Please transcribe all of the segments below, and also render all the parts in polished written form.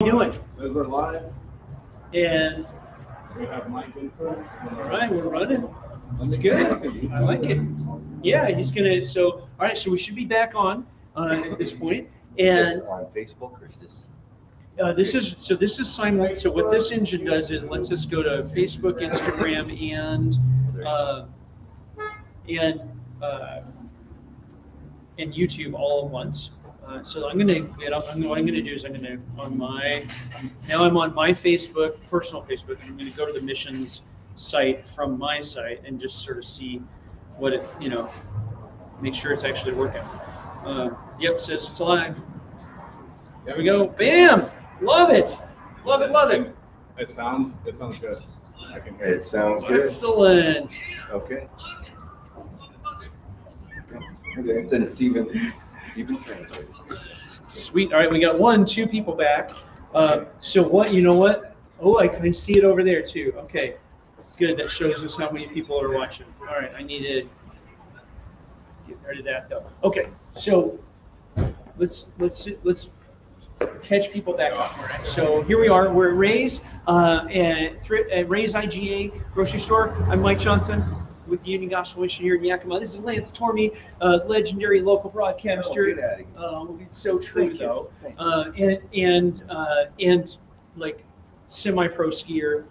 Doing? So we're live. And We have mic input. all right, we're running. That's good. I like it. Yeah, he's gonna. So all right, so we should be back on at this point. And on Facebook or is this? this is simul. So what this engine does, it lets us go to Facebook, Instagram, uh, and uh, and YouTube all at once. So I'm gonna get up. What I'm gonna do is I'm on my Facebook, personal Facebook, and I'm gonna go to the missions site from my site and just sort of see what it, make sure it's actually working. Yep, says it's live. There we go. Bam! Love it. Love it. Love it. It sounds good. I can hear It sounds good. Excellent. Okay. Okay, it's even translated. Sweet. All right, we got 2 people back. So what? You know what? Oh, I can see it over there too. Okay, good. That shows us how many people are watching. All right, I need to get rid of that though. Okay, so let's catch people back up. All right. So here we are. We're at Ray's at Ray's IGA grocery store. I'm Mike Johnson with the Union Gospel Mission here in Yakima. This is Lance Tormey, legendary local broadcaster. It's so true though, and like semi-pro skier.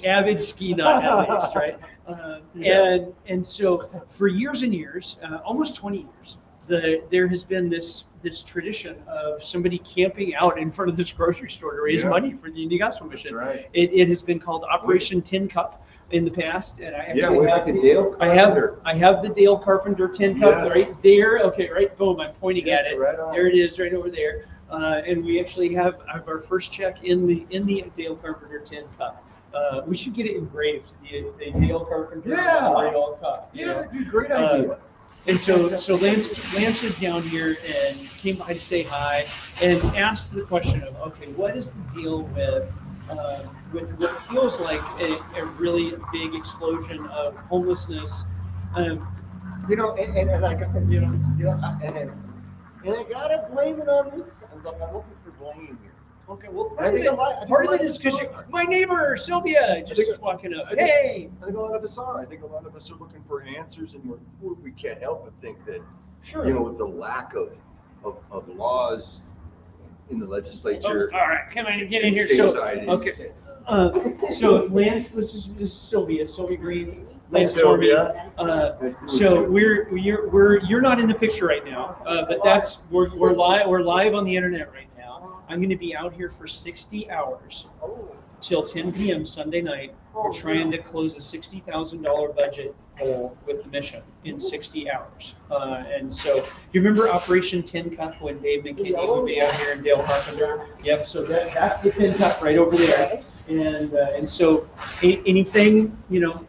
Avid ski nut at least, right? And so for years and years, almost 20 years, there has been this tradition of somebody camping out in front of this grocery store to raise money for the Union Gospel Mission. That's right. It has been called Operation Tin Cup in the past, and I actually have the Dale Carpenter Tin Cup right there. Okay, right, boom, I'm pointing at it. Right on. There it is, right over there. And we actually have our first check in the Dale Carpenter Tin Cup. We should get it engraved, the Dale Carpenter Memorial Cup. Yeah, that'd be a great idea. And so Lance is down here and came by to say hi and asked the question of, okay, what is the deal with what feels like a really big explosion of homelessness? And I got, and I gotta blame it on this. I'm looking for blame here. Okay, well, part of it is because my neighbor Sylvia just walking up. Hey, I think a lot of us are. I think a lot of us are looking for answers, and we can't help but think that, sure, with the lack of laws in the legislature. All right, come on, get in here. So Lance, this is Sylvia Green. Lance Sylvia. So you're not in the picture right now, but we're live on the internet right now. I'm going to be out here for 60 hours till 10 p.m. Sunday night. We're trying to close a $60,000 budget goal with the mission in 60 hours. And so you remember Operation Tin Cup when Dave McKinney would be out here in Dale Carpenter? Yep. So that's the Tin Cup right over there. And so anything you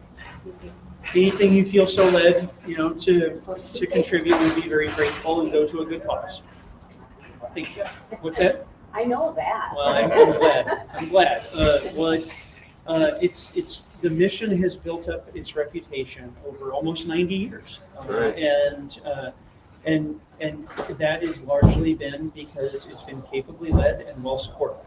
feel so led, to contribute, we'd be very grateful and go to a good cause. Thank you. What's that? I know that. Well, I'm glad. Well, it's the mission has built up its reputation over almost 90 years, and that has largely been because it's been capably led and well supported.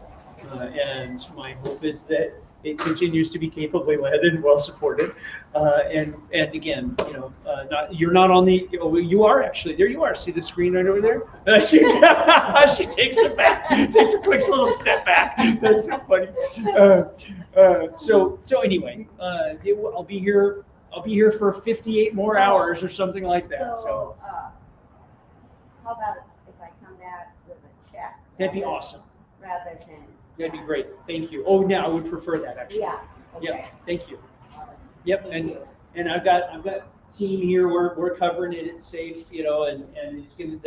And my hope is that it continues to be capably led and well supported. And again, you're not on the. You are actually there. You are. See the screen right over there. She takes it back. Takes a quick little step back. That's so funny. So anyway, I'll be here. I'll be here for 58 more hours or something like that. So how about if I come back with a check? That'd be awesome. Rather than. That'd be great. Thank you. Oh, now I would prefer that actually. Yeah. Okay. Yep. Thank you. Yep. And I've got team here. We're covering it. It's safe, and it's gonna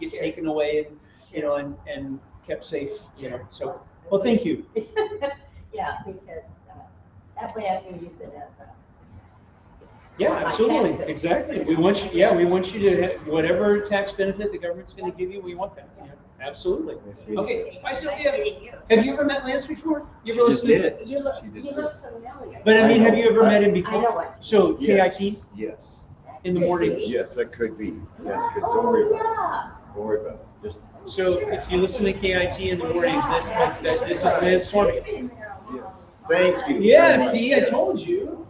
get taken away and kept safe, So well, thank you. Yeah, because that way I can use it as a. Yeah, absolutely. Exactly. We want you. Yeah, we want you to have whatever tax benefit the government's going to give you. We want that. Yeah, absolutely. Okay. Hi, Sylvia. Have you ever met Lance before? You ever listened? You look familiar. But I mean, have you ever met him before? I know what. So KIT. Yes. in the morning. Yes, that could be. That's good. Don't worry about it. Yeah. Don't worry about it. Just, So if you listen to KIT in the mornings, this is Lance Tormey. yes. Thank you. Yeah, very much. see, I told you.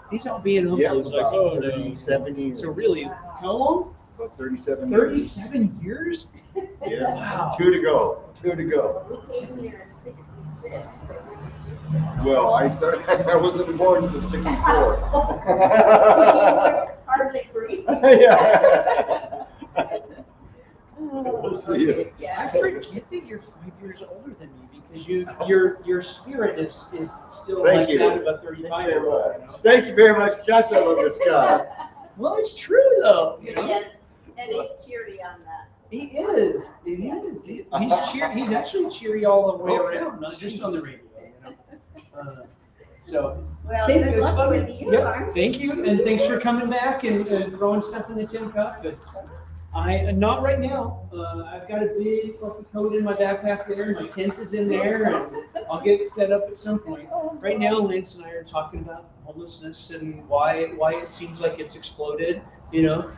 He's all being humble. Yeah, He's like, about oh no. 37 years. So really, how long? About 37 years. 37 years? Yeah. Wow. 2 to go. 2 to go. We came here in '66. Well, I started, I wasn't born until 64. Hardly breathe. Yeah. We'll see you. I Yeah. forget that you're 5 years older than me because your spirit is still Thank like you. that of a 35-year-old. You know? Thank you very much. Gosh, I love this guy. Well, it's true though. You know? Yes, and he's cheery on that. He is. He is. He's cheery. He's actually cheery all the way Okay. around, not just on the radio. You know? So Well, thank good you. It's luck fun. with you, Yep, Arm. thank you, and thanks for coming back and throwing stuff in the tin cup. But not right now. I've got a big fucking coat in my backpack there, and my tent is in there, and I'll get set up at some point. Right now, Lance and I are talking about homelessness and why it seems like it's exploded. You know,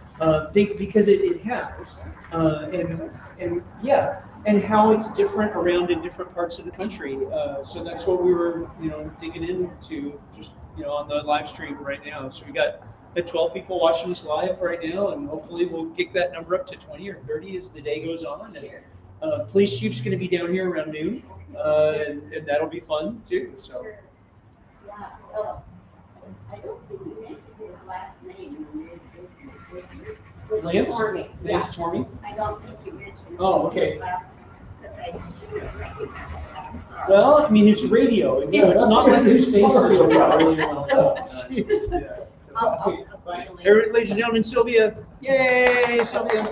because it has, and yeah, and how it's different around in different parts of the country. So that's what we were, digging into just, on the live stream right now. So we got 12 people watching us live right now, and hopefully we'll kick that number up to 20 or 30 as the day goes on. And police chief's going to be down here around noon, and that'll be fun too. So Yeah, well, I don't think you mentioned his last name. Lance? Tormey. Lance Yeah. Tormey? I don't think you mentioned. Oh, okay. his last name, 'cause I should have recognized that. I'm sorry. Well, I mean, it's radio, and so it's not like his face is really well known. I'll Ladies and gentlemen, Sylvia. Yay, Sylvia.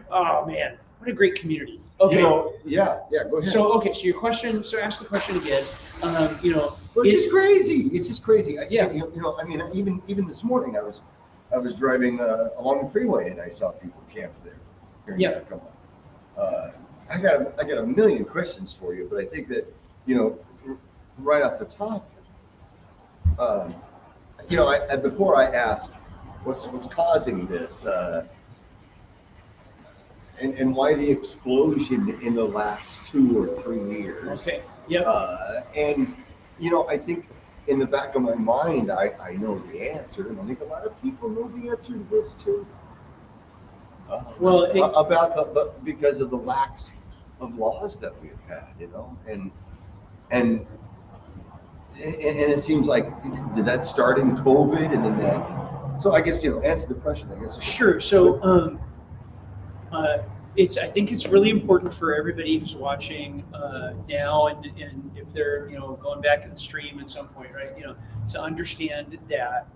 Oh, man. What a great community. Okay. Yeah, go ahead. So your question, ask the question again. Well, it's just crazy. It's just crazy. Yeah. I mean, even this morning, I was driving along the freeway and I saw people camped there. Here in Yeah. Yakima. I got a million questions for you, but I think that right off the top, before I ask what's causing this, and why the explosion in the last 2 or 3 years. Okay. Yeah. And I think in the back of my mind, I know the answer, and I think a lot of people know the answer to this too. Because of the lax of laws that we've had, and it seems like, did that start in COVID, and then that? So I guess answer the question. I guess. Sure. So I think it's really important for everybody who's watching now, and if they're going back to the stream at some point, right? To understand that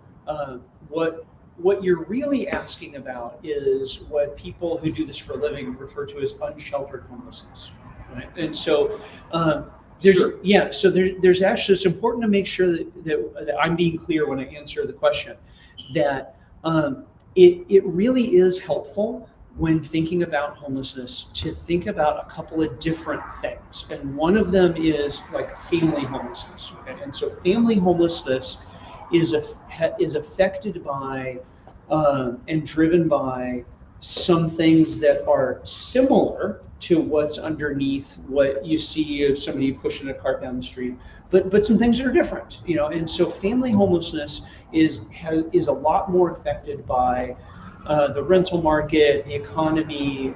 what you're really asking about is what people who do this for a living refer to as unsheltered homelessness, right? And so there's Sure. So there's actually, it's important to make sure that I'm being clear when I answer the question, that it really is helpful when thinking about homelessness to think about a couple of different things. And one of them is like family homelessness. Okay? And so family homelessness is affected by and driven by some things that are similar to what's underneath what you see of somebody pushing a cart down the street, but some things that are different, and so family homelessness is a lot more affected by the rental market, the economy,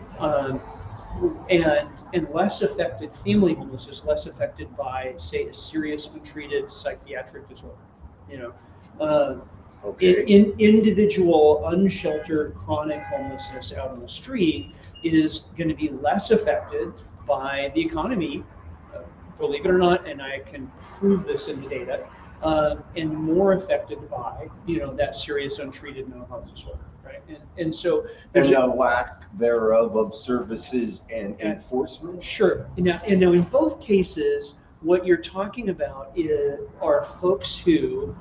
and less affected, family homelessness, less affected by, say, a serious untreated psychiatric disorder. Okay. In individual unsheltered chronic homelessness out on the street is going to be less affected by the economy, believe it or not, and I can prove this in the data, and more affected by that serious untreated mental health disorder, right? And so there's a lack thereof of services and enforcement. Sure. Now in both cases, what you're talking about are folks who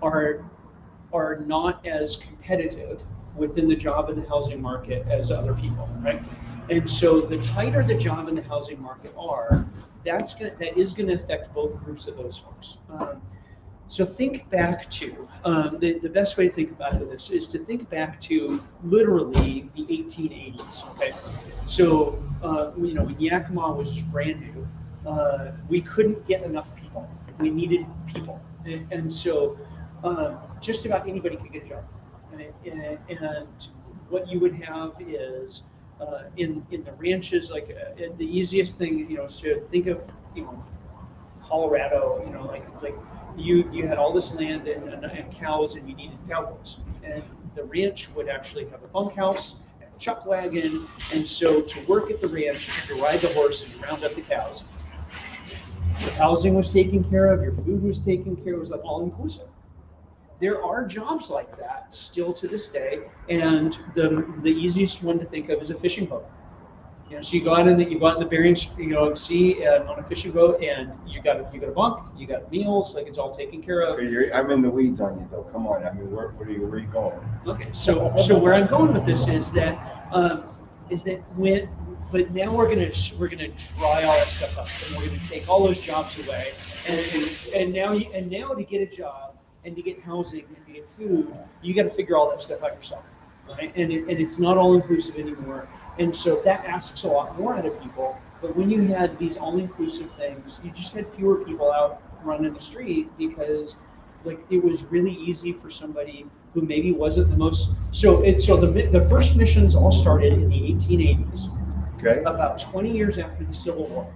are not as competitive within the job and the housing market as other people, right? And so the tighter the job and the housing market are, that is going to affect both groups of those folks. So think back to the best way to think about this is to think back to literally the 1880s. Okay, so when Yakima was brand new, we couldn't get enough people. We needed people, and so just about anybody could get a job. And what you would have is in the ranches, like the easiest thing is to think of Colorado, like you had all this land and cows, and you needed cowboys. And the ranch would actually have a bunkhouse and a chuck wagon. And so to work at the ranch, you ride the horse and you round up the cows. Your housing was taken care of, your food was taken care of, it was like all inclusive. There are jobs like that still to this day, and the easiest one to think of is a fishing boat. So you go out in the Bering Sea and on a fishing boat, and you got a bunk, you got meals, like it's all taken care of. I'm in the weeds on you though. Come on. I mean, where are you going? Okay, so where I'm going with this is that but now we're gonna dry all that stuff up, and we're gonna take all those jobs away, and now to get a job and to get housing and to get food, you got to figure all that stuff out yourself, right? And it's not all inclusive anymore. And so that asks a lot more out of people. But when you had these all-inclusive things, you just had fewer people out running the street because, like, it was really easy for somebody who maybe wasn't the most. So the first missions all started in the 1880s. Okay. About 20 years after the Civil War.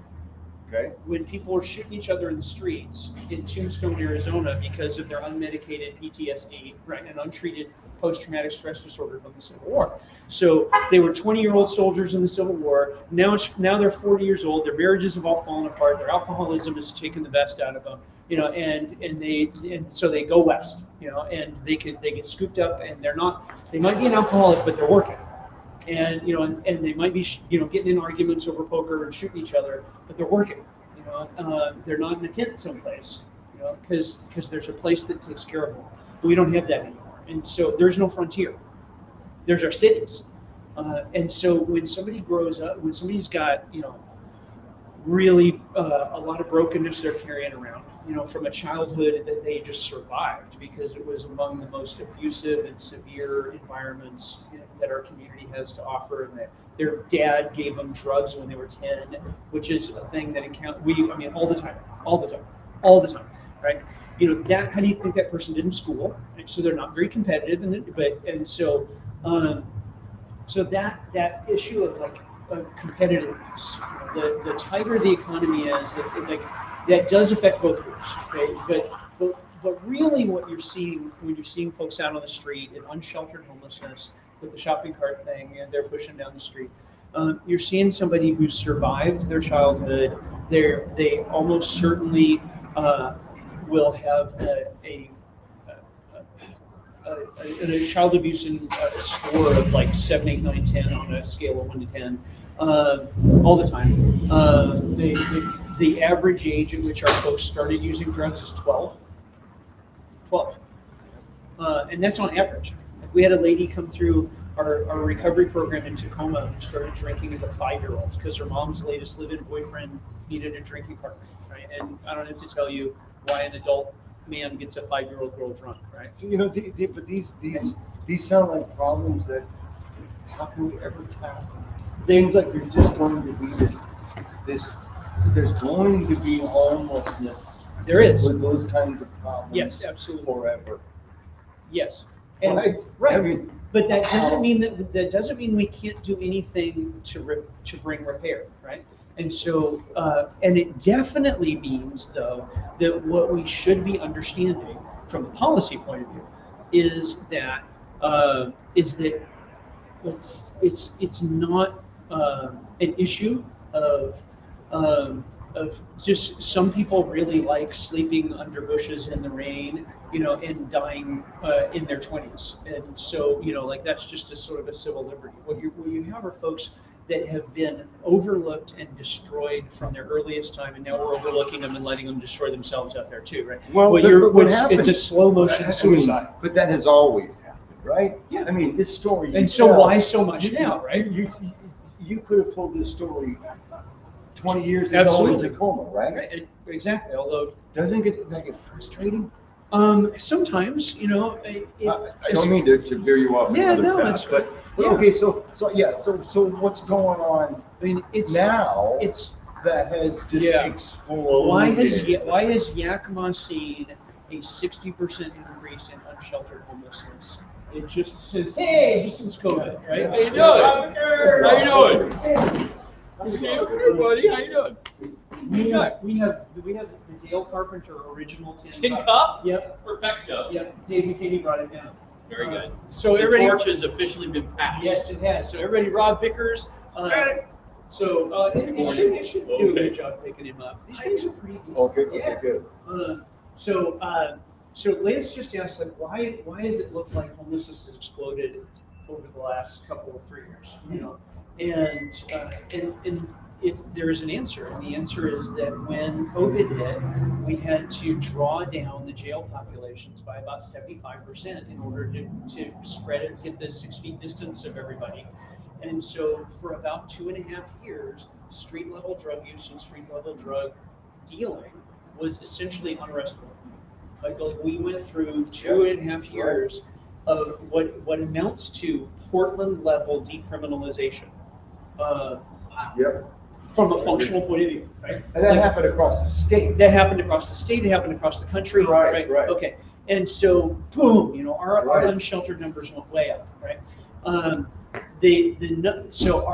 Okay. When people were shooting each other in the streets in Tombstone, Arizona, because of their unmedicated PTSD, right, and untreated post-traumatic stress disorder from the Civil War. So they were 20-year-old soldiers in the Civil War. Now they're 40 years old. Their marriages have all fallen apart. Their alcoholism has taken the best out of them. And so they go west. And they get scooped up, and they might be an alcoholic, but they're working. And and they might be getting in arguments over poker and shooting each other, but they're working. They're not in a tent someplace, because there's a place that takes care of them. We don't have that anymore, and so there's no frontier. There's our cities, and so when somebody grows up, when somebody's got really a lot of brokenness they're carrying around, from a childhood that they just survived because it was among the most abusive and severe environments that our community has to offer, and that their dad gave them drugs when they were 10, which is a thing that all the time, right? How do you think that person did in school? So they're not very competitive, so that issue of competitiveness, the tighter the economy is, that does affect both groups, okay? But really what you're seeing when you're seeing folks out on the street in unsheltered homelessness with the shopping cart thing, and they're pushing down the street, you're seeing somebody who survived their childhood. They almost certainly will have a child abuse score of like 7, 8, 9, 10 on a scale of 1 to 10 all the time. The average age at which our folks started using drugs is 12. And that's on average. Like, we had a lady come through our recovery program in Tacoma who started drinking as a 5-year-old because her mom's latest live-in boyfriend needed a drinking partner, right? And I don't have to tell you why an adult man gets a 5-year-old girl drunk, right? So, but these sound like problems that how can we ever tackle? Seems like there's just going to be this. There's going to be homelessness. There is. With those kinds of problems. Yes, absolutely. Forever. Yes. And, right. I mean, but that doesn't mean that doesn't mean we can't do anything to bring repair, right? And so, and it definitely means, though, that what we should be understanding from a policy point of view is that it's not an issue of just some people really like sleeping under bushes in the rain, and dying in their 20s, and so that's just a sort of a civil liberty. What you have are folks that have been overlooked and destroyed from their earliest time, and now we're overlooking them and letting them destroy themselves out there too, right? Well, what happened? It's a slow motion suicide. But that has always happened, right? Yeah. I mean, this story. And so why so much now, right? You could have told this story 20 years ago Absolutely. in Tacoma, right? Right, exactly. Although doesn't that get frustrating? Sometimes, you know, I don't mean to veer you off Yeah, another no, path, it's but yeah. okay, so what's going on I mean, it's now it's that has just Yeah. exploded? why has Yakima seen a 60% increase in unsheltered homelessness? Just since COVID, right? Yeah. How you doing? How you doing? Hey, buddy, how you doing? We have the Dale Carpenter original tin cup. Yep. Perfecto. Yep. Dave McKinney brought it down. Very good. So The everybody, torch has officially been passed. yes, it has. So everybody, Rob Vickers. It should do a Okay. good job picking him up. These things are pretty decent. Okay, Yeah. good. So Lance just asked, like, why does it look like homelessness has exploded over the last couple of 3 years? You know, and there's an answer, and the answer is that when COVID hit, we had to draw down the jail populations by about 75% in order to spread it, get the 6 feet distance of everybody. And so for about 2.5 years, street level drug use and street level drug dealing was essentially unarrestable. Like we went through 2.5 years of what amounts to Portland level decriminalization. Yep. From a functional point of view, right? And that Like, happened across the state. that happened across the state, it happened across the country. Right. Okay. And so, boom, you know, our Right. unsheltered numbers went way up, right? So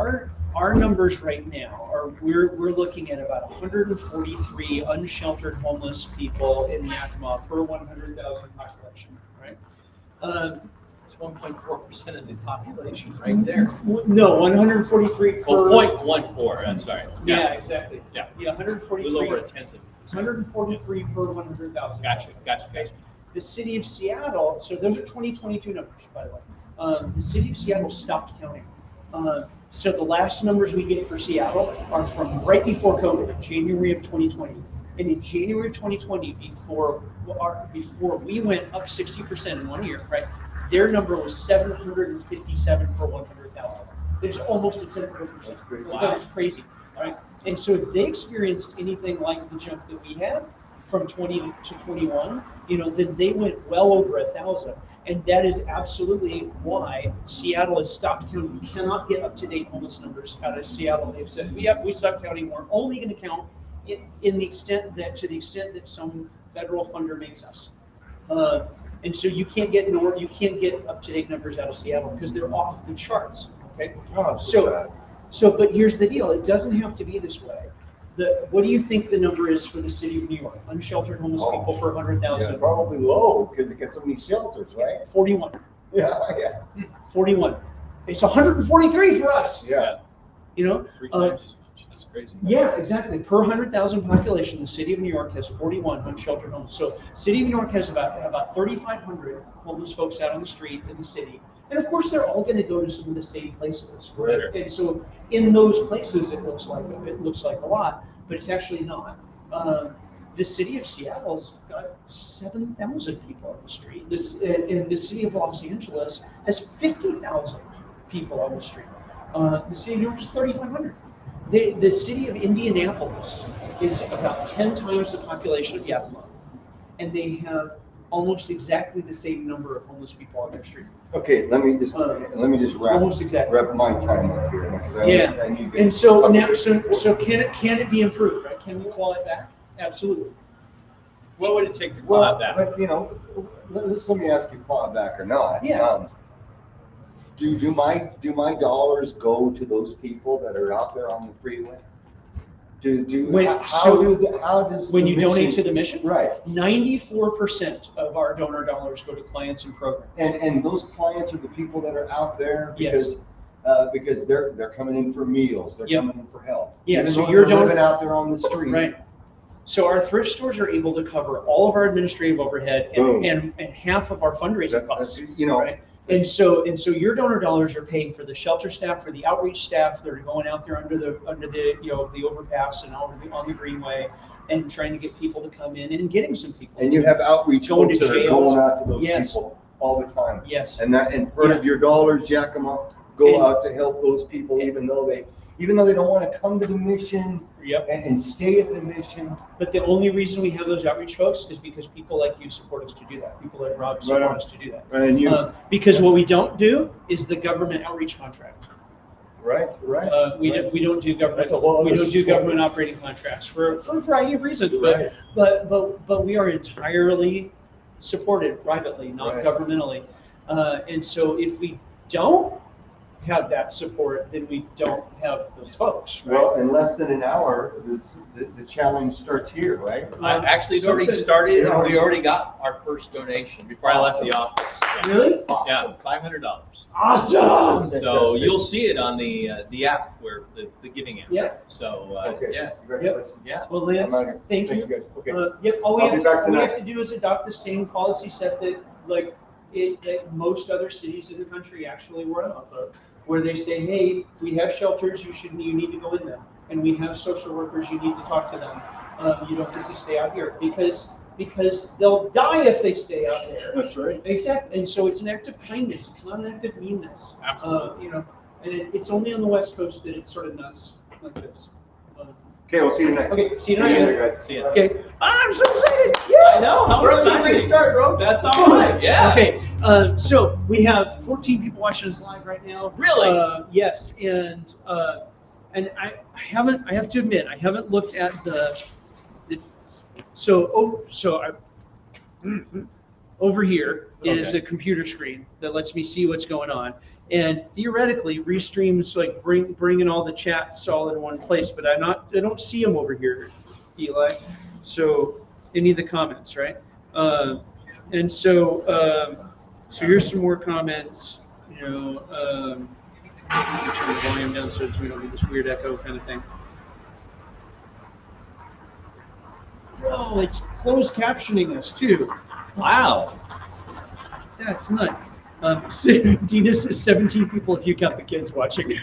our numbers right now are we're looking at about 143 unsheltered homeless people in Yakima per 100,000 population, right? It's 1.4% of the population right there. No, 143 per. Oh, 0.14, I'm sorry. Yeah, exactly. Yeah. Yeah, A little over 143. a tenth of it. 143 per 100,000. Gotcha. The city of Seattle, so those are 2022 numbers, by the way. The city of Seattle stopped counting. So the last numbers we get for Seattle are from right before COVID, January of 2020. And in January of 2020, before we went up 60% in 1 year, right? Their number was 757 per 100,000. It's almost a 10%. That's crazy. That's crazy, right? And so if they experienced anything like the jump that we had from 20 to 21, you know, then they went well over 1,000. And that is absolutely why Seattle has stopped counting. You cannot get up-to-date homeless numbers out of Seattle. They've said we stopped counting. We're only going to count to the extent that some federal funder makes us. And so you can't get up-to-date numbers out of Seattle because they're off the charts. Okay. Oh, But here's the deal. It doesn't have to be this way. What do you think the number is for the city of New York? Unsheltered homeless people per 100,000. Yeah, probably low because it gets so many shelters, right? 41. Yeah. 41. It's 143 for us. Yeah. You know. 3 times as much. That's crazy. Yeah, exactly. Per 100,000 population, the city of New York has 41 unsheltered homes. So, city of New York has about 3,500 homeless folks out on the street in the city, and of course, they're all going to go to some of the same places. Sure. And so, in those places, it looks like a lot, but it's actually not. The city of Seattle's got 7,000 people on the street. And the city of Los Angeles has 50,000 people on the street. The city of New York is 3,500. The city of Indianapolis is about 10 times the population of Yakima, and they have almost exactly the same number of homeless people on their street. Okay, let me just wrap Almost exactly. my time up here. Because I need to And so get- now, so can it be improved? Right? Can we claw it back? Absolutely. What would it take to claw it back? But you know, let me ask you, claw it back or not? Yeah. Do my dollars go to those people that are out there on the freeway? How does When the you donate mission- to the mission, Right. 94% of our donor dollars go to clients and programs. And those clients are the people that are out there Yes. because they're coming in for meals, they're Yep. coming in for help. Yeah, Even so though you're they're living out there on the street. Right. So our thrift stores are able to cover all of our administrative overhead Boom. and half of our fundraising costs. You know, Right. And so your donor dollars are paying for the shelter staff, for the outreach staff that are going out there under the the overpass and on the greenway and trying to get people to come in and getting some people. and you have outreach Going folks to that are jails. going out to those Yes. people all the time. Yes. And part Yeah. of your dollars, Yakima, go And- out to help those people, even though even though they don't want to come to the mission Yep. and stay at the mission. But the only reason we have those outreach folks is because people like you support us to do that. People like Rob support Right. us to do that. And you, Because what we don't do is the government outreach contract. right. We don't do government. That's a whole We other don't do story. government operating contracts for a variety of reasons. Right. But we are entirely supported privately, not Right. governmentally. And so if we don't have that support, then we don't have those folks, right? Well, in less than an hour, the challenge starts here, right? Actually, it's already started, and we already got our first donation before I left the office. Yeah. Really? Yeah, $500. Awesome! So you'll see it on the app where the giving app. Yeah. So Okay. yeah, Congratulations. yeah. Well, Lance, I'm outta here. thank Thanks, you. guys. Okay. Yep, all I'll be back we tonight. have to do is adopt the same policy set that most other cities in the country actually run off of, where they say, hey, we have shelters, you need to go in them, and we have social workers, you need to talk to them. You don't get to stay out here because they'll die if they stay out there. That's right. Exactly, and so it's an act of kindness. It's not an act of meanness. Absolutely. And it's only on the West Coast that it's sort of nuts like this. Okay, we'll see you tonight. Okay, see you See you tonight. later, guys. See ya. Okay, I'm so excited. I know. How We're off to a exciting. great start, bro. That's all right. Yeah. Okay, so we have 14 people watching us live right now. Really? Yes, and I have to admit, I haven't looked at over here is Okay. a computer screen that lets me see what's going on. And theoretically, Restream's like bringing all the chats all in one place, but I don't see them over here, Eli. So any of the comments, right? And so here's some more comments. Turn the volume down so we don't get this weird echo kind of thing. Oh, it's closed captioning us too. Wow. That's nuts. Dina says 17 people if you count the kids watching.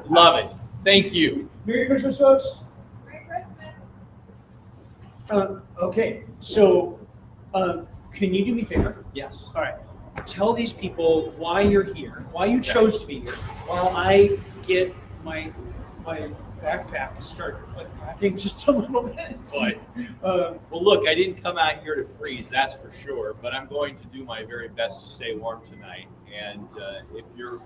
Love it. Thank you. Merry Christmas, folks. Merry Christmas. Okay, so can you do me a favor? Yes. All right. Tell these people why you're here, why you chose to be here, while I get my backpack started like packing just a little bit. Boy. Well, look, I didn't come out here to freeze, that's for sure, but I'm going to do my very best to stay warm tonight. And if you're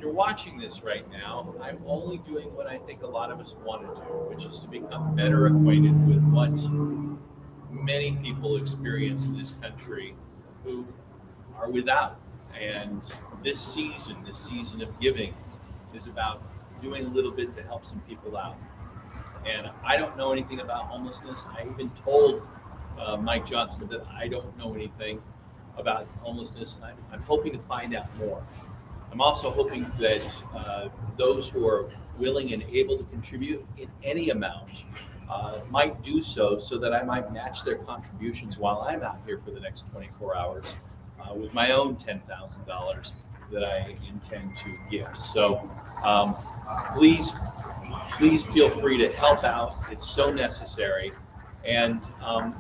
watching this right now, I'm only doing what I think a lot of us want to do, which is to become better acquainted with what many people experience in this country who are without. And this season of giving, is about doing a little bit to help some people out. And I don't know anything about homelessness. I even told Mike Johnson that I don't know anything about homelessness, and I'm hoping to find out more. I'm also hoping that those who are willing and able to contribute in any amount might do so that I might match their contributions while I'm out here for the next 24 hours with my own $10,000 that I intend to give. So please feel free to help out. It's so necessary. And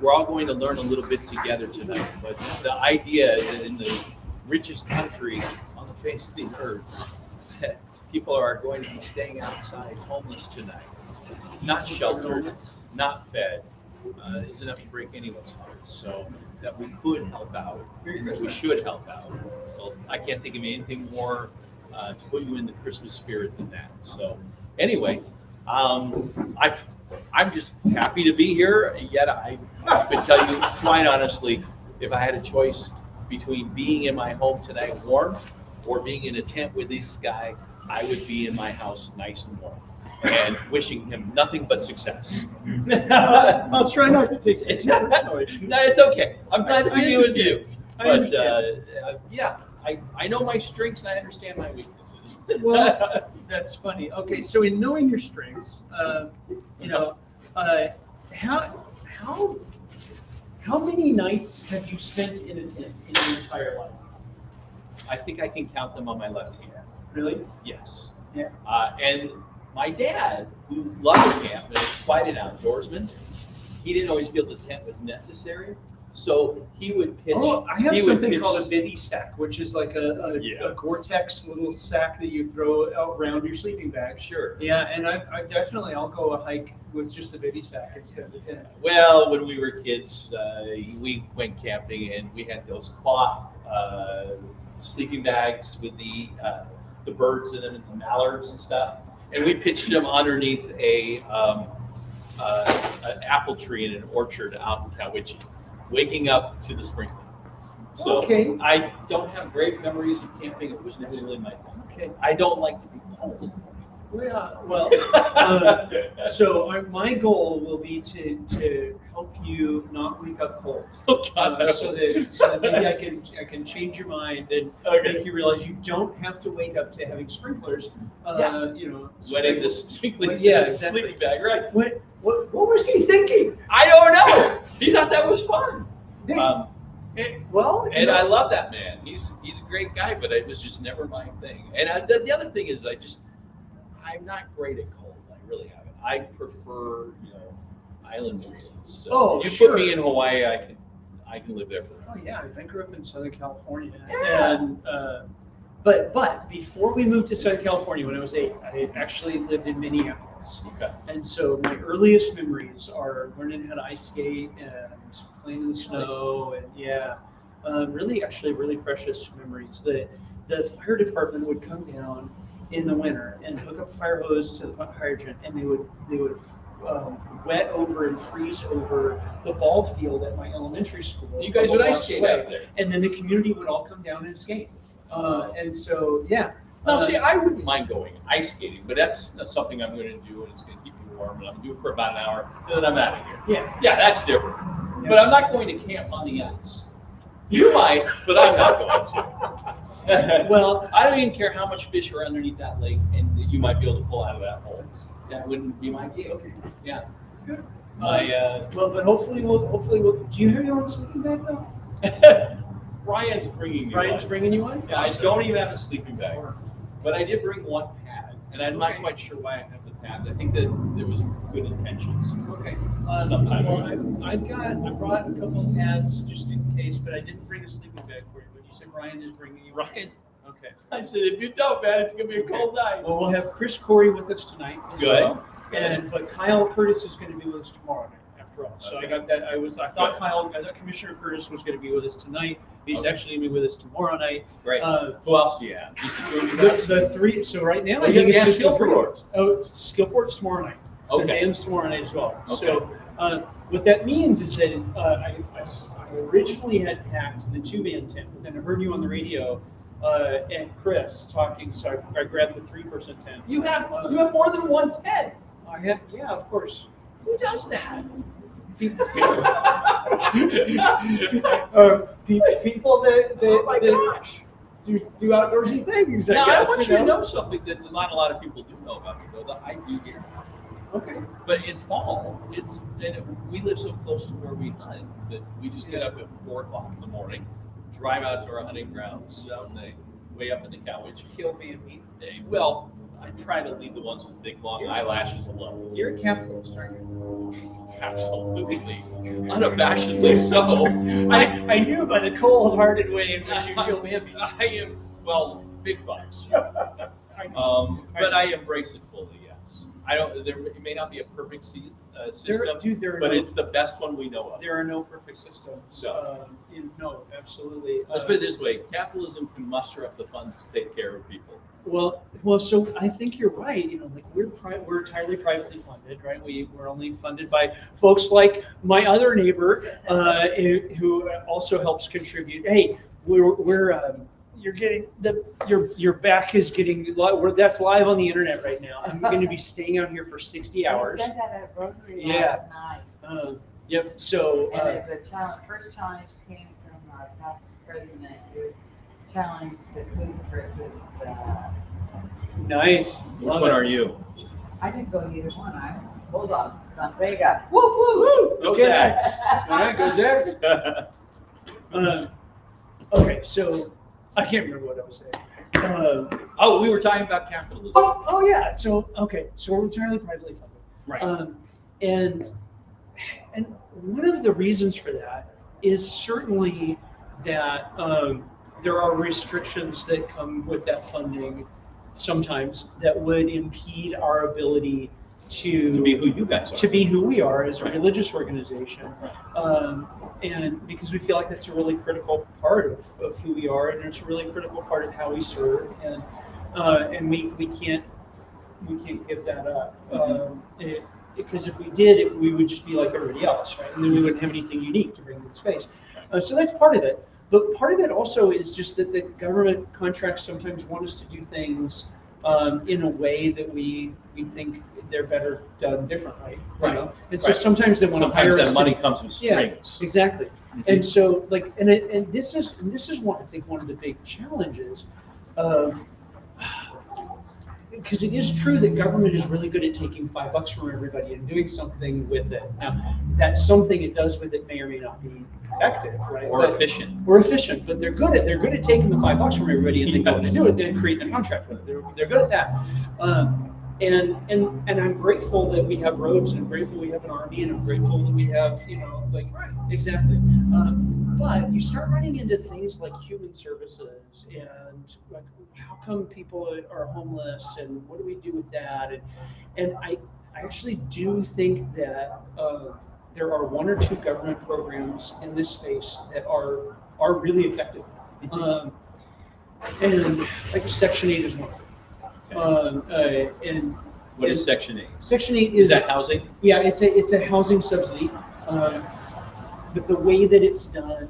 we're all going to learn a little bit together tonight. But the idea that in the richest country on the face of the earth, that people are going to be staying outside homeless tonight, not sheltered, not fed, is enough to break anyone's heart. So that we could help out, that we should help out. Well, I can't think of anything more to put you in the Christmas spirit than that. So anyway, I'm just happy to be here. Yet I could tell you quite honestly, if I had a choice between being in my home tonight warm or being in a tent with this guy, I would be in my house nice and warm. And wishing him nothing but success. I'll try not to take it. No, it's okay. I'm glad to be here with you. But yeah, I know my strengths and I understand my weaknesses. Well, that's funny. Okay, so in knowing your strengths, how many nights have you spent in a tent in your entire life? I think I can count them on my left hand. Really? Yes. Yeah. And my dad, who loved the camp and was quite an outdoorsman, he didn't always feel the tent was necessary. So he would pitch. Oh, I have he would something pitch- called a bivy sack, which is like Yeah. a Gore-Tex little sack that you throw out around your sleeping bag. Sure. Yeah, and I definitely, I'll go a hike with just the bivy sack instead of the tent. Well, when we were kids, we went camping and we had those cloth sleeping bags with the birds in them and the mallards and stuff, and we pitched them underneath an apple tree in an orchard out in Cowiche, waking up to the sprinkler. So Okay. I don't have great memories of camping. It was never really my thing. Okay. I don't like to be cold. Well, so my goal will be to help you not wake up cold. Oh, God, no. So that maybe I can change your mind and Okay. make you realize you don't have to wake up to having sprinklers. Yeah. You know, Wet in the sleeping, Yeah, exactly. sleeping bag, right? What was he thinking? I don't know. He thought that was fun. Um, Well, and I love that man. He's a great guy, but it was just never my thing. And the other thing is, I'm not great at cold. I really haven't. I prefer, island breezes. So Oh, you sure. put me in Hawaii, I can live there Oh forever. yeah, I grew up in Southern California, Yeah. and but before we moved to Southern California, when I was 8, I actually lived in Minneapolis, Okay. and so my earliest memories are learning how to ice skate and playing in the snow, and really precious memories. The fire department would come down in the winter and hook up a fire hose to the hydrant, and they would wet over and freeze over the ball field at my elementary school. You guys a would couple ice blocks skate away. out there. And then the community would all come down and skate. And so, yeah. Now, see, I wouldn't mind going ice skating, but that's something I'm going to do, and it's going to keep me warm, and I'm going to do it for about an hour, and then I'm out of here. Yeah. Yeah, that's different. Yeah. But I'm not going to camp on the ice. You might, but I'm not going to. Well, I don't even care how much fish are underneath that lake, and that you might be able to pull out of that hole. That wouldn't be my gig. Okay. Yeah. it's good. My Well, but hopefully we'll. Do you have your own sleeping bag though? Brian's bringing me Brian's one. bringing you one? Yeah, I don't even have a sleeping bag, but I did bring one pad, and I'm not Okay. quite sure why I have the pads. I think that there was good intentions. Okay. Sometime Well, ago. I brought a couple of pads just in case, but I didn't bring a sleeping bag for you. But you said Brian is bringing you one. Ryan, Okay. I said, if you don't, man, it's gonna be a cold night. Well, we'll have Chris Corey with us tonight as Good. well, but Kyle Curtis is going to be with us tomorrow night. After all, so Okay. I got that. I thought Good. I thought Commissioner Curtis was going to be with us tonight. He's Okay. actually going to be with us tomorrow night. Great. Uh, Who else do you have? Just the two of you The, guys? the three. So right now, Well, I you think have it's just the three. Skillport. Oh, Skillport's tomorrow night. So Okay. Dan's tomorrow night as well. Okay. So what that means is that I originally had packed the 2-man tent, but then I heard you on the radio and Chris talking, so I grabbed the 3-person tent. You have more than one tent. I had, yeah, of course. Who does that? People that Oh my gosh. do outdoorsy things. Now, I guess, want you to know something that not a lot of people do know about me, though, that I do get. Okay. But in fall, we live so close to where we hunt that we just get up at 4 o'clock in the morning, drive out to our hunting grounds out way up in the Cowiche. Kill me and me. Well, I try to leave the ones with big long eyelashes alone. You're a capitalist, aren't you? Absolutely, unabashedly so. I knew by the cold-hearted way in which you kill Bambi. I am, well, big bucks. But I embrace it fully, yes. It may not be a perfect system, but it's the best one we know of. There are no perfect systems. So. No, absolutely. Let's put it this way, capitalism can muster up the funds to take care of people. Well, so I think you're right. Like we're entirely privately funded, right? We're only funded by folks like my other neighbor, who also helps contribute. Hey, you're getting your back is getting. That's live on the internet right now. I'm going to be staying out here for 60 hours. I said that at Rotary Yeah. last night. Yep. So. And there's a challenge, first challenge came from our past president who challenged the Cougs versus the, Nice. Which one are you? I didn't go either one, I'm Bulldogs, Gonzaga. Woo, woo, woo. Go Okay. Zags. All right, go Zags. Okay, so I can't remember what I was saying. Oh, we were talking about capitalism. Oh yeah. So we're entirely privately funded. Right. And one of the reasons for that is certainly that there are restrictions that come with that funding sometimes that would impede our ability To be who you guys are. to be who we are as a Right. religious organization. And because we feel like that's a really critical part of who we are, and it's a really critical part of how we serve, and we can't give that up. Because if we did, we would just be like everybody else, right? And then we wouldn't have anything unique to bring to the space. So that's part of it. But part of it also is just that the government contracts sometimes want us to do things in a way that we think they're better done differently. Right. You know? And so Right. sometimes they want to hire Sometimes us that to money do- comes with Yeah, strings. exactly. Mhm. And so like, and this is one, I think, one of the big challenges of, because it is true that government is really good at taking $5 from everybody and doing something with it. Now, that something it does with it may or may not be effective, right? Or But- efficient. Or efficient, but they're good at taking the $5 from everybody and then going to Yes. do it and creating a contract with it. They're good at that. And I'm grateful that we have roads, and I'm grateful we have an army, and I'm grateful that we have, like, right, exactly. But you start running into things like human services and like, how come people are homeless and what do we do with that? And I actually do think that there are one or two government programs in this space that are really effective. And like Section 8 is one of them. And What is Section 8? Section 8 Is that housing? yeah, it's a housing subsidy. But the way that it's done,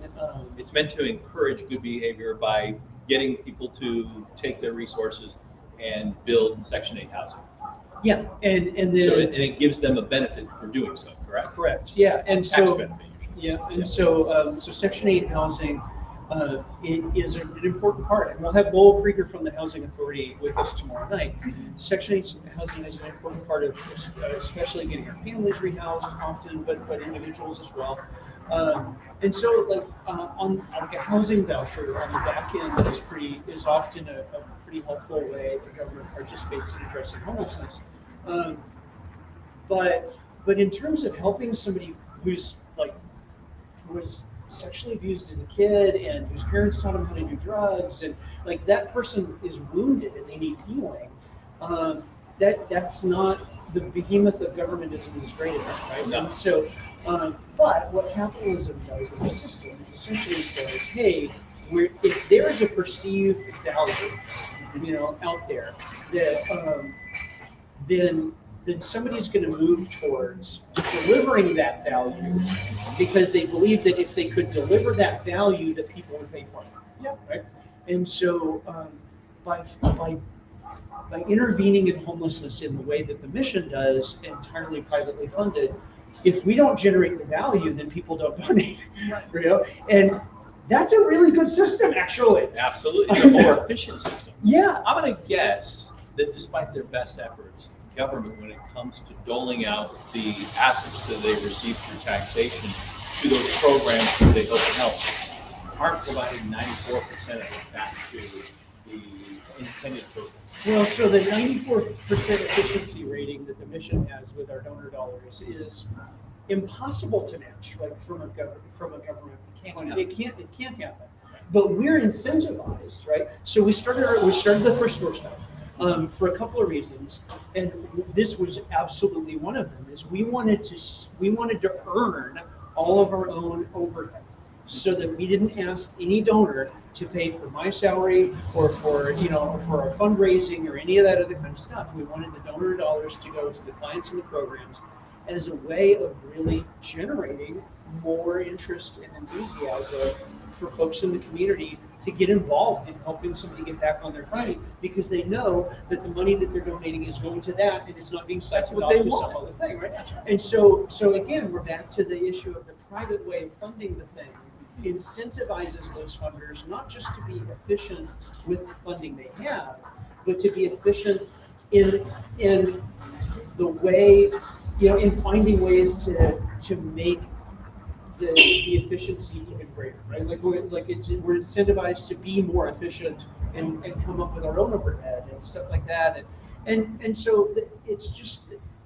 It's meant to encourage good behavior by getting people to take their resources and build Section 8 housing. yeah, and then So it gives them a benefit for doing so, correct? correct, yeah, and Tax so benefit usually. yeah, and Yeah. so Section 8 housing it is an important part, and we'll have Lowell Krieger from the Housing Authority with us tomorrow night. Section 8 housing is an important part of, especially getting our families rehoused often, but individuals as well. And so, like on like a housing voucher on the back end is often a pretty helpful way the government participates in addressing homelessness. But in terms of helping somebody who's like was sexually abused as a kid and whose parents taught them how to do drugs, and like that person is wounded and they need healing, that's not the behemoth of government isn't as great at that, right? No. And so, but what capitalism does in the system is essentially says, hey, if there is a perceived value, out there that then somebody's going to move towards delivering that value because they believe that if they could deliver that value, that people would pay for it. Yeah. Right. And so by intervening in homelessness in the way that the mission does, entirely privately funded, if we don't generate the value, then people don't donate. Right. And that's a really good system, actually. Absolutely. It's a more efficient system. Yeah. I'm going to guess that despite their best efforts, government, when it comes to doling out the assets that they receive through taxation to those programs that they hope to help, aren't providing 94% of it back to the intended purpose. Well, so the 94% efficiency rating that the mission has with our donor dollars is impossible to match, like from a government. It can't happen. But we're incentivized, right? So we started the thrift store stuff for a couple of reasons, and this was absolutely one of them. Is we wanted to earn all of our own overhead, so that we didn't ask any donor to pay for my salary or for our fundraising or any of that other kind of stuff. We wanted the donor dollars to go to the clients and the programs as a way of really generating more interest and enthusiasm for folks in the community to get involved in helping somebody get back on their feet, because they know that the money that they're donating is going to that and it's not being siphoned off to some other thing, right? And so again, we're back to the issue of the private way of funding the thing incentivizes those funders not just to be efficient with the funding they have, but to be efficient in the way, in finding ways to make the efficiency even greater, right? We're incentivized to be more efficient and come up with our own overhead and stuff like that, and so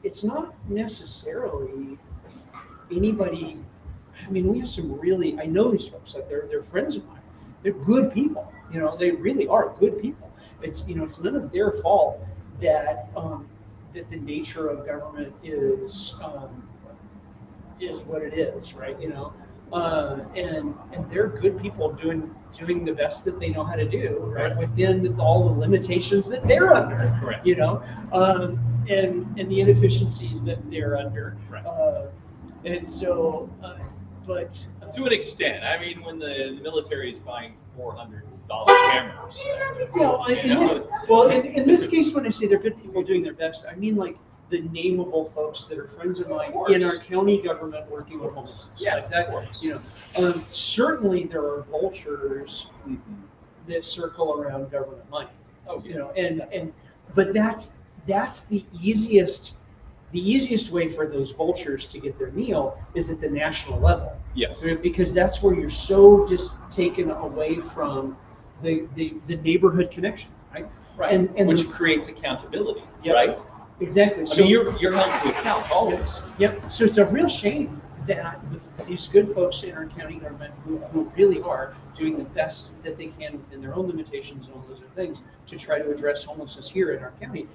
it's not necessarily anybody. mean, we have some really, I know these folks, like they're friends of mine. They're good people, they really are good people. It's, it's none of their fault that, that the nature of government is what it is, right? And they're good people doing the best that they know how to do, right? Within all the limitations that they're under, Correct. And the inefficiencies that they're under. Right. And so, but To an extent, I mean, when the military is buying $400 cameras, in this case, when I say they're good people doing their best, I mean like the nameable folks that are friends of mine in our county government working with homelessness. Yeah, Like that, certainly there are vultures that circle around government money. Oh, yeah. But that's the easiest way for those vultures to get their meal is at the national level. Yes. Because that's where you're so just taken away from the neighborhood connection, right? Right. And which creates accountability, Yep. right? Exactly. I mean, you're held to account always. Yep. So it's a real shame that these good folks in our county government who really are doing the best that they can within their own limitations and all those other things to try to address homelessness here in our county,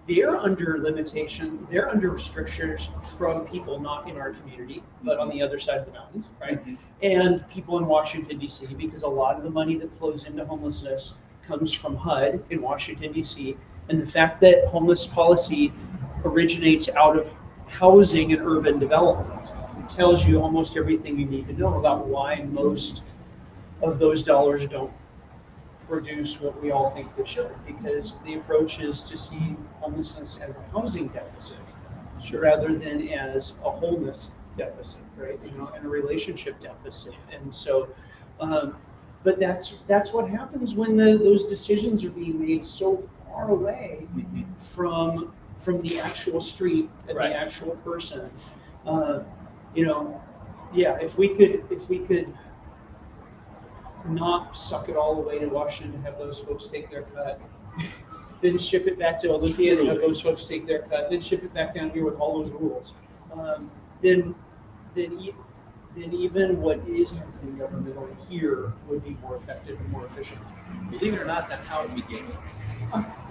they're under limitation, they're under restrictions from people not in our community, but on the other side of the mountains, right? Mhm. And people in Washington, D.C., because a lot of the money that flows into homelessness comes from HUD in Washington, D.C., and the fact that homeless policy originates out of housing and urban development tells you almost everything you need to know about why most of those dollars don't produce what we all think they should, because the approach is to see homelessness as a housing deficit rather than as a wholeness deficit, right? And a relationship deficit. And so, but that's what happens when those decisions are being made so far away from the actual street and Right. the actual person. If we could not suck it all the way to Washington and have those folks take their cut, then ship it back to Olympia and have those folks take their cut, then ship it back down here with all those rules. Then even what is happening governmentally here would be more effective and more efficient. Believe it or not, that's how it began.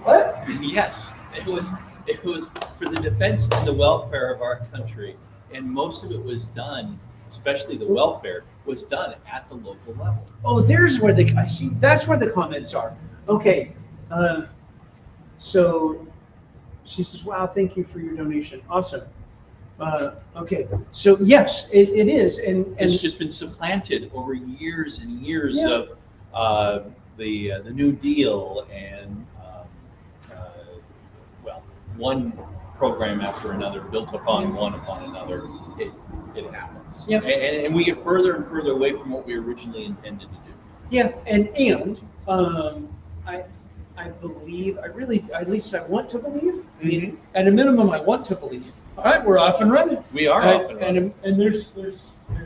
What? Yes, it was for the defense and the welfare of our country, and most of it was done, especially the welfare, was done at the local level. Oh, there's where I see. That's where the comments are. Okay, so she says, "Wow, thank you for your donation. Awesome." Okay, so yes, it is, and It's just been supplanted over years and years Yeah. of the New Deal and one program after another built upon another. It happens. Yep. And we get further and further away from what we originally intended to do. yeah, I believe, at least I want to believe. I mean, at a minimum, I want to believe. All right, we're off and running. We are off and running. And there's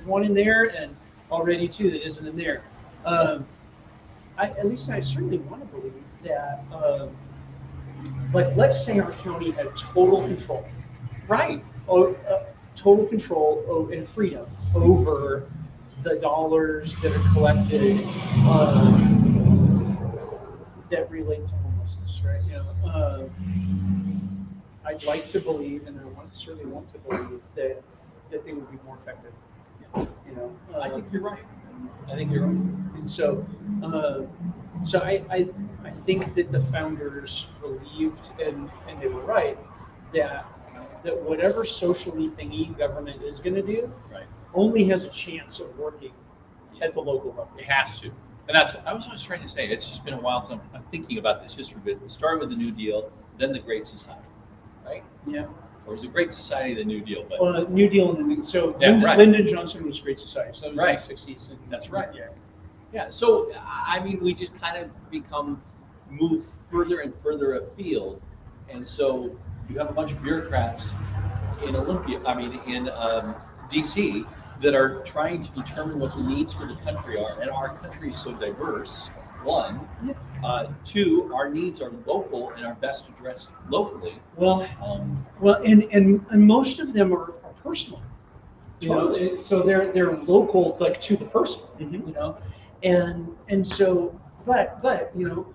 one in there, and already two that isn't in there. At least I certainly want to believe that. Like, let's say our county had total control, Right. total control and freedom over the dollars that are collected that relate to homelessness, right? I'd like to believe, and certainly want to believe that they would be more effective. I think you're right. And so, I think that the founders believed, and they were right, that whatever socially thingy government is going to do, Right. only has a chance of working at the local level. It has to. And that's what I was trying to say. It's just been a while since I'm thinking about this history, but it started with the New Deal, then the Great Society, right? Yeah. Or was it Great Society, the New Deal? But New Deal and so Yeah, right. Lyndon Johnson was Great Society. So that was Right. in the 60s. And That's right. Yeah. So, I mean, we just kind of move further and further afield. And so you have a bunch of bureaucrats in DC that are trying to determine what the needs for the country are. And our country is so diverse, one. Two, our needs are local and are best addressed locally. Well, and most of them are personal. You know, Totally. so they're local, like to the person. Mhm. You know, and so, but you know,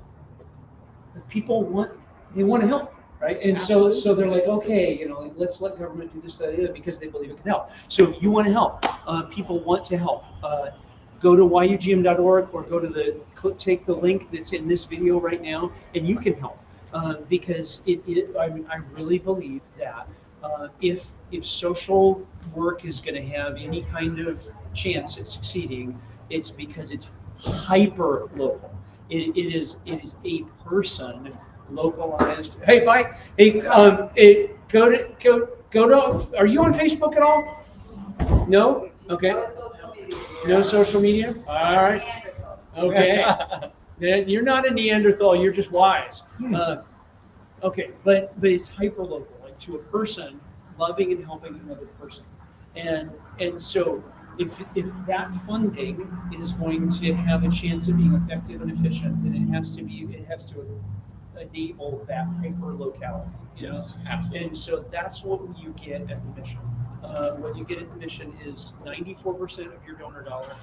the people want to help, right? And so they're like, okay, you know, like, let's let government do this, that, and the other, because they believe it can help. So you want to help. People want to help. Go to yugm.org or go to take the link that's in this video right now, and you can help. Because I really believe that if social work is going to have any kind of chance at succeeding, it's because it's hyper local. It is a person localized. Hey, bye. Hey, go to. Are you on Facebook at all? No. Okay. No social media. No social media. All right. Neanderthal. Okay. Then you're not a Neanderthal. You're just wise. Okay, but it's hyper local, like to a person loving and helping another person, and so if that funding is going to have a chance of being effective and efficient, then it has to enable that hyper locality. You know? Yes, absolutely. And so that's what you get at the mission. What you get at the mission is 94% of your donor dollar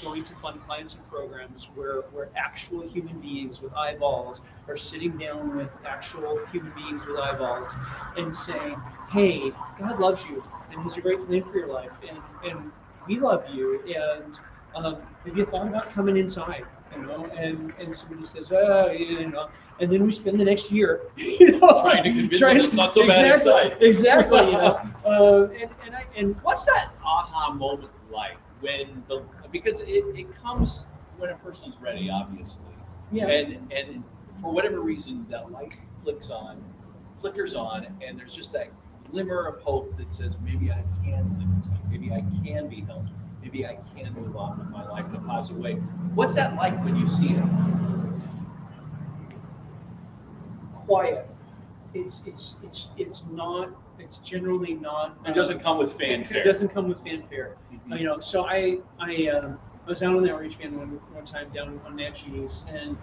going to fund clients and programs where actual human beings with eyeballs are sitting down with actual human beings with eyeballs and saying, hey, God loves you and has a great plan for your life, and we love you, and have you thought about coming inside? You know, and somebody says, oh, you know, and then we spend the next year, you know, Trying to convince them it's not so bad inside. Exactly, you know. And What's that aha moment like because it comes when a person's ready, obviously. yeah. And for whatever reason, that light flickers on, and there's just that glimmer of hope that says maybe I can live this life, maybe I can be helped, maybe I can move on with my life in a positive way. What's that like when you see it? Quiet. It's not. It's generally not. It doesn't come with fanfare. It doesn't come with fanfare. Mhm. You know, so I was out on the outreach van one time down on Natchez, and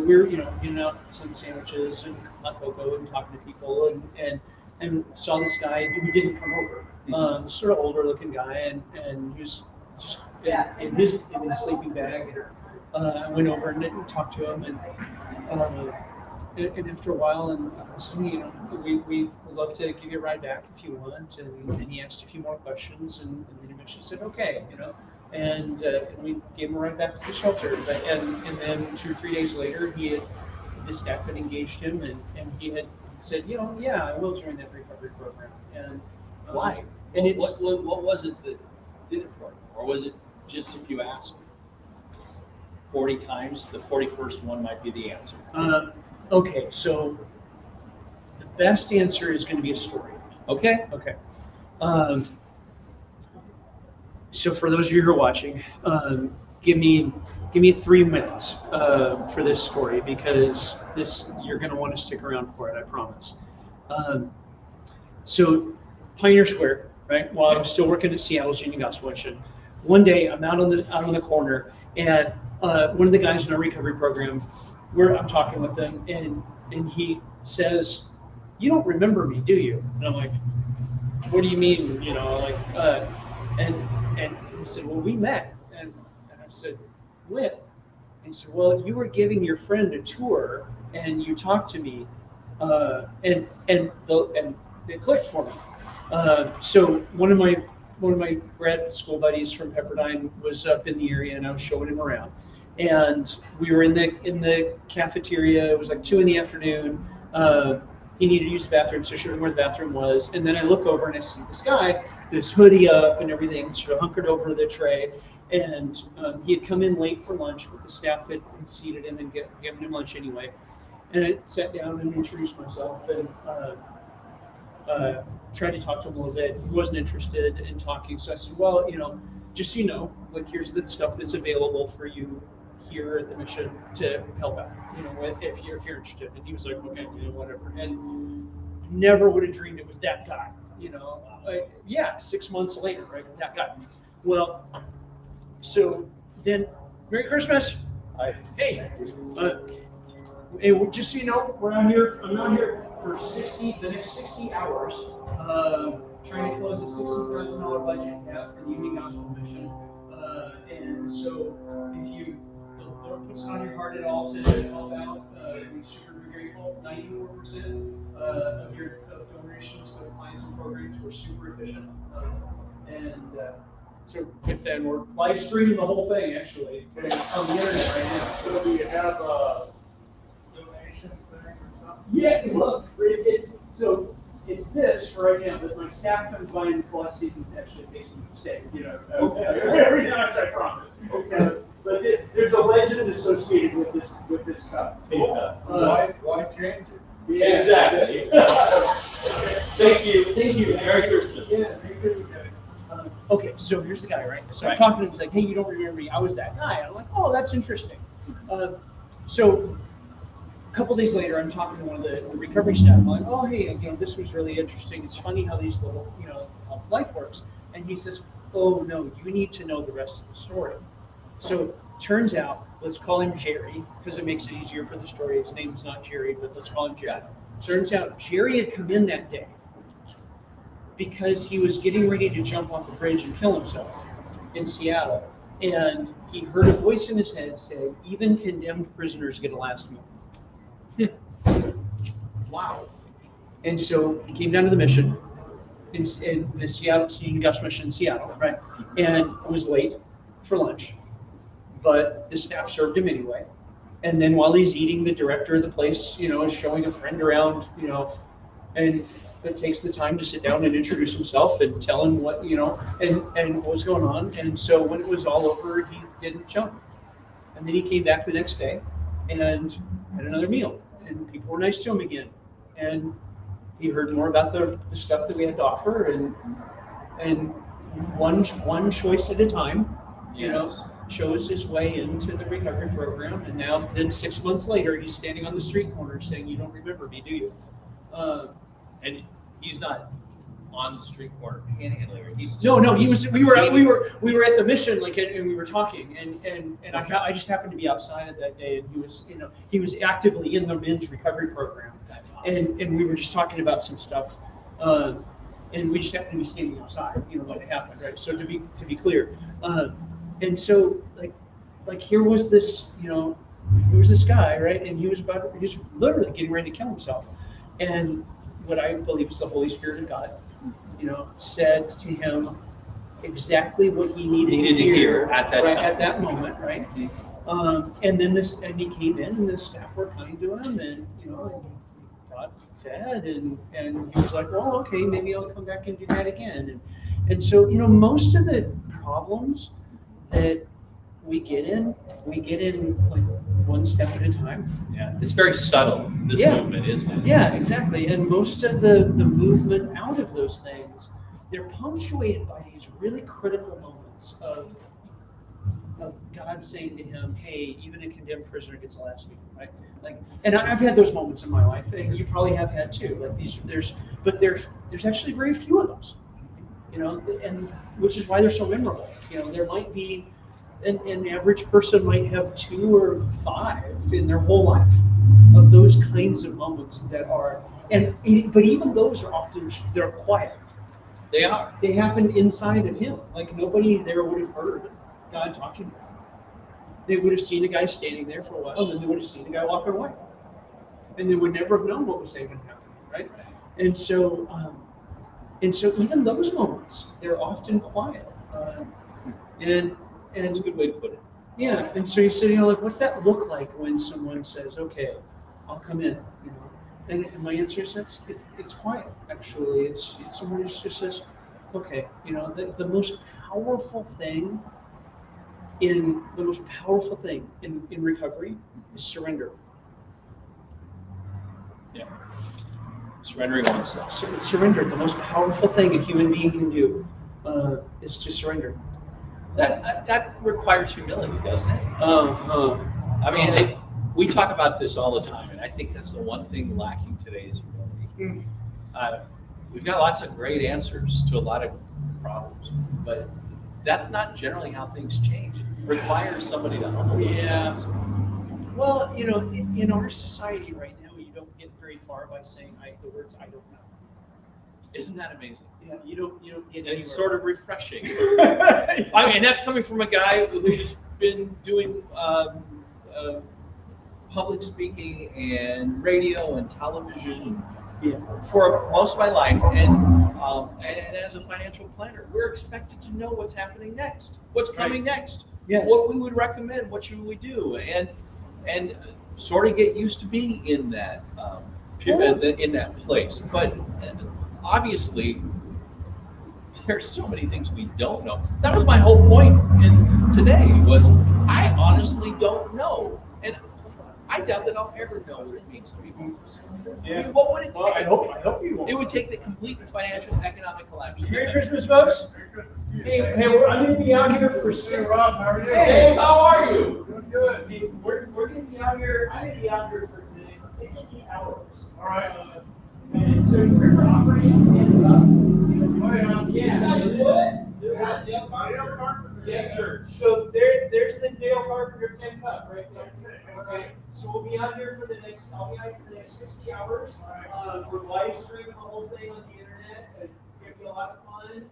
we were, you know, getting out some sandwiches and hot cocoa and talking to people, and saw this guy who didn't come over, sort of older looking guy, and he was just in his sleeping bag. I went over and talked to him, and after a while, and so, you know, we would love to give you a ride back if you want. And he asked a few more questions, and then eventually said, okay, you know, and we gave him a ride back to the shelter. And then 2 or 3 days later, the staff had engaged him, and he had said, you know, yeah, I will join that recovery program. And Why? And it's What was it that did it for him? Or was it just if you ask 40 times, the 41st one might be the answer? Okay, so the best answer is going to be a story. Okay. Okay. So for those of you who are watching, give me 3 minutes for this story, because you're going to want to stick around for it, I promise. So Pioneer Square, right? While I was still working at Seattle's Union Gospel Mission, one day I'm out on the corner, and one of the guys in our recovery program, I'm talking with him, and he says, "You don't remember me, do you?" And I'm like, "What do you mean?" You know, like, and he said, "Well, we met," and I said, "When?" And he said, "Well, you were giving your friend a tour, and you talked to me, and it clicked for me." So one of my grad school buddies from Pepperdine was up in the area, and I was showing him around. And we were in the cafeteria. It was like 2 p.m. He needed to use the bathroom, so I showed him where the bathroom was. And then I look over and I see this guy, this hoodie up and everything, sort of hunkered over the tray. And he had come in late for lunch, but the staff had seated him and given him lunch anyway. And I sat down and introduced myself and tried to talk to him a little bit. He wasn't interested in talking, so I said, "Well, you know, just so you know, like, here's the stuff that's available for you here at the mission to help out, you know, if you're interested." And he was like, "Okay, you know, whatever." And never would have dreamed it was that guy, you know. Yeah, 6 months later, right? That guy. Well, so then, Merry Christmas. Hey, hey, well, just so you know, I'm out here for the next 60 hours, trying to close a $60,000 budget gap for the Union Gospel Mission. And so if the Lord puts it on your heart at all to help out, we're super grateful. 94% of your donations go to clients and programs. We're super efficient. So with that, we're live streaming the whole thing actually on the internet right now. So do you have a donation thing or something? Yeah, look, it's this for right now, but my staff comes by and collects these and actually takes them safe, every now and then, I promise. Okay. But there's a legend associated with this stuff. Why change it? Yeah, exactly. Thank you. Merry Christmas. Yeah, Merry Christmas. Okay, so here's the guy, right? So I'm talking to him, he's like, hey, you don't remember me, I was that guy. I'm like, oh, that's interesting. So a couple days later, I'm talking to one of the recovery staff. I'm like, oh, hey, this was really interesting. It's funny how these little, how life works. And he says, oh, no, you need to know the rest of the story. So turns out, let's call him Jerry, because it makes it easier for the story. His name's not Jerry, but let's call him Jerry. Turns out Jerry had come in that day because he was getting ready to jump off a bridge and kill himself in Seattle. And he heard a voice in his head say, even condemned prisoners get a last meal. Wow. And so he came down to the mission in the Seattle Union Gospel Mission in Seattle, right? And was late for lunch, but the staff served him anyway. And then while he's eating, the director of the place, is showing a friend around, and that takes the time to sit down and introduce himself and tell him what, and what was going on. And so when it was all over, he didn't jump. And then he came back the next day and had another meal. And people were nice to him again. And he heard more about the stuff that we had to offer, and one choice at a time, chose his way into the recovery program. And now, then 6 months later, he's standing on the street corner saying, "You don't remember me, do you?" And he's not on the street corner panhandling. He was. We were at the mission, and we were talking, and I just happened to be outside of that day, and he was actively in the men's recovery program. That's awesome. And we were just talking about some stuff, and we just happened to be standing outside, when it happened, right? So to be clear, and so like here was this, here was this guy, right? And he was literally getting ready to kill himself, and what I believe is the Holy Spirit of God, said to him exactly what he needed to hear at that right, time. at that moment, right? And then he came in, and the staff were kind to him, and and he got fed, and he was like, well, okay, maybe I'll come back and do that again, and so most of the problems that we get in like one step at a time. Yeah, it's very subtle, this movement, isn't it? Yeah, exactly. And most of the movement out of those things, they're punctuated by these really critical moments of God saying to him, hey, even a condemned prisoner gets a last meal, right? And I've had those moments in my life, and you probably have had too. There's actually very few of those, and which is why they're so memorable. There might be an average person might have 2 or 5 in their whole life of those kinds of moments that are, but even those are often, they're quiet. They are. They happen inside of him. Like nobody there would have heard God talking to them. They would have seen a guy standing there for a while, and then they would have seen a guy walking away. And they would never have known what was even happening, right? And so even those moments, they're often quiet. And That's a good way to put it. Yeah, and so you say, what's that look like when someone says, okay, I'll come in, And my answer is it's quiet, actually. It's someone who just says, okay, the most powerful thing in recovery is surrender. Yeah. Surrendering oneself. Surrender. The most powerful thing a human being can do is to surrender. That requires humility, doesn't it? I mean, we talk about this all the time, and I think that's the one thing lacking today is humility. We've got lots of great answers to a lot of problems, but that's not generally how things change. It requires somebody to humble themselves. Well, in our society right now, you don't get very far by saying the words "I don't know." Isn't that amazing? Yeah, you don't get anywhere. It's sort of refreshing. I mean, that's coming from a guy who's been doing public speaking and radio and television for most of my life, and as a financial planner, we're expected to know what's happening next, what's coming next, Yes. what we would recommend, what should we do, and sort of get used to being in that in that place. But obviously, there's so many things we don't know. That was my whole point in today was I honestly don't know, and I doubt that I'll ever know what it means to be homeless. Yeah. I mean, what would it take? Well, I hope you won't. It would take the complete financial economic collapse. Merry Christmas, folks. Hey, I'm going to be out here for Hey, Rob, how are you? Hey, how are you? Doing good. Hey, we're going to be out here. I'm going to be out here for the next 60 hours. All right. And so you remember Operation Stand Up? Oh, yeah. Yeah. So this is, Dale Carpenter. yeah, sure. So there's the Dale Carpenter 10 Cup right there. Okay. So we'll be out here for the next. I'll be out here for the next 60 hours. We're live streaming the whole thing on the internet. It's gonna be a lot of fun.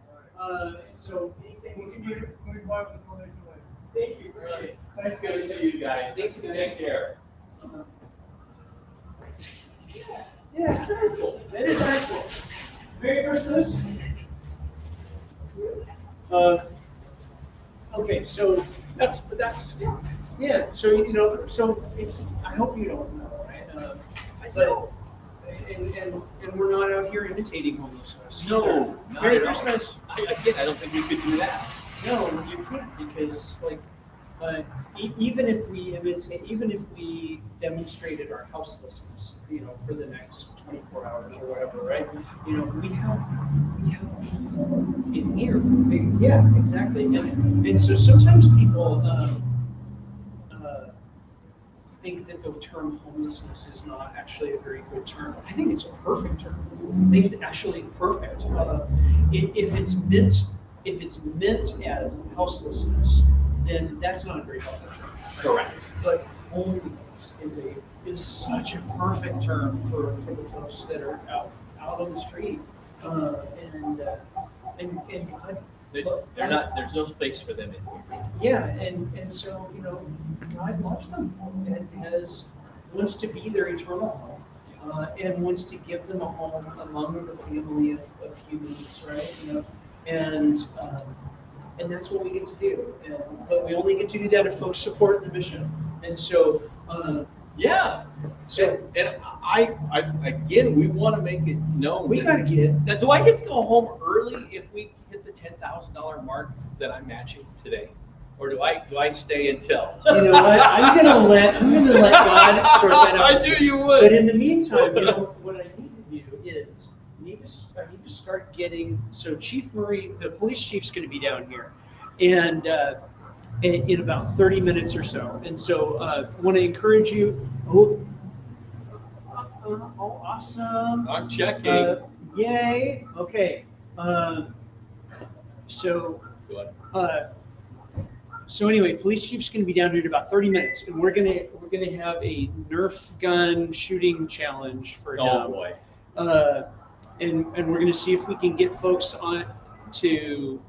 So anything we can do. We can buy with the donation later. Thank you. Appreciate it. It's good to see you guys. Thanks. Take care. Yeah, it's very cool. That is very cool. Merry Christmas. Okay, so that's yeah. So so it's. I hope you don't know, right? But and we're not out here imitating homelessness. No, not Merry at all. Christmas. Again, I don't think we could do that. No, you couldn't because like even if we demonstrated our houselessness, for the next 24 hours or whatever, right? We have people in here. Yeah, exactly. And so sometimes people think that the term homelessness is not actually a very good term. I think it's a perfect term. I think it's actually perfect. If it's meant as houselessness, then that's not a very helpful term. Correct. But homeless is such a perfect term for the folks that are out on the street. And God, They're not. There's no space for them in here. yeah, and so God loves them and wants to be their eternal home, and wants to give them a home among the family of humans, right? And that's what we get to do. But we only get to do that if folks support the mission. And so, Yeah. so And I again, we want to make it known. we got to get. Now, do I get to go home early if we hit the $10,000 mark that I'm matching today, or do I stay until? You know what? I'm gonna let God sort that out. I knew you would. But in the meantime, what I need to do is I need to start getting. So Chief Murray, the police chief's going to be down here, and in about 30 minutes or so. And so I want to encourage you. Oh, awesome! I'm checking. Yay! Okay. So. Go ahead. So anyway, police chief's going to be down here in about 30 minutes, and we're gonna have a Nerf gun shooting challenge for him. Oh boy. And we're going to see if we can get folks on to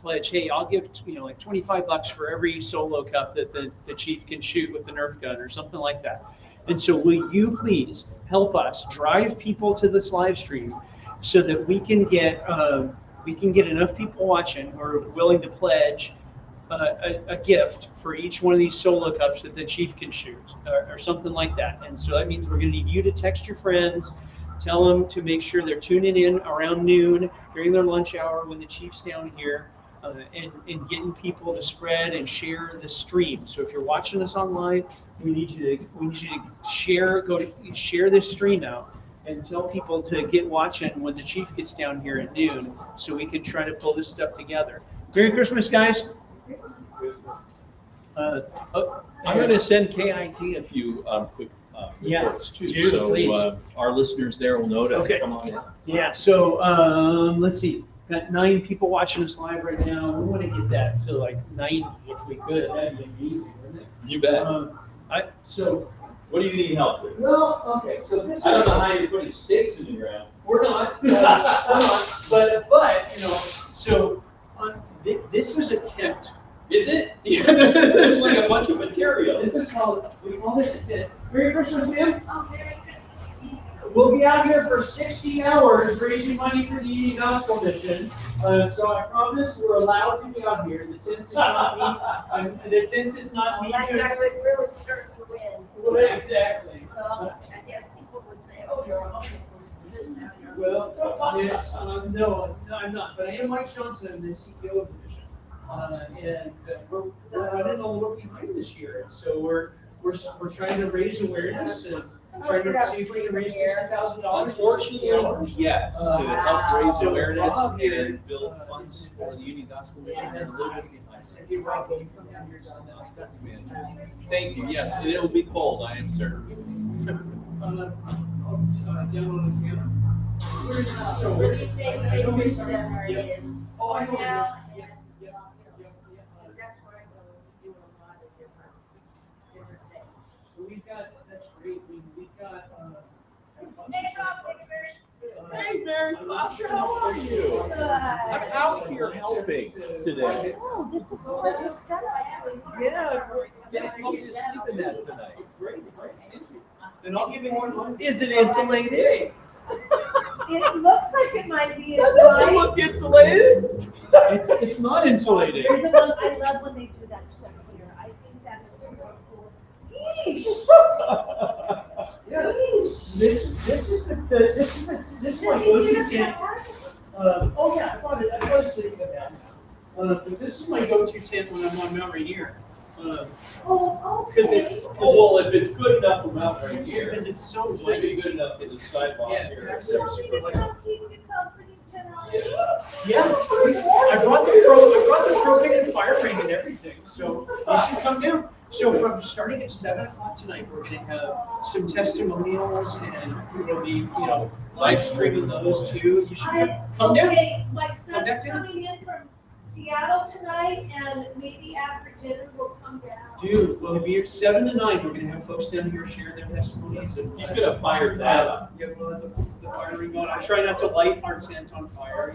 pledge. Hey, I'll give like $25 for every solo cup that the chief can shoot with the Nerf gun or something like that. And so, will you please help us drive people to this live stream so that we can get enough people watching who are willing to pledge a gift for each one of these solo cups that the chief can shoot or something like that. And so that means we're going to need you to text your friends, tell them to make sure they're tuning in around noon during their lunch hour when the chief's down here, and getting people to spread and share the stream. So if you're watching this online, we need you to share this stream out and tell people to get watching when the chief gets down here at noon, so we can try to pull this stuff together. Merry Christmas, guys. I'm going to send KIT a few quick reports too, do, so please. Our listeners there will know to Okay. come on in. Yeah, so let's see. Got 9 people watching us live right now. We want to get that to like 90 if we could. That'd be amazing, wouldn't it? You bet. So What do you need help with? Well, okay, so this. I don't know how you're putting stakes in the ground. We're not, but, you know, so, this is a tent. Is it? Yeah, There's like a bunch of material. This is called, we call this a tent. Merry Christmas, ma'am. Oh, Merry Christmas. We'll be out here for 60 hours raising money for the gospel mission. So I promise we're allowed to be out here. The tent is not me. The tent is not me. That guy would really turn you in. Well, exactly. Well, I guess people would say, oh, you're a homeless person sitting down here. Well, yes, no, I'm not. But I am Mike Johnson. I'm the CEO of the mission. And we're running a little behind this year. So we're trying to raise awareness and trying to see if we can raise $60,000. Unfortunately, yes, to help raise So awareness Bob here, and build funds for the Union Gospel Mission, and a little bit behind. Hey, Rob, will you come down here so that That's fantastic. Thank you. Yes, and it'll be cold, I am certain. down on the camera? Living Faith Victory Center is. Oh, I know. Now, Yeah, yeah, and, yeah, yeah. because that's where I go, we do a lot of different things. We've got, that's great. We've got, Hey, Mary Foster, how are you? I'm out here helping today. Oh, this is what is set up. Yeah, help you sleep in that tonight. great. Thank you. And I'll give you one more. Is it insulated? It looks like it might be. That doesn't look insulated. It's not insulated. I love when they do that stuff here. I think that is so cool. Yeesh. Yeah. Yeesh. This is this is my Does he go-to need a tent. car? Oh yeah, I was thinking of that. But this is my go-to tent when I'm on Mount Rainier. Oh, okay. Because it's Well, if it's good enough for Mount Rainier, because it's so it should light. be good enough in the sidewalk Yeah, here. yeah. You want me to come keep you company tonight? Yeah, I brought the propane and fire ring and everything, so you should come down. So from starting at 7 o'clock tonight, we're gonna have some testimonials and we'll be, live streaming those too. You should come down. Okay, my son's back down. coming in from Seattle tonight, and maybe after dinner we'll come down. Dude, we'll be here 7 to 9. We're gonna have folks down here share their testimonies. And He's gonna fire that up. Yeah, we'll have the fire ring going. I try not to light our tent on fire,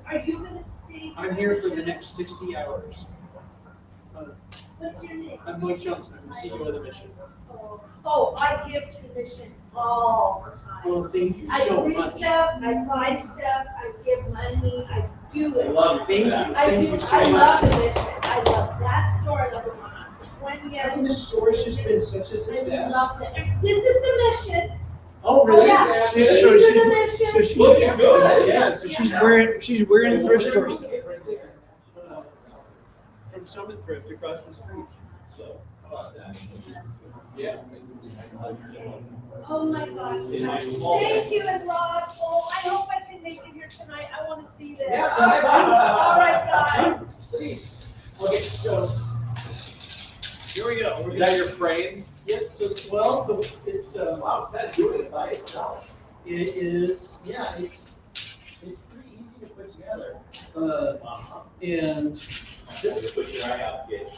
Are you gonna stay? I'm here for the next 60 hours. What's your name? I'm Mike Johnson. I'm the CEO of the mission. Oh, I give to the mission all the time. Well, thank you I so read much. stuff, I buy stuff, I give money, I do I it. love you Thank for that. you. I Thank do, you so I much. love the mission. I love that store, number one. 20 I think years. this store's just been such a I success. love it. This is the mission. Oh, really? Yeah. So This so is the she's, mission. so she's, Looking good. yeah, so she's wearing the thrift store stuff right there. From Summit Thrift across the street. So, how about that? Yeah. Oh my gosh. In my small- Thank you, and Rod. Oh, I hope I can make it here tonight. I want to see this. Yeah. All right, guys. Please. Okay, so here we go. Is that your frame? Yep, so, well, it's, wow, it's kind of doing it by itself. It is, yeah, it's pretty easy to put together. And Just put your eye out, kid.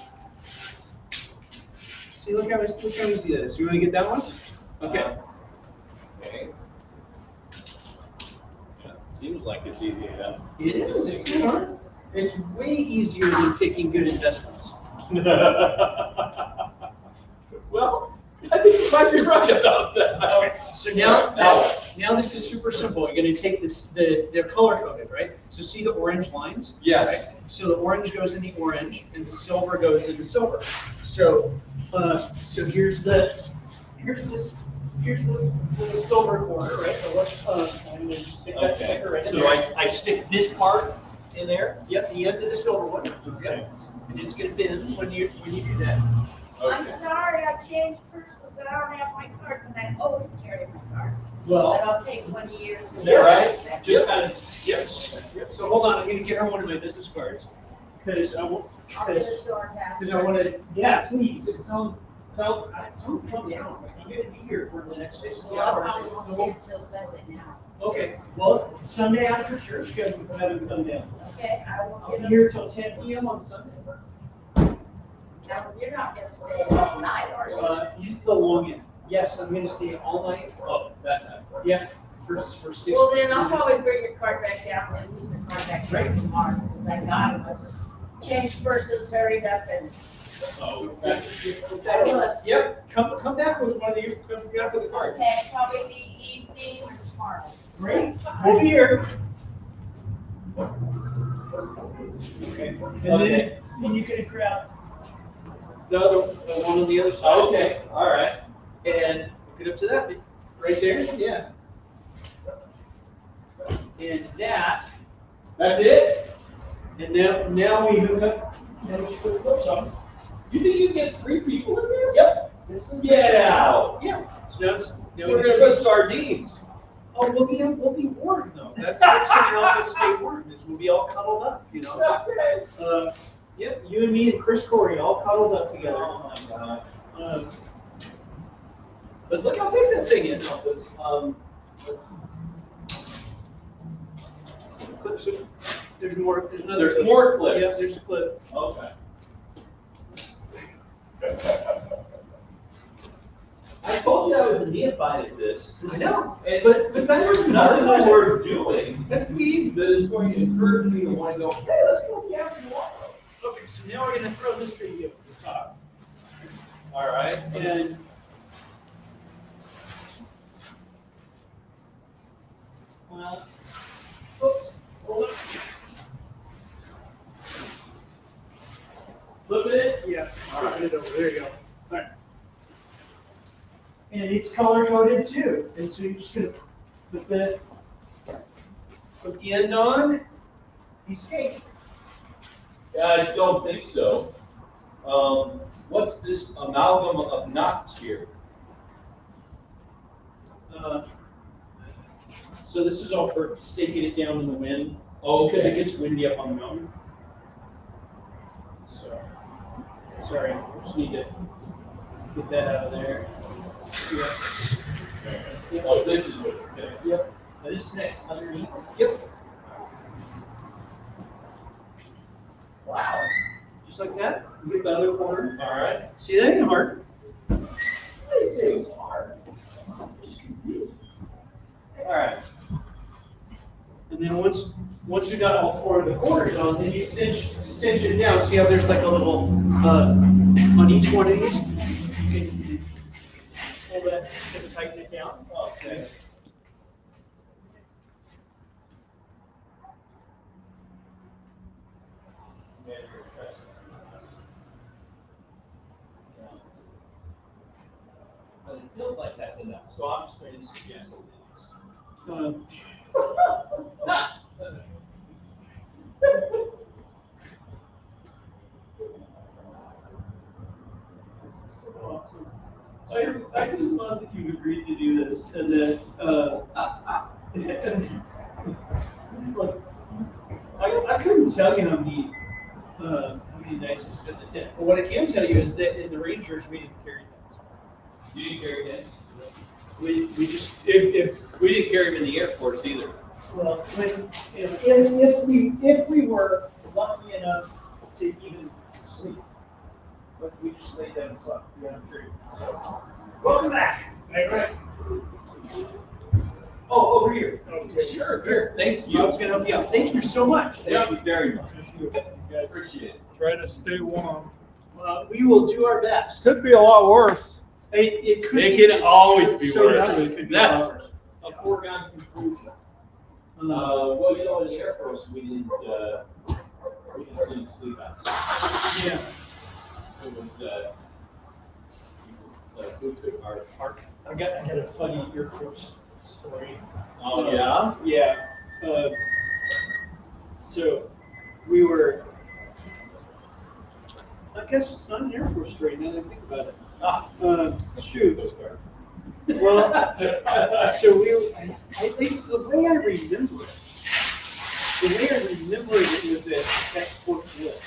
see, look how easy that is. You want to get that one? Okay. Okay. Yeah, seems like it's easy enough. It is. It's way easier than picking good investments. Well, I think you might be right about that. Okay, so now this is super simple. You're going to take this, they're color coded, right? So see the orange lines? Yes. Right? So the orange goes in the orange, and the silver goes in the silver. So, so here's the silver corner, right? So let's, I'm going to stick that Okay, sticker right in so there. I stick this part in there? Yep, the end of the silver one. Yep. And it's going to bend when you do that. I'm Okay. sorry, I changed purses, and I don't have my cards, and I always carry my cards. Well, But I'll take 20 years. Is that right? Just kind of, yes. Yep. So hold on, I'm going to get her one of my business cards because I want. I'll get a door pass. Because I want to, yeah, please. Tell me out. I'm going to be here for the next 60 Well, I hours. probably won't see it until Sunday now. Okay, well, Sunday after church, guys, we can have him come down. Okay, I will I'll give be them. here till 10 p.m. on Sunday. Now, you're not gonna stay all night, are you? He's the long end. Yes, I'm gonna stay all night. Oh, that's not. Yeah, for 6. Well, then I'll probably bring your card back down and use the card back right tomorrow, because I got it. I just changed purses, hurried up, and Oh, I will. Yep, come back with one of the, come back with a card. Okay, probably the evening or tomorrow. Great, we'll be here. Okay, and then you can grab the other, the one on the other side. Okay, all right. And hook it up to that, right there, yeah. And that's it. And now we hook up, now we just put the clips on. You think you can get 3 people in this? Yep. Get out. Yeah. So now We're gonna put sardines. Oh, we'll be warm though. That's gonna help us stay warm, is we'll be all cuddled up, you know? Okay. Yep, you and me and Chris Corey all cuddled up together. Oh my God. But look how big that thing is. Clips. There's more. There's another. There's clip. more clips. Yeah, there's a clip. Okay. I told you I was a neophyte at this. I know. But that was none of what we're doing. That's pretty easy. That is going to encourage me to want to go, hey, let's go camping tomorrow. Okay, so now we're gonna throw this baby up to the top. All right. And oops, hold it. Flip it. Yeah. Flip it over. There you go. All right. And it's color coded too. And so you're just gonna put the end on. Piece of cake. I don't think so. What's this amalgam of knots here? So this is all for staking it down in the wind. Oh, Because it okay. gets windy up on the mountain. So, sorry, I just need to get that out of there. Yeah. Oh, this is what it is. Yep. Now this connects underneath. Yep. Wow. Just like that. You get the other corner. All right. See, that ain't hard. I didn't say it was hard. Just confused. All right. And then once you got all 4 of the corners on, then you cinch it down. See how there's like a little on each one of these. You can pull that and tighten it down. Okay. But it feels like that's enough, so I'm just going to suggest this. Awesome. I just love that you agreed to do this, and that like I couldn't tell you how many nights we spent in the tent. But what I can tell you is that in the Rangers we didn't carry tents. You didn't carry tents? We just if We didn't carry them in the Air Force either. well if we were lucky enough to even sleep, but we just laid down and slept. Yeah, I'm sure. So, welcome back. All right. Oh, over here. Okay. Sure, here. Thank I you. was gonna help you out. Thank you so much. Thank you very much. You guys Appreciate it. Try to stay warm. We will do our best. Could be a lot worse. It could It be- can always be so worse. definitely could be That's worse. a foregone conclusion. Well, you know, in the Air Force, we didn't sleep outside. Yeah. It was, who took our part? I got a funny Air Force story. Oh, yeah? Yeah. So we were. I guess it's not an Air Force story now that I think about it. Shoot. Coast Guard. Well, so at least the way I remember it was at Fort Bliss,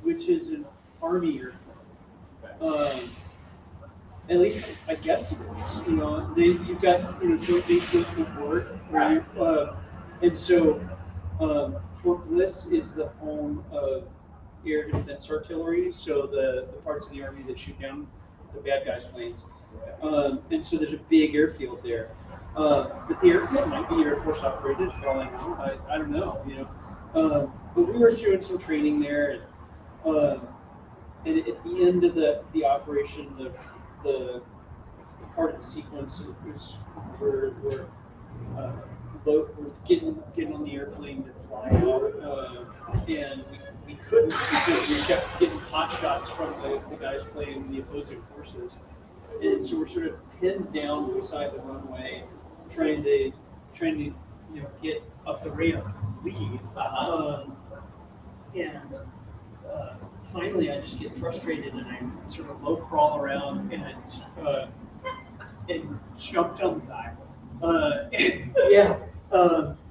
which is an Army airport. At least I guess it is. You know, you've got joint base national board where you, and so Fort Bliss is the home of air defense artillery. So the parts of the Army that shoot down the bad guys' planes. And so there's a big airfield there. But the airfield might be Air Force operated for all I know. I don't know, you know. But we were doing some training there, and at the end of the operation, the part of the sequence was uh, we're getting on the airplane to fly out, and we couldn't because we kept getting hot shots from the guys playing the opposing forces, and so we're sort of pinned down beside the runway, trying to get up the ramp, leave, and finally I just get frustrated and I sort of low crawl around and jumped on the guy. Yeah,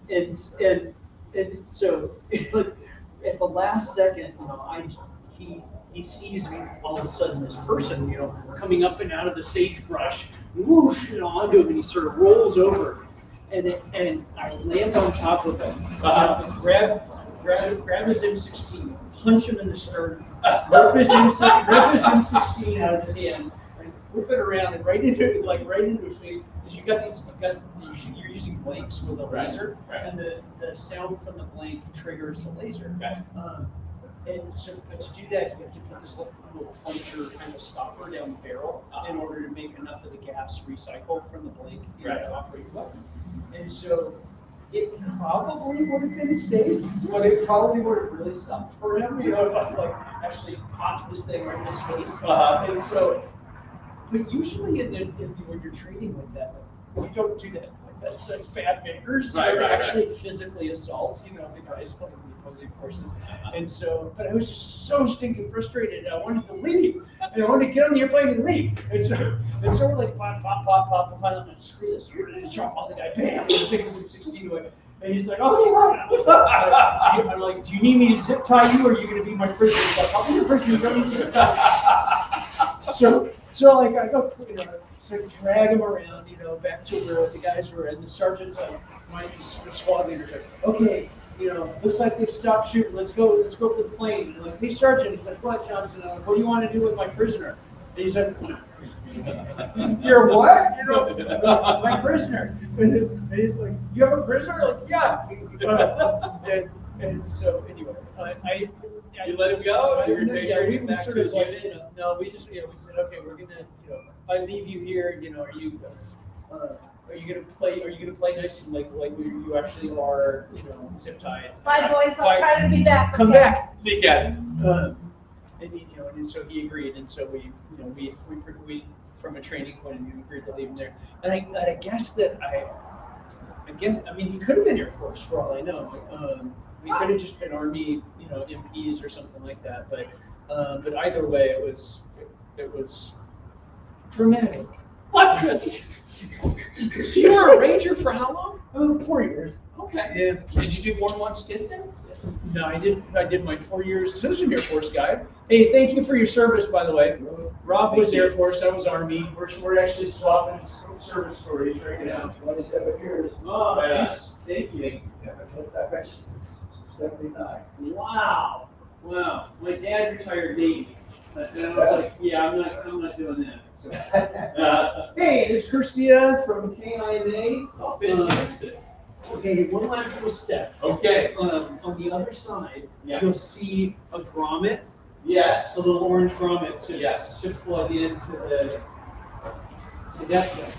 and so at the last second, you know, he sees all of a sudden this person, you know, coming up and out of the sagebrush, whoosh, you know, onto him, and he sort of rolls over, and I land on top of him, grab his M16, punch him in the sternum, rip his M16 out of his hands, and whip it around and right into his face. Because you're using blanks with a laser, and the sound from the blank triggers the laser. And so, but to do that, you have to put this little plunger kind of stopper down the barrel in order to make enough of the gas recycle from the blank to operate the weapon. And so it probably would have been safe, but it probably would have really sucked for him, you know, if I like actually popped this thing right in his face. And so, but usually when you're training like that, you don't do that. Like that's bad manners. Actually physically assault, you know, the guys playing the opposing forces. And so, but I was just so stinking frustrated. I wanted to leave, and I wanted to get on the airplane and leave. And so we're like pop, and finally I'm like, screw this. We're gonna just jump on the guy, bam, and take his M16 away. And he's like, oh, yeah. I'm like, do you need me to zip tie you, or are you gonna be my prisoner? He's like, I'll be your prisoner. You don't need to zip tie. So like I go, you know, so drag him around, you know, back to where the guys were, and the sergeant's like, my squad leader's like, okay, you know, looks like they've stopped shooting. Let's go for the plane. And I'm like, hey sergeant, he's like, what, Johnson? I'm like, what do you want to do with my prisoner? And he's like, you're what? You know, my prisoner. And he's like, you have a prisoner? Like, yeah. And so anyway, You let him go? We sort of like, no, we just, you know, we said, okay, we're gonna, you know, if I leave you here, you know, are you gonna play nice and like you actually are, you know, zip tied? Bye, boys. I'll try to be back. Come okay? back. See, Cat. And you know, and so he agreed, and so we from a training point of view agreed to leave him there. And I guess I mean he could have been Air Force for all I know. We could have just been Army, you know, MPs or something like that. But either way, it was dramatic. What? So you were a Ranger for how long? 4 years. Okay. Yeah. Did you do more than one stint then? No, I did my 4 years. I was an Air Force guy. Hey, thank you for your service, by the way. Rob was Air Force, I was Army. We're actually swapping service stories right now. 27 years. Oh, Yeah. thanks. Thank you. Yeah, I've been since 79. Wow. My dad retired Navy. And I was like, yeah, I'm not doing that. So, hey, there's Kirstia from KIMA. Oh, fantastic. Okay, one last little step. Okay. On the other side, Yeah. you'll see a grommet, Yes. a little orange grommet to plug into that thing.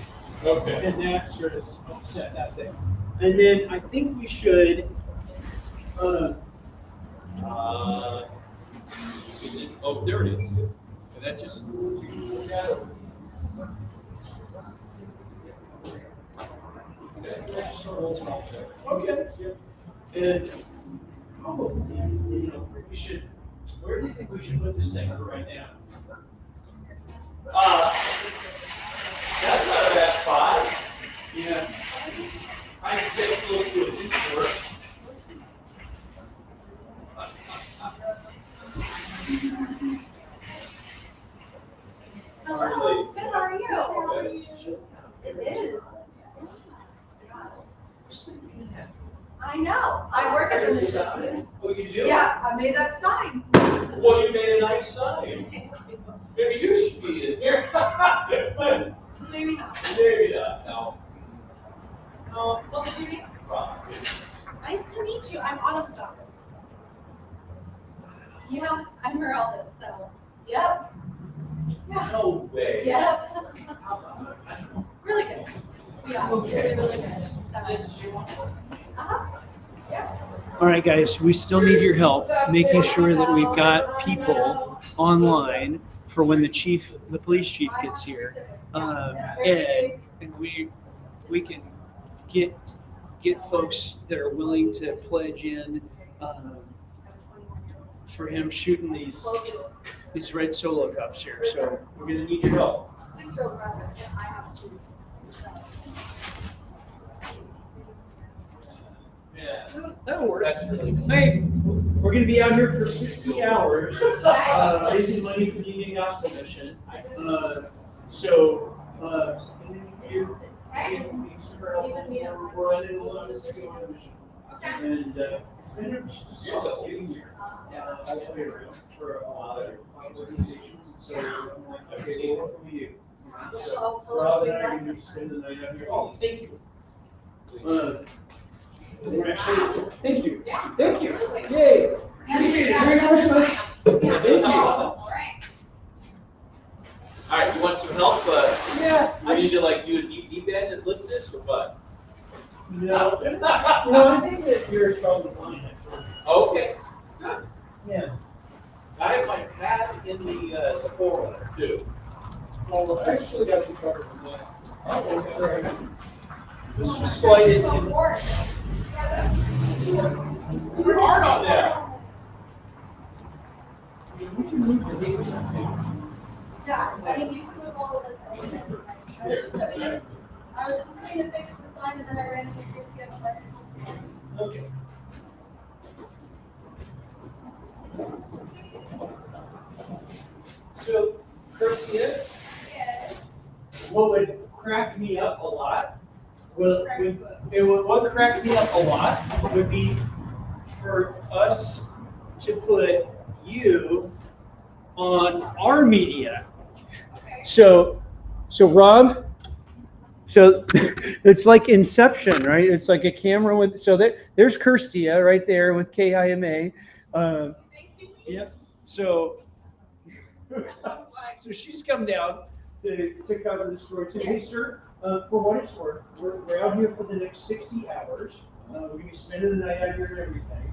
Okay. And that sort of set that thing. And then I think we should, Is it? Oh, there it is. And that just. okay. And probably, you know, we should, where do you think we should put this thing right now? That's not a bad spot. Yeah. I can get close to it first. Hello, good, how are you? It is. I know, I work at the mission. Oh, you do? Yeah, I made that sign. Well, you made a nice sign. Maybe you should be in here. Maybe not. Maybe not, no. What was your name? Probably. Nice to meet you. I'm Autumn's daughter. Yeah, I'm her eldest, so. Yep. Yeah. No way. Yep. Really good. Yeah, really, really good. So. Uh-huh. Yeah. All right, guys, we still need your help making sure that we've got people online for when the police chief gets here. And we can get folks that are willing to pledge in for him shooting these red Solo cups here. So we're gonna need your help. 6-year-old brother, and I have 2. So. Yeah, that'll work. That's really cool. Hey, we're gonna be out here for 60 hours, raising money for the Union Gospel Mission. We're running a lot of skill on the mission. And it's been just solid getting here. All the way around for a lot of organizations. So I'm like, okay, well, what can we do? So Rob and I are gonna be spending the night out here. Oh, thank you. We're actually, thank you. Thank you. Yay. Appreciate it. Merry Christmas. Thank you. All right, you want some help? Yeah. We need to like do a deep end and lift this or what? No. No, I think that yours probably fine. Actually. Okay. Yeah. I have my pad in the forerunner too. Well, I actually got you covered from that. Oh, sorry. Let's just slide it in. You're hard on there. We can move the neighbors up too. Yeah, I mean, you can move all of this. I was just coming to fix the sign and then I ran into Christie at the next one. Okay. So, Christina, what would crack me up a lot, what cracked me up a lot would be for us to put you on our media. So Rob, so it's like Inception, right? It's like a camera with, so there's Kirstia right there with KIMA. Yep. So she's come down to cover the story too. Hey, sir, for what it's worth, we're out here for the next 60 hours. We're going to be spending the night out here and everything,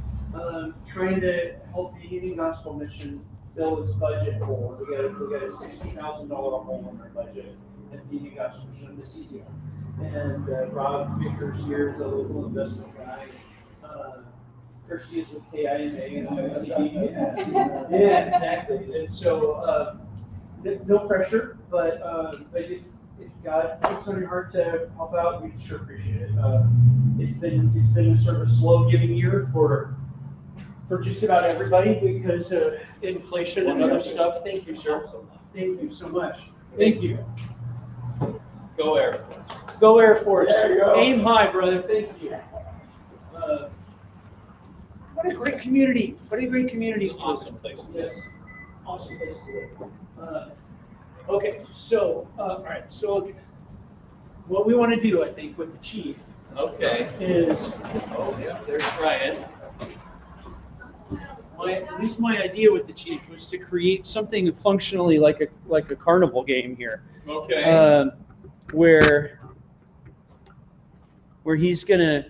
trying to help the Union Gospel Mission fill its budget hole. We got a $60,000 hole in our budget at the Union Gospel Mission this year. And Rob Vickers here is a local investment guy. Kirstie is with KIMA and IOCD. Yeah, exactly. And so, no pressure, but if God puts on your heart to help out, we'd sure appreciate it. It's been sort of a slow giving year for just about everybody because of inflation and other stuff. Thank you, sir. Thank you so much. Thank you. Go Air Force. Go Air Force. There you go. Aim high, brother. Thank you. What a great community. What a great community. Awesome place to live. Yes. Awesome place to live. Okay, so, all right, so what we want to do, I think, with the chief Okay. is, Oh yeah, there's Brian. at least my idea with the chief was to create something functionally like a carnival game here. Okay. Where he's gonna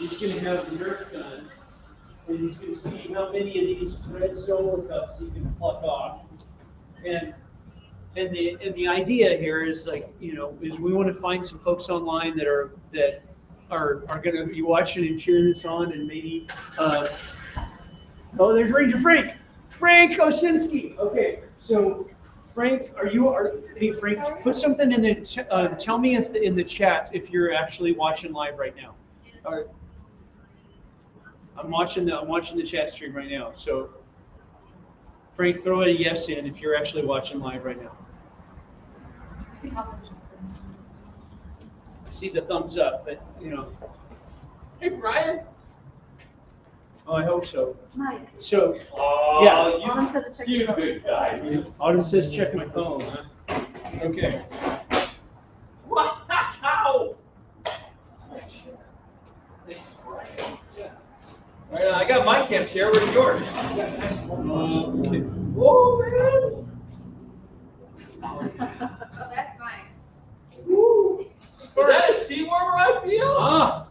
have the Nerf gun, and he's gonna see how many of these red Solo cups he can pluck off. And the idea here is is we want to find some folks online that are gonna be watching and cheering us on, and maybe oh, there's Ranger Frank Osinski. Okay, so Frank, hey Frank, put something in the tell me if in the chat if you're actually watching live right now. All right. I'm watching the chat stream right now. So Frank, throw a yes in if you're actually watching live right now. I see the thumbs up, but Hey Brian. Oh, I hope so. Mike. So Oh, yeah. Autumn said to check you your phone. good guy. Autumn says check my phone. Huh? Okay. Wow! I got my camp chair. Where's yours? Okay. Whoa, man! Oh, that's nice. Woo. Is that a seat warmer I feel? Ah.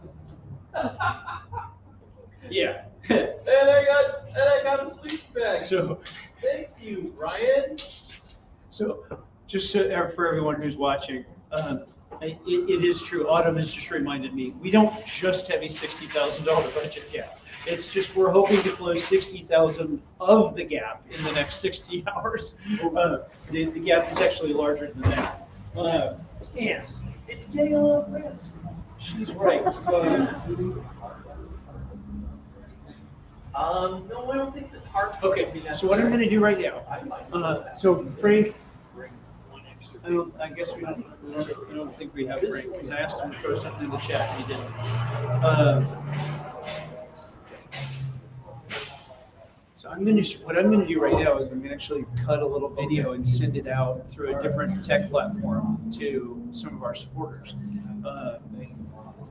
Yeah. And I got a sleep bag. So, Thank you, Brian. so just so, for everyone who's watching, it is true. Autumn has just reminded me, we don't just have a $60,000 budget gap. It's just we're hoping to close 60,000 of the gap in the next 60 hours. The gap is actually larger than that. And it's getting a little risk. She's right. No, I don't think the tarp. Okay, so what I'm going to do right now, so Frank, I guess I don't think we have Frank, because I asked him to throw something in the chat, and he didn't. So what I'm going to do right now is I'm going to actually cut a little video and send it out through a different tech platform to some of our supporters.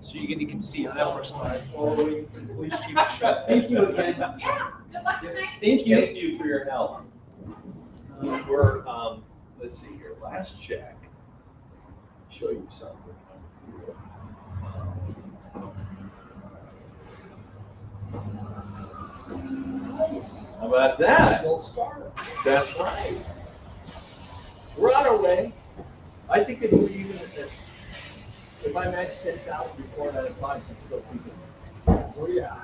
So you're going to get to see how that works live all the way from the police chief. Thank you again. Yeah, good luck tonight. Thank you. Thank you for your help. We're, let's see here, last check. Show you something. Nice. How about that? That's right. We're on our way. I think if we even, if I match 10,000 before that, I can still keep it. Oh, yeah.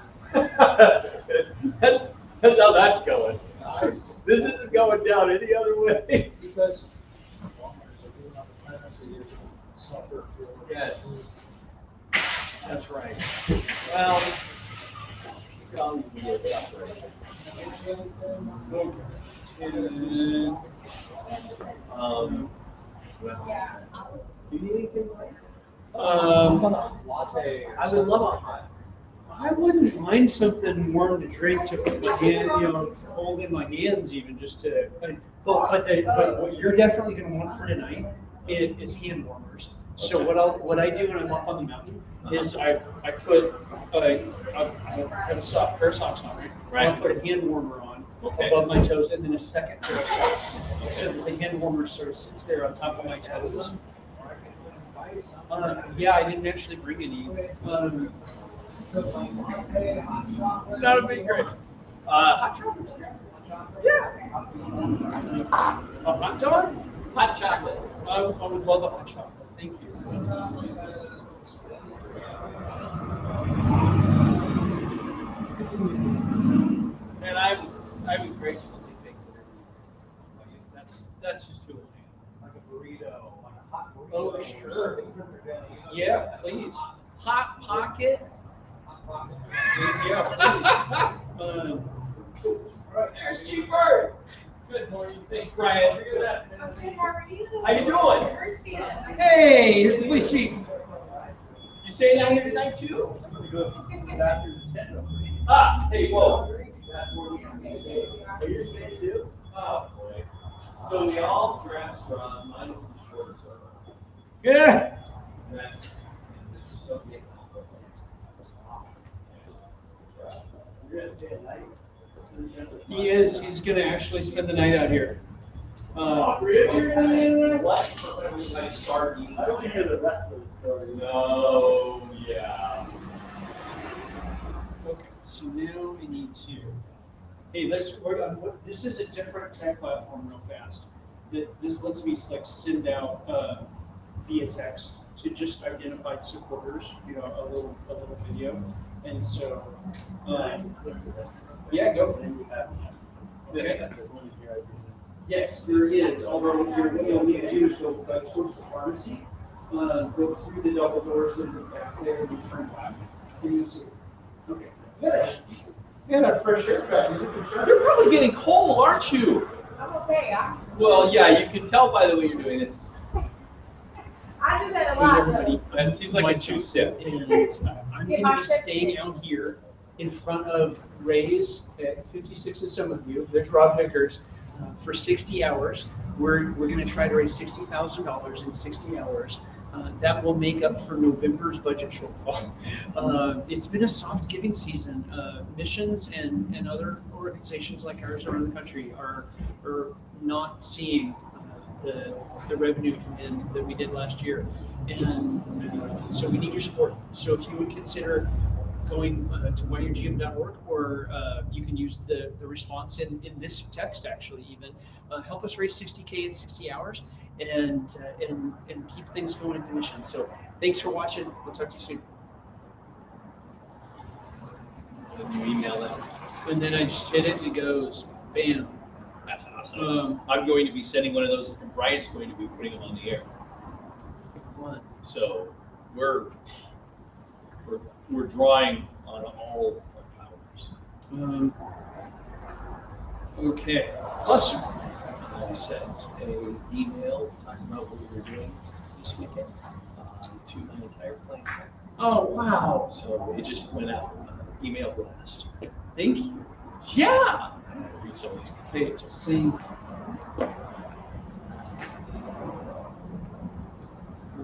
That's how that's going. Nice. This isn't going down any other way. Because Walmart's are doing on the premise that you suffer through. Yes. That's right. Well, I'll even do a separation. Well, do you need anything like Latte. I would love a hot. I wouldn't mind something warm to drink to put my hand, hold in my hands even just to, but what you're definitely gonna want for tonight is hand warmers. So what I do when I'm up on the mountain is I put, I have a soft pair of socks on, right? Right. I'll put a hand warmer on Okay. above my toes and then a second pair of socks. So that the hand warmer sort of sits there on top of my toes. Yeah, I didn't actually bring any. That would be great. Hot chocolate's great. Yeah. A hot dog? Hot chocolate. I would love a hot chocolate. Thank you. And I would graciously take whatever. That's just who I am. Like a burrito, like a hot burrito. Oh, sure. Something from your belly. Yeah, please. Hot pocket. Yeah, please. There's Chief Bird. Good morning. Thanks, Brian. Okay, how are you? How you doing? Where's Stina? Hey, here's the police chief. You staying down here tonight too? Ah, hey, whoa. That's where we can stay. Are you staying too? Oh, boy. So we all dressed, mine was the shortest of them. Yeah. And that's so big. You're gonna stay at night? He is. He's gonna actually spend the night out here. Really? What? Like sardines. I don't hear the rest of the story. No, yeah. Okay, so now we need to. Hey, this is a different tech platform real fast. This lets me like send out via text to just identified supporters, a little video. And so, yeah, go. Okay. Yes, there is, although what you'll need to do is go towards the pharmacy, go through the double doors and go back there and turn left. And you'll see. Okay. Yeah, that fresh air back. You're probably getting cold, aren't you? I'm okay. Well, yeah, you can tell by the way you're doing it. I do that a Hey, lot. everybody. That seems like a two-step. And I'm going to be staying out here in front of Ray's at 56 and some of you. There's Rob Vickers for 60 hours. we're going to try to raise $60,000 in 60 hours. That will make up for November's budget shortfall. It's been a soft giving season. Missions and other organizations like ours around the country are not seeing the revenue come in that we did last year. And so we need your support. So if you would consider going to yrgm.org, or you can use the response in this text, actually, even help us raise 60K in 60 hours and keep things going at the mission. So thanks for watching. We'll talk to you soon. Then you email it. And then I just hit it and it goes bam. That's awesome. I'm going to be sending one of those, and Brian's going to be putting them on the air. Fun. So we're drawing on all our powers. Okay. Awesome. I sent an email talking about what we were doing this weekend to my entire plane. Oh, wow. So it just went out email blast. Thank you. Yeah. Read some of these. Okay, it's sync.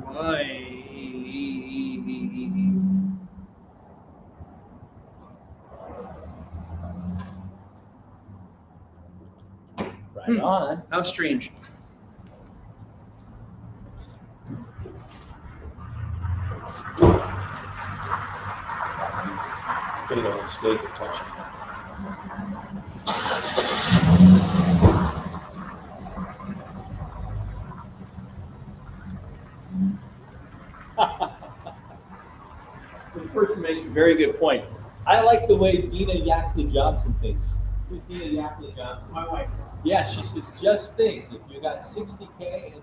Why? Right on. How strange. Putting on a steak and touching. This person makes a very good point. I like the way Dina Yakima Johnson thinks. Who's Dina Yakima Johnson? My wife. Yeah, she said, just think, if you got 60K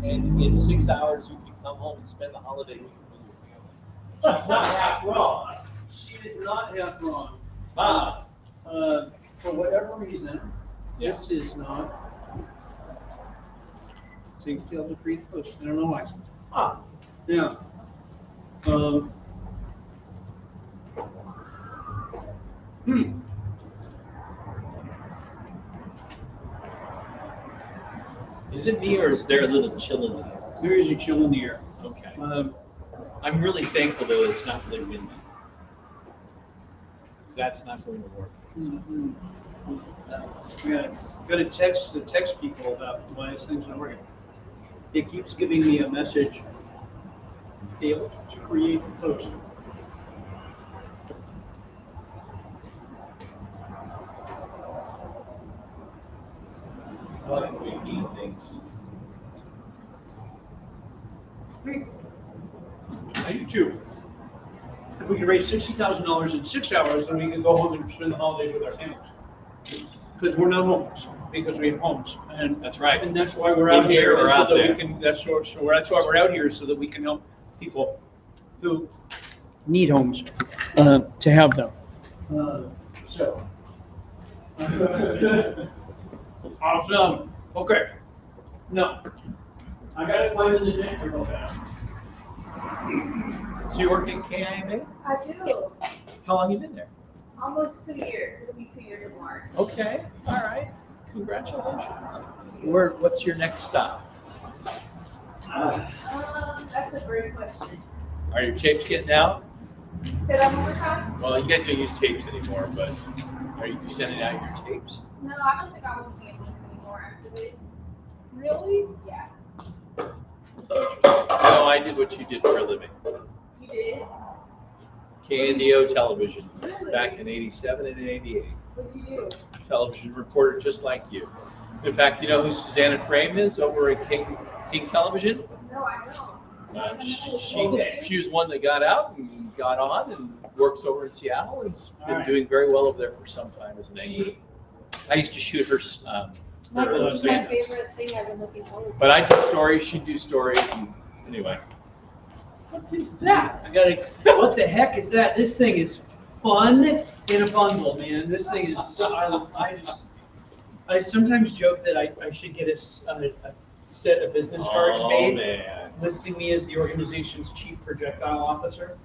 and in 6 hours, you can come home and spend the holiday weekend with your family. She's not half wrong. She is not half wrong. For whatever reason, this is not. So you can feel the free push. I don't know why. Yeah. Is it me or is there a little chill in the air? There is a chill in the air. Okay. I'm really thankful though it's not really windy. Because that's not going to work. Got to text people about why this thing's not working. It keeps giving me a message. Failed to create a post. I like windy things. I do too. If we can raise $60,000 in 6 hours, then we can go home and spend the holidays with our families. Because we're not homeless, because we have homes, and That's right. and that's why we're out In here here, or so out that there. we can. That's why we're out here, so that we can help people who need homes to have them. So. Awesome. Okay. No. I gotta climb in the tent real fast. So you work at KIMA? I do. How long you been there? Almost 2 years. It'll be 2 years in March. Okay, all right. Congratulations. What's your next stop? That's a great question. Are your tapes getting out? Say that one more time? Well, you guys don't use tapes anymore, but are you sending out your tapes? No, I don't think I will be able to anymore after this. Really? Yeah. No, I did what you did for a living. You did? KNDO television, Really? back in '87 and '88. What'd you do? Television reporter just like you. In fact, you know who Susanna Frame is over at King Television? No, I don't. She was one that got out and got on and works over in Seattle and has been Alright. doing very well over there for some time as an anchor. I used to shoot her. That's my stand-ups. favorite thing I've been looking forward to. But I do stories, she'd do stories, and anyway. What is that? What the heck is that? This thing is fun in a bundle, man. This thing is so, I sometimes joke that I should get a set of business cards made Man. listing me as the organization's chief projectile officer.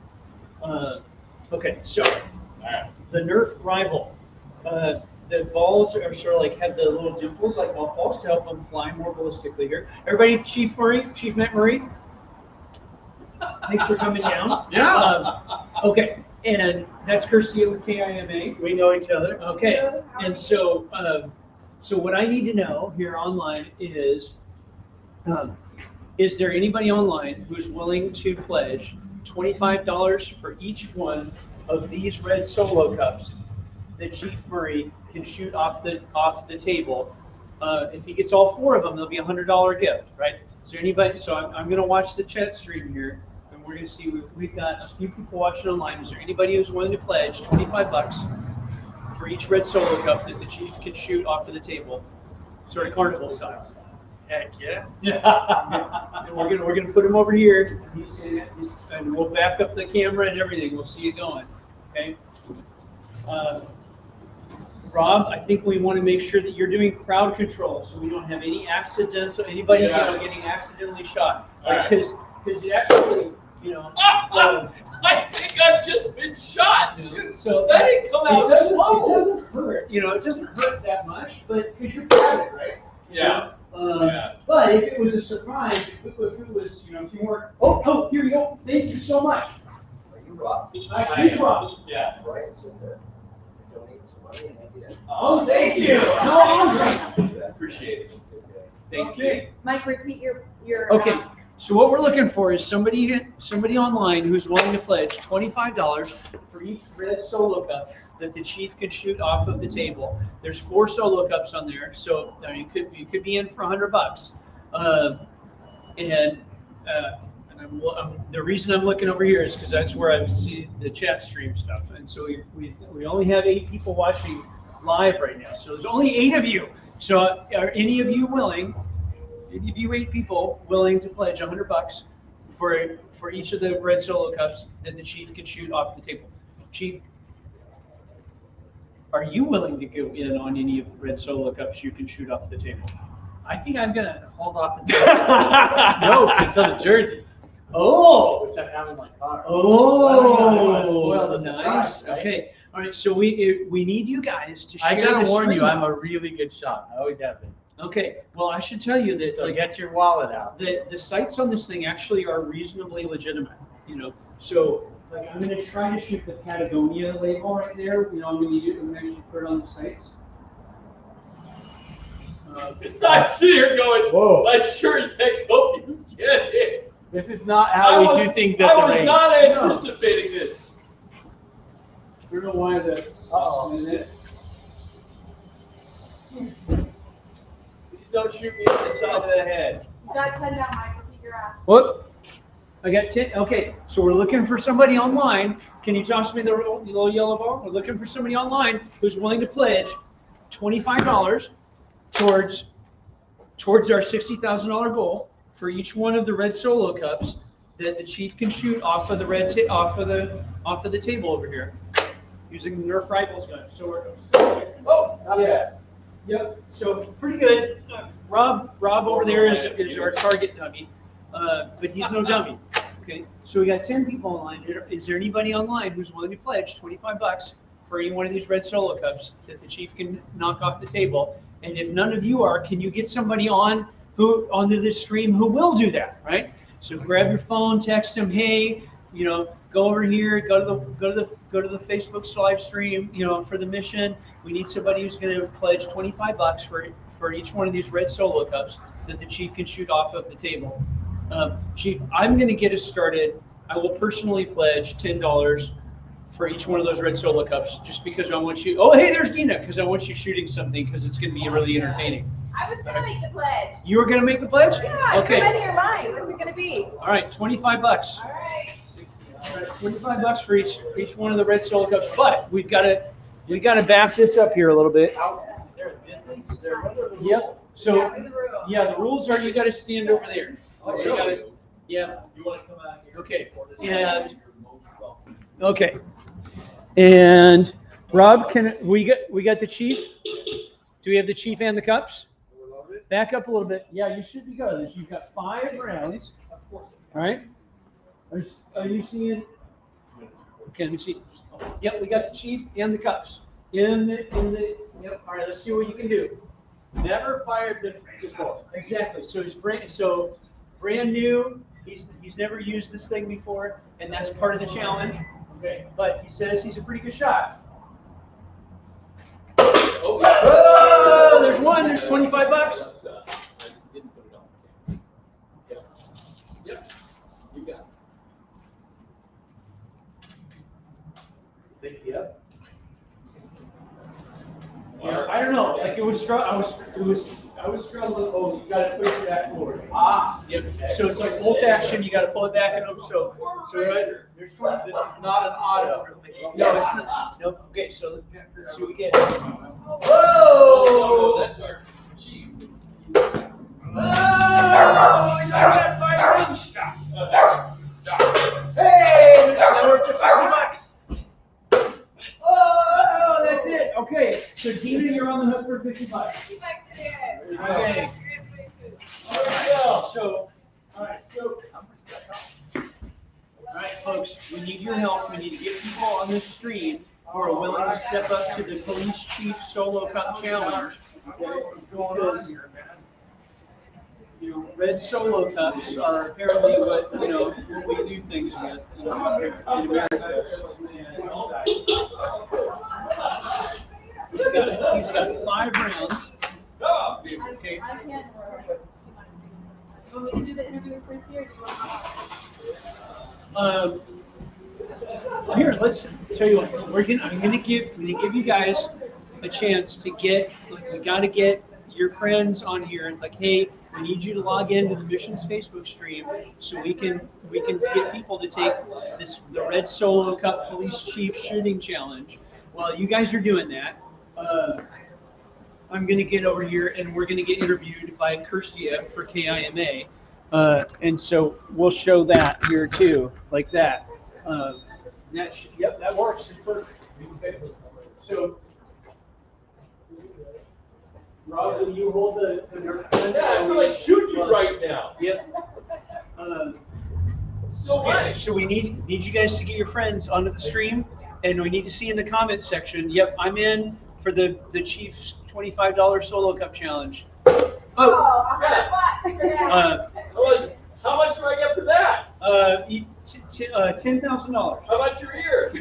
Okay, so Alright. the Nerf rival. the balls are sort of like have the little dimples like golf balls to help them fly more ballistically here. Everybody, Chief Matt Murray, thanks for coming down. Yeah. Okay, and that's Kirsty with KIMA. We know each other. Okay, and so so what I need to know here online is there anybody online who's willing to pledge $25 for each one of these red Solo cups that Chief Murray can shoot off the table? If he gets all 4 of them, there'll be a $100 gift, right? Is there anybody? So I'm going to watch the chat stream here, and we're going to see we've got a few people watching online. Is there anybody who's willing to pledge $25 for each red Solo cup that the Chief can shoot off of the table, sort of carnival style? Heck yes. And we're gonna put him over here, and we'll back up the camera and everything. We'll see you going. Okay. Rob, I think we want to make sure that you're doing crowd control, so we don't have any anybody getting accidentally shot. Because it actually, I think I've just been shot. so That didn't come out it slow. doesn't hurt. It doesn't hurt that much, but because you're padded, right? Yeah. Yeah. But if it was a surprise, if it was, if you weren't, oh, here you go. Thank you so much. Are you Rob? Here's Rob. Yeah. Brian's in there. Donate some money and I did. Oh, thank you. How awesome. Appreciate it. Thank you. Okay. Mike, repeat your. Okay, so what we're looking for is somebody online who's willing to pledge $25 for each red Solo cup that the Chief can shoot off of the table. There's 4 Solo cups on there, so you could be in for $100. The reason I'm looking over here is because that's where I see the chat stream stuff, and so we only have 8 people watching live right now. So there's only 8 of you. So are any of you willing? Any of you 8 people willing to pledge $100 for each of the red Solo cups that the Chief can shoot off the table? Chief, are you willing to go in on any of the red Solo cups you can shoot off the table? I think I'm gonna hold off until the jersey, Oh, which I have in my car. oh, Spoil the nice. surprise, right? Okay, all right. So we need you guys to. I share gotta the warn you, stream. I'm a really good shot. I always have been. Okay, well, I should tell you that So get your wallet out. the sites on this thing actually are reasonably legitimate, So like I'm gonna try to shoot the Patagonia label right there. I'm gonna actually put it on the sites. I'm sitting here going, Whoa. I sure as heck hope you get it. This is not how we do things at I the was range. not anticipating this. I don't know why the. Uh-oh. Please don't shoot me in the side of the head. You got 10 down, Mike, repeat your ask. What? I got 10. Okay, so we're looking for somebody online. Can you toss me the little yellow ball? We're looking for somebody online who's willing to pledge $25 towards our $60,000 goal for each one of the red Solo cups that the Chief can shoot off of the off of the table over here using the Nerf rifles gun. So we're yep. So pretty good. Rob over there is our target dummy, but he's no dummy. Okay, so we got 10 people online. Is there anybody online who's willing to pledge $25 for any one of these red Solo cups that the Chief can knock off the table? And if none of you are, can you get somebody onto this stream who will do that, right? So grab your phone, text them, hey, go over here, go to the Facebook live stream, for the mission. We need somebody who's going to pledge $25 for each one of these red Solo cups that the Chief can shoot off of the table. Chief, I'm going to get us started. I will personally pledge $10 for each one of those red Solo cups, just because I want you. Oh, hey, there's Dina, because I want you shooting something, because it's going to be really entertaining. I was gonna make the pledge. You were going to make the pledge? Yeah, Okay. come into your mind. What's it gonna be? All right, $25. All right. All right, $25 for each one of the red Solo cups. But we got to back this up here a little bit. Is there a distance? Is there what are the Yep. rules? So In the room. yeah, the rules are you got to stand over there. Oh, You gotta- really? yeah. You want to come out here? Okay. For this? And- Okay. And Rob, we got the Chief? Do we have the Chief and the cups? Back up a little bit. Yeah, you should be good. You've got 5 rounds. All right. Are you seeing? Okay, let me see. Yep, we got the Chief and the cups in the Yep. All right. Let's see what you can do. Never fired this before. Exactly. So he's brand new. He's never used this thing before, and that's part of the challenge. Okay. But he says he's a pretty good shot. Oh, yeah. Oh, there's one. There's $25. I didn't put it on. Yep. Yep. You got it. Say yep. Yeah, I don't know. Like it was I was struggling. Oh, you got to push it back forward. Ah, yep. So it's like bolt action. You got to pull it back and up. So right there's 20. This is not an auto. No, it's not. Nope. Okay, so let's see what we get. Oh, Whoa! that's our chief. Oh, I got 5 rings. Stop. Hey, that worked for $50. Oh, that's it. Okay, so Dina, you're on the hook for $50. Okay. There we go. So, all right, folks, we need your help. We need to get people on this stream who are willing to step up to the police chief solo cup challenge. Because, red solo cups are apparently what we do things with in America. He's got 5 rounds. Okay. I can't. You want me to do the interview with Chris here? Or do you want Here, let's tell you what. I'm gonna give you guys a chance to get. Like, we got to get your friends on here. And like, hey, we need you to log into the mission's Facebook stream so we can get people to take the Red Solo Cup Police Chief Shooting Challenge. While you guys are doing that, I'm gonna get over here and we're gonna get interviewed by Kirstia for KIMA. And so we'll show that here too, like that. Yep, that works. It's perfect. So, Rob, will you hold the Yeah, I feel like shooting you right now. Yep. Still Okay, running. so we need you guys to get your friends onto the stream, and we need to see in the comment section. Yep, I'm in for the Chiefs $25 solo cup challenge. Oh, How much do I get for that? $10,000. How about your ear?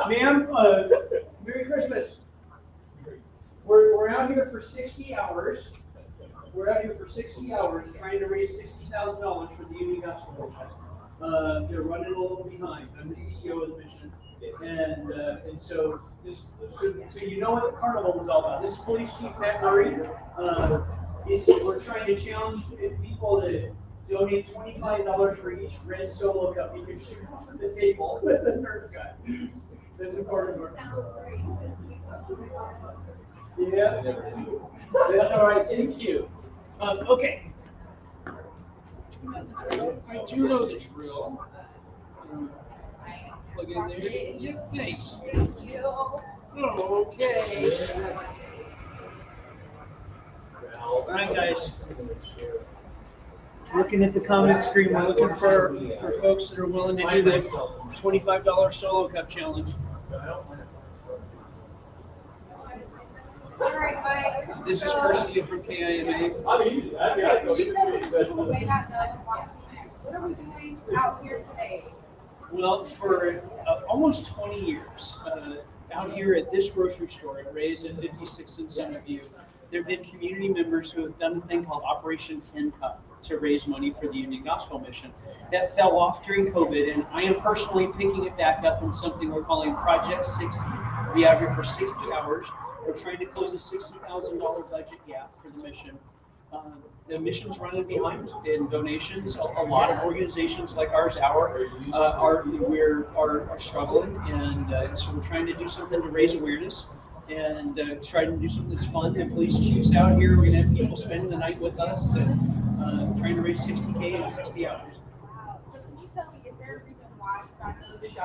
Ma'am, Merry Christmas. We're out here for 60 hours. We're out here for 60 hours trying to raise $60,000 for the Union Gospel Mission. They're running a little behind. I'm the CEO of the mission, and so you know what the carnival is all about. This is Police Chief Matt Murray. We're trying to challenge people to donate $25 for each red solo cup you can shoot off the table with a Nerf gun. That's important. Yeah, that's all right. Thank you. Okay. I do know the drill. Plug in there. Thanks. Okay. All right, guys. Looking at the comment stream, we're looking for folks that are willing to do the $25 solo cup challenge. All right, bye. This is Kirstia from KIMA. I'm easy. I mean, I go You may not know what are we doing out here today? Well, for almost 20 years, out here at this grocery store at Ray's at 56th and Centerview, there have been community members who have done a thing called Operation 10 Cup to raise money for the Union Gospel Mission. That fell off during COVID, and I am personally picking it back up in something we're calling Project 60. We have here for 60 hours. We're trying to close a $60,000 budget gap for the mission. The mission's running behind in donations. A lot of organizations like ours, are struggling, and so we're trying to do something to raise awareness and try to do something that's fun. The police chief's out here. We're gonna have people spending the night with us and trying to raise $60K in 60 hours. Wow. So can you tell me, is there a reason why you got the mission?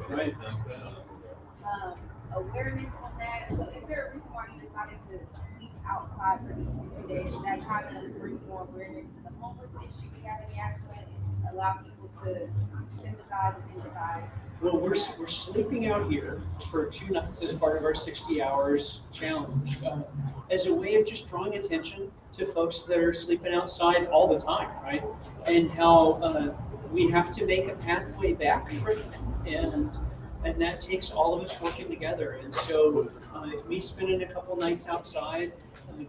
Right. Awareness on that. So is there a reason why you decided to sleep outside for these 2 days? That kind of bring more awareness to the homeless issue we have in Yakima and allow people to sympathize and empathize Well, we're sleeping out here for 2 nights as part of our 60 hours challenge, as a way of just drawing attention to folks that are sleeping outside all the time, right? And how we have to make a pathway back for them, and that takes all of us working together. And so, if me spending a couple nights outside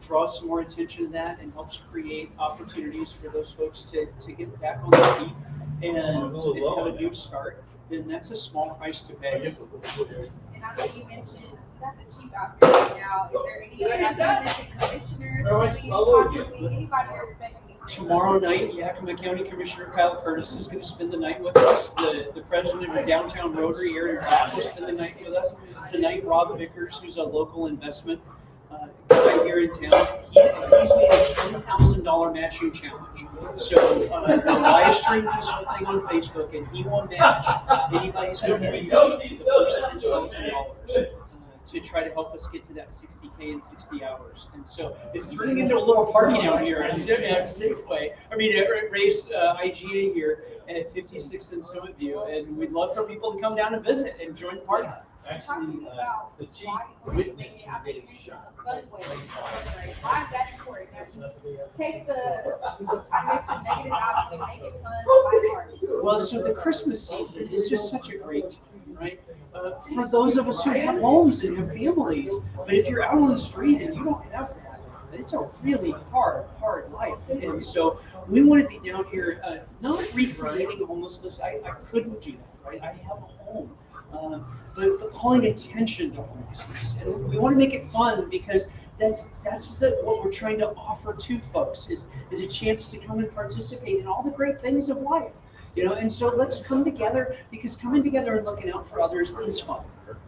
draws some more attention to that and helps create opportunities for those folks to get back on their feet and have a new start, then that's a small price to pay. And I know you mentioned you got the chief out here right now. Is there any commissioners or anybody you're expecting? Tomorrow night, Yakima County Commissioner Kyle Curtis is going to spend the night with us. The president of Downtown Rotary, Aaron Pratt, will spend the night with us. Tonight, Rob Vickers, who's a local investment guy here in town, he's made a $10,000 matching challenge. So the live stream this whole thing on Facebook, and he will match anybody's contribution the first $10,000 to try to help us get to that 60K in 60 hours. And so it's turning into a little party down here at Safeway. I mean, at Ray's IGA here at 56th and Summit View, and we'd love for people to come down and visit and join the party. Actually, the chief witness was getting shot. Why is that important? Take the, I guess, the negative out and make it fun, lighthearted. Well, so the Christmas season is just such a great time, right? For those of us who have homes and have families, but if you're out on the street and you don't have that, it's a really hard life. And so we want to be down here, not recreating homelessness. I couldn't do that, right? I have a home. But calling attention to homelessness, and we want to make it fun because that's what we're trying to offer to folks is a chance to come and participate in all the great things of life, And so let's come together, because coming together and looking out for others is fun.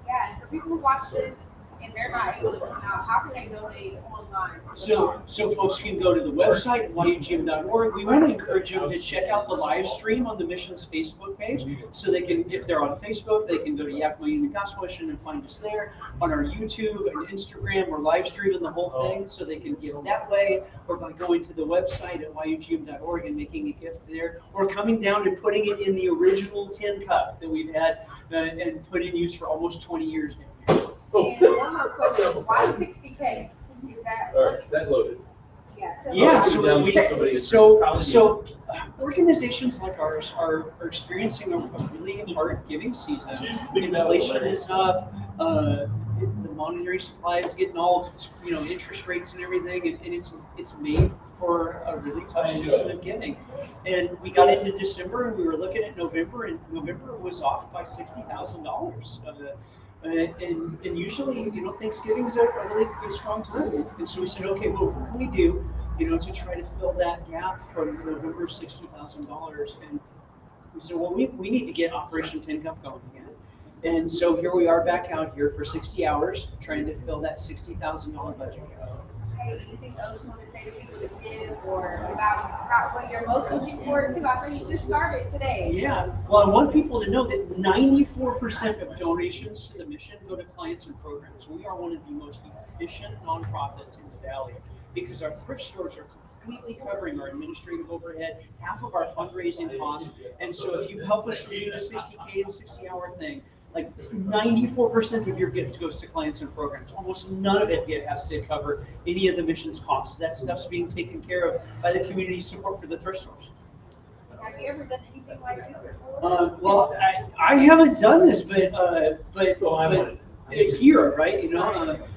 Yeah, and for people who watch this and they're not able to come out, how can they donate online? So folks can go to the website, yugm.org. We want to encourage them to check out the live stream on the mission's Facebook page. So they can, if they're on Facebook, they can go to Yakima Union Gospel Mission and find us there. On our YouTube and Instagram, we're live streaming the whole thing, so they can give that way, or by going to the website at yugm.org and making a gift there, or coming down and putting it in the original tin cup that we've had and put in use for almost 20 years now. And one more question, why 60K? Is That loaded. Yeah. So organizations like ours are experiencing a really hard giving season. Inflation is up. The monetary supply is getting all, interest rates and everything, and it's made for a really tough season of giving. And we got into December and we were looking at November, and November was off by $60,000. And usually, Thanksgiving is a really good, strong time. And so we said, okay, well, what can we do, to try to fill that gap from November $60,000? And we said, well, we need to get Operation Tin Cup going again. And so here we are back out here for 60 hours trying to fill that $60,000 budget gap. Hey, anything else you want to say to people to give, or about what you're most looking forward to? I know you just started today. Yeah, well, I want people to know that 94% of donations to the mission go to clients and programs. We are one of the most efficient nonprofits in the Valley because our thrift stores are completely covering our administrative overhead, half of our fundraising costs. And so if you help us do the 60K and 60-hour thing, like 94% of your gift goes to clients and programs. Almost none of it has to cover any of the mission's costs. That stuff's being taken care of by the community support for the thrift stores. Have you ever done anything like this before? Well, I haven't done this, but here, right?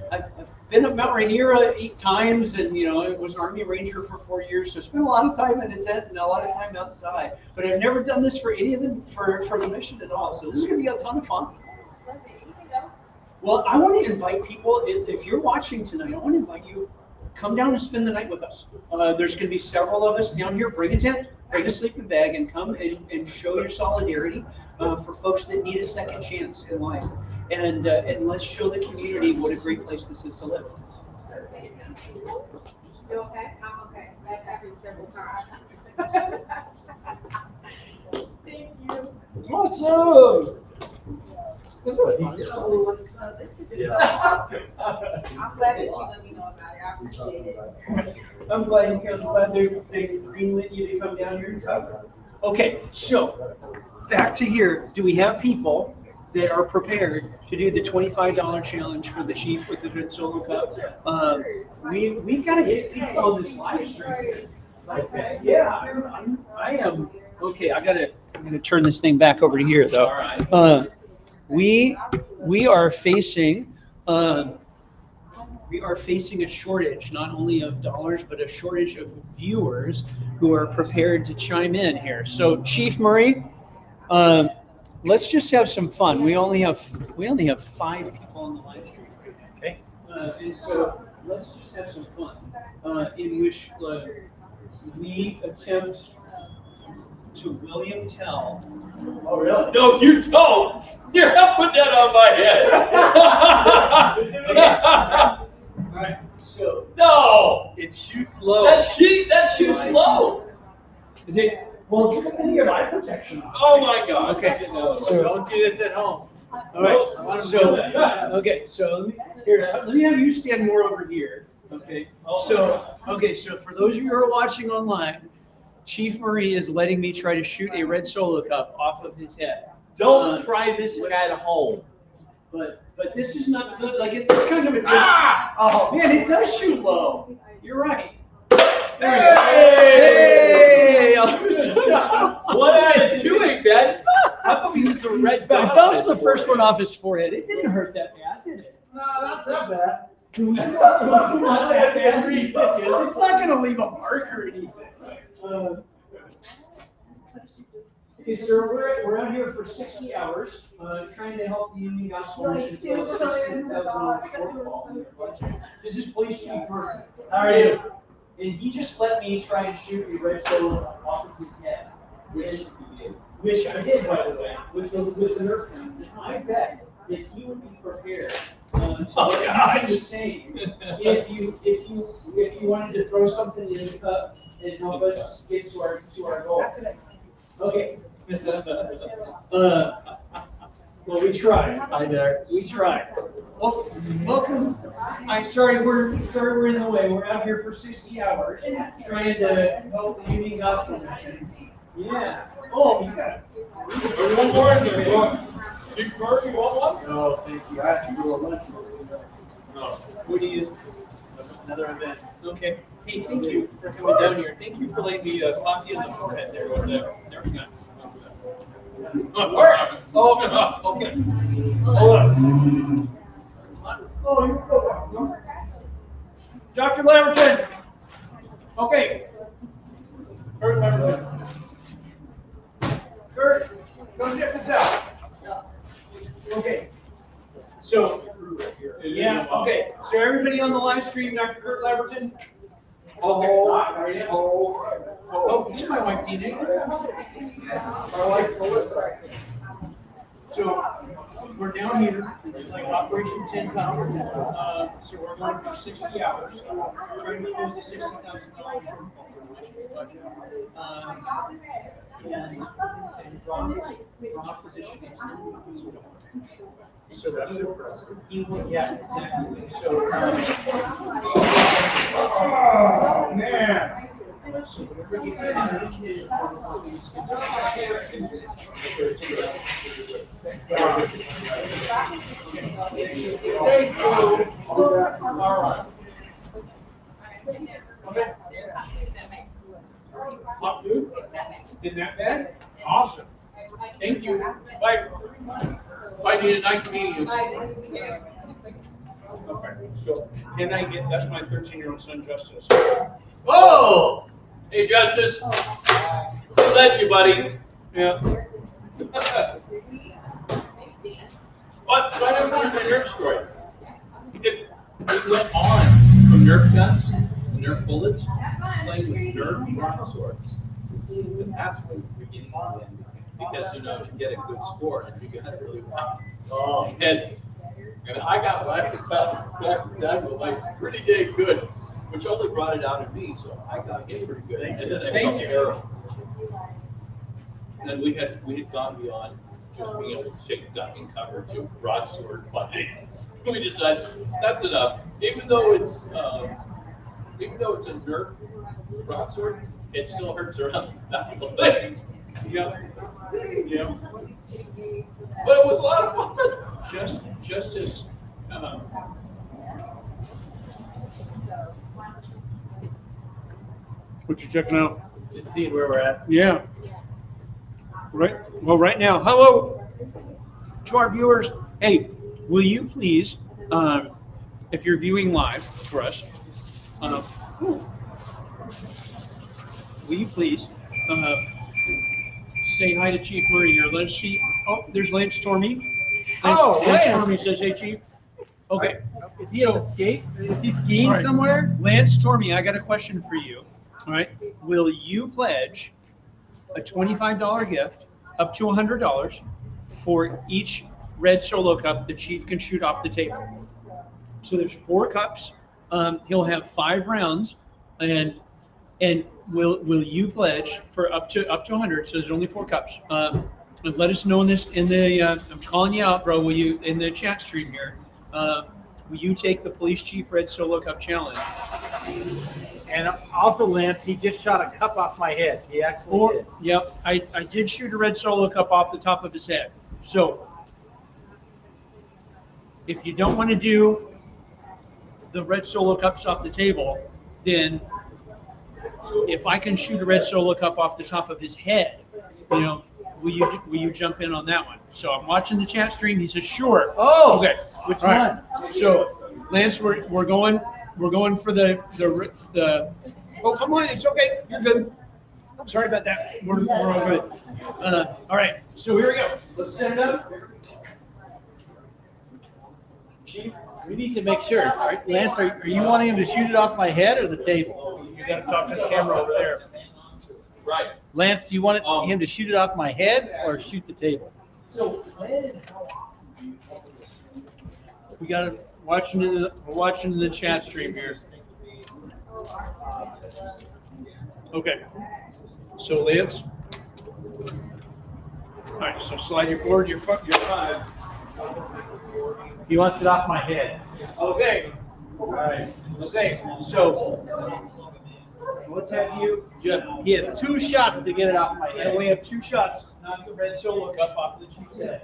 I've been at Mount Rainier 8 times, and I was an Army Ranger for 4 years, so I spent a lot of time in a tent and a lot of time outside. But I've never done this for any of them for the mission at all. So this is going to be a ton of fun. Well, I want to invite people. If you're watching tonight, I want to invite you. Come down and spend the night with us. There's going to be several of us down here. Bring a tent, bring a sleeping bag, and come and show your solidarity for folks that need a second chance in life. And let's show the community what a great place this is to live. You okay? I'm okay. That's happened several times. Thank you. Awesome. I'm glad that you let me know about it. I appreciate it. I'm glad you came. I'm glad they greenlit you to come down here and talk. Okay, so back to here. Do we have people that are prepared to do the $25 challenge for the Chief with the Red Solo Cup. We've got to get people on this live stream. Okay. Yeah, I am. Okay, I'm gonna turn this thing back over to here though. All right. We are facing. We are facing a shortage, not only of dollars, but a shortage of viewers who are prepared to chime in here. So, Chief Murray, let's just have some fun. We only have 5 people on the live stream right now. Okay. And so let's just have some fun, in which we attempt to William Tell. Oh, really? No, you don't. You're not putting that on my head. All right. So No. It shoots low. That shoots low. is it? Well, you're gonna get eye protection on. Oh my God. Okay. So don't do this at home. All right. So okay. So let me have you stand more over here. Okay. So for those of you who are watching online, Chief Murray is letting me try to shoot a red solo cup off of his head. Don't try this at home. But this is not good. Like it's kind of a distance. Ah! Oh man, it does shoot low. You're right. Hey! Hey! What are you doing, Ben? How come he was a red dot? That was the first one off his forehead. It didn't hurt that bad, did it? No, not that bad. Not that bad. 3 stitches. It's not going to leave a mark or anything. Okay, sir, we're out here for 60 hours, trying to help the Union Gas Solution fill a $16,000 shortfall in their budget. This is Police Chief Murray. How are you? And he just let me try to shoot a red solo off of his head, which I did, by the way, with the Nerf gun. I bet if he would be prepared to do the same, if you wanted to throw something in the cup and help us get to our goal. Okay. Well, we tried. Hi there. We tried. Well, welcome. I'm sorry we're in the way. We're out here for 60 hours trying to help the Union Gospel Mission. Yeah. Oh, you got it. One more in there. You want one? No, thank you. I have to go to lunch. No. What do you? Another event. Okay. Hey, thank you for coming down here. Thank you for letting me pop you in the forehead there with the Nerf gun. All right. Oh, okay. Hold on. Oh, you're welcome. Dr. Laverton. Okay. Kurt Laverton. Kurt, go check this out. Okay. So, yeah, okay. So everybody on the live stream, Dr. Kurt Laverton. Oh, this is my wife, Dina. So we're down here, like Operation 10 Pound. So we're going for 60 hours, trying to close the $60,000 shortfall for the mission's budget. And Rob positioning is so yeah, exactly. So, Oh, man. so whatever you can all right. Okay. Hot food? Isn't that bad? Awesome. Thank you. Bye. Bye, Nina. Nice meeting you. Okay, so, and that's my 13-year-old son, Justice. Oh! Hey, Justice. Who led you, buddy? Yeah. What? So I never finished my Nerf story. It went on from Nerf guns, Nerf bullets, playing with Nerf broadswords. And that's when the beginning of it. Because, to get a good score, you got to really well. Oh. And I got back with like pretty dang good, which only brought it out of me, so I got hit pretty good. And then I felt terrible. And then we had gone beyond just being able to take ducking cover to broadsword fighting. We decided that's enough. Even though it's a Nerf broadsword, it still hurts around the back of the legs. Yeah. Yeah. But it was a lot of fun. Just as, what you checking out? Just seeing where we're at. Yeah. Right. Well, right now, hello to our viewers. Hey, will you please, if you're viewing live for us, will you please say hi to Chief Murray or let's see. Oh, there's Lance Stormy. Oh, Lance Lance. Stormy says, "Hey, Chief." Okay. Is he on the skate? Is he skiing All right. somewhere? Lance Stormy, I got a question for you. All right. Will you pledge a $25 gift up to $100 for each red Solo cup the Chief can shoot off the table? So there's 4 cups. He'll have 5 rounds, and will you pledge for up to 100? So there's only 4 cups. And let us know in the I'm calling you out, bro. Will you in the chat stream here? Will you take the Police Chief Red Solo Cup challenge? And also, Lance, he just shot a cup off my head. He actually did. Yep, I did shoot a red Solo Cup off the top of his head. So if you don't want to do the red Solo Cups off the table, then if I can shoot a red Solo Cup off the top of his head, will you jump in on that one? So I'm watching the chat stream. He says sure. Oh, Okay. which All right. one? So Lance, we're going for the. Oh, come on, it's okay. You're good. I'm sorry about that. We're all good. All right. So here we go. Let's set it up. Chief, we need to make sure. Lance, are you wanting him to shoot it off my head or the table? You got to talk to the camera over there. Right. Lance, do you want him to shoot it off my head or shoot the table? We got to we're watching the chat stream here. Okay. So Lance. All right. So slide your forward. Your 5. He wants it off my head. Okay. All right. Same. So let's have you. He has 2 shots to get it off my I head. only have 2 shots. Knock the red Solo Cup off the Chief's head.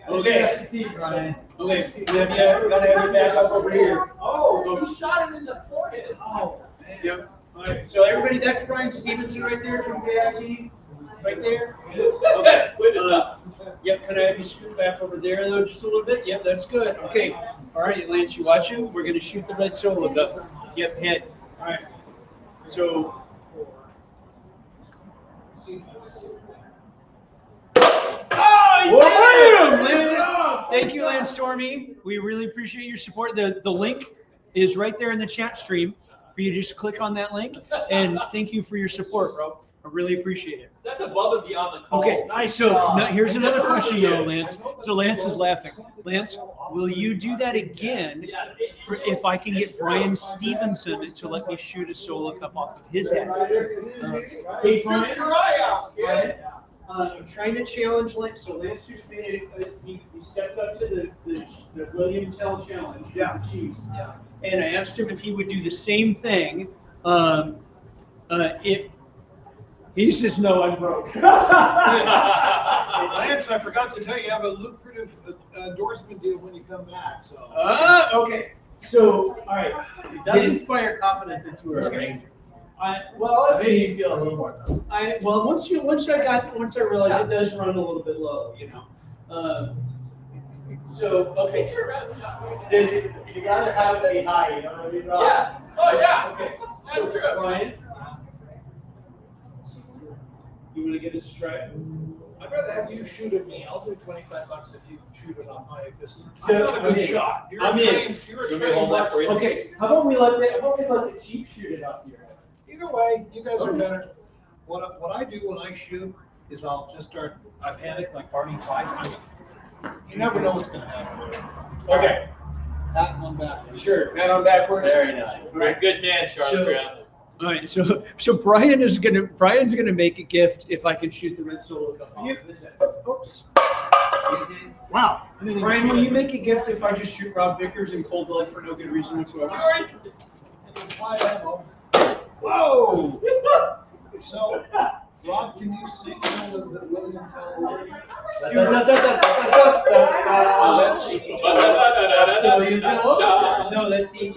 Okay. See, Brian. Okay. Gotta have you back up over here. Oh, he shot him in the forehead. Oh. Yep. All right. So everybody, that's Brian Stevenson right there from KIT. Right there. Okay. Yep. Can I have you scoot back over there though, just a little bit? Yep. That's good. Okay. All right, Lance, you watching? We're gonna shoot the red Solo Cup. Yep. Head. All right. So. Oh, Lance. Thank you, Lance Stormy. We really appreciate your support. The link is right there in the chat stream for you to just click on that link. And thank you for your support, bro. I really appreciate it. That's above and beyond the call. Okay, nice. So now here's another question, though, Lance. So Lance is laughing. Lance, will you do that again if I can get Brian Stevenson to let me shoot a Solo Cup off of his head? Hey, Brian. Your eye out, kid. I'm trying to challenge Lance. So Lance just made he stepped up to the William Tell challenge. Yeah. The Chief. Yeah. And I asked him if he would do the same thing. He says no, I'm broke. Lance, I forgot to tell you, you have a lucrative endorsement deal when you come back, so. Okay. So, all right. It does inspire confidence into a ranger. Well, Maybe you feel a little more. once I realized it does run a little bit low, So, okay. You gotta have it be high, you know what I mean? Yeah. Oh, yeah. Okay. That's So, true. Brian, you wanna get us a try? I'd rather have you shoot at me. I'll do $25 if you shoot it on my, this, Yeah, I'm not a good I'm in. shot. You're I'm a in. trained, you're a You want me to hold that for trained. you? Okay, how about we let the Chief shoot it up here? Either way, you guys are better. What I do when I shoot is I panic like Barney Fife. You never know what's gonna happen. Okay. Pat one back. Sure, pat on backwards. Very nice. You're a good man, Charlie Brown. All right, so Brian's gonna make a gift if I can shoot the red Solo Cup off of his head. Oops. Wow. Brian, will you make a gift if I just shoot Rob Vickers in cold blood for no good reason whatsoever? Whoa! So, Rob, can you sing the William Tell? No, that's the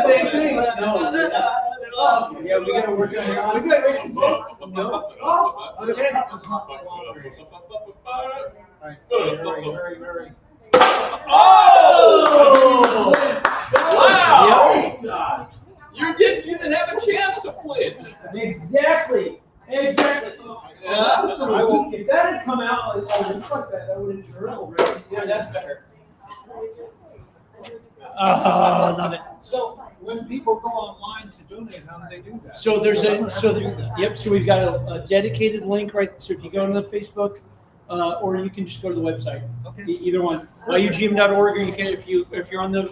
Same thing. Yeah, we gotta work on it. We gotta make it sing. No. Very. Oh! Wow! You didn't have a chance to flinch. Exactly. Yeah. If that had come out like that, I would have drilled. Right? Yeah, that's better. Oh, love it. So when people go online to donate, how do they do that? So so we've got a dedicated link, right? So if you go to the Facebook, or you can just go to the website. Okay. Either one. IUGM.org, or you can if you're on the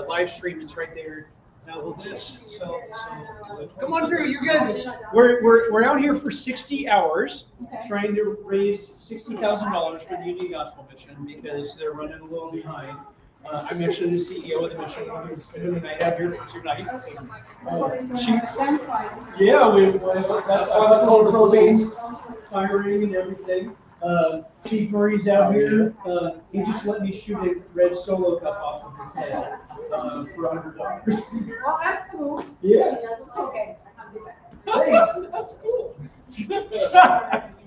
live stream, it's right there. Now will this, so. Come on through, you guys. We're out here for 60 hours, trying to raise $60,000 for the Union Gospel Mission because they're running a little behind. I'm actually the CEO of the mission, who I have here for 2 nights. That's why the cultural base hiring and everything. Chief Murray's out here. He just let me shoot a red Solo cup off of his head for $100. Well, that's cool. Yeah. Okay. That's cool.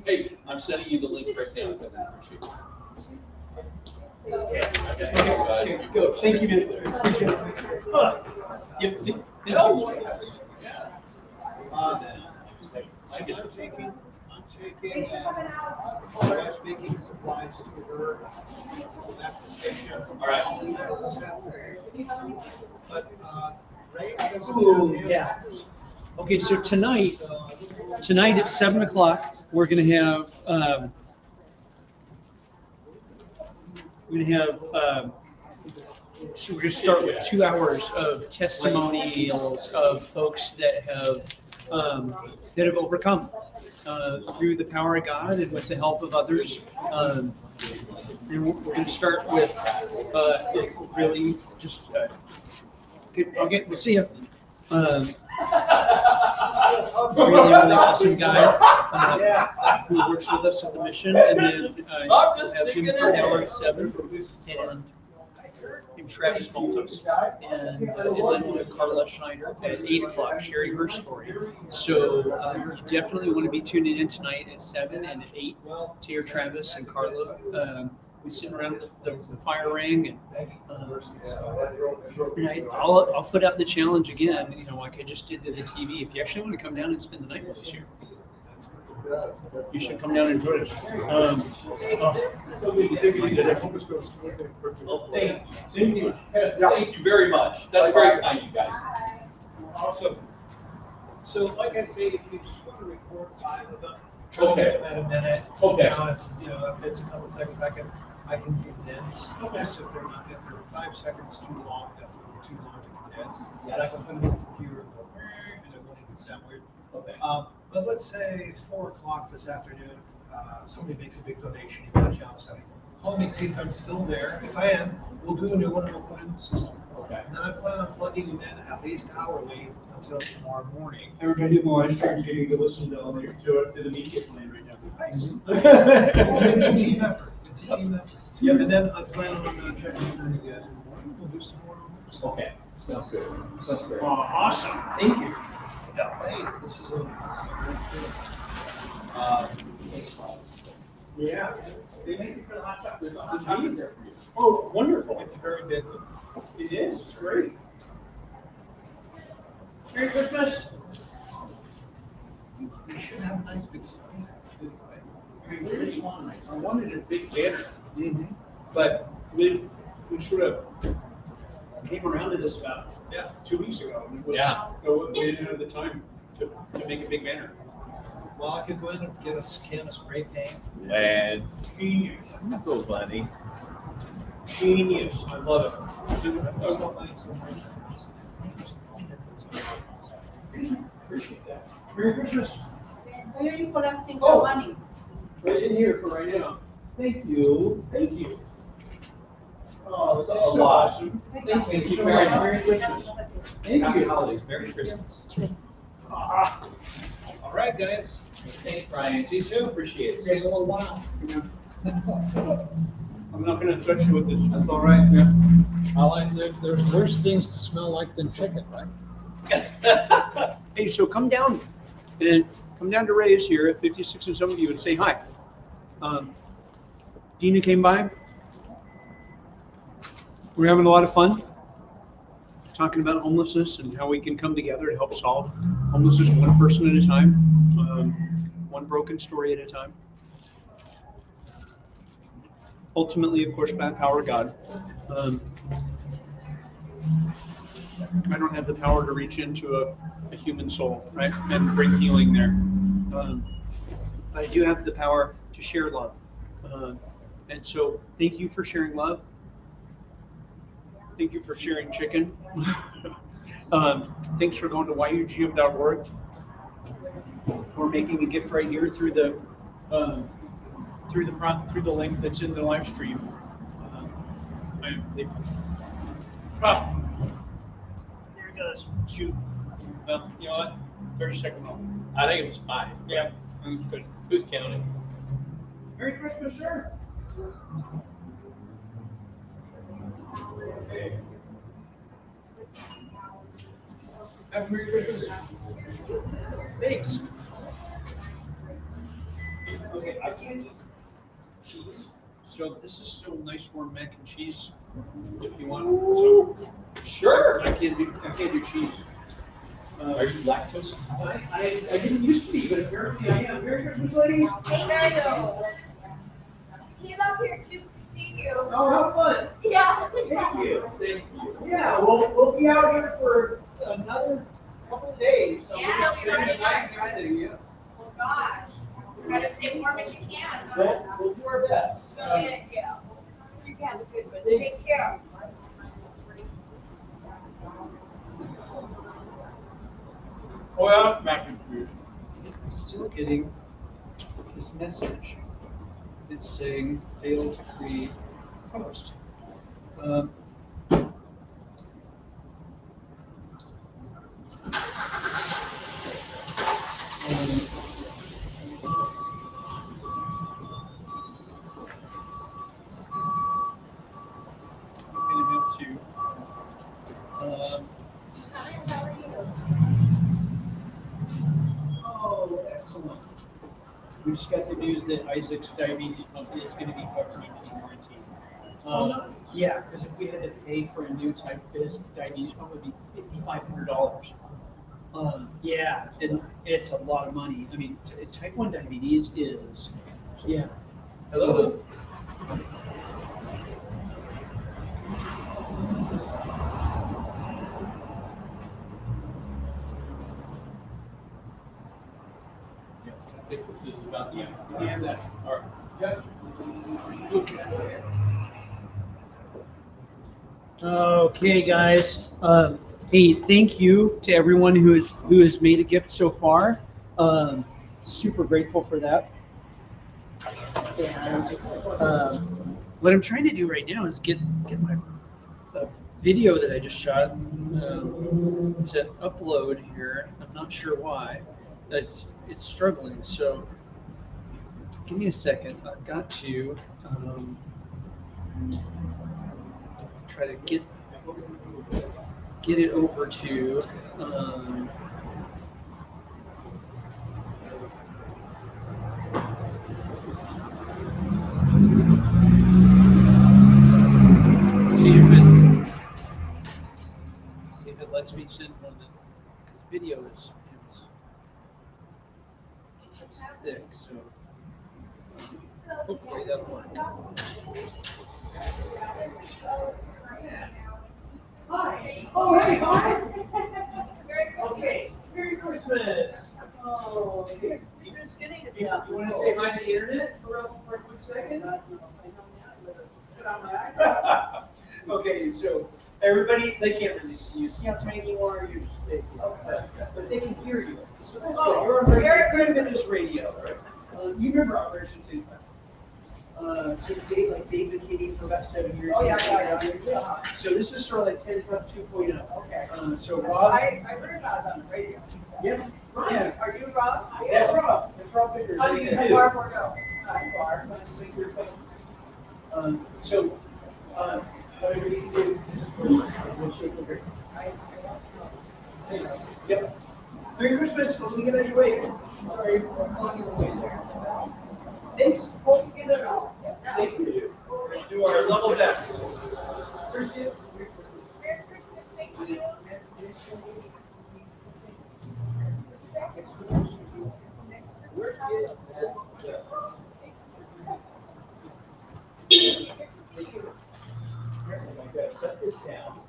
Hey, I'm sending you the link right now. Okay, good. Thank you, dude. Appreciate it. Yep, see, thank you. I'm taking trash baking supplies to her at the station. All right. But, Ray, I guess. Ooh, yeah. Okay, so tonight at 7 o'clock, we're gonna have so we're gonna start with 2 hours of testimonials of folks that have overcome through the power of God and with the help of others. And we're gonna start with really just we'll see you. Really awesome guy who works with us at the mission, and then have him for an hour at 7, and Travis Maltos, and then we'll have Carla Schneider at 8 o'clock, sharing her story. So you definitely want to be tuning in tonight at 7 and at 8 to hear Travis and Carla. We sit around the fire ring, and I'll put out the challenge again, like I just did to the TV. If you actually want to come down and spend the night with us here, you should come down and join us. Thank you very much. That's very kind, you guys. Awesome. So like I say, if you just want to record 5 of them, Okay. about a minute. Okay. If it's a couple seconds, I can condense. Just if they're 5 seconds too long, that's too long to condense. But I can put it in the computer and go, and it won't even sound weird. Okay. But let's say 4 o'clock this afternoon, somebody makes a big donation, you want to jump something. Call me, see if I'm still there. If I am, we'll do a new one and we'll put it in the system. Okay. And then I plan on plugging them in at least hourly until tomorrow morning. Everybody who live streams getting to listen to the media plan right now. Nice. It's a team effort. It's a team effort. Yep. And then I plan on checking in with you guys in the morning. We'll do some more. Okay. Sounds good. Sounds great. Awesome. Thank you. Yeah. Hey, this is a. Yeah. They make it for the hot chocolate. There's a hot chocolate there for you. Oh, wonderful. It's a very big one. It is. It's great. Merry Christmas. You should have a nice big sign. I wanted a big banner, but we sort of came around to this about 2 weeks ago. And we didn't have the time to make a big banner. Well, I could go in and get a can of spray paint. That's so funny. Genius. I love it. Appreciate that. Merry Christmas. Where are you collecting Oh. the money? Right in here for right now. Thank you. Thank you. Oh, This a is so lot. awesome. Thank you so Merry much. Merry Christmas. Thank Happy you. holidays. Merry Christmas. Ah. All right, guys. Thanks, Brian. See you soon. Appreciate it. See you in a little while. I'm not gonna touch you with this. That's all right. I like, there's worse things to smell like than chicken, right? Hey, so come down to Ray's here at 56 and some of you and say hi. Dina came by. We're having a lot of fun talking about homelessness and how we can come together to help solve homelessness one person at a time, one broken story at a time. Ultimately, of course, by the power of God. I don't have the power to reach into a human soul, right, and bring healing there. But I do have the power to share love. And so thank you for sharing love. Thank you for sharing chicken. Thanks for going to yugm.org. We're making a gift right here through the link that's in the live stream. There it goes. Shoot. Well, you know what? 30-second moment. I think it was 5. Yeah, that's good. Who's counting? Merry Christmas, sir. Okay. Have a Merry Christmas. Thanks. Okay, I can't eat cheese, so this is still nice warm mac and cheese if you want. So Sure. I can't do cheese. Are you lactose? I didn't used to be, but apparently I am. Merry Christmas, lady. Hey, Mario. Came up here just to see you. Oh, how fun. Yeah. Thank you. Thank you. Yeah, we'll be out here for another couple of days. So Yeah, we'll we're spend the night already kind of, yeah. Oh, gosh. You gotta stay warm as you can. We'll do our best. Yeah. You have a good one. Take care. Oh, yeah, mac and cheese. I'm still getting this message. It's saying failed to create post. I'm gonna have to. Oh, excellent. We just got the news that Isaac's diabetes company is going to be covered under warranty. Yeah, because if we had to pay for a new type of diabetes pump, it would be $5,500. Yeah, and it's a lot of money. I mean, type 1 diabetes is, yeah. Hello. Yes, I think this is about, yeah, that. All right. Yep. Okay. Okay, guys. Hey, thank you to everyone who has made a gift so far. Super grateful for that. And what I'm trying to do right now is get my video that I just shot to upload here. I'm not sure why. It's struggling. So give me a second. I've got to try to get it over to see if it lets me send one that, because video is thick, so hopefully that'll work. Hi. Oh, hey, hi. Okay. Merry Christmas. Oh, you're just getting it. Yeah. You want to say hi to the internet for a quick second? Okay, so everybody, they can't really see you. See how tiny you are? You're just big. But they can hear you. So that's good. You're on radio. You're good at this radio. You remember Operation 2. So like Dave vacating for about 7 years. Oh, yeah. So this is sort of like 10 Cup 2.0. Okay. So Rob. I heard about it on the radio. Yeah. Ryan, are you Rob? That's Rob. That's Rob Vickers. How do you do? Barb Bordeaux. Hi, Barb. Nice to meet your acquaintance. So, whatever you do, is of course, we'll shake the drink. Yep. Merry Christmas. Let me get out of your way. Sorry, we're calling you away there. Thanks. Hope you get it all. Thank you. We're going to do our level best. First, you. Merry Christmas, thank you. I've got to set this down.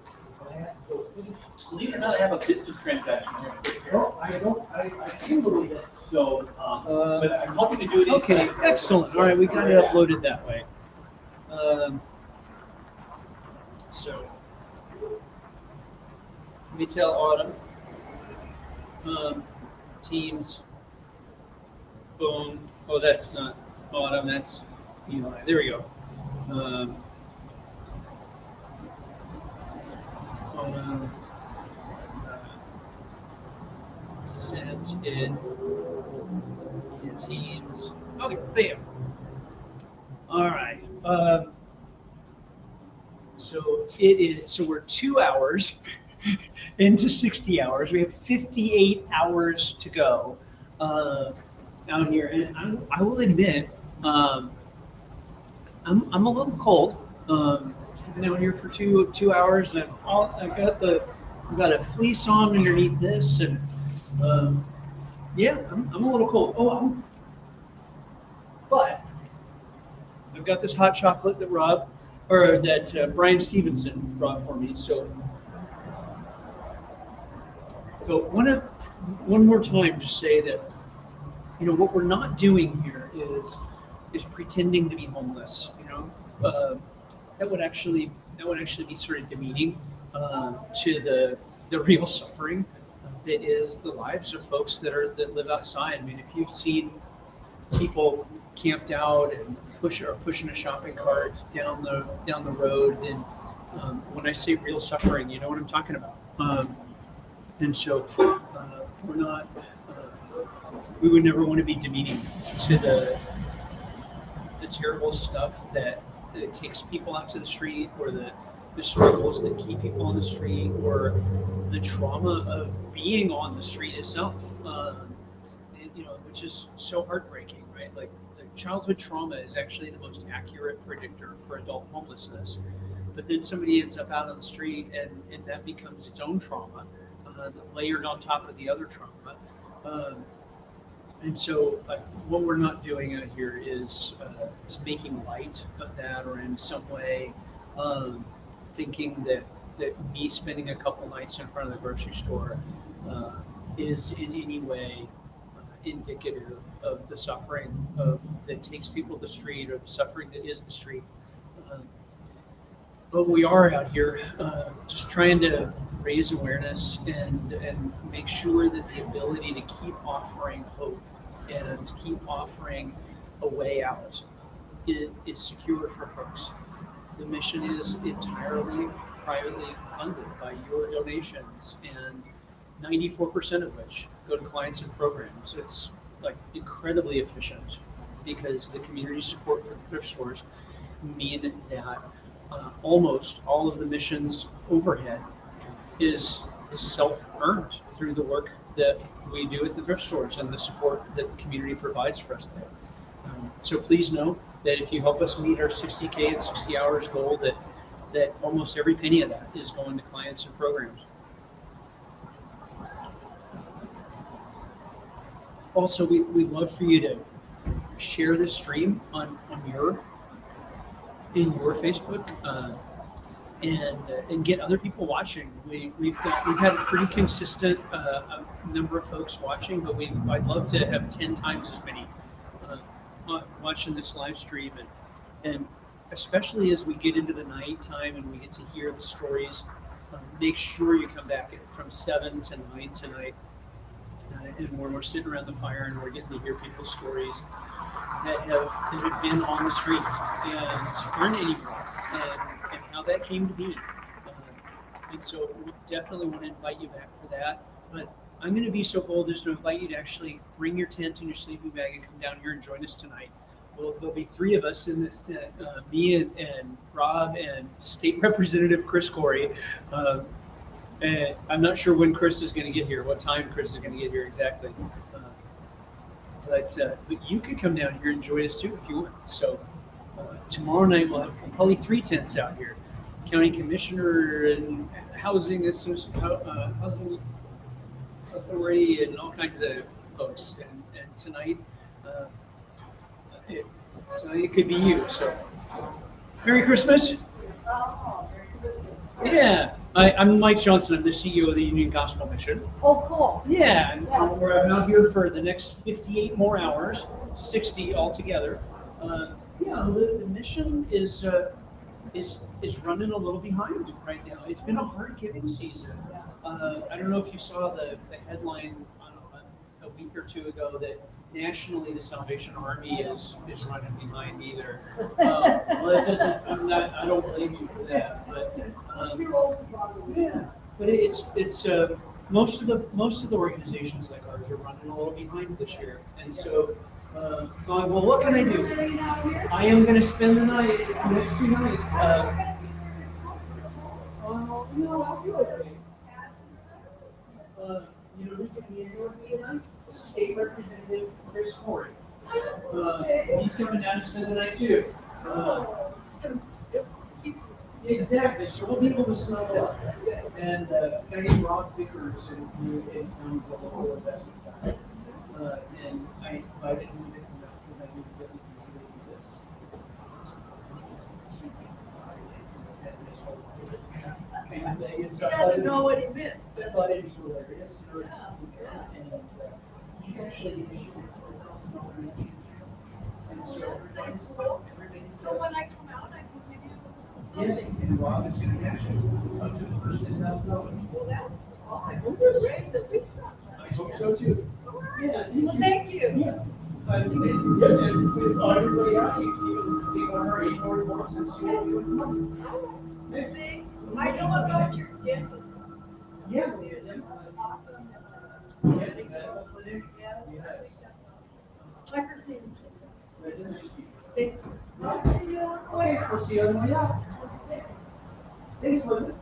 Believe it or not, I have a business transaction here. No, I don't, I can't believe it. So, but I'm hoping to do it Okay, inside. excellent. All right, we got it uploaded that way. So, let me tell Autumn. Teams. Boom. Oh, that's not Autumn. That's Eli. There we go. Autumn. Sent in Teams. Okay, bam. All right. So it is. So we're 2 hours into 60 hours. We have 58 hours to go down here, and I will admit, I'm a little cold. I've been out here for two hours, and I've got a fleece on underneath this, and yeah, I'm a little cold. But I've got this hot chocolate that Brian Stevenson brought for me. So one more time, just say that, you know, what we're not doing here is pretending to be homeless. You know, that would actually be sort of demeaning to the real suffering that is the lives of folks that live outside. I mean, if you've seen people camped out and pushing a shopping cart down the road, and when I say real suffering, you know what I'm talking about. And so we're not. We would never want to be demeaning to the terrible stuff that takes people out to the street, or the struggles that keep people on the street, or the trauma of being on the street itself. You know, which is so heartbreaking, right? Like, childhood trauma is actually the most accurate predictor for adult homelessness. But then somebody ends up out on the street, and that becomes its own trauma, layered on top of the other trauma. And so what we're not doing out here is making light of that, or in some way thinking that me spending a couple nights in front of the grocery store is in any way indicative of the suffering that takes people to the street, or the suffering that is the street. But we are out here just trying to raise awareness and make sure that the ability to keep offering hope and keep offering a way out is secure for folks. The mission is entirely privately funded by your donations, and 94% of which go to clients and programs. It's like incredibly efficient, because the community support for the thrift stores mean that almost all of the mission's overhead is self-earned through the work that we do at the thrift stores and the support that the community provides for us there. So please know that if you help us meet our 60K and 60 hours goal, that almost every penny of that is going to clients and programs. Also, we'd love for you to share this stream on your Facebook, and get other people watching. We've had a pretty consistent number of folks watching, but I'd love to have 10 times as many watching this live stream, and especially as we get into the nighttime and we get to hear the stories, make sure you come back from 7 to 9 tonight. and when we're sitting around the fire and we're getting to hear people's stories that have been on the street and aren't anymore, and how that came to be. And so we definitely want to invite you back for that. But I'm going to be so bold as to invite you to actually bring your tent and your sleeping bag and come down here and join us tonight. There'll be 3 of us in this tent, me and Rob and State Representative Chris Corey. And I'm not sure when Chris is going to get here, what time Chris is going to get here exactly. But you could come down here and join us too if you want. So tomorrow night we'll have probably 3 tents out here. County Commissioner and Housing Housing Authority and all kinds of folks. And tonight, it could be you. So Merry Christmas. Oh, very good. Yeah. I'm Mike Johnson. I'm the CEO of the Union Gospel Mission. Oh, cool. Yeah, and I'm out here for the next 58 more hours, 60 altogether. The mission is running a little behind right now. It's been a hard giving season. I don't know if you saw the headline a week or 2 ago that nationally the Salvation Army is running behind either. Well, it doesn't. I don't blame you for that, but yeah. But it's most of the organizations like ours are running a little behind this year, and so. Going, well, what can I do? I am going to spend the night, the next 2 nights. No, I'll do okay. Who's going to be in here with me tonight? State Representative Chris Corey. He's coming down to spend the night too. Exactly. So we'll be able to snuggle up. And guy Rob Vickers, who is the local investment guy. And I invited him to come out because I knew that we usually do this. He doesn't know what he missed. I thought it'd be hilarious. And he's actually issued $4,000 and so everybody's So when I come out, I can give you yes, something. and Rob is going to actually up to the first $10,000. Well, that's, I hope it's raised at least that much. I hope so too. Yeah. Well, thank you. Yeah. And with everybody out, you can take our 8 more box and see what we would want. Thanks. I know about your dentist. Yeah. That's awesome. Yeah, medical clinic. Yes, I Yes. think that's awesome. My first name is Right in there, Steve. Thank you. I'll see you on the way. Okay, we'll see you on the way out. Thanks, Linda.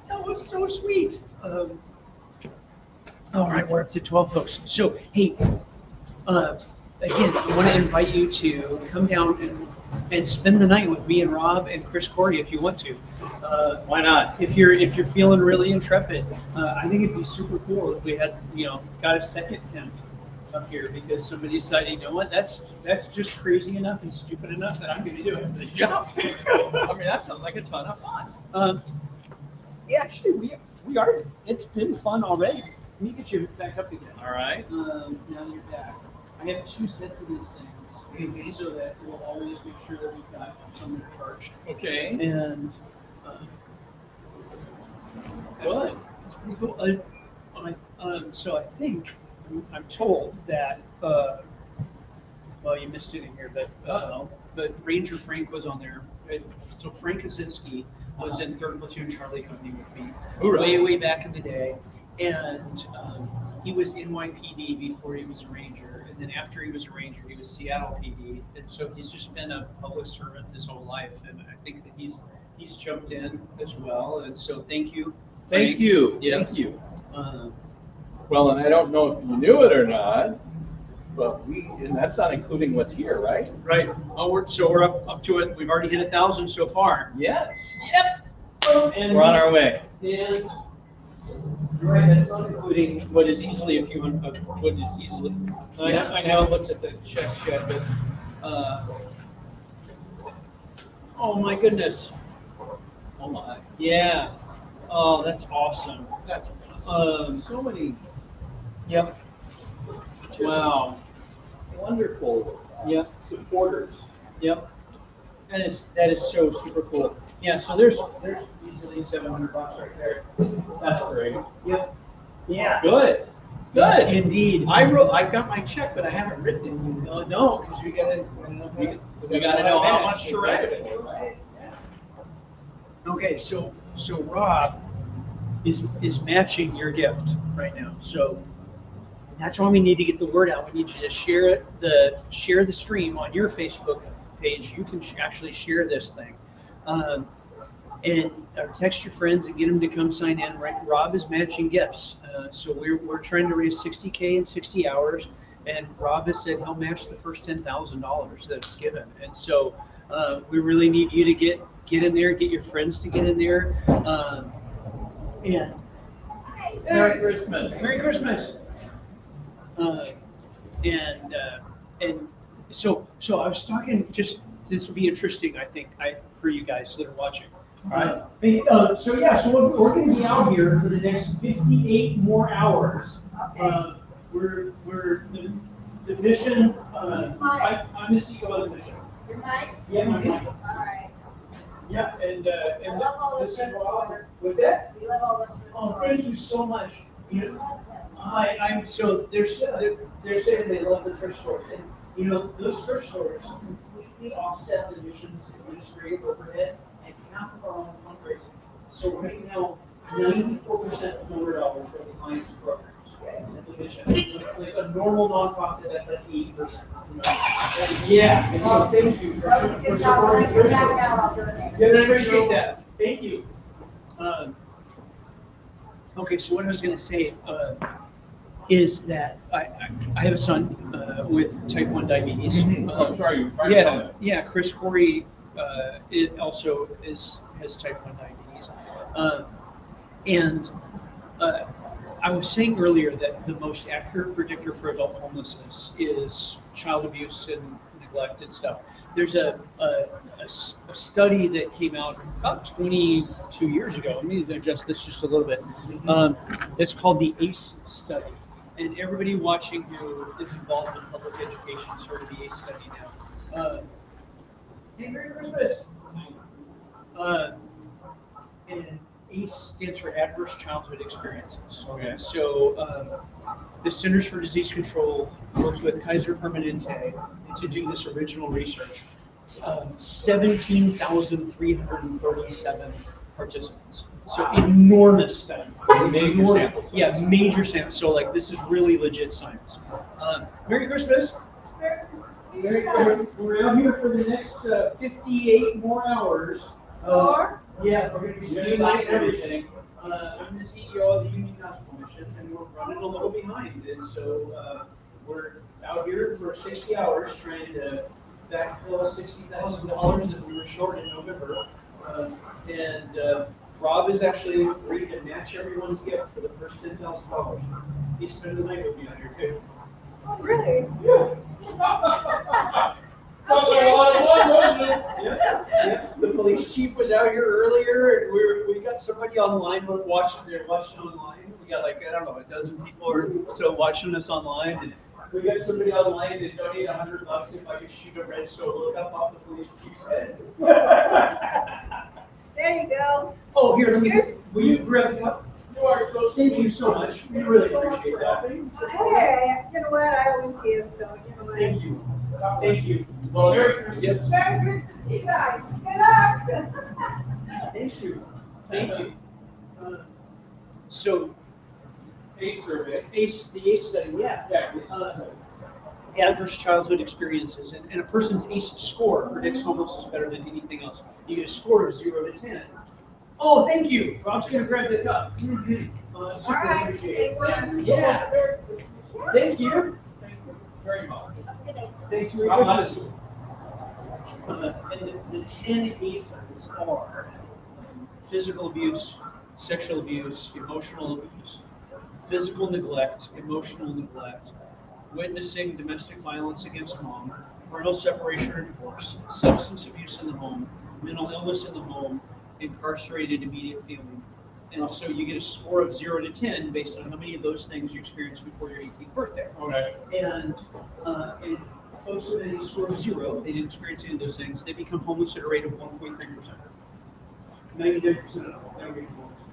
That was so sweet. All right, we're up to 12 folks. So, hey, again, I want to invite you to come down and spend the night with me and Rob and Chris Corey if you want to. Why not? If you're feeling really intrepid, I think it'd be super cool if we had got a second tent up here because somebody decided, you know what, that's just crazy enough and stupid enough that I'm going to do it for the job. I mean, that sounds like a ton of fun. Yeah, actually, we are. It's been fun already. Let me get you back up again. All right. Now that you're back, I have 2 sets of these things so that we'll always make sure that we've got something charged. Okay. And Good. that's pretty cool. So I think I'm told that well, you missed it in here, but Ranger Frank was on there. So Frank Kaczynski was in 3rd Platoon Charlie Company with me way back in the day, and he was NYPD before he was a Ranger, and then after he was a Ranger, he was Seattle PD, and so he's just been a public servant his whole life, and I think that he's jumped in as well, and so thank you. Frank. Thank you. Yeah. Thank you. Well, and I don't know if you knew it or not, but and that's not including what's here, right? Right. Oh, we're up to it. We've already hit 1,000 so far. Yes. Yep. And We're on our way. And right, that's not including what is easily a few hundred. What is easily. I haven't looked at the checks yet, but oh my goodness. Oh my. Yeah. Oh, that's awesome. That's awesome. So many. Yep. Just Wow. wonderful Yep. supporters. Yep. That is so super cool. Yeah, so there's easily $700 right there. That's great. Yep. Yeah. Good. Good. Indeed. I got my check, but I haven't written it. No, because we gotta. We gotta know how much to write it for, right? Okay, so Rob is matching your gift right now. So that's why we need to get the word out. We need you to share the stream on your Facebook page. You can actually share this thing, and or text your friends and get them to come sign in. Right, Rob is matching gifts. So we're trying to raise $60K in 60 hours, and Rob has said he'll match the first $10,000 that's given. And so we really need you to get in there, get your friends to get in there, and Merry Christmas. Merry Christmas. And so I was talking. Just this will be interesting, I think, for you guys that are watching. All right. So we're going to be out here for the next 58 more hours. We're the mission. I'm the CEO of the mission. Your mic? Yeah, my mic. All right. Yeah, and I love all this this. is Rob. What's that? We love all this. Oh, thank you so much. I'm so they're saying they love the thrift stores, and those thrift stores completely offset the mission's administrative overhead and half of our own fundraising. So right now, 94% of donor dollars are behind the programs. At the mission, like a normal nonprofit, that's like 80%. Yeah, and so thank you for supporting thrift stores. Yeah, I appreciate that. Thank you. Okay, so what I was going to say is that I have a son with type 1 diabetes. Sorry, Yeah, Chris Corey also has type 1 diabetes. And I was saying earlier that the most accurate predictor for adult homelessness is child abuse and neglect and stuff. There's a study that came out about 22 years ago. Let me adjust this just a little bit. It's called the ACE study. And everybody watching who is involved in public education has heard of the ACE study now. Hey, Merry Christmas! And ACE stands for Adverse Childhood Experiences. Okay. So the Centers for Disease Control worked with Kaiser Permanente to do this original research. 17,337 participants. So enormous study. Major samples. Yeah, major samples. So like this is really legit science. Merry Christmas. We're out here for the next 58 more hours. Yeah, we're going to be doing everything. I'm the CEO of the Union Gospel Mission, and we're running a little behind. And so we're out here for 60 hours trying to backfill $60,000 that we were short in November. Rob is actually agreed to match everyone's gift for the first $10,000. He's spending the night with me out here too. Oh, really? Yeah. The police chief was out here earlier, and we got somebody online watching online. We got like, I don't know, a dozen people or so watching us online, and we got somebody online that donated $100 if I could shoot a red solo cup off the police chief's head. There you go. Oh, here, will you grab the cup? You are so, thank you so much. We really appreciate that. Hey, you know what? I always give, so you know what? Thank you. Thank you. Well, Merry Christmas. Merry Christmas to you guys. Good luck. Thank you. Thank you. So, ACE survey. the ACE study, yeah. Adverse childhood experiences, and a person's ACE score predicts homelessness better than anything else. You get a score of 0 to 10. Oh, thank you. Rob's gonna grab the cup. All right. Appreciate it. Yeah. Thank you. Thank you very much. Thanks for your God questions. bless you. And the 10 ACEs are physical abuse, sexual abuse, emotional abuse, physical neglect, emotional neglect, witnessing domestic violence against mom, parental separation or divorce, substance abuse in the home, mental illness in the home, incarcerated immediate family. And so you get a score of 0 to 10 based on how many of those things you experienced before your 18th birthday. Okay. And folks with a score of 0, they didn't experience any of those things, they become homeless at a rate of 1.3%. 99% of them.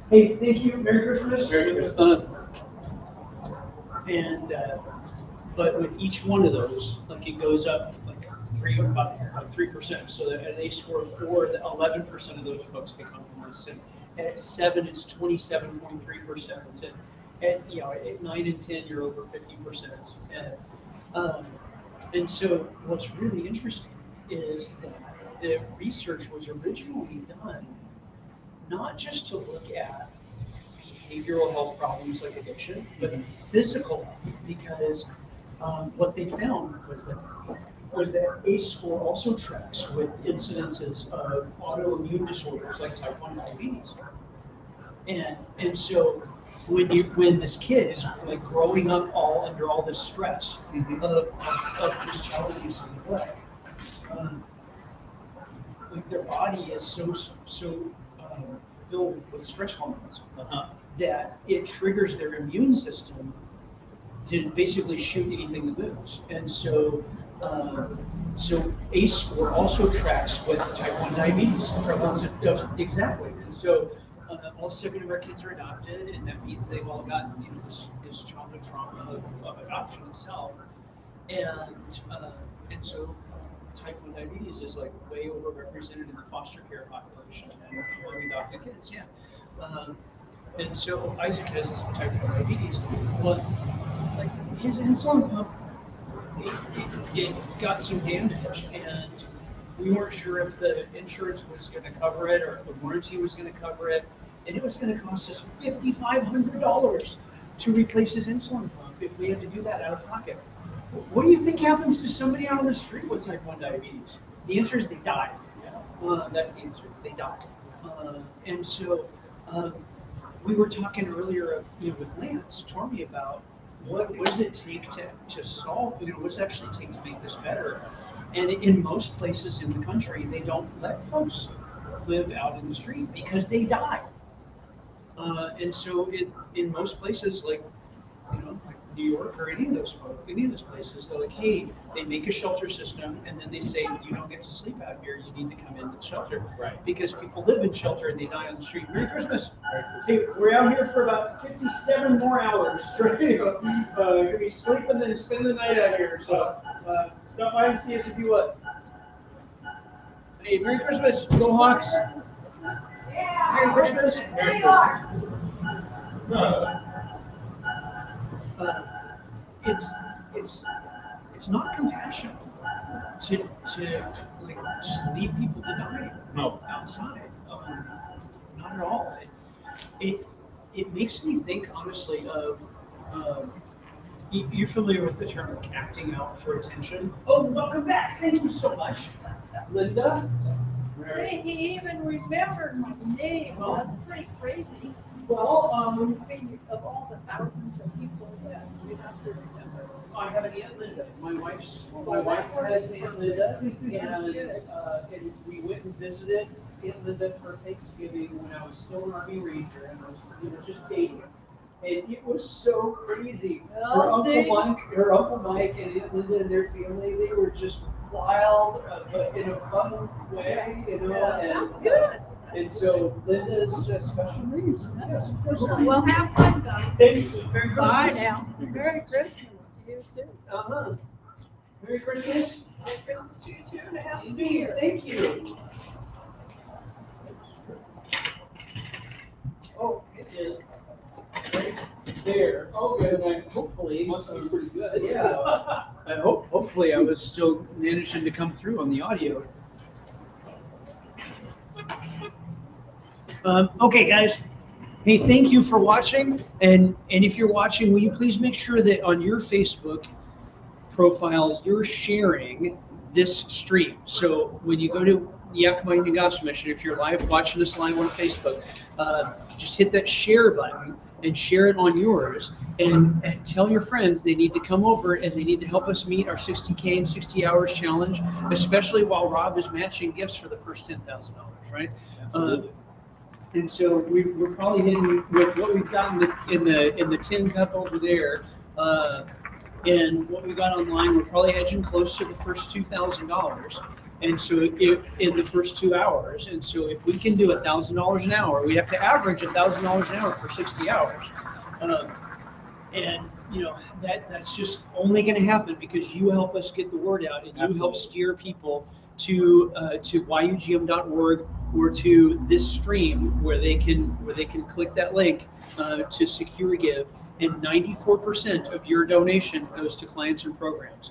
Hey, thank you. Merry Christmas. Merry Christmas. But with each one of those, like it goes up like about 3%. So that at a score of 4, 11% of those folks become homeless. And at 7, it's 27.3%. And at 9 and 10, you're over 50%. And so what's really interesting is that the research was originally done not just to look at behavioral health problems like addiction, but physical health, because what they found was that ACE score also tracks with incidences of autoimmune disorders like type 1 diabetes. And so when this kid is like growing up under all this stress of this child abuse and neglect, like their body is so filled with stress hormones that it triggers their immune system to basically shoot anything that moves. And so ACE score also tracks with type 1 diabetes prevalence exactly. And so all 7 of our kids are adopted, and that means they've all got this childhood trauma of adoption itself. And so type 1 diabetes is like way overrepresented in the foster care population and among adopted kids. Yeah. And so Isaac has type 1 diabetes. Well, like his insulin pump, it got some damage, and we weren't sure if the insurance was going to cover it or if the warranty was going to cover it, and it was going to cost us $5,500 to replace his insulin pump if we had to do that out of pocket. What do you think happens to somebody out on the street with type 1 diabetes? The answer is they die. That's the answer, is they die. And so we were talking earlier, with Lance, told me about what does it take to solve, what does it actually take to make this better? And in most places in the country, they don't let folks live out in the street because they die. And so in most places, like New York or any of those places, they're like, hey, they make a shelter system, and then they say, you don't get to sleep out here, you need to come into the shelter. Right. Because people live in shelter and they die on the street. Merry Christmas. Hey, we're out here for about 57 more hours straight. Gonna be sleeping and spend the night out here. So stop by and see us if you would. Hey, Merry Christmas. Go Hawks. Yeah. Merry Christmas. There you are. It's not compassion to like just leave people to die outside. Not at all. It makes me think honestly of you're familiar with the term acting out for attention. Oh, welcome back. Thank you so much, Linda. See, he even remembered my name. Oh. That's pretty crazy. Well, I mean, of all the thousands of people that we have to remember. I have an Aunt Linda. My wife has an Aunt Linda, and we went and visited Aunt Linda for Thanksgiving when I was still an Army Ranger, and we were just dating. And it was so crazy. Her Uncle Mike and Aunt Linda and their family, they were just wild, but in a fun way, That's good. And so Linda's special needs. Yes, of course. Well, have fun, guys. Thanks. Merry Christmas. Bye now. Merry Christmas to you too. Merry Christmas. Merry Christmas to you too, and a happy New Year. Thank you. Oh, it is right there. Oh, good. Hopefully, it must be pretty good. Yeah. I hopefully I was still managing to come through on the audio. Okay, guys. Hey, thank you for watching. And if you're watching, will you please make sure that on your Facebook profile, you're sharing this stream. So when you go to Yakima Indian Gospel Mission, if you're watching this live on Facebook, just hit that share button and share it on yours, and tell your friends they need to come over and they need to help us meet our 60K in 60 hours challenge, especially while Rob is matching gifts for the first $10,000, right? Absolutely. And so we're probably hitting with what we've got in the tin cup over there. And what we got online, we're probably edging close to the first $2,000. And so in the first 2 hours, and so if we can do $1,000 an hour, we have to average $1,000 an hour for 60 hours. And that's just only going to happen because you help us get the word out, and you Absolutely. help steer people to yugm.org or to this stream where they can click that link to secure give, and 94% of your donation goes to clients and programs.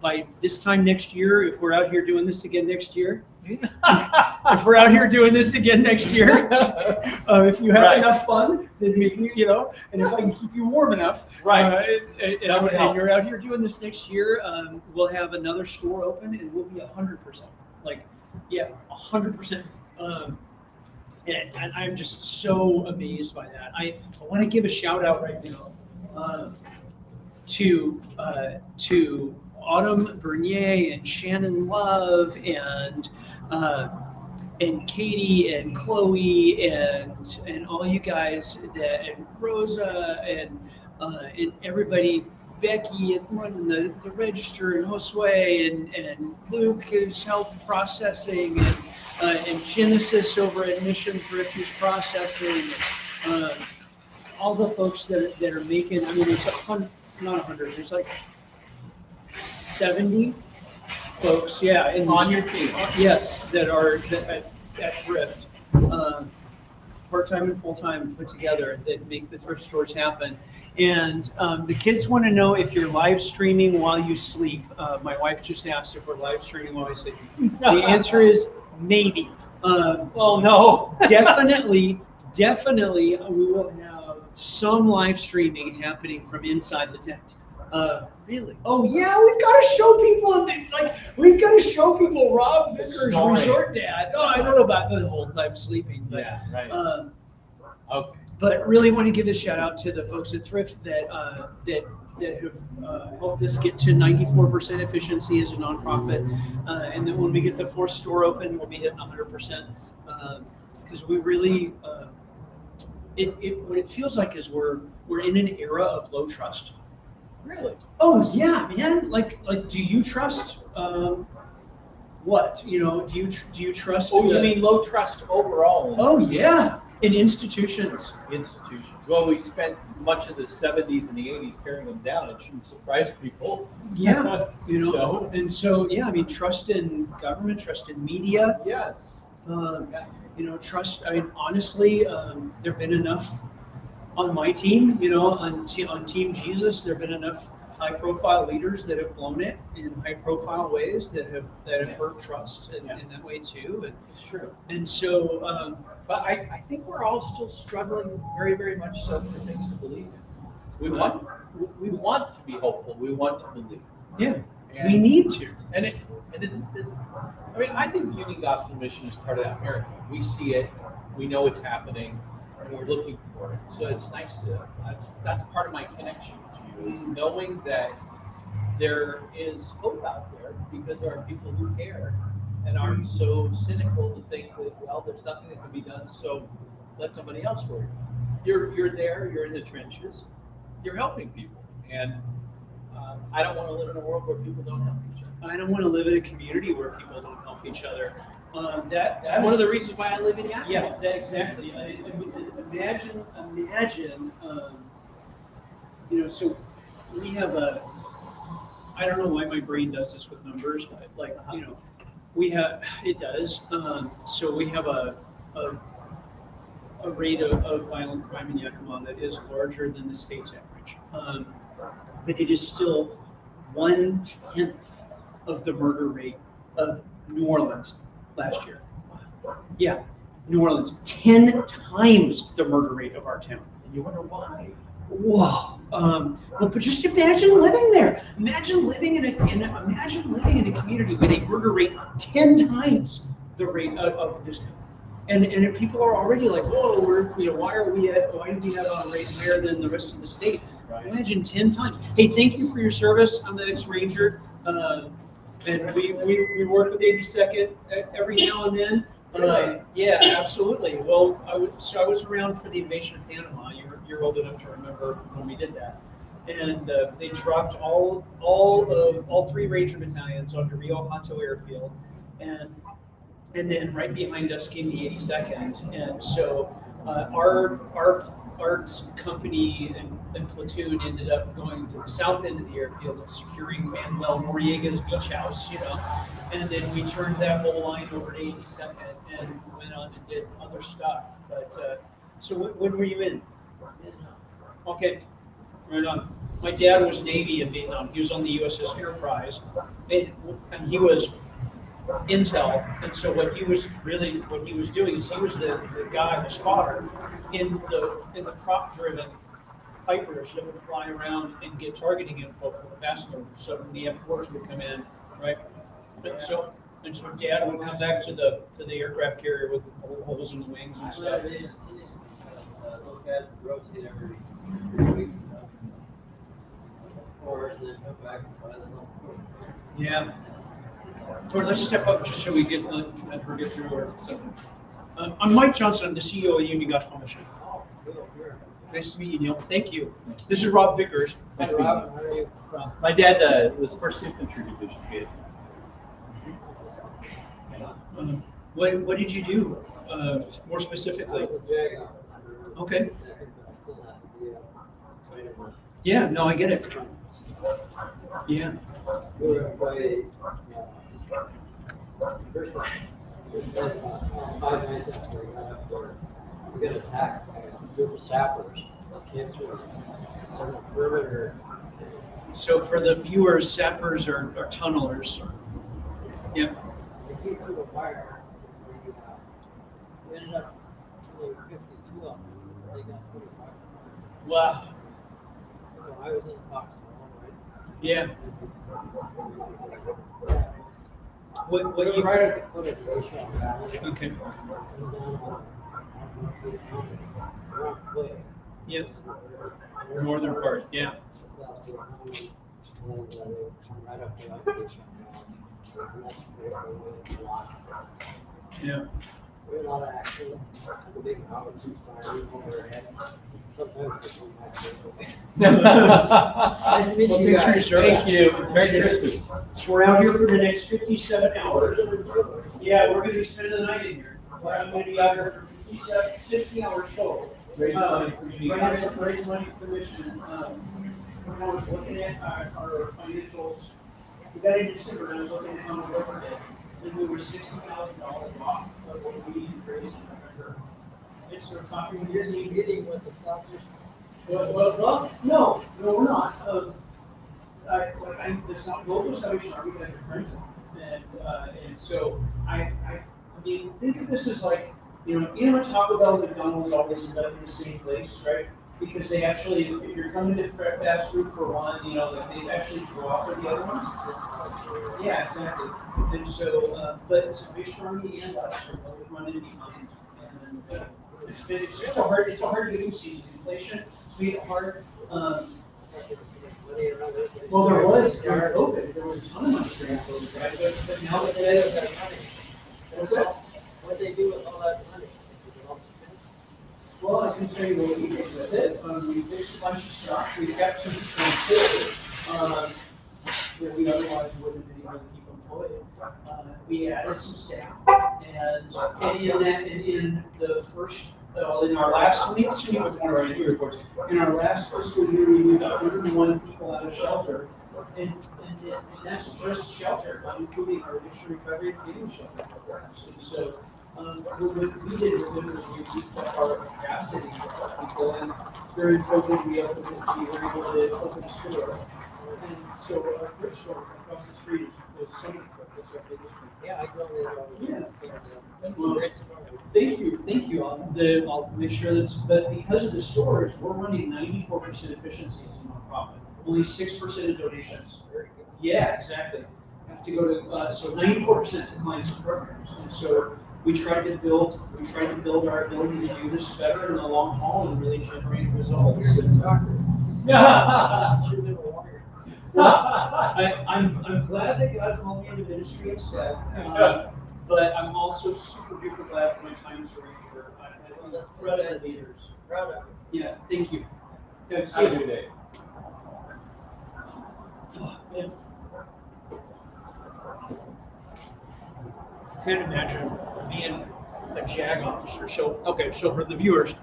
By this time next year, if we're out here doing this again next year, if you have Right. enough fun, then maybe, and if I can keep you warm enough, Right. and you're out here doing this next year, we'll have another store open and we'll be 100%. 100%. And I'm just so amazed by that. I want to give a shout out right now to Autumn Bernier and Shannon Love and Katie and Chloe and all you guys and Rosa and everybody, Becky and running the register, and Josue and Luke is help processing, and Genesis over at Missions Refuse Processing, all the folks that are making. I mean, there's not 100. There's like 70 folks, On your team. yes, that are at Thrift, part-time and full-time put together, that make the thrift stores happen. And the kids want to know if you're live streaming while you sleep. My wife just asked if we're live streaming while we sleep. The answer is maybe. Well, no. Definitely, we will have some live streaming happening from inside the tent. Really? Oh yeah, we've got to show people Rob Vickers' Story. Resort Dad. Oh, I don't know about the whole time sleeping, but Yeah, right. okay. But really want to give a shout out to the folks at Thrift that have helped us get to 94% efficiency as a nonprofit, and then when we get the fourth store open, we'll be hitting 100%, because we really what it feels like is we're in an era of low trust. Really? Oh yeah, man. Like, do you trust what? Do you trust? Oh, you mean low trust overall? Oh yeah, in institutions. Well, we spent much of the 70s and the 80s tearing them down. It shouldn't surprise people. Yeah, So? and so yeah, I mean, trust in government, trust in media. Yes. Trust. I mean, honestly, there've been enough on my team, on Team Jesus, there've been enough high-profile leaders that have blown it in high-profile ways that have hurt trust in that way too. And It's true. and so, But I think we're all still struggling very, very much so for things to believe in. We want to be hopeful. We want to believe. yeah, And, we need to. I mean, I think Union Gospel Mission is part of that miracle. We see it, we know it's happening, and we're looking for it. So it's nice that's part of my connection to you, is knowing that there is hope out there because there are people who care and aren't so cynical to think that, well, there's nothing that can be done, so let somebody else worry. You're there, you're in the trenches, you're helping people. And I don't want to live in a world where people don't help each other. I don't want to live in a community where people don't help each other. That's one of the reasons why I live in Yakima. Yeah, exactly. Imagine. So we have I don't know why my brain does this with numbers, but it does. So we have a rate of violent crime in Yakima that is larger than the state's average. But it is still 1/10 of the murder rate of New Orleans last year. Yeah, New Orleans, 10 times the murder rate of our town. And you wonder why. Whoa. But just imagine living there. Imagine living in a community with a murder rate 10 times the rate of this town. And people are already like, whoa, why do we have a rate higher than the rest of the state? Right. Imagine 10 times. Hey, thank you for your service. I'm the ex-ranger. And we work with 82nd every now and then. Yeah, absolutely. Well, I was around for the invasion of Panama. You're old enough to remember when we did that. and they dropped all three Ranger battalions onto Rio Hato Airfield, and then right behind us came the 82nd, and so our company and platoon ended up going to the south end of the airfield and securing Manuel Noriega's beach house, and then we turned that whole line over to 82nd and went on and did other stuff. But so when were you in? Okay, right on. My dad was Navy in Vietnam. He was on the USS Enterprise, and he was intel. And so what he was doing is he was the guy, the spotter, in the prop-driven Pipers that would fly around and get targeting info for the fast movers. So when the F4s would come in, right? And so Dad would come back to the aircraft carrier with holes in the wings and stuff. Those guys rotate every 3 weeks. Or they come back and try them. Yeah. Or let's step up just so we get through or something. I'm Mike Johnson. I'm the CEO of Union Gospel Mission. Oh, cool, here. Nice to meet you, Neil. Thank you. This is Rob Vickers. Hi, Rob. How are you? My dad was First Infantry Division. What did you do more I specifically? was a JAG officer. Okay. Second, but I still have to be a trainer. Yeah, no, I get it. Yeah. We were afraid, first time, 5 nights after we got up there, we got attacked by a group of sappers. Kids were on the perimeter. So for the viewers, sappers are tunnelers. Yeah. They came through the fire. We ended up killing 52 of them. They got 25. Wow. So I was in the foxhole, right? Yeah. What We were you? right at the foot of the Ocean Valley. Okay. And down on Rock Clay. Yeah. Northern part. Yeah. South Vietnam. And they come right up the occupation ground. And that's where we went a lot. Yeah. We had a lot of action. The big howitzer firing over our head. Sometimes they come back there. Nice to meet Well, you thanks for your guys. service. Thank you. Merry Christmas. We're out here for the next 57 hours. Yeah, we're going to be spending the night in here. I'm going to be out here for 60 hours total. Raise money for Union Gospel. Raise money for the mission. When I was looking at our financials, we got in December, and I was looking at how much we did, and we were $60,000 off of what we raised in November. And so talking to You're your team. meeting with the Southers. Well, no, we're not. It's not local Salvation Army, but I'm friends with them. And so I mean, think of this as like, Taco Bell and McDonald's always end up in the same place, right? Because they actually, if you're coming to fast food for one, like they actually draw for the other ones. Yeah, exactly. And so, but Salvation Army and us are both running behind, and it's just it's a hard giving season. Inflation made it hard. Well, there was during COVID, there was a ton of money during COVID, right? But now that What they do with all that money? well, I can tell you what we did with it. We fixed a bunch of stuff. We kept some people that we otherwise wouldn't have been able to keep employed. We added some staff, and in the first, in our last, let me see what our year reports. In our last fiscal year, we moved 101 people out of shelter, and that's just shelter, not including our addiction recovery and feeding shelter programs. And so, what we did with it was we beefed up our capacity of people, and during COVID, we were able to open a store. And so our first store across the street is Summit Cook. That's our biggest one. Yeah, I drove it over. Yeah. That's a Well, great story. Thank you. I'll make sure but because of the stores, we're running 94% efficiency as a nonprofit. Only 6% of donations. Very good. Yeah, exactly. Have to go to so 94% to clients and programs, and so we tried to build our ability to do this better in the long haul and really generate results. You're a good talker. You've been a warrior. I'm glad that God called me into ministry instead, but I'm also super duper glad for my time as a ranger. I've had incredible leaders. Proud of you. Yeah, thank you. Yeah, see Have a you. good day. Can't imagine being a JAG officer. So, okay, so for the viewers,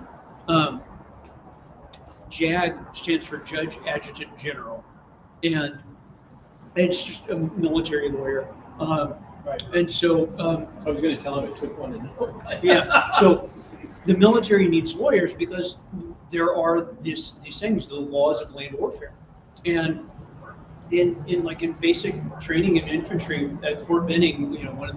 JAG stands for Judge Adjutant General, and it's just a military lawyer. Right. And so, I was gonna tell him it took one to know. yeah, so the military needs lawyers because there are these things, the laws of land warfare. And in basic training in infantry at Fort Benning, one of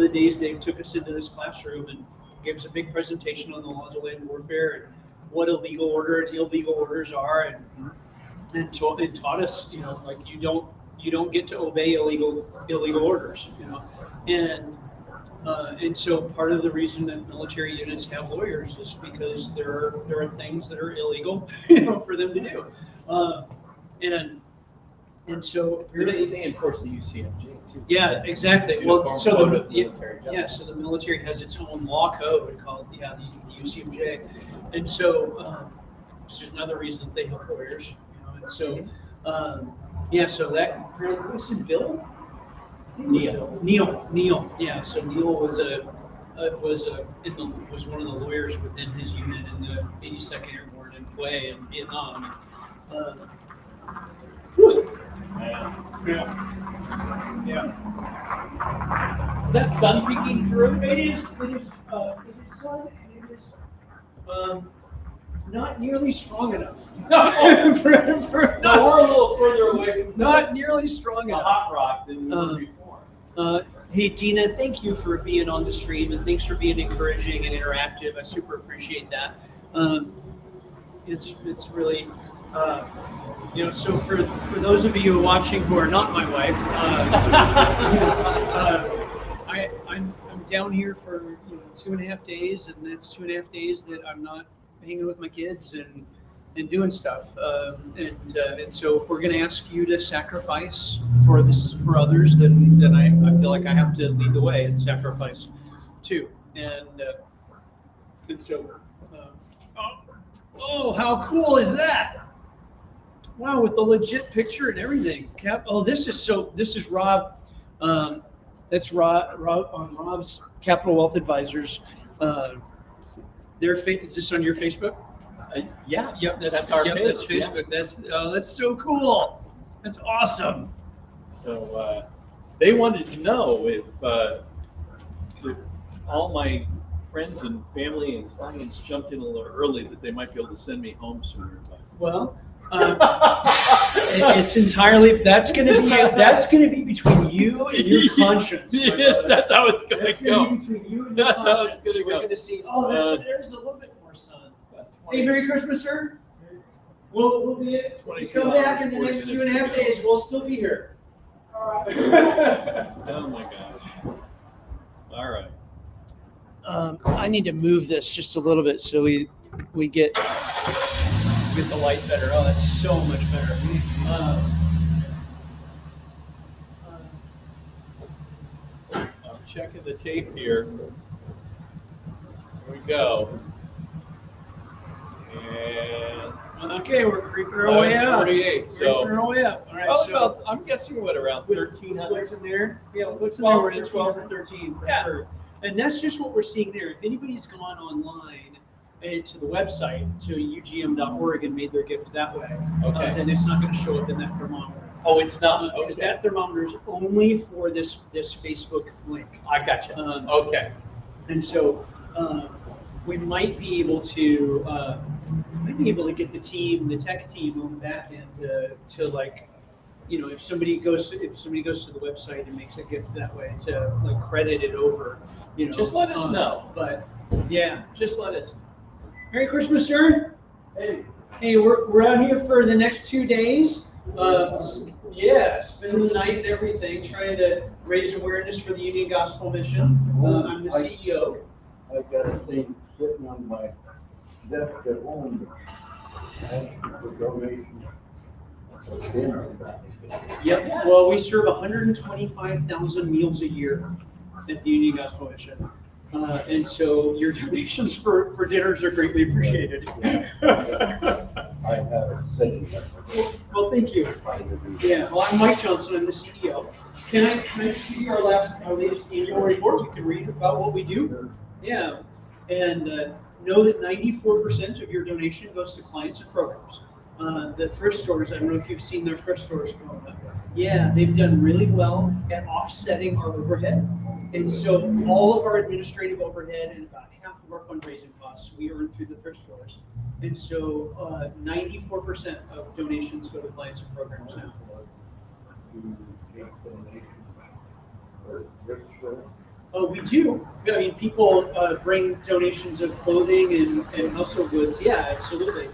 the days they took us into this classroom and gave us a big presentation on the laws of land warfare and what a legal order and illegal orders are, and taught us, like you don't get to obey illegal orders, and so part of the reason that military units have lawyers is because there are things that are illegal, for them to do, and so They enforce the UCMJ too. yeah, exactly. Uniform Well, so Code the of Military Justice. so the military has its own law code called the UCMJ, and so this is another reason that they have lawyers, and so so that who's in Bill? I think it was Neil. Yeah, so Neil was was one of the lawyers within his unit in the 82nd Airborne in Hue in Vietnam. Yeah. Is that sun peeking through? It is sun, and it is not nearly strong enough. No, we're a little further away from Not nearly strong the enough. hot rock than we were before. Hey, Dina, thank you for being on the stream, and thanks for being encouraging and interactive. I super appreciate that. It's really, so for those of you watching who are not my wife, I'm down here for 2.5 days, and that's 2.5 days that I'm not hanging with my kids and doing stuff. And so if we're going to ask you to sacrifice for others, then I feel like I have to lead the way and sacrifice too. And so, oh, how cool is that? Wow, with the legit picture and everything. This is Rob. That's Rob on Rob's Capital Wealth Advisors. Is this on your Facebook? Yeah. Yep, That's our page, that's Facebook. That's so cool. That's awesome. So they wanted to know if all my friends and family and clients jumped in a little early, that they might be able to send me home sooner. Well, it's entirely that's going to be between you and your conscience. Yes, that's how it's going to go. Between you and your That's how conscience. it's going to We're go. going to see. Oh, there's a little bit more sun. Hey, Merry Christmas, sir. We'll be come back in the next 2.5 days. We'll still be here. Oh my gosh. All right. I need to move this just a little bit so we get the light better. Oh, that's so much better. I'm checking the tape here. Here we go. And okay, we're creeping our way up. 48. So Creeping our way up. All right. about, I'm guessing what, around 1,300? What's in there? Yeah, what's in there? We're at 12 or 13 for sure. And that's just what we're seeing there. If anybody's gone online to the website, to ugm.org, and made their gift that way, Okay. then it's not going to show up in that thermometer. Oh, it's not. Because Okay. that thermometer is only for this Facebook link. I gotcha. Okay. And so we might be able to get the tech team on the back end to like, if somebody goes to the website and makes a gift that way, to like credit it over, Just let us know. But yeah, Just let us. Merry Christmas, sir. Hey, we're out here for the next 2 days. Spending the night and everything, trying to raise awareness for the Union Gospel Mission. I'm the CEO. I got a thing sitting on my desk at home. For donation of dinner. Yep. Well, we serve 125,000 meals a year at the Union Gospel Mission. And so your donations for dinners are greatly appreciated. I have it sitting there. Well, thank you. Yeah, well, I'm Mike Johnson, I'm the CEO. Can I just give you our latest annual report? You can read about what we do. Yeah, and know that 94% of your donation goes to clients and programs. The thrift stores, I don't know if you've seen their thrift stores growing up. Yeah, they've done really well at offsetting our overhead. And so all of our administrative overhead and about half of our fundraising costs, we earn through the thrift stores. And so 94% of donations go to clients and programs now. Oh, we do. I mean, people bring donations of clothing and household goods. Yeah, absolutely.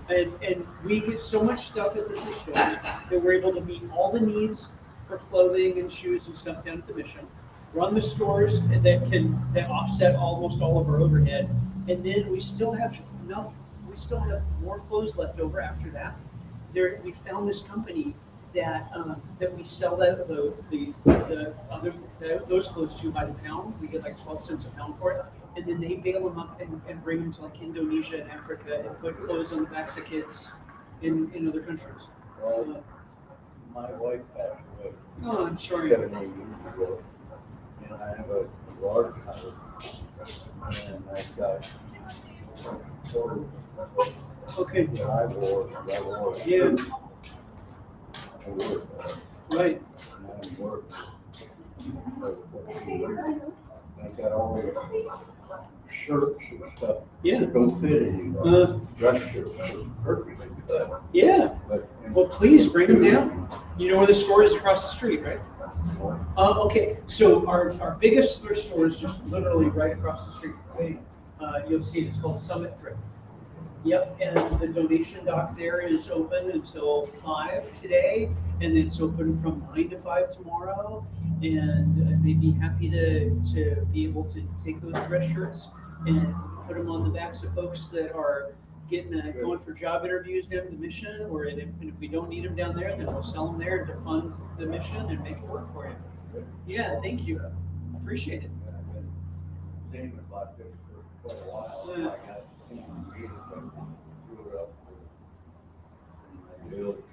And we get so much stuff at the thrift store that we're able to meet all the needs for clothing and shoes and stuff down at the mission. Run the stores that offset almost all of our overhead, and then we still have enough. We still have more clothes left over after that. We found this company that we sell those clothes to by the pound. We get like 12 cents a pound for it, and then they bale them up and bring them to like Indonesia and Africa and put clothes on the backs of kids in other countries. My wife passed away. Oh, I'm sorry. 7 or 8 years ago. And I have a large house, and I've got sort Okay. that I wore. Yeah. I wore Right. and I haven't worked for 2 years. I've got all the shirts and stuff Yeah. that don't fit anymore. Dress shirts are perfectly good. Yeah. But Well, please bring them down. You know where the store is across the street, right? Okay, so our biggest thrift store is just literally right across the street. Okay? You'll see it's called Summit Thrift. Yep, and the donation dock there is open until 5 today, and it's open from 9 to 5 tomorrow. And they'd be happy to be able to take those dress shirts and put them on the backs of folks that are going for job interviews down at the mission, or if we don't need them down there, then we'll sell them there to fund the mission and make it work for you. Yeah, thank you. Appreciate it. I've been thinking about this for quite a while. I got some meetings, I threw it up in my village.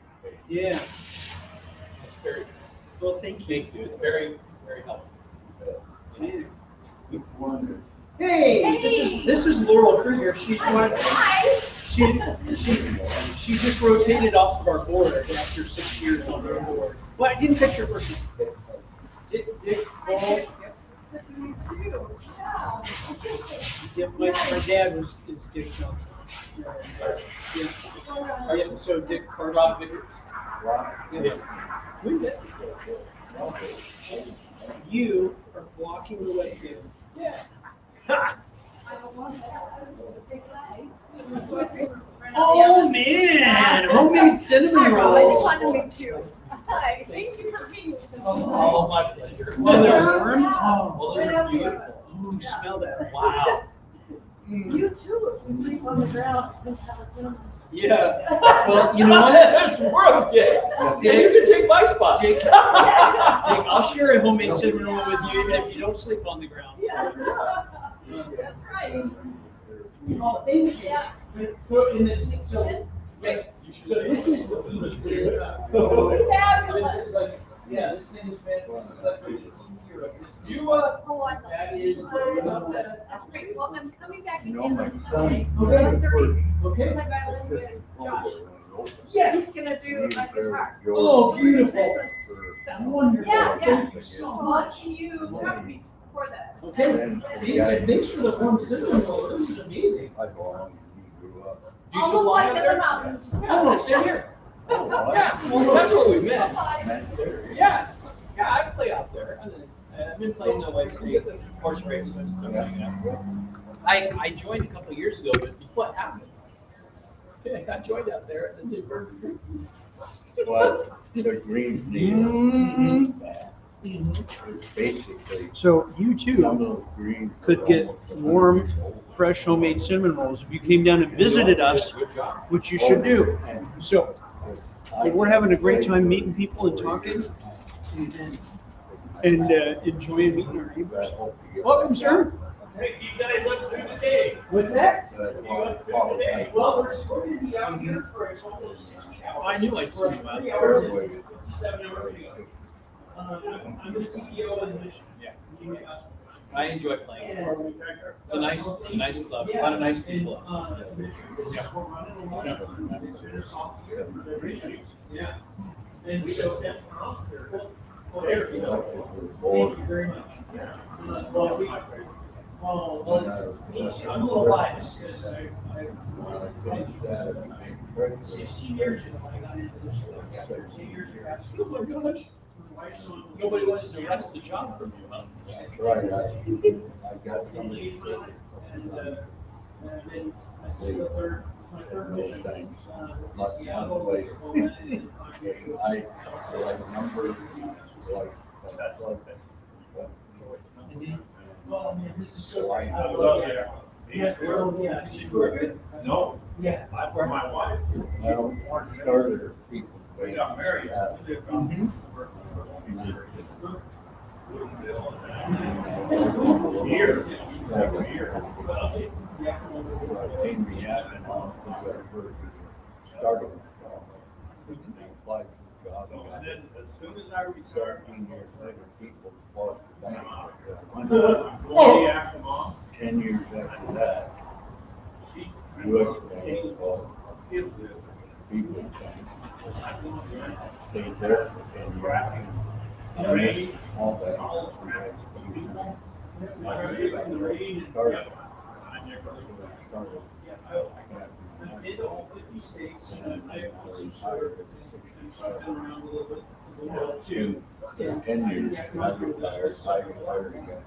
Yeah. That's very, Well, thank you. thank you. It's very, very helpful. Yeah. Which one Hey, this is Laurel Kruger. She's one. She just rotated off of our board after 6 years on our board. Well, I didn't pick your first name. Dick Paul. Yep, my dad is Dick Johnson. Yeah. So Dick Rob Vickers. Yeah. We met before. You are blocking the way here. Yeah. Oh man, homemade cinnamon rolls. I just wanted to meet you. Hi, thank you for being with us. Oh, my pleasure. Oh, they're warm? Well, those are beautiful. Ooh, smell that. Wow. You too, if you sleep on the ground, and have a cinnamon. Yeah. Well, you know what? That's okay. Yeah, you can take my spot. Jake, I'll share a homemade cinnamon roll with you even if you don't sleep on the ground. Yeah. That's right. Oh, thank you. Yeah. So this is what we need to. Fabulous. This is like, yeah, this thing is bad. This is like it's in Europe. You Oh, I love that it. is. That's great. Well, I'm coming back You know, again my on son, Sunday. Okay. first Okay. My violin with Josh. Yes. He's gonna do a guitar. Oh, beautiful. Stuff. Wonderful. Yeah, yeah. Thank you So so I'll much. see you probably before that. Okay. Thanks for the warm cinnamon roll. This is amazing. I belong, he grew up. Do you Almost supply like up in there? the mountains. Oh, same here. Oh, Yeah, well, that's what we meant. meant there. Yeah, yeah, I play out there. I've been playing the White Street horse race. I joined a couple of years ago, but what happened? I joined out there and they burned the greens. Well, the green deal. Basically, So you some too of those greens. could get warm, fresh homemade cinnamon rolls if you came down and visited us, Good job. which you should do. So we're having a great time meeting people and talking and enjoying meeting our neighbors. Welcome, sir. Hey, you guys look through the day. What's that? But You look through the day. Well, we're going to be out here for a total of 60 hours. I knew I'd see you out 3 there. hours and 57 hours ago. I'm the CEO of the mission. Yeah. You may ask. I enjoy playing. And- It's a nice club, a lot of nice people. Yeah. We're running a lot of their soft year for their missions. Yeah. And so, well, there you go. Thank you very much. Well, I'm a little biased because I 16 years ago, I got into this. 13 years ago. Oh my gosh. My wife's on. Nobody wants to wrest the job from you, huh? That's right, I got And somebody. changed my life. And then this is my third mission. Like, Seattle. like, I, like, numbers, like, that's like that. Well, man, this is so. So I I know. love it. Yeah, well, yeah. Did you work it? No, Yeah. I brought my wife. Well, started people. We got married. Years. Came me out and started. Applied for the job. And then as soon as I retired, 17 years later, people bought the bank. 20 after mom, 10 years after that, she. US Bank bought people bank. Stayed there for 10 years. I missed all that. Started. I've been to all 50 states, and I've also served, and so I've been around a little bit, too. 10 years, I retired again.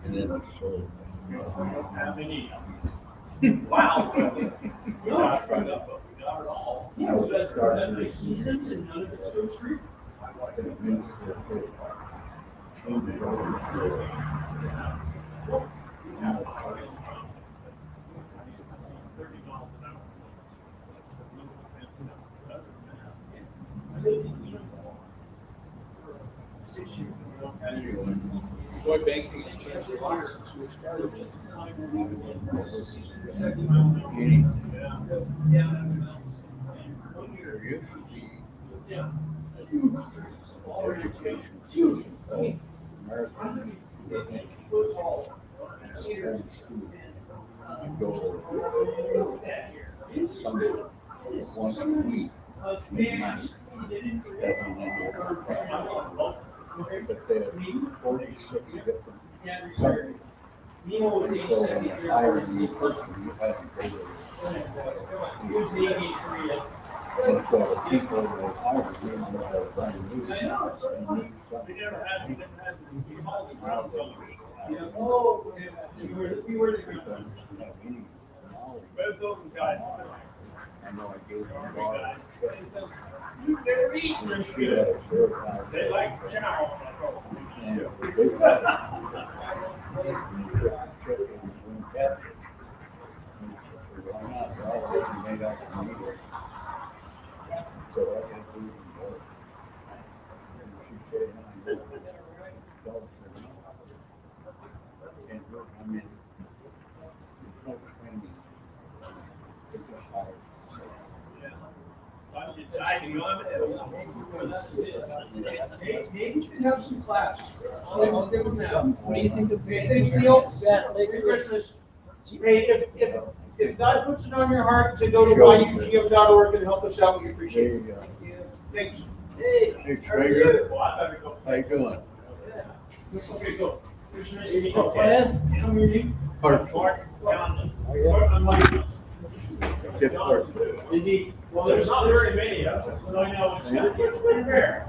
And then I sold. How many? Wow. I tried to- Not at all. I was So I've starting done my seasons, and none of it's so street. I lived in Yakima for 6 years. Boy, banking has changed their lives. Once a week, midnight, but they had 46 different subjects. Nemo was So 87 when years you hire a old. new person, you have to go He was Navy in Korea. and so the people they hire, you know, are brand new. I know, it's so and funny. need something. We never had Now they Yeah, oh, we were the ground. don't have any knowledge. Both those guys. I know I gave them a lot. You never eat. And she had a certified. They like chow. And the big guy, and he took the chicken and went capture. And she said, why not? Well, they made out the meat. So I had to do some work. And she said, and I go, dog said, no. Can't do it. I mean, there's no training. They just hired. Maybe you can have some class. I'll give them that. What do you think of Hey, thanks, Neil. Merry Christmas. Hey, if God puts it on your heart to go to yugm.org and help us out, we appreciate it. Thanks. Hey. Hey, Traeger, how you doing? Okay, so, Commissioner, come meeting. Mark Johnson. I'm like, Just first. Indeed. Well, there's not very many of them, so I know it's pretty rare.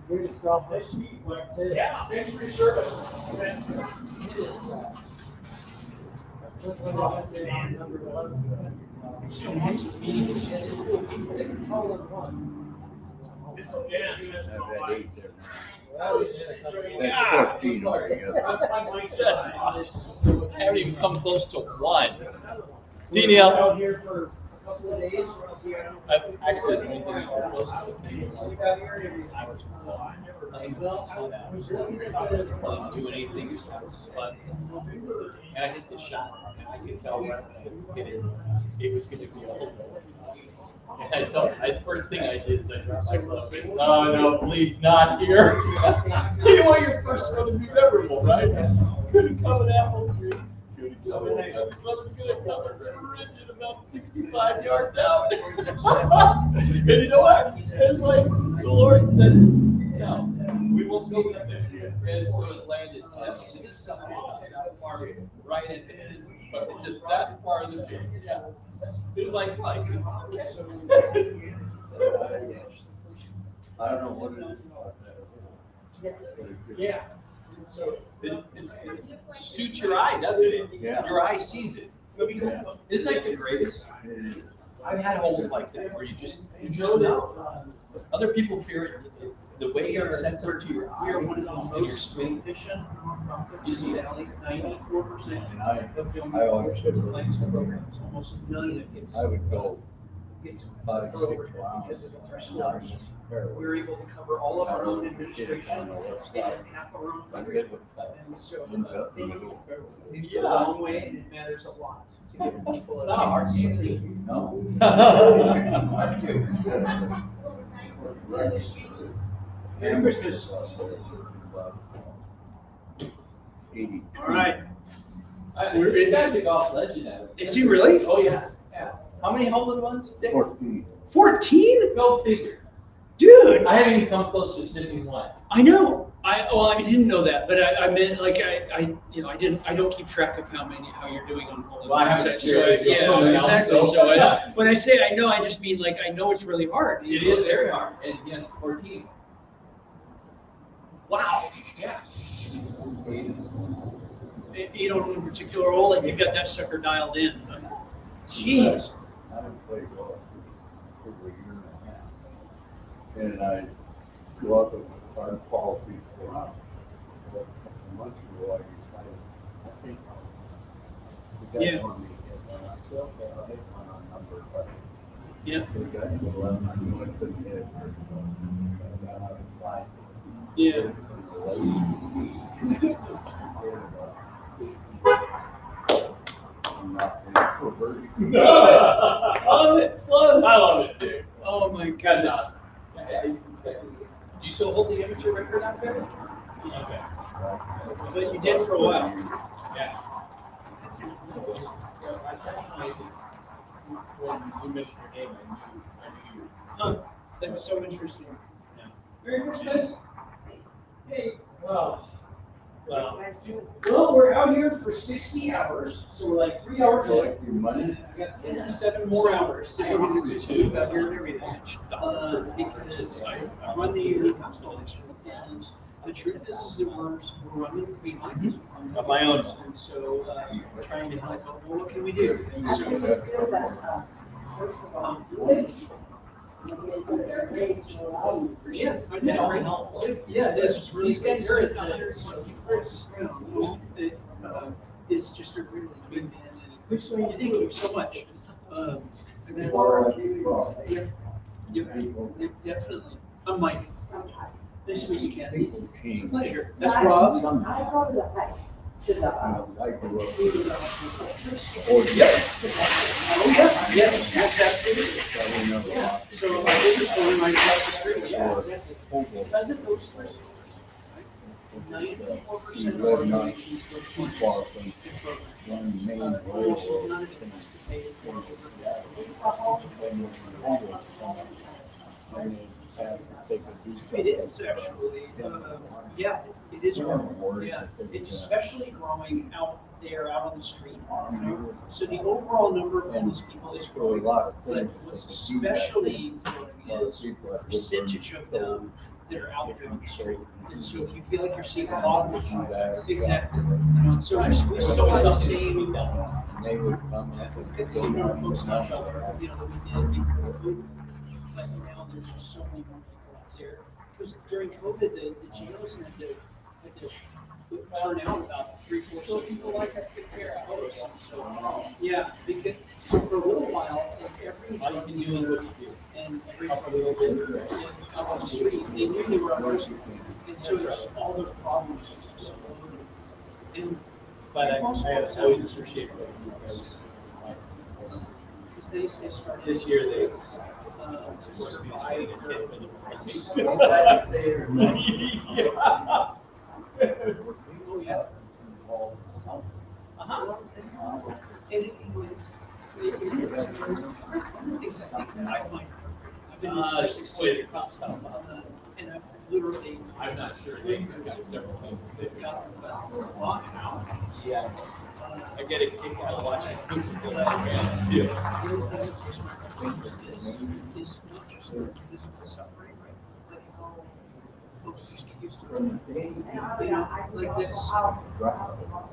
Greatest golf. Nice to meet you. Yeah. Thanks for your service. I've had 8 there. That's 14 altogether. That's awesome. I haven't even come close to one. See you, Neil. Out here for couple of days. I've actually the only thing that was closest to me was I was playing with my son out. I wasn't doing anything except fun. And I hit the shot, and I could tell right when I hit it, it was going to be a home run. And first thing I did is I dropped my glove. Oh no, please not here. You want your first one to be memorable, right? Couldn't come an apple tree. Couldn't come an apple. The glove was gonna come a rigid about 65 yards out. And you know what? It's like the Lord said, no, we won't go that there. And so it landed just to the side, that far right at the end, but just that far in the field. Yeah. It was like, like. I don't know what it is about that. Yeah. So it suits your eye, doesn't it? Yeah. Your eye sees it. Isn't that the greatest? I've had holes like that where you just know. Other people fear it. The way it's sensitive to your eye. We are one of the and your most screen. efficient nonprofits You see in the that? valley. 94% And of donors I always said, complaints programs, almost a million gets. I would go Gets 5 to 6 forward rounds. because of the Not thresholds. necessarily. We're able to cover all of our own administration and half our own fundraising. And so it goes a long way and it matters a lot to give people It's a not hard. chance. No. Merry Christmas. 80. All right. This guy's a golf legend. Is he really? Oh, yeah. Yeah. How many hole in ones? Dick? 14. 14? Go figure. Dude, I haven't even come close to sniffing one. I know. I didn't know that, but I meant like I don't keep track of how you're doing on all the Well, I have websites. to So share it. yeah, exactly. So- So when I say I know, I just mean like I know it's really hard. It is very hard, and yes, 14. Wow. Yeah. You don't know in particular hole, like you got that sucker dialed in. Jeez. I haven't played golf for over a year and a half. And I go up and start follow people around. But a couple of months ago, I decided, I think the guy Yeah. wanted me to hit one. I said, okay, I'll hit one on number 11. Yeah. So we got to 11, I knew I couldn't hit it. So I got out of sight. Yeah. Love it. I love it, dude. Oh my Good goodness. job. Do you still hold the amateur record out there? Okay. But you did for a while. Yeah. I touched my, when you mentioned your name, I knew you. Huh. That's so interesting. Yeah. Merry Christmas. Hey. Well, Well, we're out here for 60 hours, so we're like 3 hours in. Collect your money. I got 57 more hours to go to do out here and everything. Because I run the unique constellation, and the truth is that we're running behind. Of my own. And so, trying to help, well, what can we do? And so, yeah, I know. Yeah, it is. It's really good. Is just a really good man. And thank you so much. Yep, definitely. I'm Mike. Nice to meet you, Kathy. It's a pleasure. That's Rob. I grew up. Yep. Oh, yeah, yeah, that's absolutely. Yeah, so I was going right across the street. Yeah, exactly. Doesn't those stores, right? 94% of our donations go to Too far from one main road. It is actually, yeah, it is growing. Yeah, it's especially growing out there, out on the street. You know? So the overall number of homeless people is For a growing, lot of but things. what's especially growing is the percentage of them that are out there on the street. And so if you feel like you're seeing a lot of them, exactly. You know, so we started the same. They would come up You with. could see more folks not shelter, you know, that we did before COVID. But now there's just so many more people out there. Because during COVID, the GOs had to turn out about 3/4 of people like us to care out. So, yeah, because, so for a little while, like all you can do is what you do. And everybody over there, and up on the street, they knew they were ours. And so there's all those problems just exploded. And But I always appreciate it. because they started This year they to survive. a tip for the price. Yeah. Uh-huh. And things I think that I find, I've been doing this for 16 years, and I've literally, I'm not sure. They've got several things that they've got. a lot now. Yes. I get a kick out of watching football programs too. Is not just the physical suffering, right? But how folks just get used to it. Like this,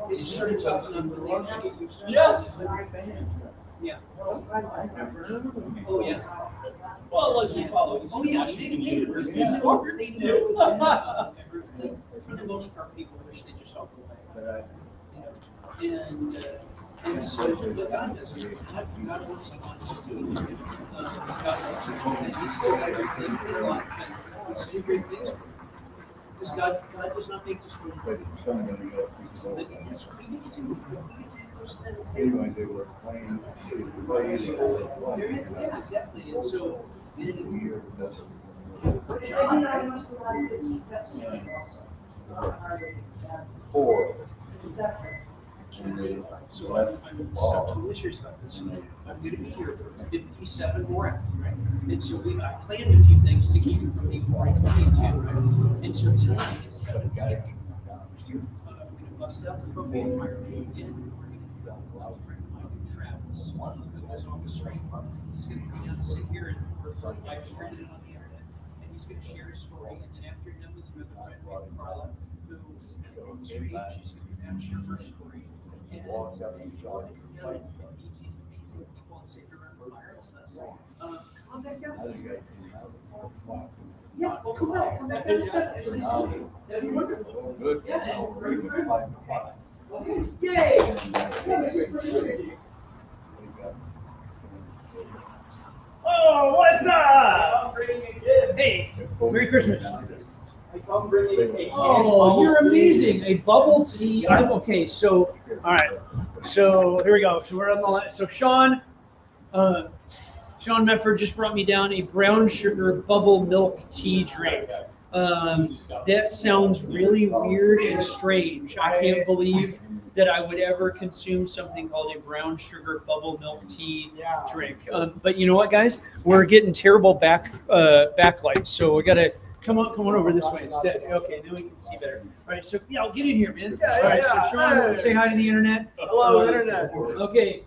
they started talking on the launch, get used to it. Yes. Yeah. Oh, yeah. Well, unless you follow Washington University sports. They know. For the most part, people wish they just all go away. And so what God does is God wants someone who's doing it. God wants you to, and He said everything in your life, and He said great things. Because God does not make this world perfect. That's what we need to do. We need to do those things. Anyway, they were playing. Yeah, exactly. And so, Four. so I'm totally serious about this. I'm going to be here for 57 more hours, right? And so I planned a few things to keep it from being boring for me too, right? And so tonight at 7 p.m. here, we're going to bust out the propane fire and we're going to a friend of mine who travels, who was on the street. He's going to come down and sit here and we're live streaming it on the internet. And he's going to share his story. And then after him is another friend named Carla, who is on the street. She's going to come down and share her story. And Walks up and shot. these amazing people and sit here around the fire with us. Come back down. Yeah, well, come back. Come back down. That'd be wonderful. Good. Yeah. Okay. Yay! Oh, what's up? Hey, Merry Christmas. Oh, you're amazing. A bubble tea. Okay, so, all right. So here we go. So we're on the last. So Sean Medford just brought me down a brown sugar bubble milk tea drink. That sounds really weird and strange. I can't believe that I would ever consume something called a brown sugar bubble milk tea drink. But you know what, guys? We're getting terrible backlight, so we gotta come on over this way instead. Okay, now we can see better. All right, so yeah, I'll get in here, man. All right, so Sean, say hi to the internet. Hello, internet. Okay.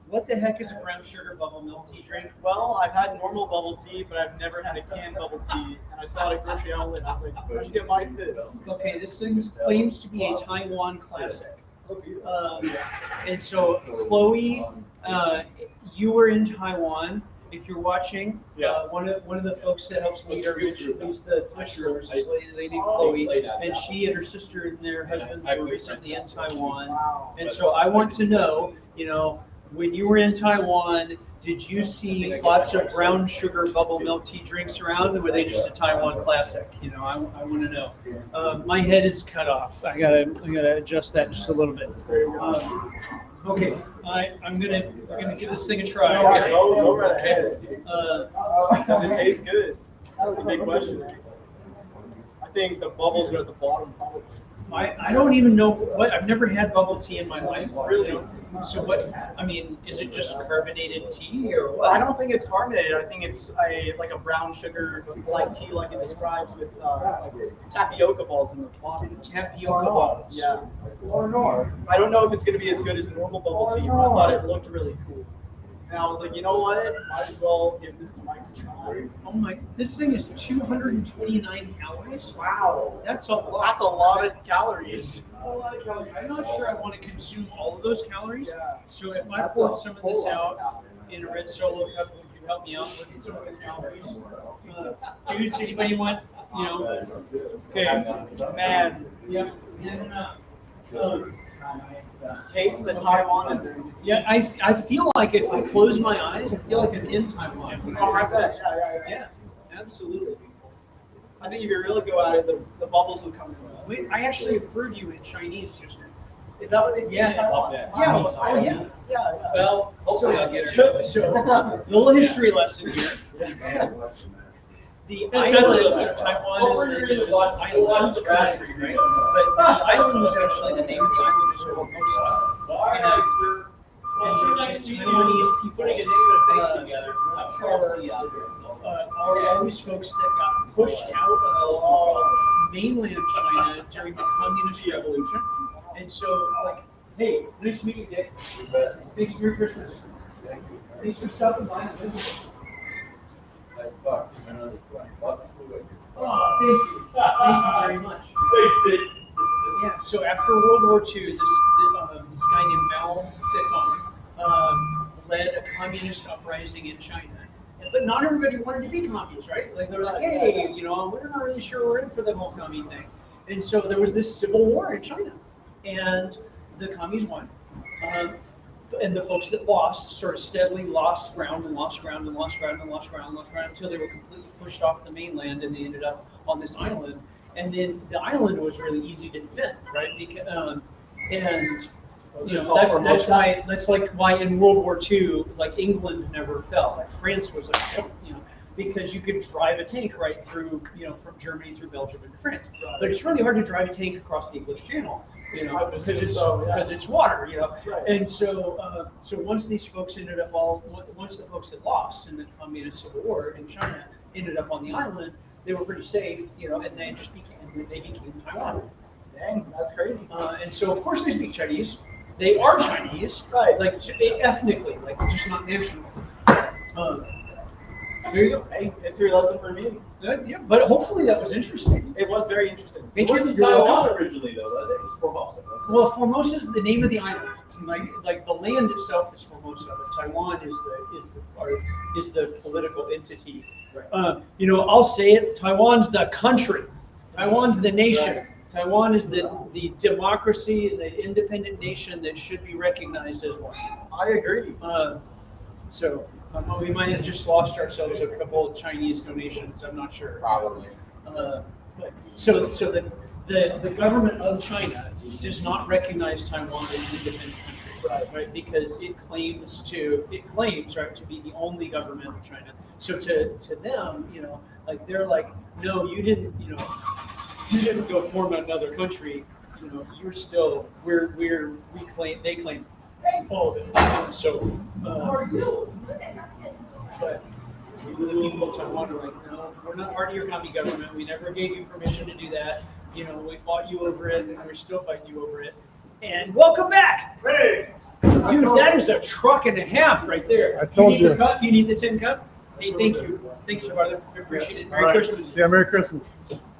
What the heck is a brown sugar bubble milk tea drink? Well, I've had normal bubble tea, but I've never had a canned bubble tea. And I saw it at grocery outlet, and I was like, where'd you get mine this? Okay, this thing claims to be a Taiwan classic. And so, Chloe, you were in Taiwan. If you're watching, one of the folks that helps lead the Twitch streamers is lady Chloe, and she and her sister and their husbands were recently in Taiwan. And so I want to know, when you were in Taiwan, did you see lots of brown sugar bubble milk tea drinks around, or were they just a Taiwan classic? I want to know. My head is cut off. I gotta adjust that just a little bit. Okay, we're gonna give this thing a try. Go right ahead. Does it taste good? That's the big question. I think the bubbles are at the bottom, probably. I don't even know what. I've never had bubble tea in my life. Really? So what? I mean, is it just carbonated tea or what? I don't think it's carbonated. I think it's like a brown sugar like tea, like it describes, with tapioca balls in the bottom. Tapioca balls. Yeah. I don't know if it's going to be as good as normal bubble tea, but I thought it looked really cool. And I was like, you know what? Might as well give this to Mike to try. Oh my! This thing is 229 calories. Wow. That's a lot. That's a lot of calories. I'm not sure I want to consume all of those calories. Yeah. So if I poured some of this out in a red Solo cup, would you help me out with some of the calories? Dudes, anybody want? Okay. Man. Yeah. And, Taste the Taiwan and then Yeah, I feel like if I close my eyes, I feel like I'm in Taiwan. Oh, I bet. Yeah. Yes, absolutely. I think if you really go at it, the bubbles will come in. Wait, I actually heard you in Chinese just now. Is that what they speak Yeah, in Taiwan? yeah, oh yeah. Yeah. Well, hopefully I'll get it. So, little history lesson here. The islands of Taiwan is an island country, right? But the island was actually, the name of the island is Formosa. And these Taiwanese people Putting a name and a face together. I'm sure I'll see you out there. are always folks that got pushed out of mainland China during the Communist Revolution. And so, like, hey, nice to meet you, Dick. Thanks for your Christmas. Thanks for stopping by. Oh, thank you. Thank you very much. Thanks, Dick. Yeah, so after World War II, this guy named Mao Zedong led a communist uprising in China. But not everybody wanted to be communists, right? Like, they're like, hey, you know, we're not really sure we're in for the whole commie thing. And so there was this civil war in China. And the commies won. And the folks that lost sort of steadily lost ground and lost ground and lost ground and lost ground and lost ground until they were completely pushed off the mainland and they ended up on this island. And then the island was really easy to defend, right? Because, and you know, that's like why in World War II, like England never fell. Like France was like, you know, because you could drive a tank right through, you know, from Germany through Belgium into France. But it's really hard to drive a tank across the English Channel, you know, because it's water, you know. And so so once these folks ended up once the folks that lost in the Communist Civil War in China ended up on the island, they were pretty safe, you know, and they became Taiwan. Dang, that's crazy. And so of course they speak Chinese. They are Chinese, Right. like ethnically, like just not national. There you go. Hey, history lesson for me. Yeah, but hopefully that was interesting. It was very interesting. Thank It you. wasn't You're Taiwan welcome. originally, though, was it? It was Formosa, wasn't it? Well, Formosa is the name of the island. Like the land itself is Formosa, but Taiwan is the political entity. You know, I'll say it. Taiwan's the country. Taiwan's the nation. Taiwan is the democracy, the independent nation that should be recognized as one. I agree. So we might have just lost ourselves a couple of Chinese donations. I'm not sure. Probably. So the government of China does not recognize Taiwan as an independent country, right? Because it claims right to be the only government of China. So to them, you know, like they're like, no, you didn't go form another country. You know, you're still they claim all of it. And so but the people of Taiwan are like, no, we're not part of your commie government. We never gave you permission to do that. You know, we fought you over it, and we're still fighting you over it. And welcome back. Hey! Dude, that is a truck and a half right there. I told you. Need the cup? You need the tin cup? Hey, thank you. Thank you, brother. I appreciate it. Merry Christmas. Yeah, Merry Christmas.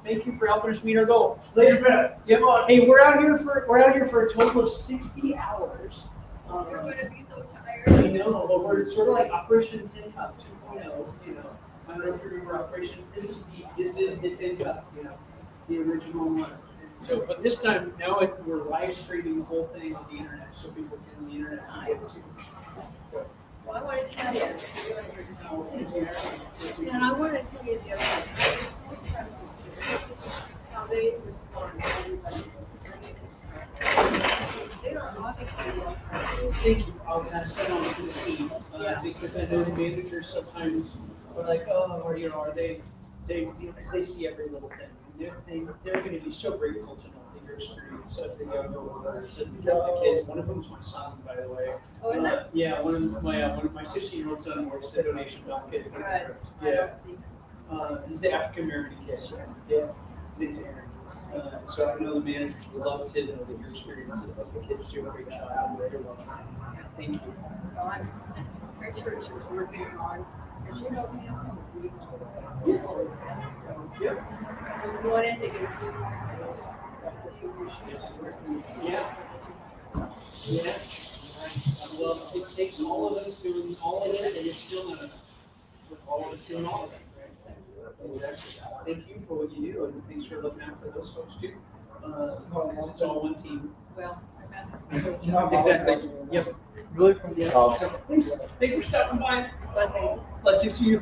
Thank you for helping us meet our goal. Later. Yep. Hey, we're out here for a total of 60 hours. You're gonna be so tired. I know, but we're sort of like Operation Tin Cup 2.0. You know, I don't know if you remember Operation. This is the Tin Cup. You know, the original one. And so, but this time now we're live streaming the whole thing on the internet, so people can on the internet can get it too. Well, I want to tell you, and I want to tell you the other how they respond to everybody. They are obviously well. Thank you. I'll pass that on to the team because I know the managers sometimes are like, oh, or you know, are they you know, because they see every little thing. They're going to be so grateful to know that your experience as the younger workers and the kids. One of them is my son, by the way. Oh, is it? Yeah, one of my 16-year-old son works at Donation Dog Kids. Good. Yeah. He's the African American kid. Yeah. So I know the managers would love to know that your experiences, that the kids do a great job. Thank you. Well, our church is working on, as you know, we have a week. So, just wanted to get a few more things. Yeah. Yeah. Well, it takes all of us doing all of it, and it's still not enough. With all of us doing all of it, right? Thank you for what you do, and thanks for looking out for those folks too. It's all one team. Well, Exactly. Yep. Really from the So, thanks for stopping by. blessings. Blessings to you.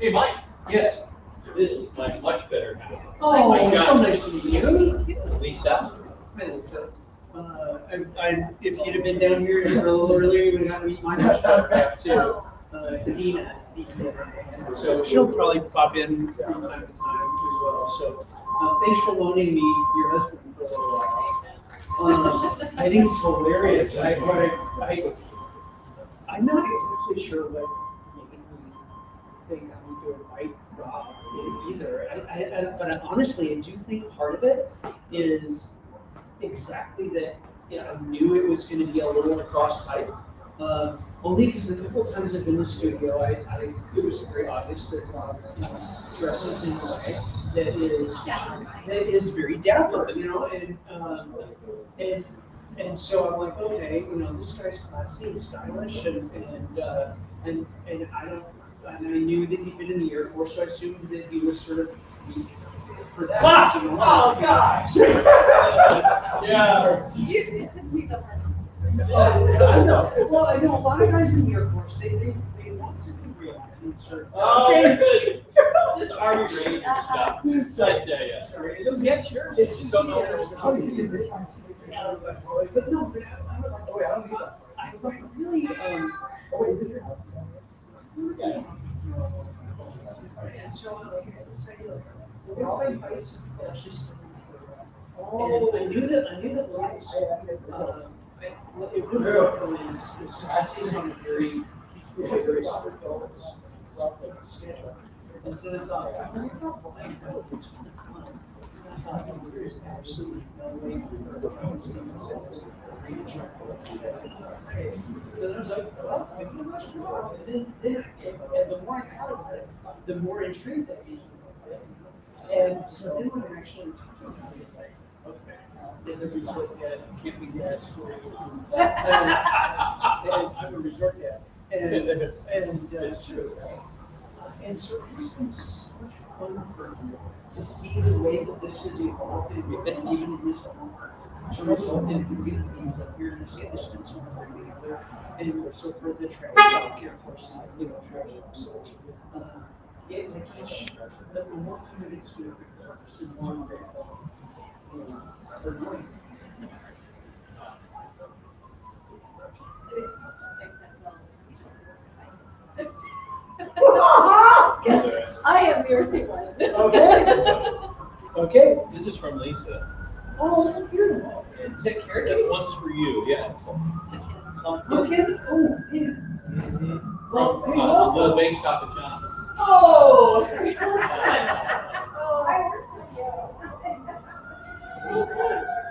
Hey, Mike, Yes. this is my much better now. Oh, My so God. nice to meet you. Me too. Lisa? If you'd have been down here a little earlier, you would have got to meet my sister too. Dina. And so she'll probably pop in from time to time as well. So thanks for loaning me your husband for a little while. I think it's hilarious. I'm not exactly sure what made me think I would go right Rob either. But honestly, I do think part of it is exactly that. Yeah, I knew it was going to be a little lacrosse type. Only because the couple of times I've been in the studio, it was very obvious that Rob dresses in a way that is very dapper, and so I'm like, okay, this guy's classy and stylish, and I knew that he'd been in the Air Force, so I assumed that he was sort of weak for that. Oh, gosh. Yeah. You couldn't see the one. I know. Well, I know a lot of guys in the Air Force, they want to be real and sort of. Oh, this Army Ranger stuff. I tell ya. Sorry, it'll get yours. It's just don't know. But no, but I really, is it your house? Yeah. And so I'm like, we're all invited some people actually sitting and I knew that Lance, it wouldn't work for Lance, because he's on a very strict schedule. And so I thought, well, you're not blind, no, it's kind of fun. And I thought, there's absolutely no way for her to so then I was like, well, maybe I'm not sure. And the more I thought about it, the more intrigued I became. And so then when we're actually talking about it, it's like, okay, then the resort dad, camping dad story. And I'm a resort dad. And it's true, right? And so it's been so much fun for me to see the way that this has evolved, and even in his homework, to result in doing things up here in the city, spend some time together. And so for the trash talk, of course, trash talk. So, the more time I get to do it, the more I'm grateful for doing Yes, I am the earthy one. Okay. This is from Lisa. Oh, that's beautiful. Is that carrot That's cake? one's for you, yeah. It's Okay. Oh, yeah. Well, hey, from a welcome. little bake shop at Johnson's. Oh!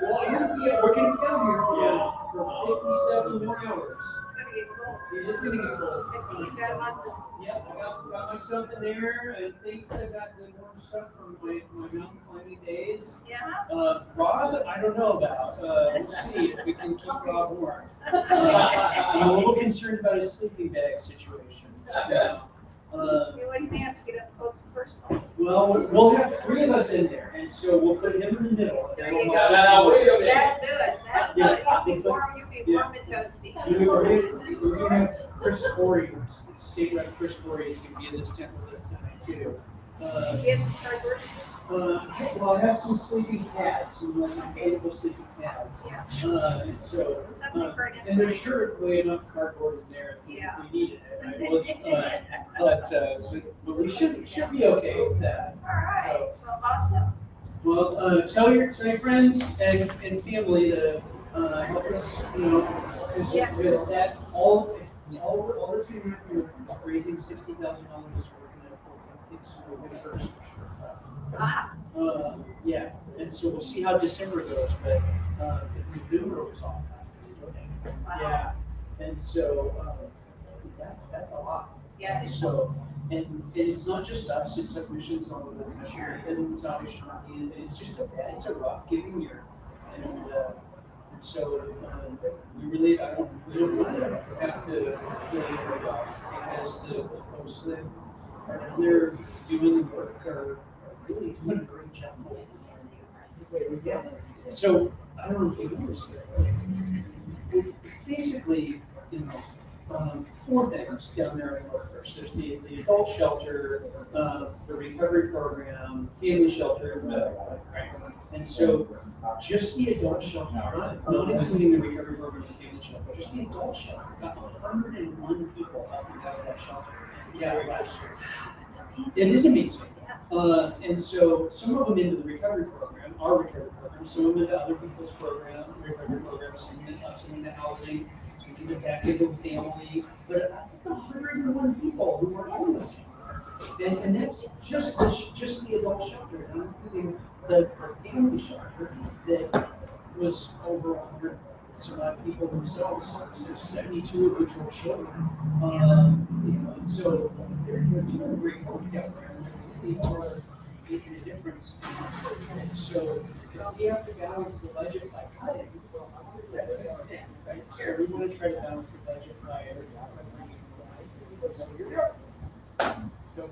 Well, you're gonna be working down here for 57 more hours. It is gonna get cold. Yeah, I got my stuff in there. I think I got the warm stuff from my mountain climbing days. Rob, I don't know about. We'll see if we can keep Rob warm. I'm a little concerned about his sleeping bag situation. You wouldn't have to get up close personal. Well, we'll have 3 of us in there, and so we'll put him in the middle. There you go. Wait a minute. That'll do it. That'll do it. You'll be warm, you'll be warm and toasty. We're gonna have Chris Corey, State Rep Chris Corey is gonna be in this temple this time too. You have some cardboard? Well, I have some sleeping pads, some like inflatable sleeping pads. And so, and there's surely enough cardboard in there if we needed it, right? Well, but we should be okay with that. All right, well, awesome. Well, tell your friends and family to help us, because that all that's going to happen with raising $60,000 is we're going to think so we're going first. Yeah, and so we'll see how December goes, but November was off. Yeah, and so that's a lot. Yeah. So, and it's not just us, it's submissions all over the country, and Salvation Army, and it's just it's a rough giving year. And so we don't want to have to really worry about because the folks that are down there doing the work are really doing a great job. So I don't know if you know this, but basically, you know, four things down there in Northwest. There's the adult shelter, the recovery program, family shelter, right? And so just the adult shelter, not including the recovery program and family shelter, just the adult shelter got 101 people up and out of that shelter. Yeah, last year. It is amazing. And so some of them into the recovery program, our recovery program, some of them into other people's program, recovery programs, some into housing, some into back into the family. But that's 101 people who were homeless. And that's just the adult shelter, not including the family shelter that was over 100 some odd people themselves. There's 72 of which were children. You know, so they're doing great work out there. People are making a difference. So if we have to balance the budget by cutting, that's an extent, right? Here, we want to try to balance the budget by bringing more lives. So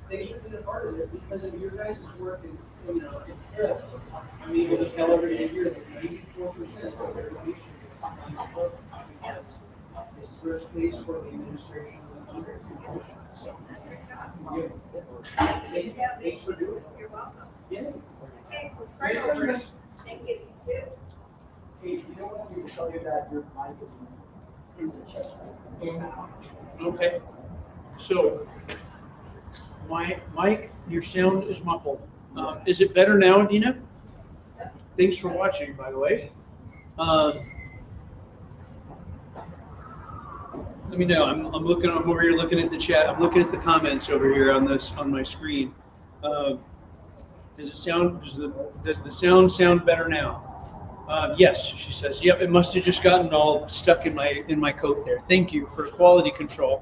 they should be a part of it because of your guys' work and, you know, I'm able to tell everybody here that 94% of their donations are on the book because it's first place for the administration of the fundraising. So, thanks for doing it. You're welcome. Yeah. Okay, so right over. Thank you. Hey, you know what? We can tell you that your mic is in the chat. Okay. So, Mike, your sound is muffled. Is it better now, Dina? Thanks for watching, by the way. Let me know. I'm over here looking at the chat. I'm looking at the comments over here on my screen. Does the sound sound better now? Yes, she says. Yep, it must have just gotten all stuck in my coat there. Thank you for quality control.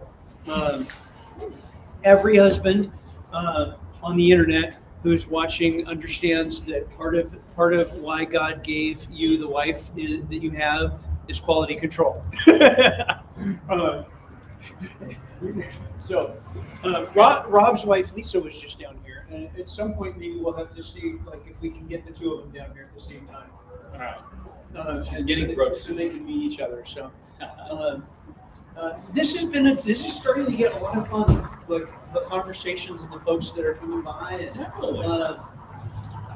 Every husband on the internet who's watching understands that part of why God gave you the wife that you have is quality control. So Rob's wife Lisa was just down here, and at some point maybe we'll have to see like if we can get the two of them down here at the same time. All right. She's And getting so they can meet each other. So. This is starting to get a lot of fun, like the conversations and the folks that are coming by,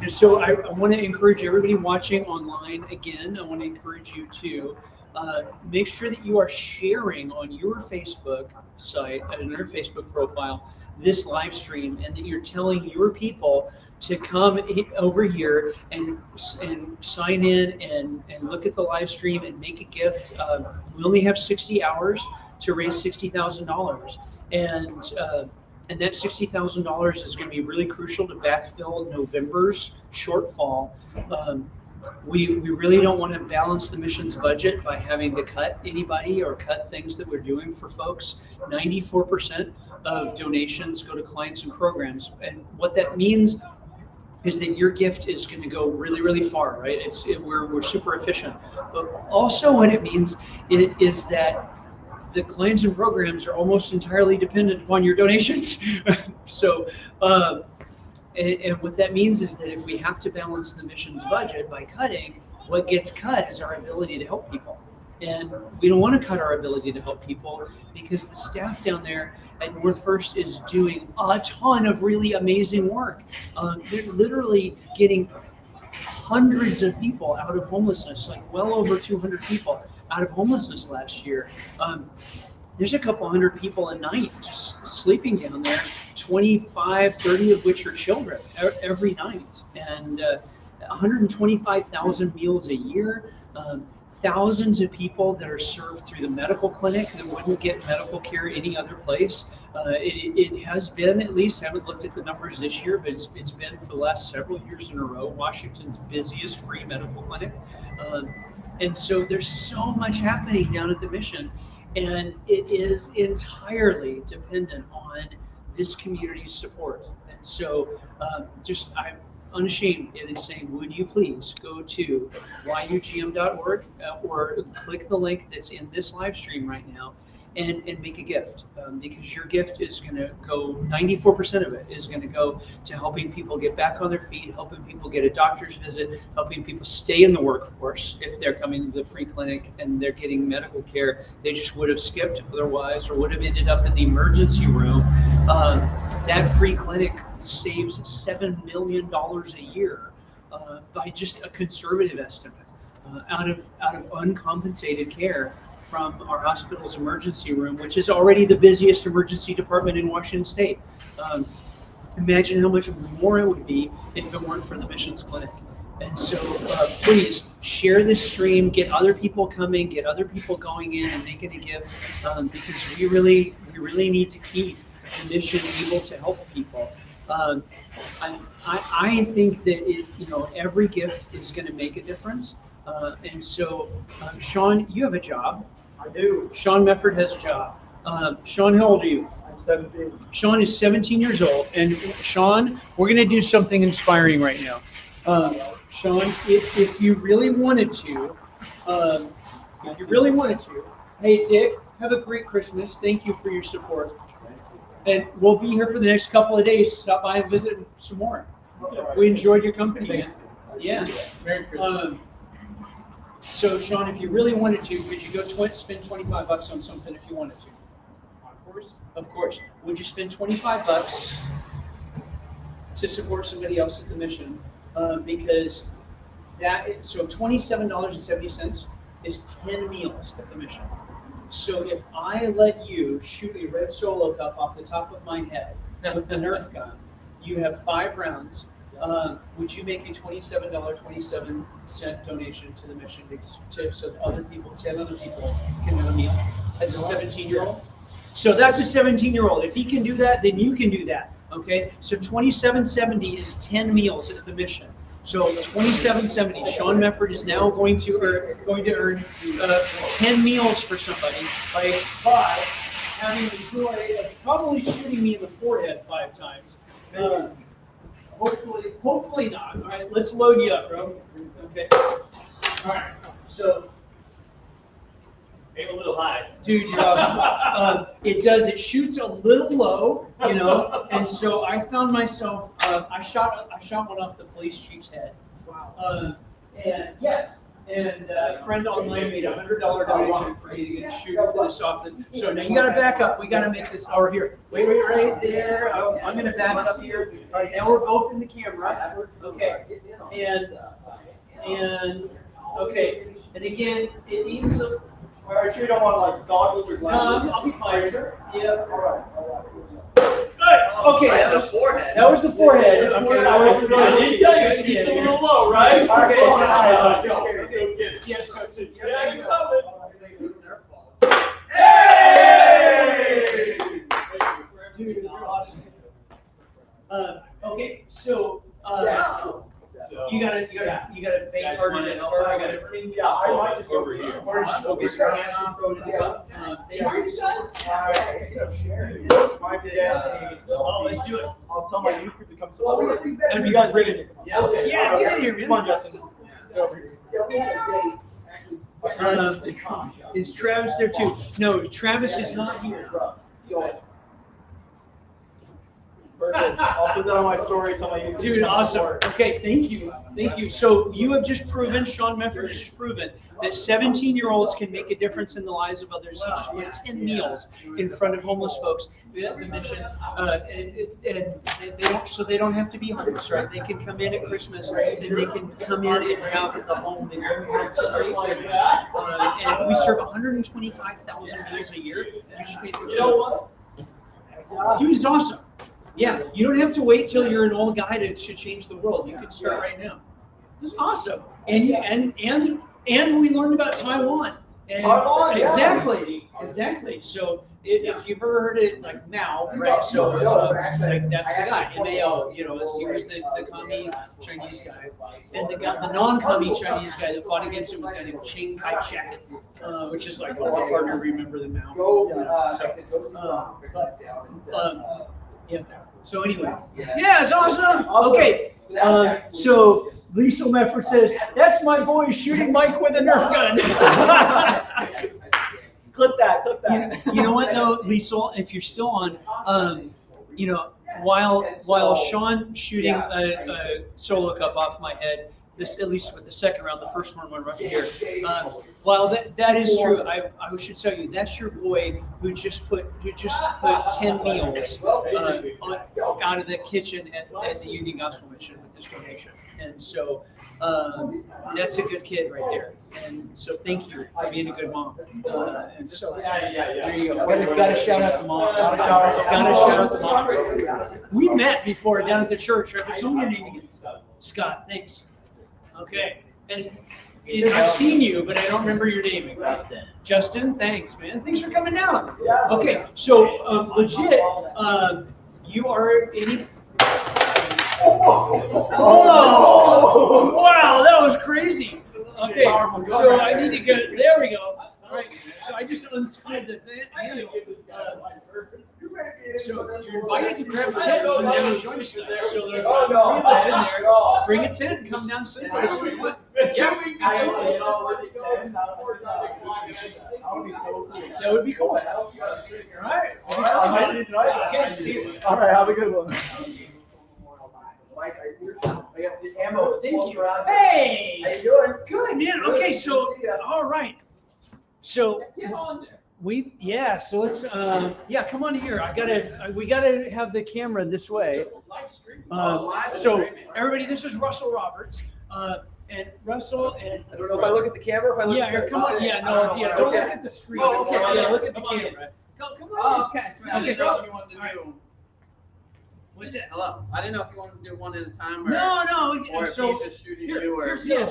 and so I want to encourage everybody watching online again. I want to encourage you to make sure that you are sharing on your Facebook site and your Facebook profile this live stream, and that you're telling your people to come over here and sign in and look at the live stream and make a gift. We only have 60 hours to raise $60,000, and that $60,000 is going to be really crucial to backfill November's shortfall. We really don't want to balance the missions budget by having to cut anybody or cut things that we're doing for folks. 94% of donations go to clients and programs, and what that means is that your gift is going to go really, really far, right? We're super efficient, but also what it means is that the clients and programs are almost entirely dependent upon your donations. So, and what that means is that if we have to balance the missions budget by cutting, what gets cut is our ability to help people. And we don't want to cut our ability to help people because the staff down there at North First is doing a ton of really amazing work. They're literally getting hundreds of people out of homelessness, like well over 200 people out of homelessness last year. There's a couple hundred people a night just sleeping down there, 25, 30 of which are children every night, and 125,000 meals a year. Thousands of people that are served through the medical clinic that wouldn't get medical care any other place. It has been, at least, I haven't looked at the numbers this year, but it's been for the last several years in a row, Washington's busiest free medical clinic. And so there's so much happening down at the mission, and it is entirely dependent on this community's support. And so I'm unashamed in saying, would you please go to yugm.org or click the link that's in this live stream right now and make a gift, because your gift is going to go, 94% of it is going to go to helping people get back on their feet, helping people get a doctor's visit, helping people stay in the workforce if they're coming to the free clinic and they're getting medical care they just would have skipped otherwise, or would have ended up in the emergency room. That free clinic saves $7 million a year by just a conservative estimate out of uncompensated care from our hospital's emergency room, which is already the busiest emergency department in Washington State. Imagine how much more it would be if it weren't for the Missions Clinic. And so please share this stream, get other people coming, get other people going in and making a gift, because we really need to keep the mission able to help people. I think that every gift is going to make a difference. And so, Sean, you have a job. I do. Sean Mefford has a job. Sean, how old are you? I'm 17. Sean is 17 years old. And Sean, we're going to do something inspiring right now. Sean, if you really wanted to, hey, Dick, have a great Christmas. Thank you for your support. And we'll be here for the next couple of days. Stop by and visit some more. We enjoyed your company, man. Yeah. Merry Christmas. So, Sean, if you really wanted to, could you go spend $25 on something if you wanted to? Of course. Of course. Would you spend $25 to support somebody else at the mission? Because so $27.70 is 10 meals at the mission. So if I let you shoot a red solo cup off the top of my head with the Nerf gun, you have 5 rounds. Would you make a $27.27 donation to the mission so that other people, 10 other people, can have a meal as a 17-year-old? So that's a 17-year-old. If he can do that, then you can do that. Okay. So $27.70 is 10 meals at the mission. So $27.70. Sean Mefford is now going to earn 10 meals for somebody by having the joy of probably shooting me in the forehead 5 times. Hopefully not. All right, let's load you up, bro. Okay. All right. So, Aim a little high. dude, it shoots a little low, and so I found myself, I shot one off the police chief's head. Wow. And yes. And a friend online made a $100 donation for me to get shoot this off. So now you got to back up. We got to make this over here. Wait, right there. I'm going to back up here. All right, now we're both in the camera. Okay. And okay. And again, it needs a. Are you sure you don't want goggles or glasses? No, I'll be fine. Sure. Yeah. All right. Okay, that was the forehead. Okay, I did tell you, it's a little low, right? Okay. Yes, Yeah, you love it. Hey! Dude, you're awesome. Okay, so you got a bank card in it, or I got a tin. Yeah, I might just over here. Or just go get your cash and throw it in the cup. Oh, let's do it. I'll tell my youth group to come support. That'd be You guys great. ready to come? Yeah, okay. Yeah, get in here, man. Come on, Justin. Get over here. Is Travis there too? No, Travis is not here. Perfect. I'll put that on my story. Tell my youth. Dude, awesome. Okay, thank you. Thank you. So you have just proven, Sean Mefford has just proven that 17-year-olds can make a difference in the lives of others. He just put 10 meals in front of homeless folks at the mission, and they don't have to be homeless, right? They can come in at Christmas, and they can come in and have the home they don't have to. And we serve 125,000 meals a year. You just pay for 2. Dude, it's awesome. Yeah, you don't have to wait till you're an old guy to change the world. You can start right now. It's awesome. And we learned about Taiwan. And Taiwan, yeah. Exactly. So if you've ever heard it, like Mao, right? So like that's the guy, Mao. He was the commie Chinese guy, and the non-commie Chinese guy that fought against him was a guy named Chiang Kai-shek, which is like a lot harder to remember than Mao. Yeah. So anyway, yeah, it's awesome. Okay. So Lisa Mefford says, "That's my boy shooting Mike with a Nerf gun." Clip that, clip that. You know what though, Liesel, if you're still on, you know, while Sean shooting a solo cup off my head, this at least with the second round, the first one went right here. While that is true, I should tell you that's your boy who just put 10 meals out of the kitchen at the Union Gospel Mission with his donation, and so that's a good kid right there. And so thank you for being a good mom. And so there you go. Got to shout out the mom. Got to shout out the mom. We met before down at the church. Right? What's your name again? Scott. Thanks. Okay. And I've seen you, but I don't remember your name. Justin, thanks, man. Thanks for coming down. Okay, so legit, you are any. Oh, wow, that was crazy. Okay, so I need to get. There we go. All right, so I just unscrewed the handle. So you're invited to grab a tent and come down and join us tonight. So there are three of us in there. Bring a tent and come down and sit with us. Yeah, absolutely. That would be cool. All right. Okay, see you. All right, have a good one. Thank you. Hey! How you doing? Good, man. Okay, so, all right. So, so let's, come on here. We gotta have the camera this way. So, everybody, this is Russell Roberts. And Russell and I don't know if I look at the camera. If I look here, come on. Don't look at the screen. Oh, okay. Yeah, look at the camera. Come on. Oh, okay. So I didn't know if you wanted to do. What's that? Hello. I didn't know if you wanted to do one at a time or. No. Or if So he's just shooting you or. here,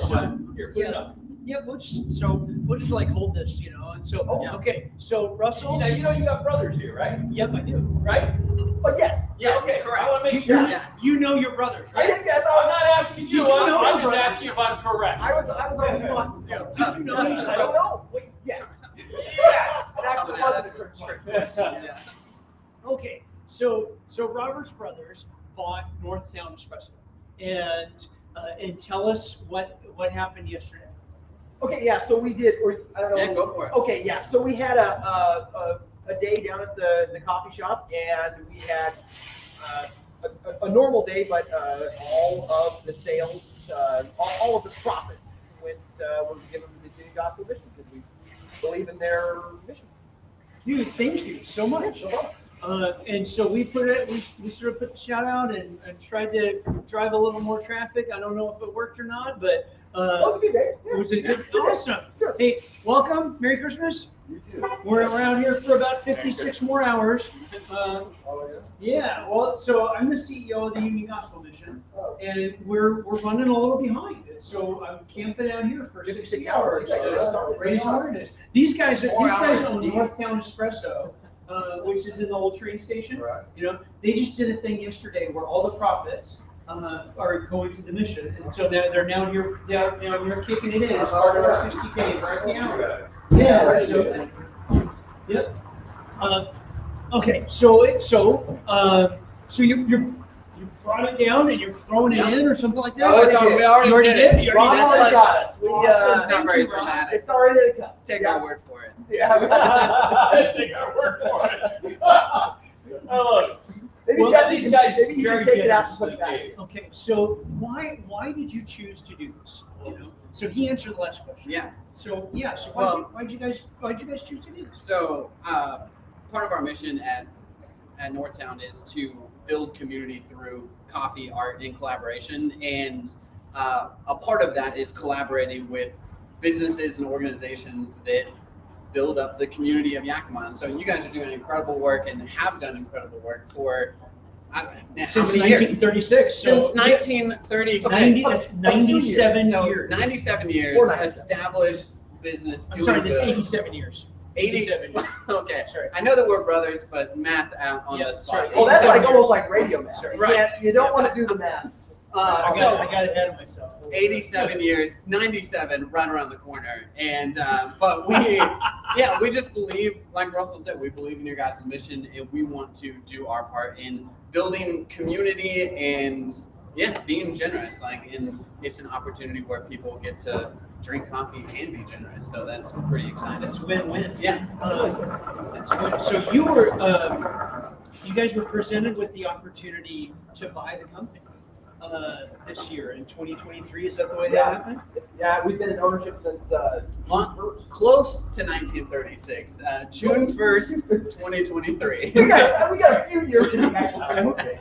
put it up. Yeah, we'll just like hold this, you know, and so okay. So Russell, You know you got brothers here, right? Yep, I do. Right? But yes. Yeah, Okay, correct. I want to make sure. Yes. You know your brothers, I right? just guess I'm not asking you. Did you know I'm your just brothers? asking if I'm correct. I was on the spot. Did you know these? I don't know. Wait, yes. Yes. It actually Yeah, was that's a trick a trick question. question. Yeah. Okay, so Robert's brothers bought Northtown Espresso, and tell us what happened yesterday. Okay, yeah, so we did, or I don't know. Yeah, go for it. Okay, yeah, so we had a day down at the coffee shop, and we had a normal day, but all of the sales, all of the profits were given to the gospel mission because we believe in their mission. Dude, thank you so much. And so we sort of put the shout out and tried to drive a little more traffic. I don't know if it worked or not, but That was a good day. it was a good, awesome. Sure. Hey, welcome, Merry Christmas. We're around here for about 56 more hours. Yeah, well, so I'm the CEO of the Union Gospel Mission, and we're running a little behind. So I'm camping out here for 60 hours to raise awareness. These guys own Northtown Espresso, which is in the old train station. Right. You know, they just did a thing yesterday where all the profits are going to the mission, and so they're now here kicking it in as part of our 60K right now. Yeah. So, yep. Okay. So you brought it down and you're throwing it in or something like that. Oh, it's on, we already did it. You Ron already already did got us. It's not very dramatic. It's already in the cup. Take our word for it. Yeah. Take our word for it. Oh, Maybe Well, Jesse these can- guys maybe he very can take it out and generously put it back. gave. Okay. So why did you choose to do this? You know. So he answered the last question. Yeah. So yeah. So Well- why'd you guys choose to do this? So part of our mission at Northtown is to build community through coffee, art, and collaboration. And a part of that is collaborating with businesses and organizations that build up the community of Yakima. And so you guys are doing incredible work and have done incredible work for how Since many years? 1936. Since So 1936. 97 So years. 97 years, Or 97. established business I'm doing sorry, that's good. 87 years. 87 years. Okay. Sorry. I know that we're brothers, but math out on Yeah, the sorry. spot. Well, that's 87 like almost like radio math. Sorry. Right. You don't want to do the math. I So got ahead of myself. 87 years, 97 right around the corner. And but we just believe, like Russell said, we believe in your guys' mission, and we want to do our part in building community and being generous. And it's an opportunity where people get to drink coffee and be generous. So that's pretty exciting. It's win-win. Yeah. It's good. So you guys were presented with the opportunity to buy the company this year in 2023. Is that the way that happened? Yeah, we've been in ownership since Close to 1936, June 1st, 2023. we got a few years to actually. Okay.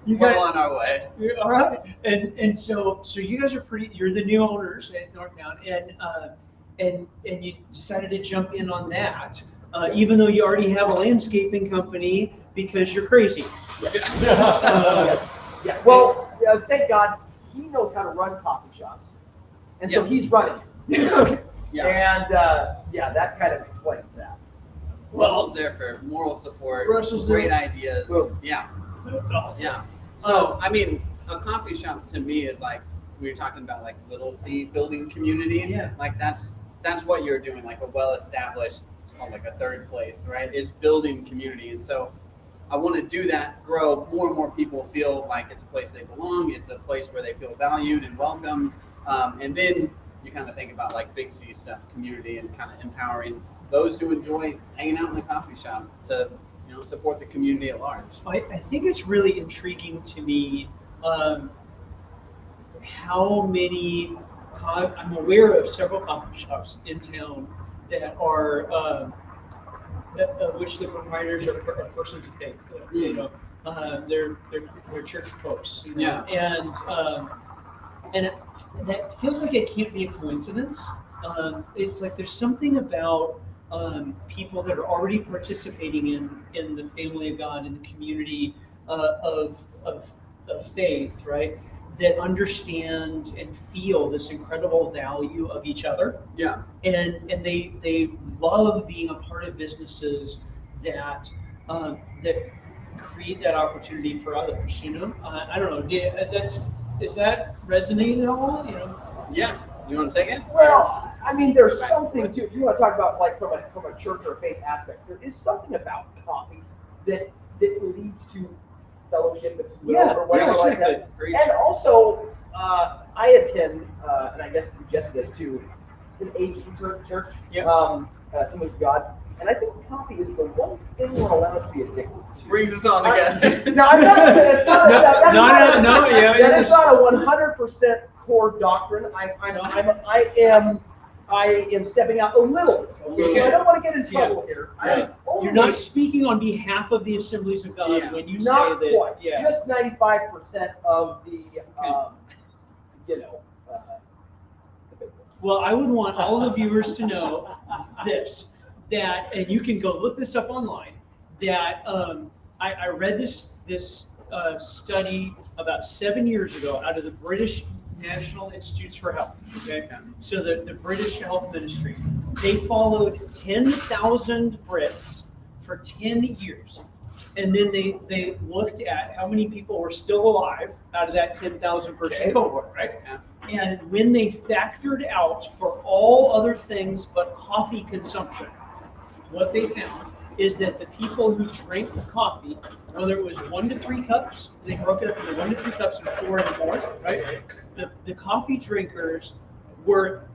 You We're guys, on our way. all right, and so you guys are you're the new owners at Northtown, and you decided to jump in on that, even though you already have a landscaping company because you're crazy. Yeah. Well, thank God he knows how to run coffee shops, and so he's running it. Yeah. And that kind of explains that. Russell's there for moral support, Russell's great there. ideas. Boom. Yeah. That's awesome. Yeah. So, I mean, a coffee shop to me is like, we were talking about like little C building community. Yeah. Like that's what you're doing, like a well-established, it's called like a third place, right? Is building community. And so I want to do that, grow more and more people feel like it's a place they belong. It's a place where they feel valued and welcomed. And then you kind of think about like big C stuff, community, and kind of empowering those who enjoy hanging out in the coffee shop to, support the community at large. I think it's really intriguing to me how many. I'm aware of several coffee shops in town that are which the proprietors are persons of faith. They're church folks. Yeah. And that feels like it can't be a coincidence. It's like there's something about people that are already participating in the family of God, in the community of faith, right? That understand and feel this incredible value of each other. Yeah. And they love being a part of businesses that that create that opportunity for others. I don't know. Is that resonate at all? Yeah. You want to take it? Well, I mean, there's something too. If you want to talk about like from a church or faith aspect, there is something about coffee that leads to fellowship, if you will, or whatever like that. And also, I attend, and I guess Jesse does too, an Asian church. Assemblies of God. And I think coffee is the one thing we're allowed to be addicted to. Brings us all together. No, I'm not. That's not a 100% core doctrine. I am stepping out a little. So I don't want to get in trouble here. You're not speaking on behalf of the Assemblies of God when you say not that. Quite. Just 95% of the, Well, I would want all the viewers to know that, and you can go look this up online, that I read this study about 7 years ago out of the British National Institutes for Health. Okay, so the British Health Ministry, they followed 10,000 Brits for 10 years. And then they looked at how many people were still alive out of that 10,000 person cohort, right? And when they factored out for all other things but coffee consumption, what they found is that the people who drank coffee, whether it was 1 to 3 cups, they broke it up into 1 to 3 cups and 4 and more, right? The coffee drinkers were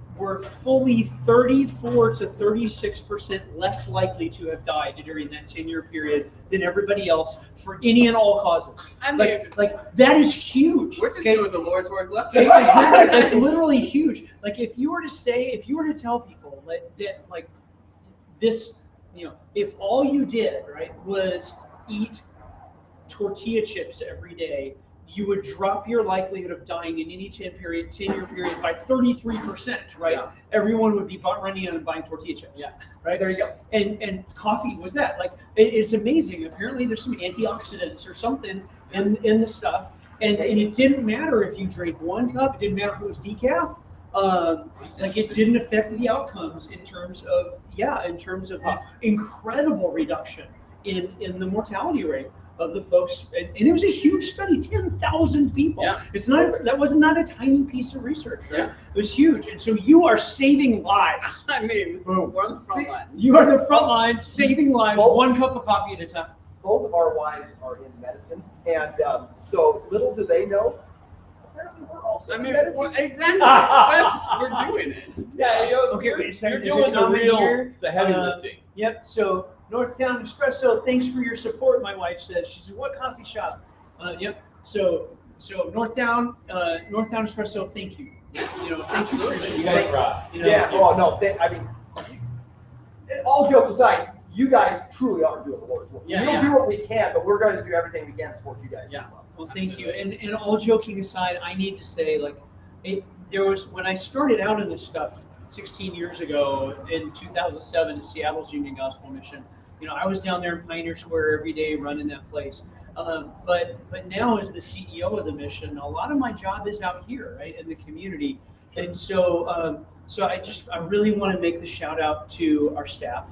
fully 34 to 36% less likely to have died during that 10-year period than everybody else for any and all causes. I mean, like that is huge. We're just doing the Lord's work left. Exactly. That's literally huge. Like if you were to tell people that like this, if all you did, right, was eat tortilla chips every day, you would drop your likelihood of dying in any 10-year period by 33%, right? Yeah. Everyone would be running out and buying tortilla chips. Yeah. Right? There you go. And coffee was that. Like, it's amazing. Apparently there's some antioxidants or something in the stuff. And it didn't matter if you drank 1 cup, it didn't matter if it was decaf. Like it didn't affect the outcomes in terms of the incredible reduction in the mortality rate of the folks, and it was a huge study, 10,000 people. Yeah. That was not a tiny piece of research, right? Yeah. It was huge, and so you are saving lives. I mean, we're on the front lines. You are the front lines, saving lives, 1 cup of coffee at a time. Both of our wives are in medicine, and so little do they know, apparently we're also I mean, medicine. well, exactly. We're doing it. Yeah, Okay, you're, wait a second. You're There's a doing the comment real, here. the heavy Uh, lifting. Yep, so Northtown Espresso, thanks for your support, my wife says. She said, what coffee shop? Yep, so Northtown Espresso, thank you. You know, thank you for your You support. guys rock. You know, yeah. Oh no, I mean, all jokes aside, you guys truly are doing the Lord's work. Yeah, We'll yeah. do what we can, but we're going to do everything we can to support you guys. Yeah. as well. Well, thank you. And all joking aside, I need to say, like, there was, when I started out in this stuff 16 years ago in 2007 at Seattle's Union Gospel Mission, you know, I was down there in Pioneer Square every day running that place. But now as the CEO of the mission, a lot of my job is out here, right, in the community. And so, so I really want to make the shout out to our staff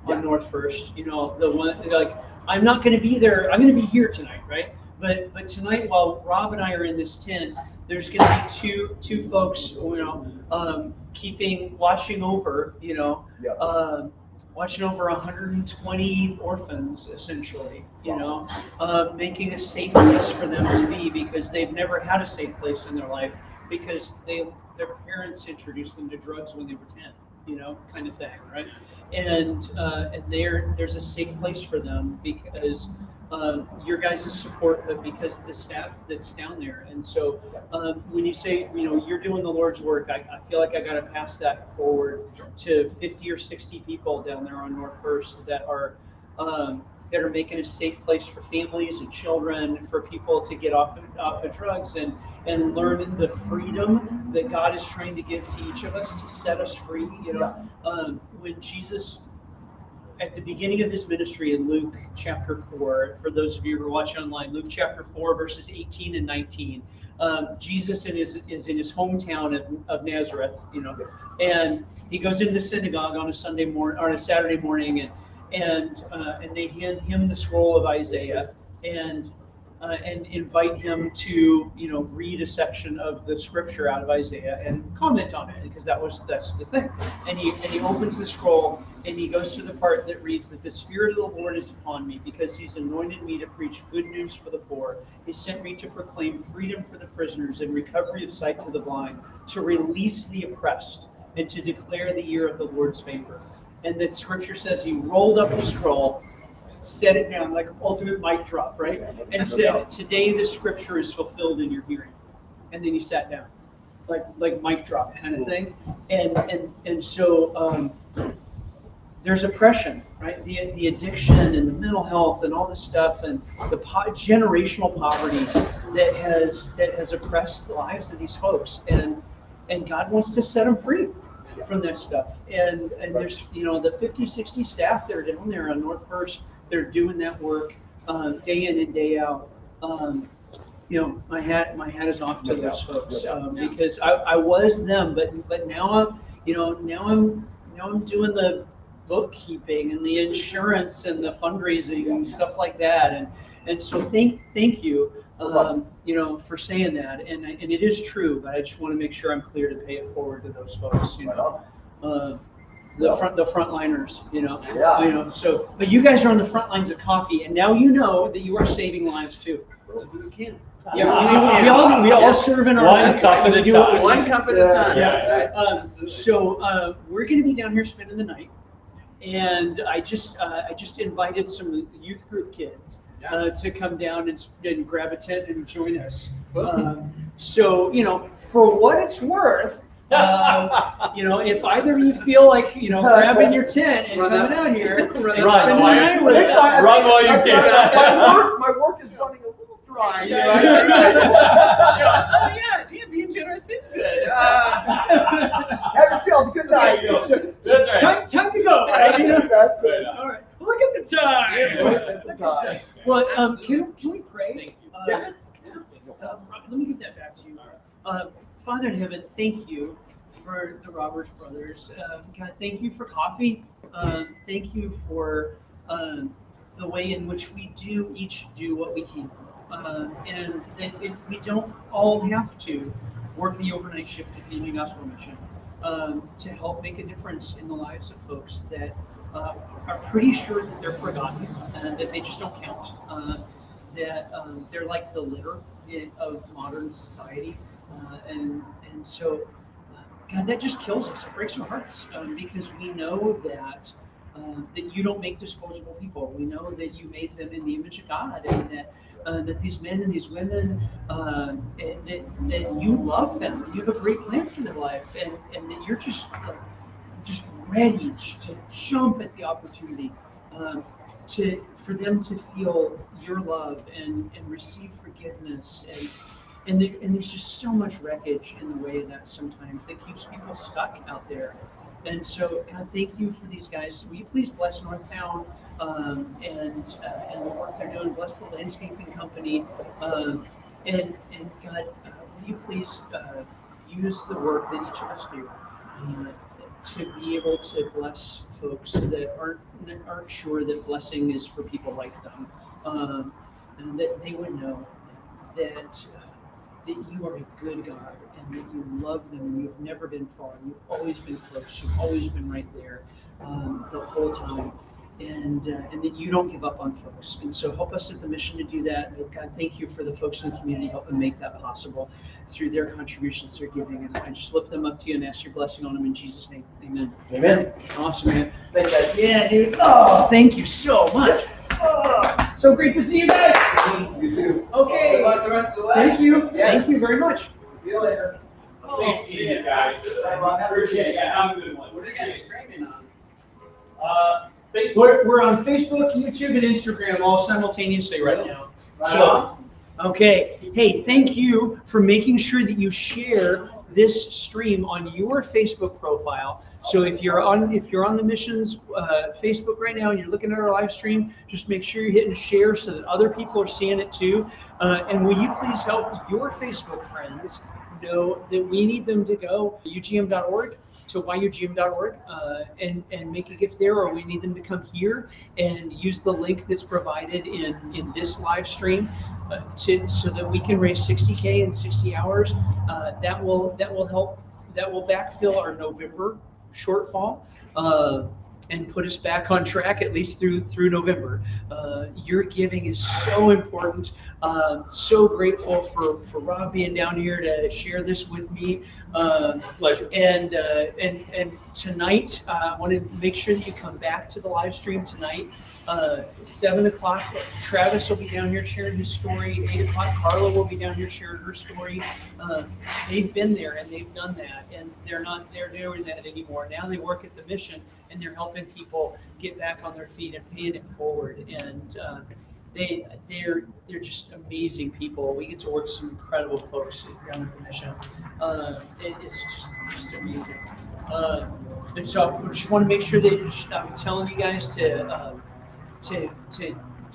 on North First. You know, the one, like, I'm not going to be there. I'm going to be here tonight, right? But tonight, while Rob and I are in this tent, there's going to be two folks, you know, watching over, you know, watching over 120 orphans, essentially, you know, making a safe place for them to be, because they've never had a safe place in their life, because their parents introduced them to drugs when they were 10, you know, kind of thing, right? And there's a safe place for them because your guys' support, but because of the staff that's down there. And so when you say, you know, you're doing the Lord's work, I feel like I got to pass that forward to 50 or 60 people down there on North First that are making a safe place for families and children, for people to get off of drugs and learn the freedom that God is trying to give to each of us to set us free. You know, when Jesus, at the beginning of his ministry in Luke chapter 4, for those of you who are watching online, Luke chapter 4, verses 18 and 19, Jesus is in his hometown of Nazareth, you know, and he goes into the synagogue on a Saturday morning, and they hand him the scroll of Isaiah and invite him to, you know, read a section of the scripture out of Isaiah and comment on it, because that's the thing. And he opens the scroll and he goes to the part that reads that the Spirit of the Lord is upon me, because he's anointed me to preach good news for the poor. He sent me to proclaim freedom for the prisoners and recovery of sight to the blind, to release the oppressed, and to declare the year of the Lord's favor. And the scripture says he rolled up the scroll, set it down like ultimate mic drop, right? And said, today the scripture is fulfilled in your hearing. And then he sat down, like mic drop kind of thing. And so there's oppression, right? The addiction and the mental health and all this stuff, and the generational poverty that has oppressed the lives of these folks. And God wants to set them free from that stuff. And there's, you know, the 50, 60 staff that are down there on North First, they're doing that work day in and day out. You know, my hat is off to those folks, because I was them, but now I'm doing the bookkeeping and the insurance and the fundraising and stuff like that. And so thank you, you know, for saying that. And it is true, but I just want to make sure I'm clear to pay it forward to those folks, you know. The frontliners, you know. Yeah. You know, so, but you guys are on the front lines of coffee, and now you know that you are saving lives too. So you can. Yeah, we all serve in our One own cup at a way. time. One cup at a time. Yeah. That's right. Absolutely. So we're going to be down here spending the night, and I just invited some youth group kids to come down and grab a tent and join us. So, you know, for what it's worth, you know, if either of you feel like, you know, grabbing your tent and coming down here and spending the night with us. Run while you can. My work is running a little dry. Oh yeah, being generous is good. Have yourselves a good night. That's right. Time to go. Right? That's it. All right. Look at the time. Look at the time. Well, can we pray? Thank you. Let me get that back to you. Father in heaven, thank you for the Roberts brothers. God, thank you for coffee. Thank you for the way in which we each do what we can. And that we don't all have to work the overnight shift at the Union Gospel Mission to help make a difference in the lives of folks that are pretty sure that they're forgotten and that they just don't count. that they're like the litter of modern society, and so God, that just kills us. It breaks our hearts because we know that you don't make disposable people. We know that you made them in the image of God, and that these men and these women, that you love them. You have a great plan for their life, and that you're just ready to jump at the opportunity for them to feel your love and receive forgiveness and there's just so much wreckage in the way that sometimes that keeps people stuck out there. And so, God, thank you for these guys. Will you please bless Northtown and the work they're doing? Bless the landscaping company. And God, will you please use the work that each of us do to be able to bless folks that aren't sure that blessing is for people like them, and that they would know that you are a good God and that you love them and you've never been far. You've always been close. You've always been right there the whole time. And that you don't give up on folks. And so help us at the mission to do that. And God, thank you for the folks in the community. Help them make that possible through their contributions, their giving. And I just lift them up to you and ask your blessing on them in Jesus' name. Amen. Amen. Awesome, man. Thanks, guys. Yeah, dude. Oh, thank you so much. Oh, so great to see you guys. You too. Okay. Good luck the rest of the way. Thank you. Yes. Thank you very much. See you later. Thanks to you guys. Appreciate it. Yeah, have a good one. What are you guys streaming on? Facebook. We're on Facebook, YouTube, and Instagram all simultaneously right now. Right on. Okay. Hey, thank you for making sure that you share this stream on your Facebook profile. So if you're on the mission's Facebook right now and you're looking at our live stream, just make sure you're hitting share so that other people are seeing it too. And will you please help your Facebook friends know that we need them to go to ugm.org to yugm.org and make a gift there, or we need them to come here and use the link that's provided in this live stream so that we can raise 60K in 60 hours. That will help. That will backfill our November shortfall and put us back on track at least through November. Your giving is so important. So grateful for Rob being down here to share this with me. Pleasure. And tonight, I want to make sure that you come back to the live stream tonight. 7 o'clock, Travis will be down here sharing his story. 8 o'clock, Carla will be down here sharing her story. They've been there and they've done that, and they're not doing that anymore. Now they work at the mission and they're helping people get back on their feet and paying it forward. And they're just amazing people. We get to work with some incredible folks down at the mission. It's just amazing. And so I just want to make sure that I'm telling you guys to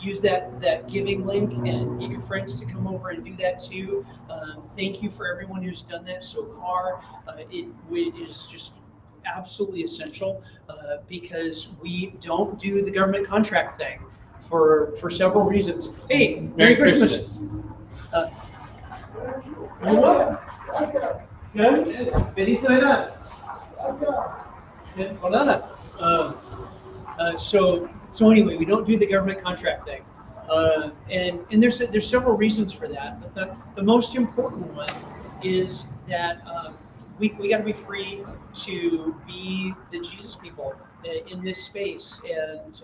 use that giving link and get your friends to come over and do that too. Thank you for everyone who's done that so far. It is just absolutely essential because we don't do the government contract thing for several reasons. Hey, Merry Christmas. You're welcome. Good. Feliz Navidad. So anyway, we don't do the government contract thing, and there's several reasons for that. But the most important one is that we got to be free to be the Jesus people in this space, and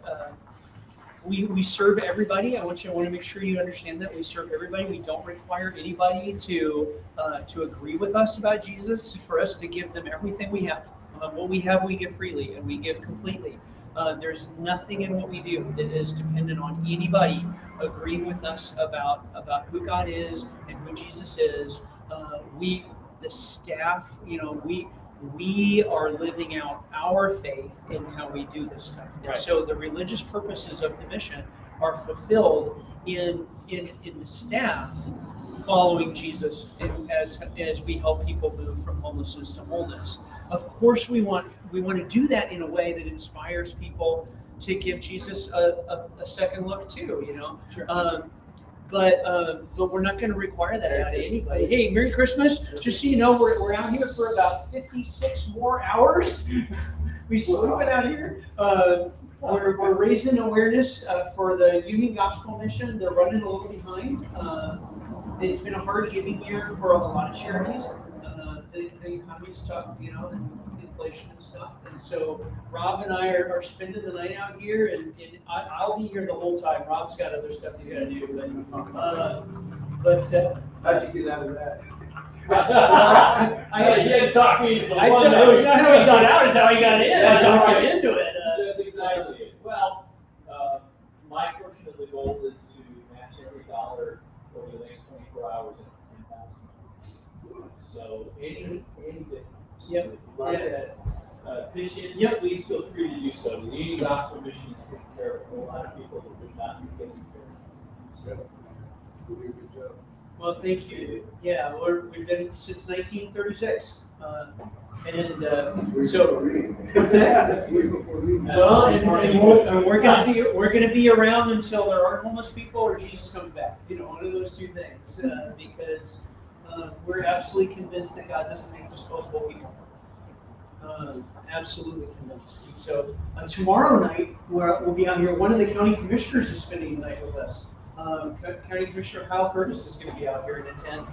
we serve everybody. I want to make sure you understand that we serve everybody. We don't require anybody to agree with us about Jesus for us to give them everything we have. What we have, we give freely, and we give completely. There's nothing in what we do that is dependent on anybody agreeing with us about who God is and who Jesus is. The staff, we are living out our faith in how we do this stuff. And right. So the religious purposes of the mission are fulfilled in the staff following Jesus as we help people move from homelessness to wholeness. Of course, we want to do that in a way that inspires people to give Jesus a second look too. Sure. But we're not going to require that out of anybody. Hey, Merry Christmas! Just so you know, we're out here for about 56 more hours. we sleeping out here. We're raising awareness for the Union Gospel Mission. They're running a little behind. It's been a hard giving year for a lot of charities. The economy's tough, you know, and inflation and stuff. And so Rob and I are spending the night out here, and I'll be here the whole time. Rob's got other stuff he's got to do, but How'd you get out of that? I You had to talk me into the I one tell that you, not how he got out, is how he got in. I That's talked right. him into it. That's exactly it. Well, my portion of the goal is to match every dollar over the next 24 hours at $10,000. So anything. Yep. If you like that, pitch in, please feel free to do so. The Union Gospel Mission is taking care of a whole lot of people that would not be taken care of. You do a good job. Well, thank you. Yeah, we've been since 1936. So, what's that? That's way before me. Well, and we're gonna be around until there are homeless people or Jesus comes back. You know, one of those two things. Because we're absolutely convinced that God doesn't make disposable people. Absolutely convinced. And so tomorrow night we'll be out here. One of the county commissioners is spending the night with us. County Commissioner Kyle Curtis is going to be out here in attend.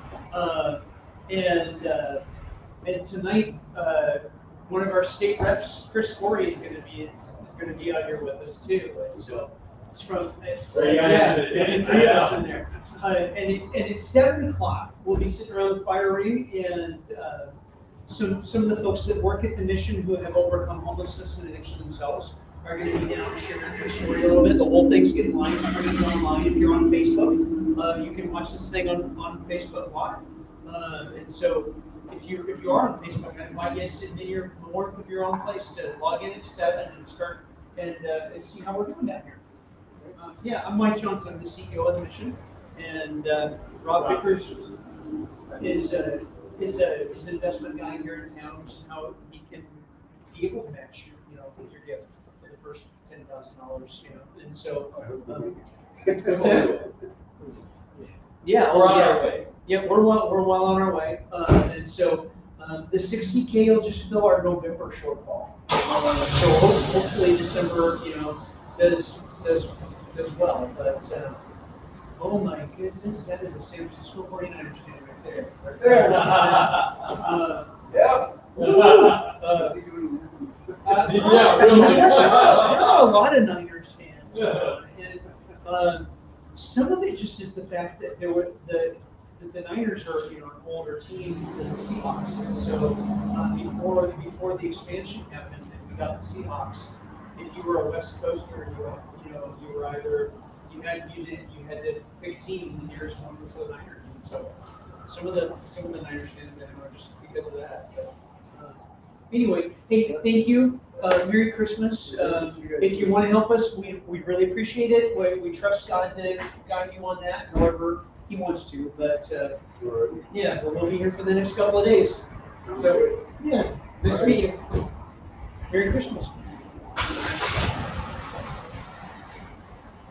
And tonight, one of our state reps, Chris Corey, is going to be out here with us too. And so it's from So you guys have it. three of us in there. And it's 7 o'clock. We'll be sitting around the fire ring, and some of the folks that work at the mission who have overcome homelessness and addiction themselves are going to be down and sharing their story a little bit. The whole thing's getting live streamed online. If you're on Facebook, you can watch this thing on Facebook Live. And so if you are on Facebook, I invite you to sit in your warmth of your own place to log in at 7 and start and see how we're doing down here. Yeah, I'm Mike Johnson. I'm the CEO of the mission, and Rob Vickers is an investment guy here in town. Just how he can be able to match your gift for the first $10,000. And so what's that? Yeah, We're on our way. Yeah, we're well on our way. And so the 60K will just fill our November shortfall. So hopefully December, does well. But oh my goodness, that is a San Francisco 49ers fan right there. Right there. Yep. Yeah, really. There are a lot of Niners fans. And some of it just is the fact that the Niners are an older team than the Seahawks. And so before the expansion happened and we got the Seahawks, if you were a West Coaster, you were either you had to pick team, and yours one was the Niners. And so some of the Niners fans are just because of that. But, anyway, hey, thank you. Merry Christmas. If you want to help us, we really appreciate it. We trust God to guide you on that, however He wants to. But yeah, we'll be here for the next couple of days. So yeah, nice to meet you. Merry Christmas.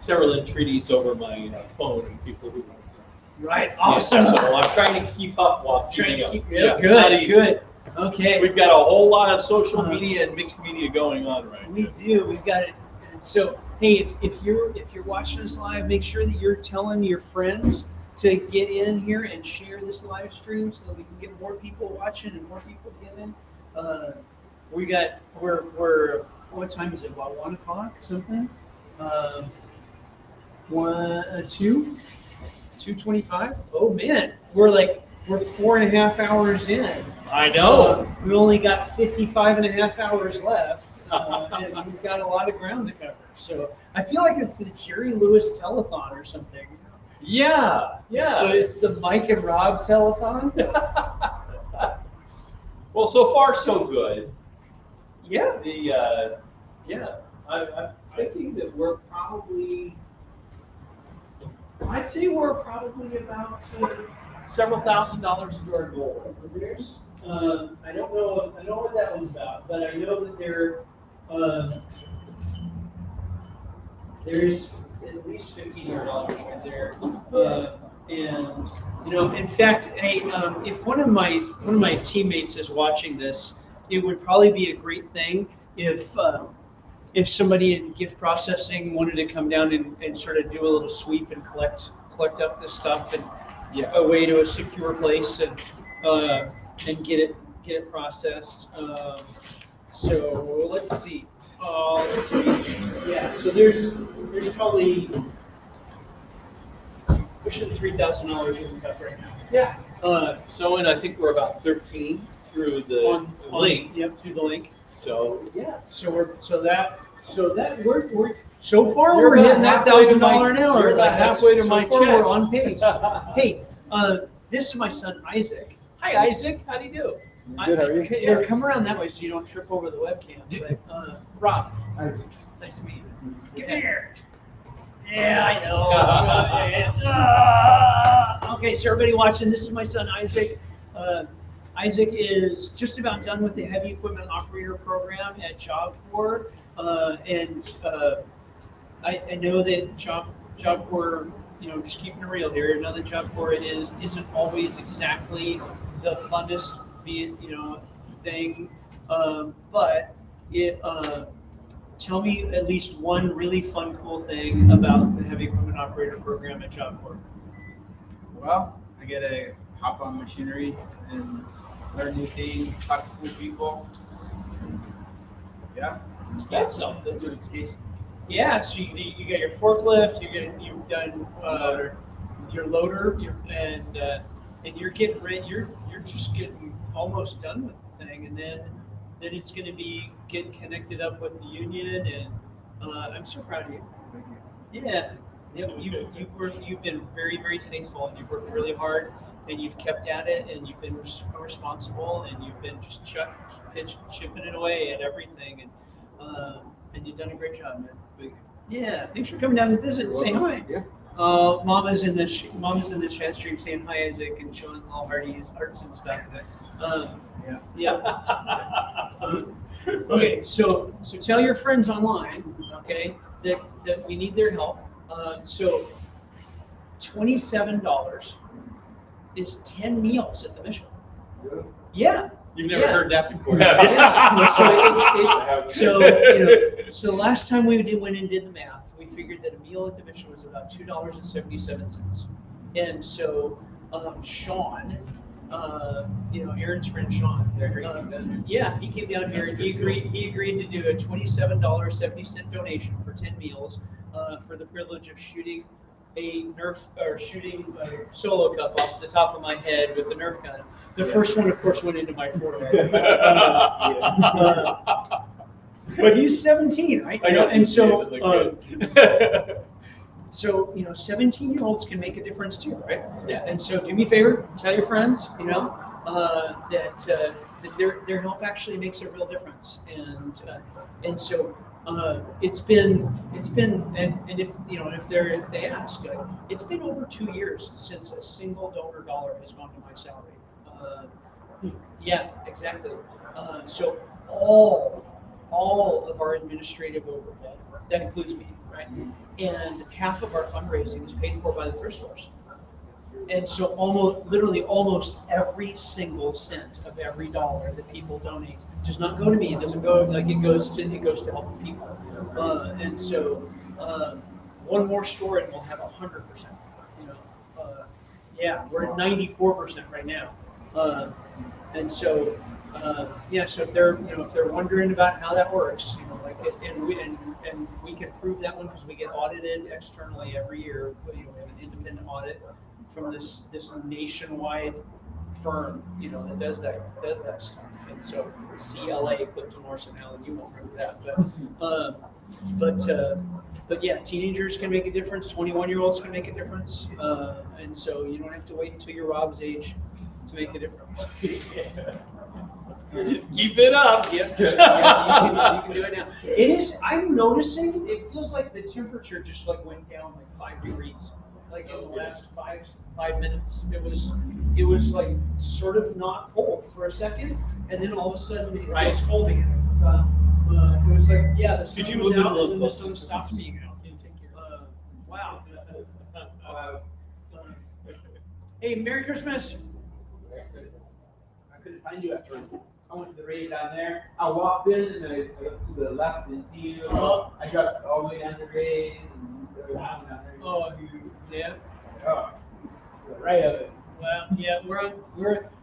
Several entreaties over my phone and people who. Right. Awesome. So I'm trying to keep up while keeping up. Yeah, it's not easy. good. Okay. We've got a whole lot of social media and mixed media going on right now. We do. We've got it. And so, hey, if you're watching us live, make sure that you're telling your friends to get in here and share this live stream so that we can get more people watching and more people giving. We're what time is it? About 1 o'clock something? 2:25. Oh man, we're 4.5 hours in. I know. We only got 55.5 hours left, and we've got a lot of ground to cover. So I feel like it's the Jerry Lewis telethon or something. Yeah. It's the Mike and Rob telethon. Well, so far so good. Yeah. I'm thinking that we're probably. I'd say we're probably about several $1,000s into our goal. I don't know what that one's about, but I know that there's at least $1,500 right there. And in fact, hey, if one of my teammates is watching this, it would probably be a great thing if somebody in gift processing wanted to come down and sort of do a little sweep and collect up this stuff and away to a secure place and get it processed. So let's see. Yeah, so there's probably pushing $3,000 in the cup right now. Yeah. So, and I think we're about 13 through the link. Yep, through the link. So, Yeah. So we're so far You're we're about hitting that halfway to my- $1,000 an hour. you're about Like, halfway to so my far check. We're on pace. Hey, this is my son Isaac. Hi Isaac, how do you do? Good, how are you? Here, come around that way so you don't trip over the webcam. But, Rob, nice to meet you. Get here. Yeah, I know. Okay, so everybody watching, this is my son Isaac. Isaac is just about done with the heavy equipment operator program at Job Corps, and I know that Job Corps, just keeping it real here. I know that Job Corps isn't always exactly the funnest, thing, but it. Tell me at least one really fun, cool thing about the heavy equipment operator program at Job Corps. Well, I get to hop on machinery and learn new things, talk to cool people. Yeah. That's something. Certifications. Yeah, so you got your forklift, you've done your loader, and you're getting ready. You're just getting almost done with the thing, and then it's going to be getting connected up with the union, and I'm so proud of you. Yeah, you've been very, very faithful, and you've worked really hard, and you've kept at it, and you've been responsible, and you've been just chipping it away at everything, and you've done a great job, man. Yeah, thanks for coming down to visit and say hi. Yeah. Mama's in the chat stream saying hi, Isaac, and showing all hearts and stuff. Yeah. Okay, so tell your friends online, okay, that we need their help. So $27 is 10 meals at the mission. Yeah. You've never heard that before. Yeah. So last time we went and did the math, we figured that a meal at the mission was about $2.77. And so Sean, Aaron's friend Sean, yeah, he came down here and he agreed to do a $27.70 donation for 10 meals for the privilege of shooting a solo cup off the top of my head with the Nerf gun. The first one, of course, went into my forehead. But he's 17, right? I know. And so, 17-year-olds can make a difference too, right? Yeah. And so, do me a favor, tell your friends, that their help actually makes a real difference. And so. It's been, and if they ask, it's been over 2 years since a single donor dollar has gone to my salary. Yeah, exactly. So all of our administrative overhead, that includes me, right? And half of our fundraising is paid for by the thrift stores. And so literally almost every single cent of every dollar that people donate does not go to me. It doesn't go it goes to help people. And so one more store and we'll have 100%. Yeah, we're at 94% right now. And so so if they're wondering about how that works, and we can prove that one because we get audited externally every year. We have an independent audit from this nationwide firm, that does that stuff. And so CLA, Clifton Morrison Allen, you won't remember that, but yeah, teenagers can make a difference. 21-year-olds can make a difference, and so you don't have to wait until you're Rob's age to make a difference. Just keep it up. Yeah, you can do it now. It is. I'm noticing. It feels like the temperature just went down 5 degrees. In the last five minutes, it was sort of not cold for a second, and then all of a sudden it feels cold again. It was the sun was out, and then the sun stopped being out. Wow. Hey, Merry Christmas. I couldn't find you afterwards. I went to the race down there. I walked in and I looked to the left and see you. I dropped all the way down the race and down there. Oh, yeah. Oh, right of it. Well, yeah,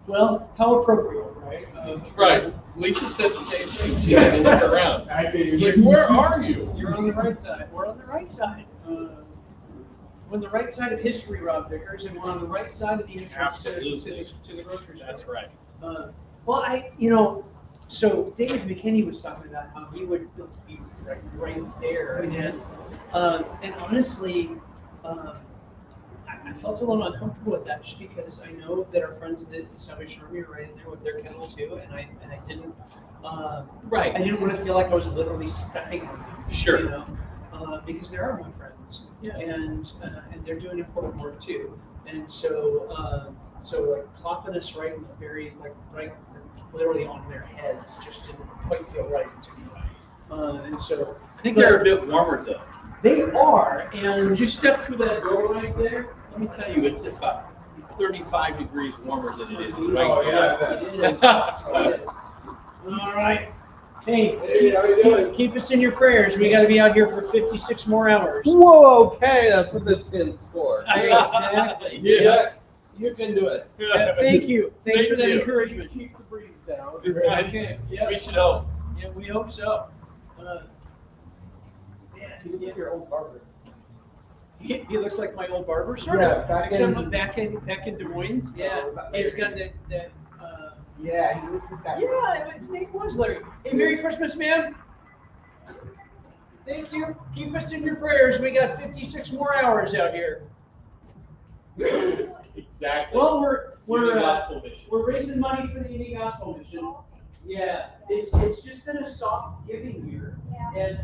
well, how appropriate, right? Right. Lisa said the same thing. She had to look around. She's like, where are you? You're on the right side. We're on the right side. We're on the right side of history, Rob Vickers, and we're on the right side of the entrance to the grocery store. That's right. Well, so David McKinney was talking about how he would be right there, and honestly, I felt a little uncomfortable with that just because I know that our friends at the Salvation Army are right in there with their kettle too, and I didn't. Right. I didn't want to feel like I was literally stepping on them. Sure. You know, because they are my friends, and they're doing important work too, and so like plopping us right in the very right literally on their heads just didn't quite feel right to me. And so I think they're a bit warmer though. they are, and If you step through that door right there, let me tell you, it's about 35 degrees warmer than it is right it is. It is. All right. Hey, keep us in your prayers. We got to be out here for 56 more hours. Whoa, okay, that's what the tent's for. Exactly. Yes. You can do it. Yeah, thank you. Thanks Thank for that you. encouragement. Keep the breeze down. Okay. Yeah. We should hope. Yeah, we hope so. You look like your old barber. He looks like my old barber, sort Yeah, of. back Except in- back in Des Moines. Yeah, he's got that. Yeah, he looks like that. Yeah, his name was Larry. Hey, Merry Christmas, man. Thank you. Keep us in your prayers. We got 56 more hours out here. Exactly. Well, we're Gospel mission. we're raising money for the Indian Gospel Mission. Yeah, it's just been a soft giving year, and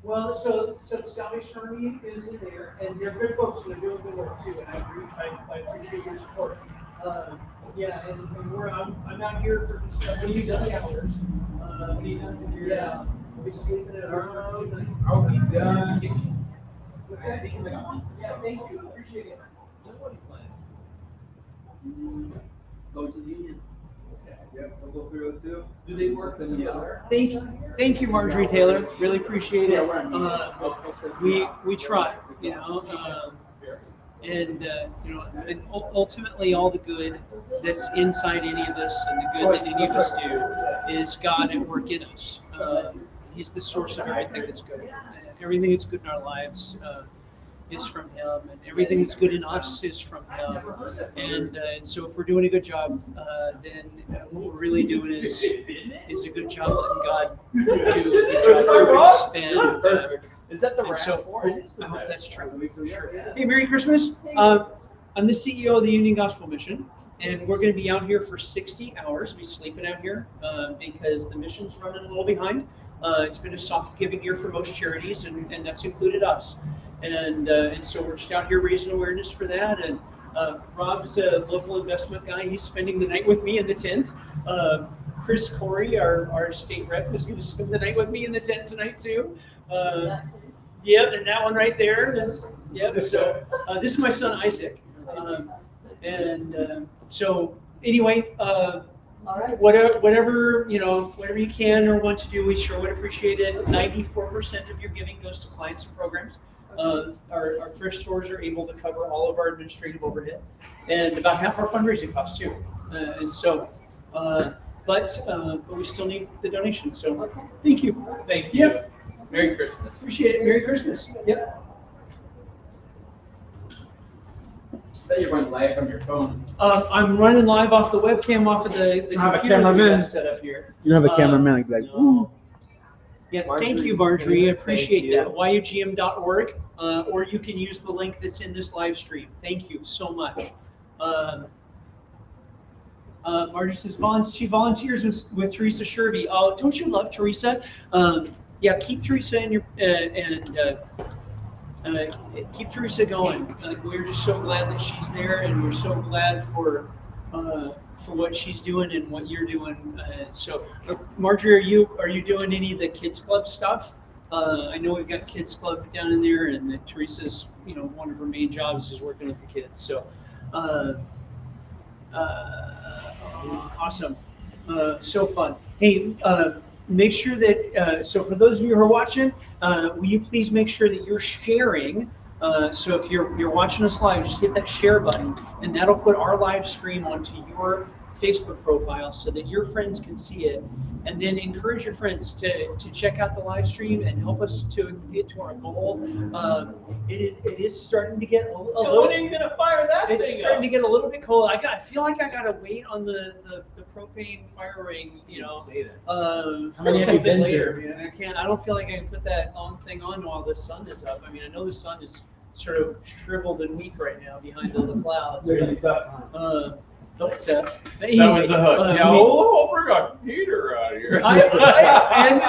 well, so the Salvation Army is in there, and they're good folks, and they're doing good work too, and I agree. I appreciate your support. Yeah, and I'm out here for just really done hours. Yeah, we'll be sleeping at our I'll be done. Yeah, thank you. Appreciate it. What are you planning? Go to the union. Yep, we'll go through it too. Do they work together? Thank you, Marjorie Taylor. Really appreciate it. We try, you know, and ultimately all the good that's inside any of us and the good that any of us do is God at work in us. He's the source of everything that's good. Everything that's good in our lives is from Him, and everything that's good in us is from Him. And so, if we're doing a good job, then what we're really doing is a good job letting God do a good job through us. And Is that the and so RAV4? I hope that's true. Sure. Hey, Merry Christmas. I'm the CEO of the Union Gospel Mission, and we're going to be out here for 60 hours. We're sleeping out here because the mission's running a little behind. It's been a soft giving year for most charities, and that's included us. And so we're just out here raising awareness for that. And Rob's a local investment guy. He's spending the night with me in the tent. Chris Corey, our state rep, is going to spend the night with me in the tent tonight too. Yep, and that one right there is, yep. So this is my son Isaac. So anyway, whatever you can or want to do, we sure would appreciate it. 94% of your giving goes to clients and programs. Our thrift stores are able to cover all of our administrative overhead, and about half our fundraising costs too. But we still need the donation. So thank you. Thank you. Yep. Merry Christmas. Appreciate it. Merry Christmas. Yep. That you're running live from your phone. I'm running live off the webcam off of the don't have a computer that we cameraman? got set up here. You don't have a cameraman, like, No. Yeah, Marjorie, thank you, Marjorie. I thank appreciate you. that. YUGM.org, or you can use the link that's in this live stream. Thank you so much. Marjorie says she volunteers with Teresa Sherby. Oh, don't you love Teresa? Yeah, keep Teresa in your keep Teresa going. We're just so glad that she's there, and we're so glad for what she's doing and what you're doing. Marjorie, are you doing any of the kids club stuff? I know we've got kids club down in there, and that Teresa's one of her main jobs is working with the kids. So Awesome. So fun. Hey, make sure that, so for those of you who are watching, will you please make sure that you're sharing? So if you're watching us live, just hit that share button, and that'll put our live stream onto your Facebook profile so that your friends can see it. And then encourage your friends to check out the live stream and help us to get to our goal. It is starting to get a little. When are you gonna fire that It's thing starting up? to get a little bit cold. I feel like I gotta wait on the propane fire ring, Say that. for many a have you little bit been later. through? Man. I don't feel like I can put that thing on while the sun is up. I mean, I know the sun is sort of shriveled and weak right now behind all the clouds. Really stuff. But That anyway, was the hook. Yeah, we got Peter out here. and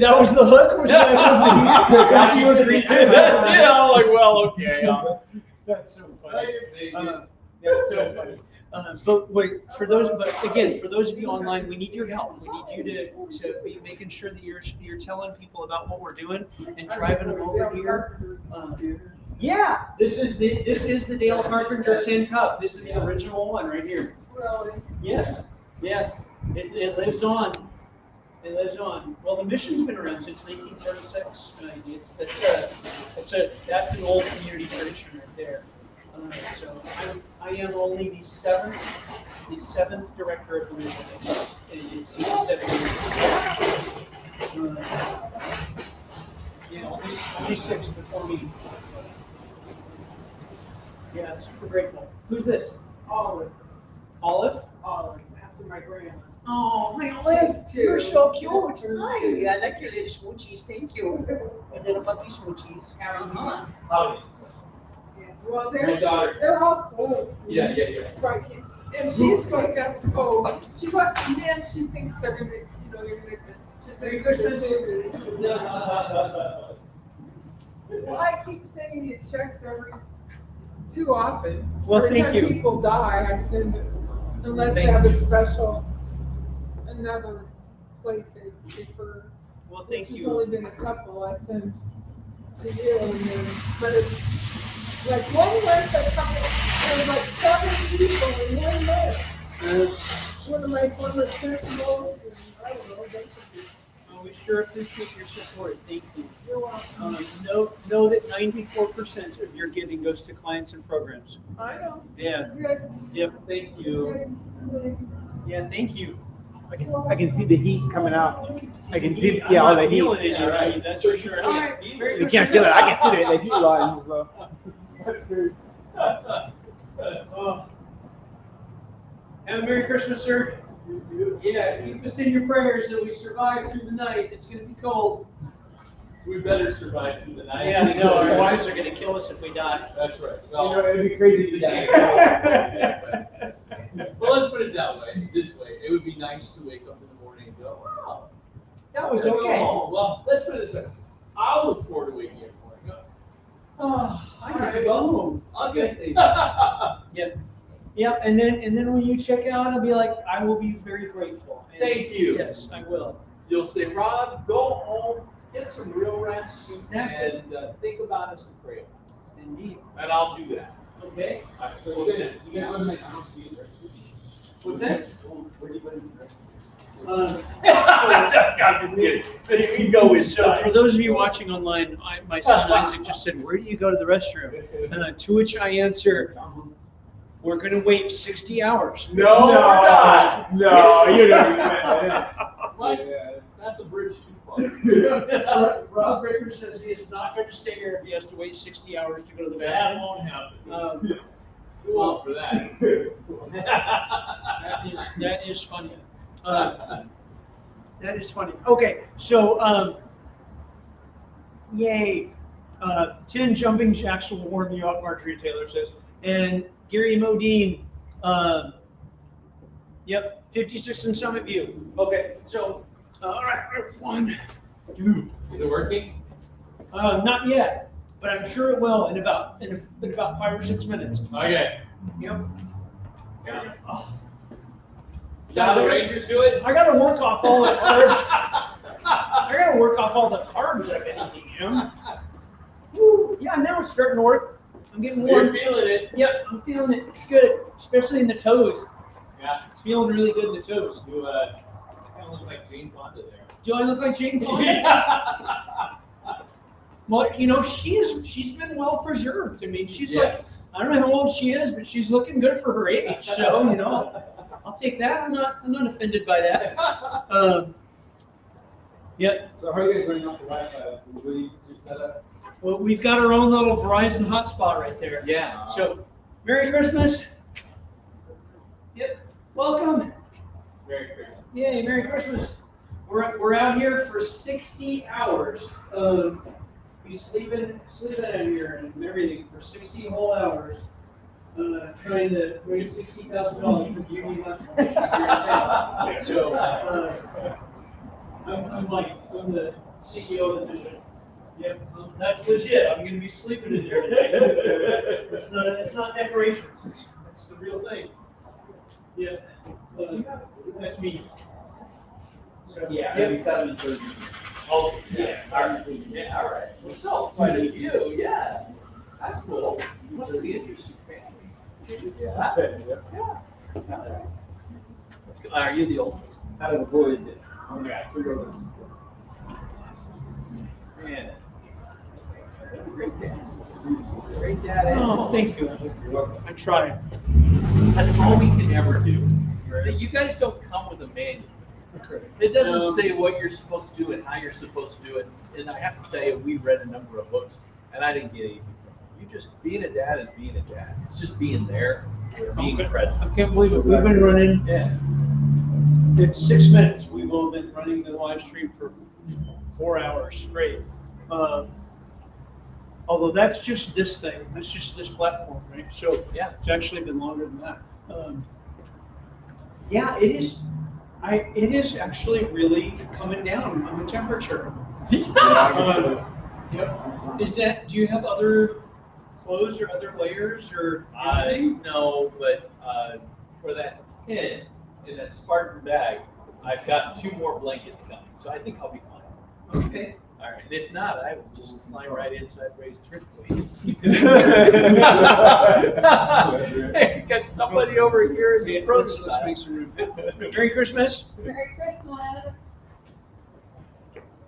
that was the hook. Was that you agreed to? That's it. I'm like, well, okay. That's so funny. That's so funny. But wait, for those of you online, we need your help. We need you to be making sure that you're telling people about what we're doing and driving them over here. Yeah, this is the Dale Carpenter Tin Cup. This is the original one right here. Really? Yes, it lives on. It lives on. Well, the mission's been around since 1936. That's an old community tradition right there. So I am only the seventh director of the mission. It's 87 years. Only six before me. Yeah, super grateful. Who's this? Olive. Olive? Olive, after my grandma. Oh, hi, Just Olive. two. You're so cute. Just two. Hi, I like your little smoochies. Thank you. Your little puppy smoochies. Uh-huh. Oh, Yeah. Well, my daughter. they're all close. Yeah. Right. And she's supposed to have to go. She wants, and then she thinks they're gonna, you're gonna. Merry Christmas. Well, I keep sending you checks too often. Well, Every thank time you. people die, I send it, unless they Thank have you. a special, another place they prefer. Well, thank Which has you. only been a couple I send to you, and then, but it's like 1 month, there was like 7 people in 1 month. One of my former principals, and I don't know, basically. We sure appreciate your support. Thank you. You're welcome. Know that 94% of your giving goes to clients and programs. I know. Yeah. This is good. Yep. Thank you. Good. Yeah. Thank you. I can see the heat coming out. I can see, I'm yeah, all not the heat. feeling it, you're right. That's for sure. All right. Merry You can't feel it. I can see the heat line as well. Have a Merry Christmas, sir. Yeah, keep us in your prayers that we survive through the night. It's going to be cold. We better survive through the night. Yeah, I know. Our wives are going to kill us if we die. That's right. It'd be crazy if you died. Well, let's put it this way. It would be nice to wake up in the morning and go, wow. That was I go okay. home. Well, let's put it this way. I'll look forward to waking up in the morning. Go, Oh, I get to go home. I'll get Yep. Yep. And then when you check out, I'll be like, I will be very grateful. And Thank you. Yes, I will. You'll say, Rob, go home, get some real rest, Exactly. and think about us and pray about us. Indeed. And I'll do that. Okay. All right, So you guys want to make house views, right? What's that? Where do you put it? I'm just kidding. We go So inside. for those of you watching online, my son Isaac just said, "Where do you go to the restroom?" To which I answer, "We're going to wait 60 hours." No, we're not. No, you don't even know. What? That's a bridge too far. Rob Ricker says he is not going to stay here if he has to wait 60 hours to go to the That bathroom. won't happen. Um, Too old for that. that is funny. That is funny. Okay, so yay. 10 jumping jacks will warm you up, Marjorie Taylor says. And Gary Modine, yep, 56 in Summit View. Okay, so, all right, 1, 2. Is it working? Not yet, but I'm sure it will in about 5 or 6 minutes. Okay. Yep. Yeah. Oh. Is that how the Rangers do it? I gotta work off all the carbs. I gotta work off all the carbs I've been eating, you know? Woo. Yeah, now it's starting to work. I'm getting warm. You're feeling it. Yep, I'm feeling it. It's good, especially in the toes. Yeah. It's feeling really good in the toes. You kind of look like Jane Fonda there. Do I look like Jane Fonda? Well, you know, she's been well preserved. I mean, she's Yes. like, I don't know how old she is, but she's looking good for her age. So, you know, I'll take that. I'm not offended by that. Yeah. So how are you guys running off the Wi-Fi? Really just set up? Well, we've got our own little Verizon hotspot right there. Yeah. So, Merry Christmas. Yep. Welcome. Merry Christmas. Yay, Merry Christmas. We're out here for 60 hours. He's sleeping out here and everything for 60 whole hours, trying to raise $60,000 for beauty lunch for here in town. So I'm the CEO of the mission. Yep, that's legit. I'm going to be sleeping in there today. It's not decorations. It's the real thing. Yeah, that's me. So, Yeah, yep. maybe 7:30. Oh, yeah. Yeah, all right. Well, so quite a few, yeah. That's cool. You must be interesting family. Yeah. That's right. That's good. Are you the oldest? Out of the boys, yes. Oh, yeah, 3 older sisters. Man. Great dad. Great dad. Oh, thank you. You're welcome. I tried. That's all we can ever do. You guys don't come with a manual. It doesn't say what you're supposed to do and how you're supposed to do it. And I have to tell you, we read a number of books, and I didn't get anything from it. You just being a dad is being a dad. It's just being there, being present. I can't believe it. We've been running. Yeah. In 6 minutes, we will have been running the live stream for 4 hours straight. Although that's just this thing. That's just this platform, right? So Yeah. it's actually been longer than that. Yeah, it is. It is actually really coming down on the temperature. Yep. Is that? Do you have other clothes or other layers or anything? No, but for that tent in that Spartan bag, I've got 2 more blankets coming, so I think I'll be fine. Okay. All right, and if not, I will just climb right inside Ray's thrift place. Hey, got somebody over here in the produce Let's aisle. make some room. Merry Christmas. Merry Christmas.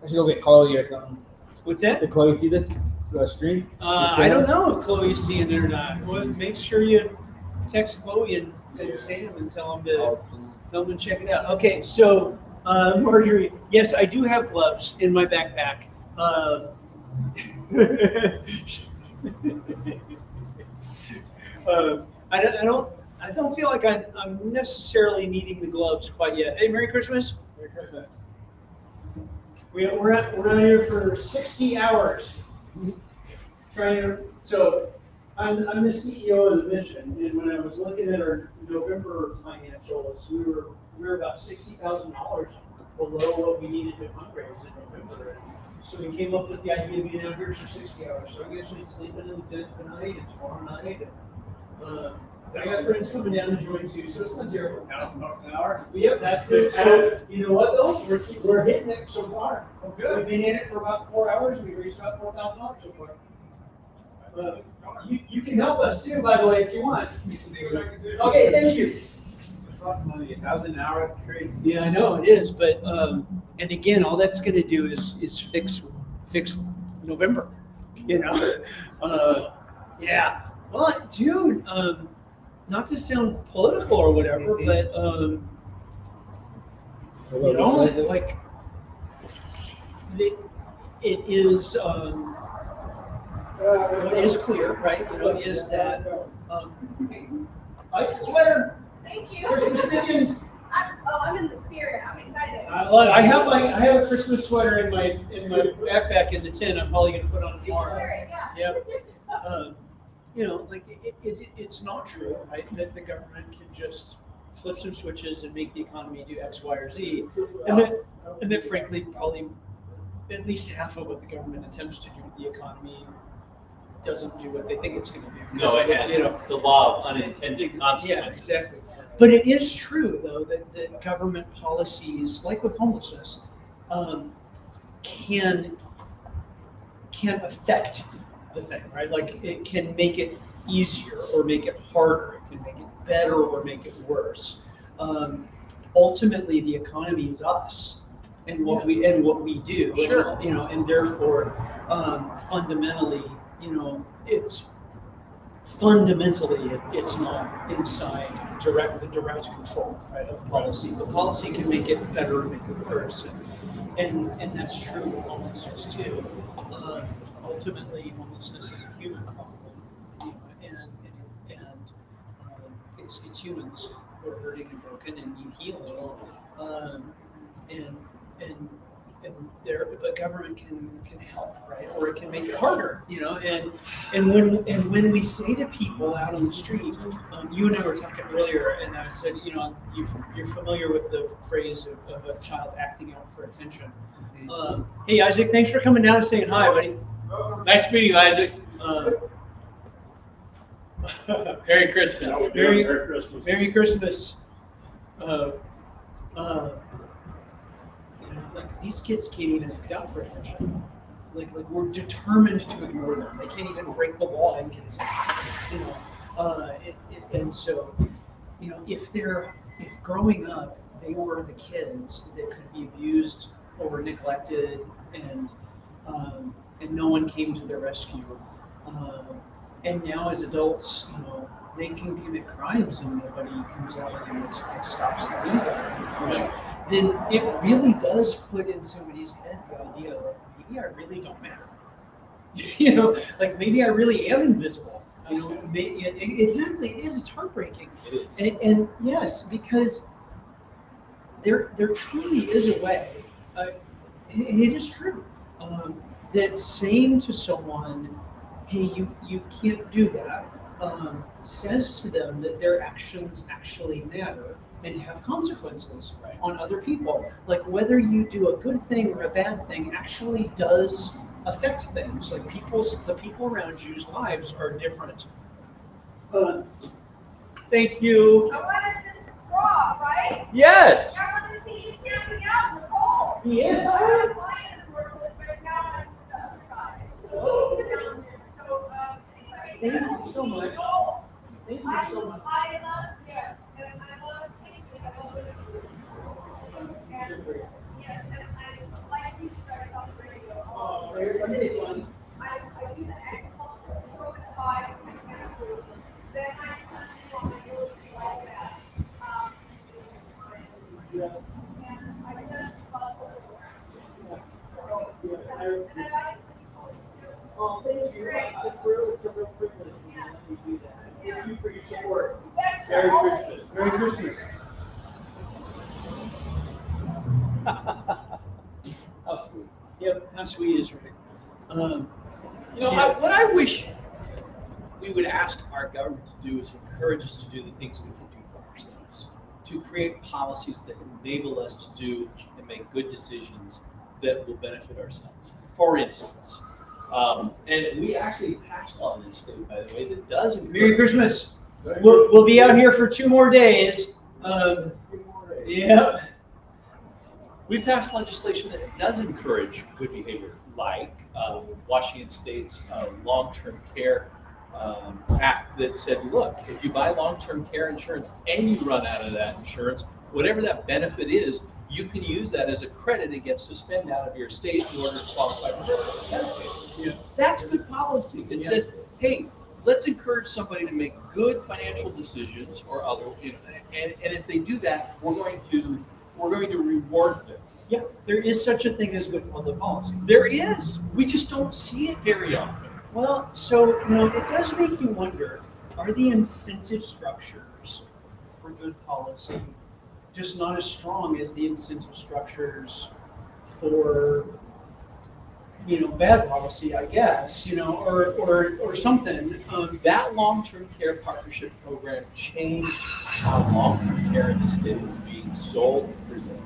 I should go get Chloe or something. What's that? Did Chloe see this stream? I don't know if Chloe's seeing it or not. Well, make sure you text Chloe and Sam and tell them to check it out. Okay, so Marjorie, yes, I do have gloves in my backpack. I don't feel like I'm necessarily needing the gloves quite yet. Hey, Merry Christmas. Merry Christmas. We're out here for 60 hours. So I'm the CEO of the mission, and when I was looking at our November financials, we were about $60,000 below what we needed to fundraise in November. So we came up with the idea of being out here for 60 hours. So I'm actually sleeping in the tent tonight and tomorrow night. I got friends coming down to join too, so it's not terrible. $1,000 an hour. Yep, that's good. So you know what though? We're hitting it so far. Oh, good. We've been in it for about 4 hours. We raised about $4,000 so far. You can help us too, by the way, if you want. See what I can do. Okay, thank you. It's not money. $1,000 an hour. That's crazy. Yeah, I know it is, but and again, all that's going to do is fix November. You know, yeah. Well, dude, not to sound political or whatever, but you know, like it is. What is clear, right? You know, is that I sweater. Thank you. Christmas minions. I'm in the spirit. I'm excited. I love it. I have a Christmas sweater in my backpack in the tent. I'm probably gonna put on You should tomorrow. wear it, yeah. Yep. You know, like it's not true, right? That the government can just flip some switches and make the economy do X, Y, or Z, and that frankly, probably at least half of what the government attempts to do to the economy doesn't do what they think it's going to do. No, it has. You know, It's the law of unintended consequences. yeah, exactly. But it is true, though, that government policies, like with homelessness, can affect the thing, right? Like it can make it easier or make it harder. It can make it better or make it worse. ultimately the economy is us and what we do. Sure. And therefore, fundamentally, it's not inside the direct control, right, of policy. The policy can make it better or make it worse, and that's true with homelessness too. Ultimately, homelessness is a human problem, it's humans who are hurting and broken and need healing, and and and but government can help, right, or it can make it harder, and when we say to people out on the street, you and I were talking earlier, and I said, you're familiar with the phrase of a child acting out for attention. Hey Isaac, thanks for coming down and saying hi, buddy. Nice meeting you, Isaac. Merry Merry Christmas. Christmas. Merry Christmas. Like these kids can't even act out for attention. Like we're determined to ignore them. They can't even break the law and get attention. And so, if growing up they were the kids that could be abused or neglected, and no one came to their rescue. And now as adults, they can commit crimes and nobody comes out and stops them either. Then it really does put in somebody's head the idea of maybe I really don't matter. Like maybe I really am invisible. Exactly, it is. It's heartbreaking. It is. And yes, because there truly is a way, and it is true, that saying to someone, hey, you can't do that, says to them that their actions actually matter and have consequences on other people. Like whether you do a good thing or a bad thing actually does affect things. Like the people around you's lives are different. Thank you. I wanted this straw, right? Yes. I wanted to see you camping out in the cold. He is. I'm flying in the world, but now I'm the other side. So, anyway. Thank you so much. Thank you so much. I love, yes, and I love thinking, I love listening. And, yes, and I like you guys on the radio. Oh, very fun. I do the agriculture, throw it by, then I turn it on my nose like that. Yeah. And I just love it. Yeah. And I like people. Oh, thank you. It's a real privilege to let me do that. Thank you for your support. Merry Christmas. Merry Christmas. How sweet. Yep, how sweet is Rick? What I wish we would ask our government to do is encourage us to do the things we can do for ourselves, to create policies that enable us to do and make good decisions that will benefit ourselves. For instance, and we actually passed law in this state, by the way, that does encourage. Merry Christmas. We'll be out here for 2 more days. Yep. We passed legislation that does encourage good behavior, like Washington State's long-term care act that said, look, if you buy long-term care insurance and you run out of that insurance, whatever that benefit is, you can use that as a credit against to spend out of your estate in order to qualify for that benefit. Yeah. That's good policy. It says, hey, let's encourage somebody to make good financial decisions or other, and if they do that, we're going to reward them. Yeah, there is such a thing as good public policy. There is. We just don't see it very often. Well, so it does make you wonder: are the incentive structures for good policy just not as strong as the incentive structures for bad policy? I guess or something. That long-term care partnership program changed how long-term care in the state was being sold and presented.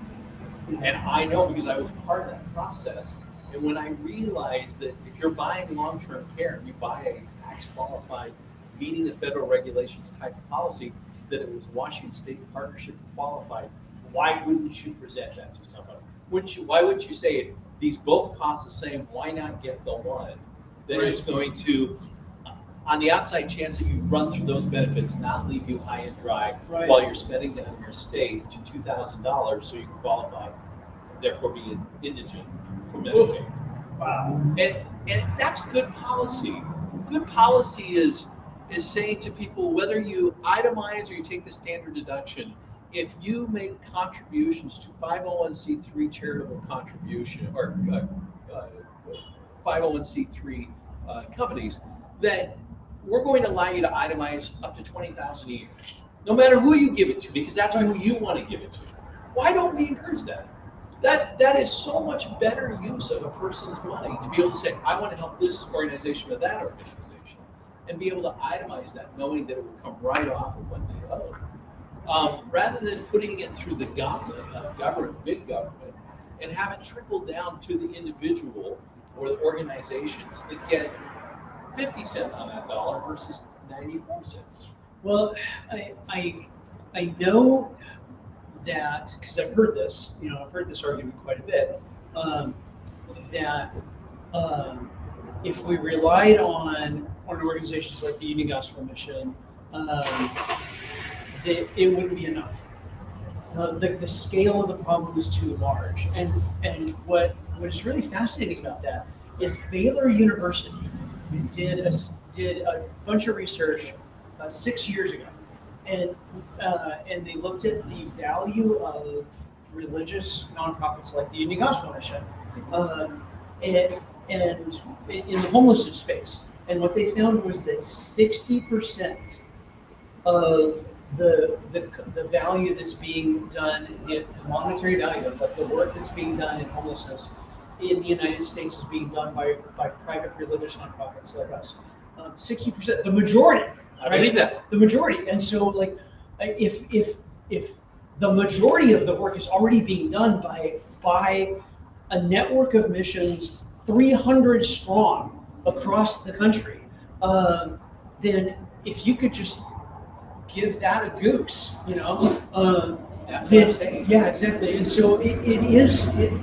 And I know because I was part of that process. And when I realized that if you're buying long-term care and you buy a tax-qualified, meeting the federal regulations type of policy, that it was Washington State Partnership qualified, why wouldn't you present that to somebody? Why wouldn't you say, these both cost the same, why not get the one that is going to on the outside chance that you run through those benefits, not leave you high and dry Right. while you're spending down your estate to $2,000 so you can qualify, therefore be indigent for Medicaid. Wow. And that's good policy. Good policy is saying to people, whether you itemize or you take the standard deduction, if you make contributions to 501c3 charitable contribution or 501c3 companies, that we're going to allow you to itemize up to $20,000 a year, no matter who you give it to, because that's who you want to give it to. Why don't we encourage that? That is so much better use of a person's money to be able to say, I want to help this organization or that organization, and be able to itemize that, knowing that it will come right off of what they owe, rather than putting it through the government, big government, and have it trickle down to the individual or the organizations that get 50 cents on that dollar versus 94 cents. Well, I know that, because I've heard this, I've heard this argument quite a bit, that if we relied on organizations like the Union Gospel Mission, that it wouldn't be enough. The scale of the problem is too large. And what is really fascinating about that is Baylor University did a bunch of research 6 years ago. And they looked at the value of religious nonprofits like the Union Gospel Mission, and in the homelessness space. And what they found was that 60% of the value that's being done, the monetary value of the work that's being done in homelessness in the United States is being done by private religious nonprofits like us. 60%, the majority. I believe that. The majority. And so, like, if the majority of the work is already being done by a network of missions, 300 strong across the country, then if you could just give that a goose, That's what I'm saying. Yeah, exactly. And so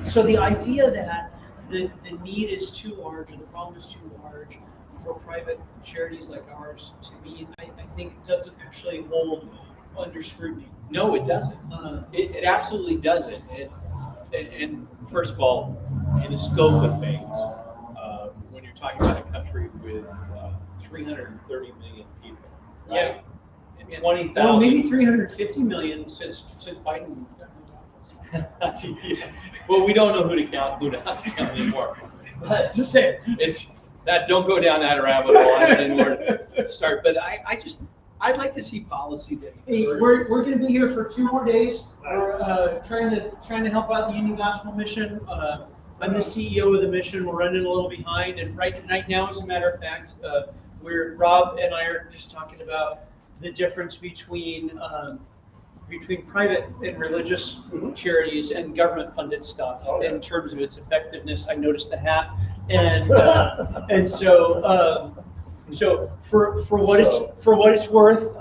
so the idea that the need is too large or the problem is too large for private charities like ours, to me, I think doesn't actually hold under scrutiny. No, it doesn't. It absolutely doesn't. And first of all, in the scope of things, when you're talking about a country with 330 million people, right? Yeah. And 20,000. Well, maybe 350 million since Biden. Well, we don't know who not to count anymore. But just saying. Don't go down that rabbit hole. I don't know where to start. But I'd like to see policy that. Hey, we're going to be here for 2 more days. We're trying to help out the Union Gospel Mission. I'm the CEO of the mission. We're running a little behind, and right now, as a matter of fact, Rob and I are just talking about the difference between private and religious charities and government-funded stuff in terms of its effectiveness. I noticed the hat, and so for what it's worth,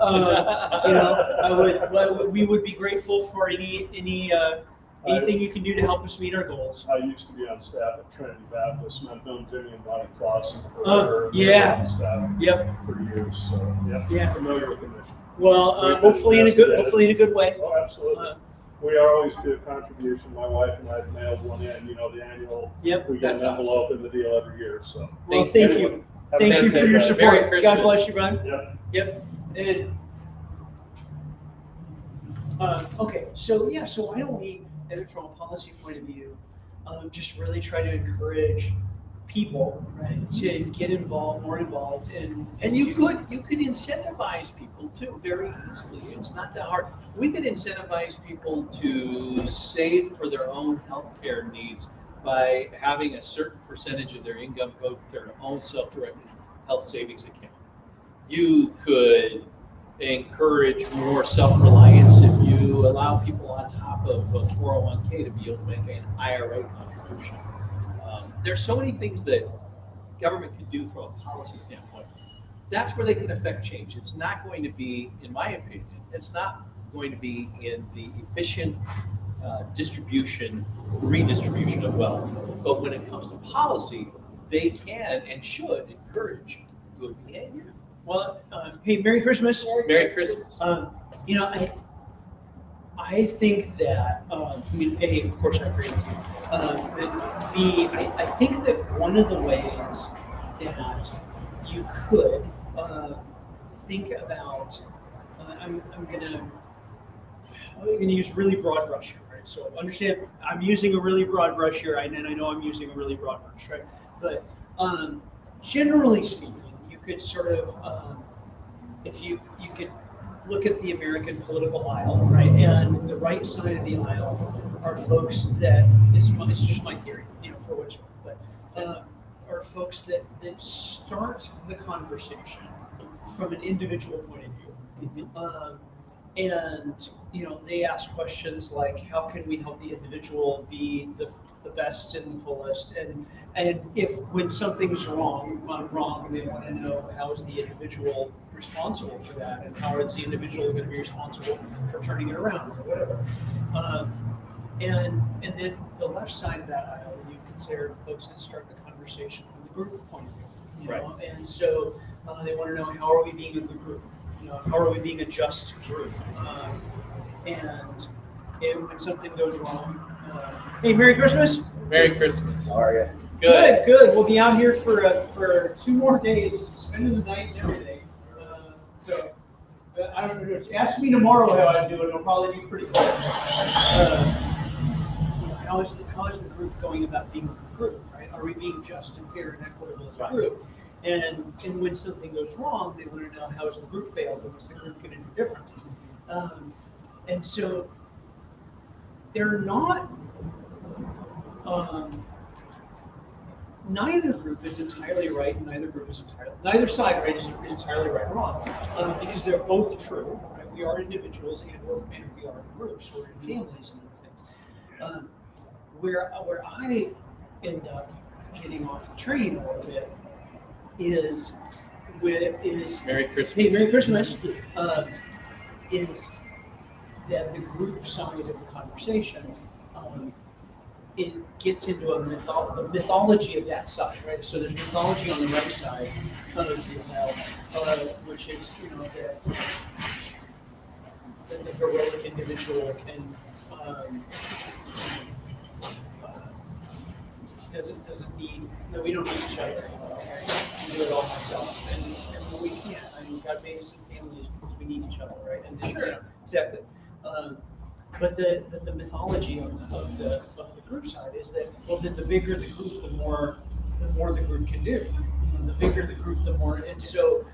we would be grateful for anything you can do to help us meet our goals. I used to be on staff at Trinity Baptist, and I've known Jimmy and Bonnie Clausen forever. Yeah. On staff Yep. for years, so Yeah. familiar with the mission. Well, hopefully in a good way. Oh, absolutely. We always do a contribution. My wife and I have mailed one in. The annual. Yep. We get That's an envelope in the deal every year. So. Well, thank you. Thank you for your Merry support. Christmas. God bless you, Brian. Yep. Yep. And okay, so why don't we, from a policy point of view, just really try to encourage people, right, to get more involved, And you could incentivize people too very easily. It's not that hard. We could incentivize people to save for their own healthcare needs by having a certain percentage of their income go to their own self-directed health savings account. You could encourage more self-reliance if you allow people on top of a 401k to be able to make an IRA contribution. There's so many things that government could do from a policy standpoint. That's where they can affect change. It's not going to be, in my opinion, it's not going to be in the efficient redistribution of wealth. But when it comes to policy, they can and should encourage good behavior. Well, hey, Merry Christmas. Merry Christmas. You know, I think that, I mean, A, of course I agree with you. But B, I think that one of the ways that you could think about, I'm gonna use really broad brush here, right? So understand, I'm using a really broad brush here, and I know I'm using a really broad brush, right? But generally speaking, you could sort of, if you could look at the American political aisle, right? And the right side of the aisle are folks that, it's just my theory, you know, for what it's worth, but are folks that start the conversation from an individual point of view. And you know, they ask questions like, how can we help the individual be the best and the fullest? And if when something's gone wrong, they want to know how is the individual responsible for that, and how is the individual going to be responsible for turning it around or whatever. And then the left side of that aisle, you consider folks that start the conversation from the group point of view. You know? And so they want to know, how are we being a good group? You know, how are we being a just group? And when something goes wrong, hey, Merry Christmas. Merry Christmas. How are you? Good, good. We'll be out here for 2 more days, spending the night and everything. So I don't know. Ask me tomorrow how I'm doing. It'll probably be pretty good. How is the group going about being a good group? Right? Are we being just and fair and equitable as a group? And when something goes wrong, they want to know, how has the group failed, and what's the group going to do different? And so they're not. Neither group is entirely right, and neither side, right, is entirely right or wrong, because they're both true. Right? We are individuals, and we are in groups, we're in families and other things. Where I end up getting off the train a little bit is Merry Christmas. Hey, Merry Christmas. Is that the group side of the conversation? It gets into the mythology of that side, right? So there's mythology on the right side of the aisle, which is, you know, that the heroic individual can doesn't need, no, we don't need each other. I can do it all myself, and we can't. I mean, God made us in families because we need each other, right? And sure, exactly. But the mythology of the group side is that, well, then the bigger the group, the more the group can do. And the bigger the group, the more. And so,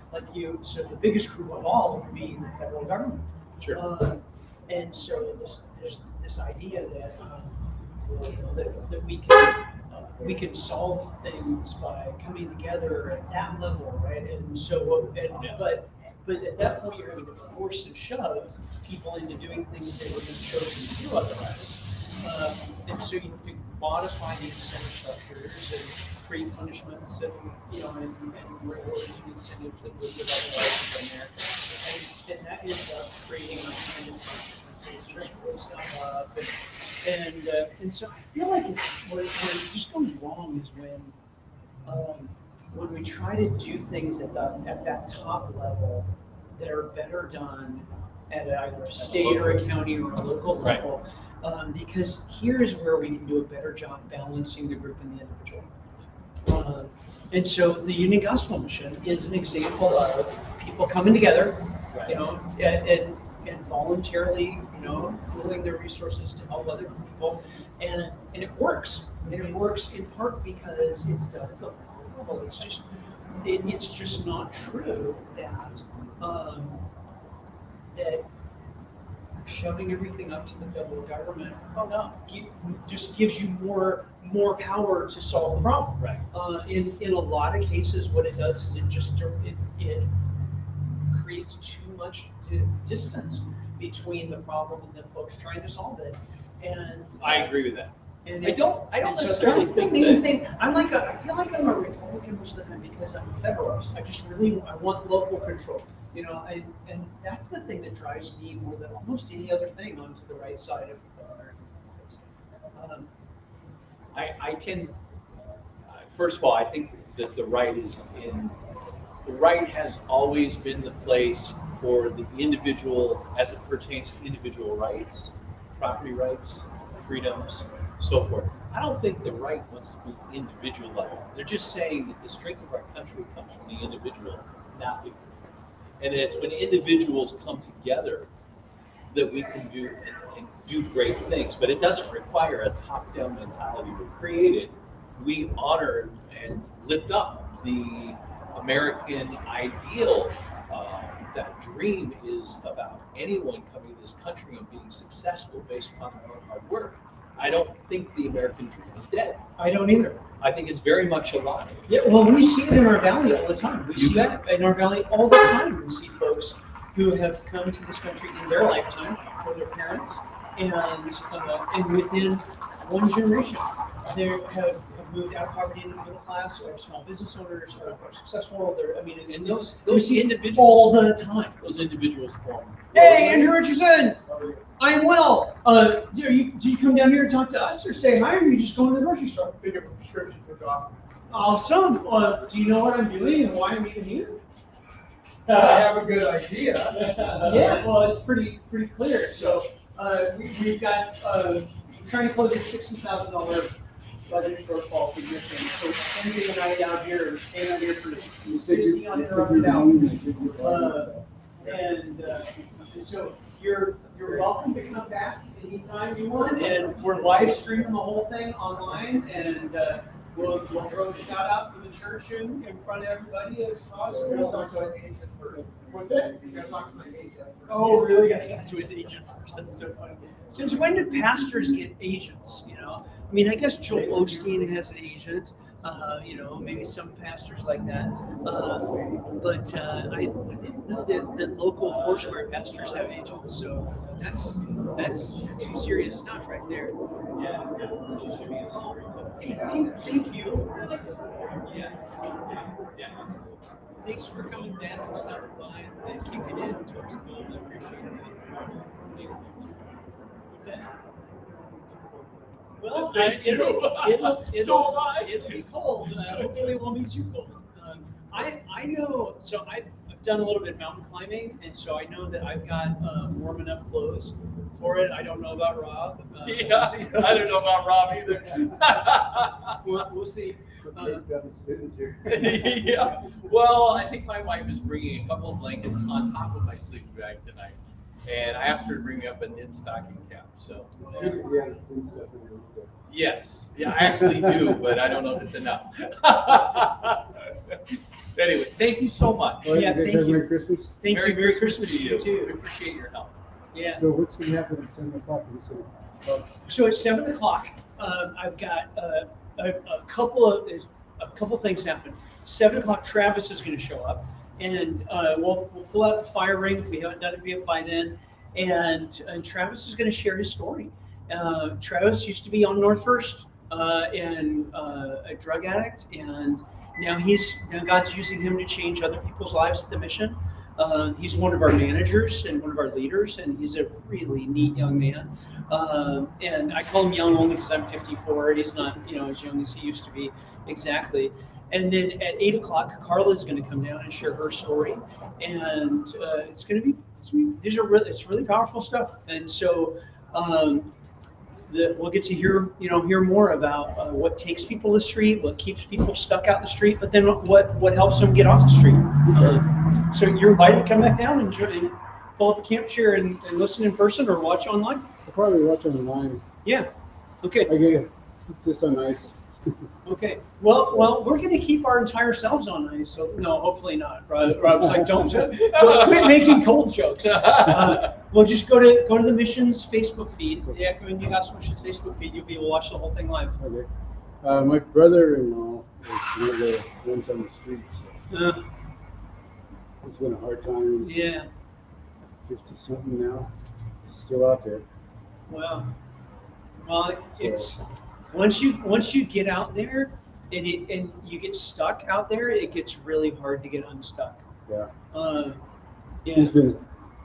so the biggest group of all would be the federal government. Sure. And so there's this idea that you know, that we can solve things by coming together at that level, right? And so, but at that point, you're going to force and shove people into doing things they wouldn't have chosen to do otherwise. And so you have to modify the incentive structures and create punishments and, you know, and rewards and incentives that would give otherwise in America. And that ends up creating a kind of punishments. And it's just puts stuff up. And so I feel like where it just goes wrong is when we try to do things at that top level that are better done at either a state or a county or a local level, because here's where we can do a better job balancing the group and the individual. And so the Union Gospel Mission is an example of people coming together, you know, and voluntarily, you know, pooling their resources to help other people, and it works. And it works in part because it's done at the local level. It's just not true that that shoving everything up to the federal government, just gives you more power to solve the problem. Right. In a lot of cases, what it does is it creates too much distance between the problem and the folks trying to solve it. And I agree with that. And I don't necessarily that's the think main that. thing. I feel like I'm a Republican most of the time because I'm a Federalist. I want local control. You know, and that's the thing that drives me more than almost any other thing onto the right side of American politics. I tend, first of all, I think that the right is in the right has always been the place for the individual as it pertains to individual rights, property rights, freedoms, so forth. I don't think the right wants to be individualized. They're just saying that the strength of our country comes from the individual, not the group. And it's when individuals come together that we can do and do great things. But it doesn't require a top-down mentality to create it. We honor and lift up the American ideal. That dream is about anyone coming to this country and being successful based upon their own hard work. I don't think the American dream is dead. I don't either. I think it's very much alive. Yeah, well, we see it in our valley all the time. We see it in our valley all the time. We see folks who have come to this country in their lifetime, or their parents, and within one generation, they have moved out of poverty into the middle class, or small business owners, or successful. I mean, And those those individuals all the time. Those individuals form. Hey, Andrew Richardson. I'm well. Did you come down here and talk to us, or say hi, or are you just going to the grocery store? Pick up a prescription for Dawson. Awesome. Do you know what I'm doing and why I'm even here? I have a good idea. Yeah, well, it's pretty clear. So we've got trying to close a $60,000 budget shortfall for this thing. So spending the night out here, or staying out here for 60 uninterrupted hours. So you're welcome to come back anytime you want, and we're live streaming the whole thing online, and we'll throw a shout out for the church in front of everybody as possible. What's that? You guys talk to my agent first. Oh, really? Got to talk to his agent first. That's so funny. Since when do pastors get agents? You know, I mean, I guess Joel Osteen has an agent. You know, maybe some pastors like that. But I didn't know that local Foursquare pastors have agents. So that's some serious stuff right there. Yeah. Thank you. Yes. Yeah. Thanks for coming down and stopping by and kicking in towards the goal. I appreciate it. What's that? Well, it'll be cold. Hopefully it won't be too cold. I know, so I've done a little bit of mountain climbing, and so I know that I've got warm enough clothes for it. I don't know about Rob. Yeah, I don't know about Rob either. We'll see. Yeah. Well, I think my wife is bringing a couple of blankets on top of my sleeping bag tonight, and I asked her to bring me up a knit stocking cap. So. Yes. Yeah, I actually do, but I don't know if it's enough. Anyway, thank you so much. Well, Yeah, you guys thank have you. Merry Christmas. Thank you. Merry Christmas to you. too. We appreciate your help. Yeah. So what's going to happen at 7 o'clock? You said? So at 7 o'clock, I've got a couple things happen. 7 o'clock, Travis is going to show up, and we'll pull out the fire ring if we haven't done it yet by then, and Travis is going to share his story. Travis used to be on North First and a drug addict, and now God's using him to change other people's lives at the mission. He's one of our managers and one of our leaders, and he's a really neat young man. And I call him young only because I'm 54, and he's not, as young as he used to be exactly. And then at 8 o'clock, Carla's going to come down and share her story, and it's really powerful stuff. And so we'll get to hear more about what takes people to the street, what keeps people stuck out in the street, but then what helps them get off the street. So you're invited to come back down and pull up a camp chair and listen in person or watch online. I'll probably watch online. Yeah. Okay. I get it. Just on ice. Okay. Well, we're going to keep our entire selves on ice. So no, hopefully not. Rob's like, don't quit making cold jokes. We'll just go to the mission's Facebook feed, the Yakima Gas Mission's Facebook feed. You'll be able to watch the whole thing live. Okay. My brother-in-law is one of the ones on the streets. So it's been a hard time. He's Yeah. 50-something now. Still out there. Well, it's once you get out there and you get stuck out there, it gets really hard to get unstuck. Yeah. Yeah. He's been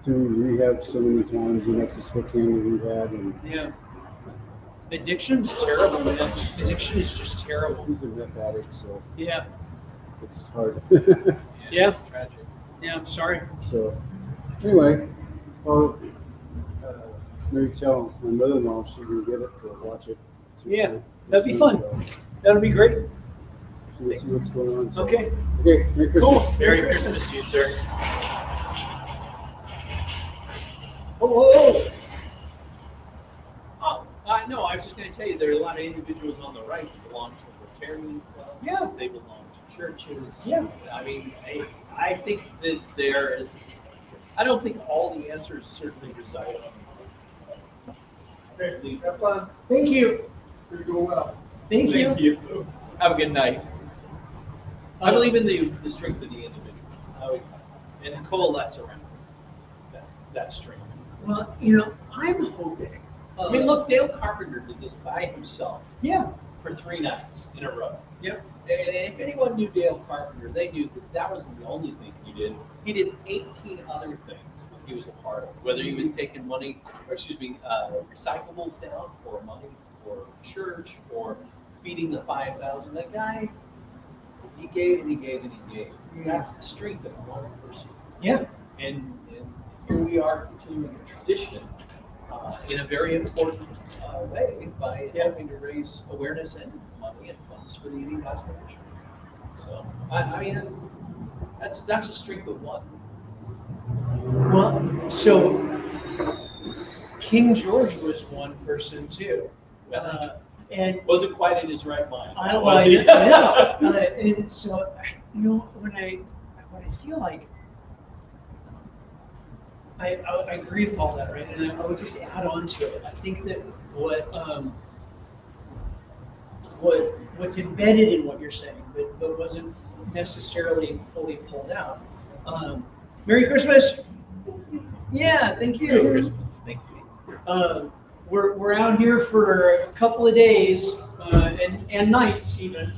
through rehab so many times. He went to Spokane rehab, and Yeah. Addiction's terrible, man. Addiction is just terrible. he's a meth addict, so Yeah. it's hard. Yeah. It's tragic. Yeah, I'm sorry. So, anyway, well, maybe tell my mother-in-law if she can get it to watch it. Yeah, that'd be fun. That'd be great. See what's going on. So. Okay. Okay, Merry Christmas. Cool. Merry Christmas to you, sir. Oh, Oh, no, I was just going to tell you, there are a lot of individuals on the right who belong to Rotarian clubs. Yeah. They belong to churches. Yeah. I mean, I think that there is, I don't think all the answers certainly reside on Okay, have fun. thank you. It's gonna go well. Thank you. Have a good night. I believe in the strength of the individual. I always have. And coalesce around that strength. Well, I'm hoping. I mean, look, Dale Carpenter did this by himself Yeah. for 3 nights in a row. Yep. And if anyone knew Dale Carpenter, they knew that wasn't the only thing he did. He did 18 other things that he was a part of. Whether he was taking money, or recyclables down for money for church, or feeding the 5,000. That guy, he gave and he gave and he gave. That's the strength of one person. Yeah. And here we are continuing the tradition in a very important way by helping to raise awareness and money and funds for the Indian Gospel Mission. So, I mean, that's a strength of one. Well, so King George was one person too. And Wasn't quite in his right mind. I was he? know. And so, when I feel like I agree with all that, right? And I would just add on to it. I think that what's embedded in what you're saying, but wasn't necessarily fully pulled out. Merry Christmas. Yeah, thank you. Merry Christmas. Thank you. We're out here for a couple of days and nights even.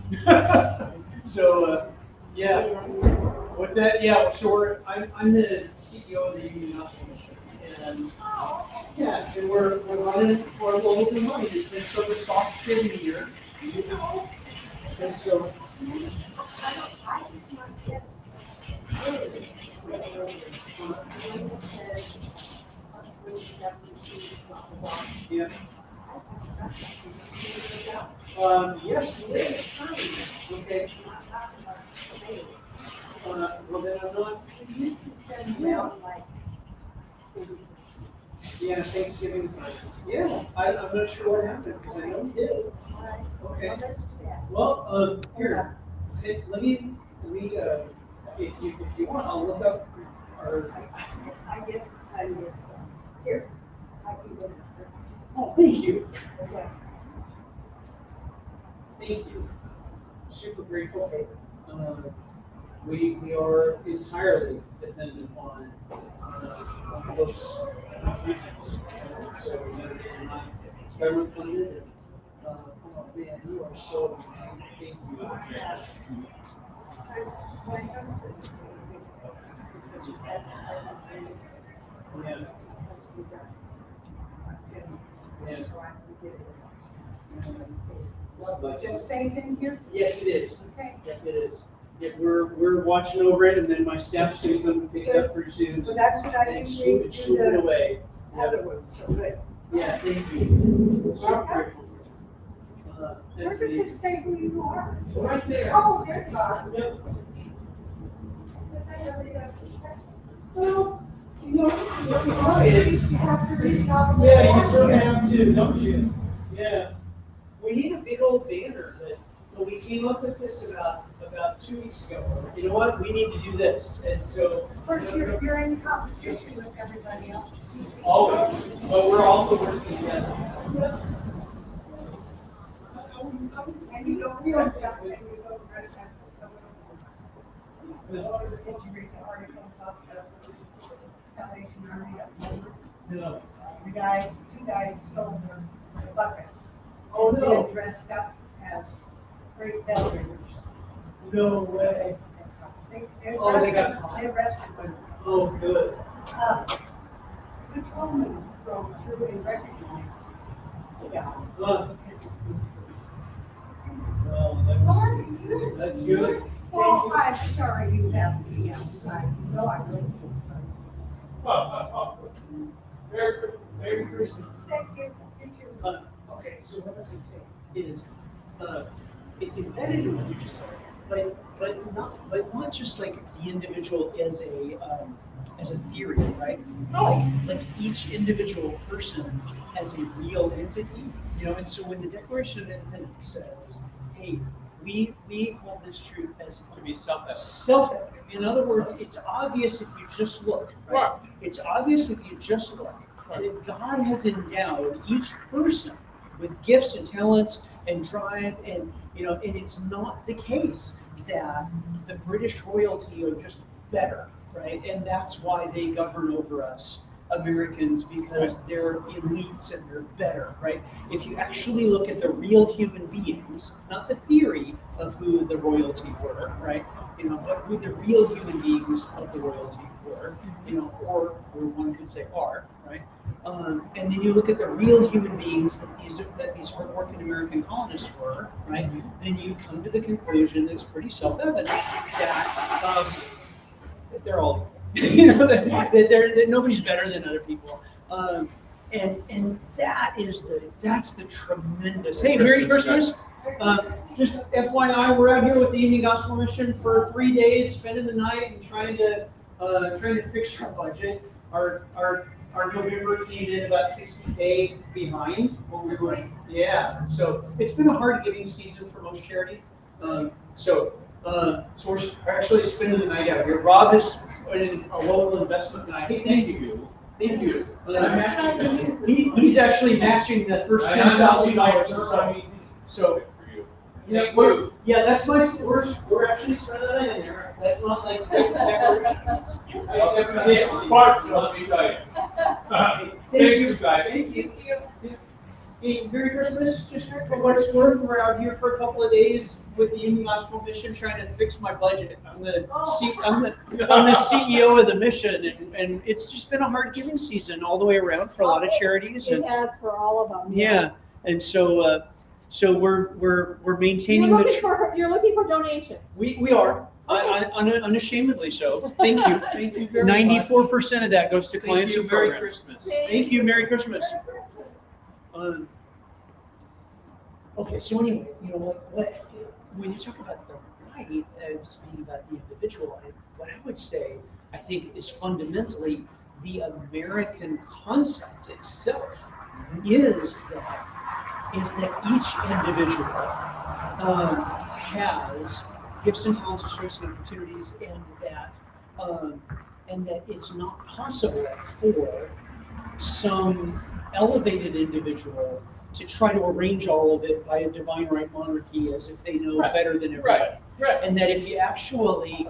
So yeah. What's that? Yeah. So I'm the CEO of the Union Gospel Mission, and yeah, and we're running for a global money. It's been sort of a soft trading year, and so. Yeah. Yes, we did. Okay. Well, then I'm not. Yeah, Thanksgiving. Yeah, I'm not sure what happened because I know we did. Okay. Well, here. Okay, let me. If you want, I'll look up our. I get this here. I can get it. Oh, thank you. Okay. Thank you. Super grateful for it. We are entirely dependent on those reasons. So we're not government funded. Oh man, you are so thank you. Yeah. Yeah. Is it safe in here? Yes, it is. Okay. Yeah, it is. Yeah, we're watching over it, and then my staff's going to come pick it up pretty soon. Well, that's what I And usually do swoop it the away. other one, so good. Yeah, thank you. So grateful. Where does it say who you are? Right there. Oh, there you are. Yep. But that really doesn't say. Well, what we try is, You have to resolve. yeah, you sort of have to, don't you? Yeah. We need a big old banner that, well, we came up with this about 2 weeks ago. You know what? We need to do this. And so. First, you're in competition with everybody else. Always. But we're also working together. And you don't dress up, and you don't dress up for someone. Did you read the article about the Salvation Army up there? No. The two guys stole their buckets. Oh, And no. they dressed up as great bell ringers. No way. They Oh, they got arrested, caught. they arrested them. Oh, good. Patrolman drove through and recognized the guy. Well, Because he's been that's good. Well, I'm sorry you have to be outside, so I really feel sorry. Merry Christmas. Thank you, you too. Okay, so what I was gonna say is, it's embedded in what you just said, but not just like the individual as a theory, right? Like each individual person has a real entity, you know, and so when the Declaration of Independence says, hey, we hold this truth as To be self-evident. self-evident. In other words, it's obvious if you just look, right? It's obvious if you just look that God has endowed each person with gifts and talents and drive, and you know, and it's not the case that the British royalty are just better, right? And that's why they govern over us Americans, because they're elites and they're better, right? If you actually look at the real human beings, not the theory of who the royalty were, right? You know, but who the real human beings of the royalty were, you know, or one could say are, right? And then you look at the real human beings that these hardworking American colonists were, right? Then you come to the conclusion that's pretty self-evident that they're all, you know, that nobody's better than other people. And that's the tremendous. Hey, Merry Christmas. Just FYI, we're out here with the Evening Gospel Mission for 3 days, spending the night and trying to fix our budget. Our November came in about 60K behind what we were. Yeah, so it's been a hard giving season for most charities. So we're actually spending the night out here. Rob is in a local investment guy. Hey, thank you. Thank you. He's actually matching the first $10,000. So. Yeah, that's we're actually spending that in there. That's not like decorations. It's parts, let me tell you. Thank you, guys. Thank you. Hey, Merry Christmas. Just for what it's worth, we're out here for a couple of days with the Evening Gospel Mission trying to fix my budget. I'm the CEO of the mission, and it's just been a hard giving season all the way around for a lot of charities. It has for all of them. Yeah, and so we're maintaining you're looking for donation. We are. Unashamedly so. Thank you. Thank you very much. 94% of that goes to Thank clients you. and Merry programs. Christmas. Thank you. Merry Christmas. Okay, so anyway, you know, when you talk about the right as being about the individual, what I would say, I think, is fundamentally the American concept itself is that each individual has gifts and talents and strengths and opportunities, and that it's not possible for some elevated individual to try to arrange all of it by a divine right monarchy as if they know better than everybody. Right. And that if you actually,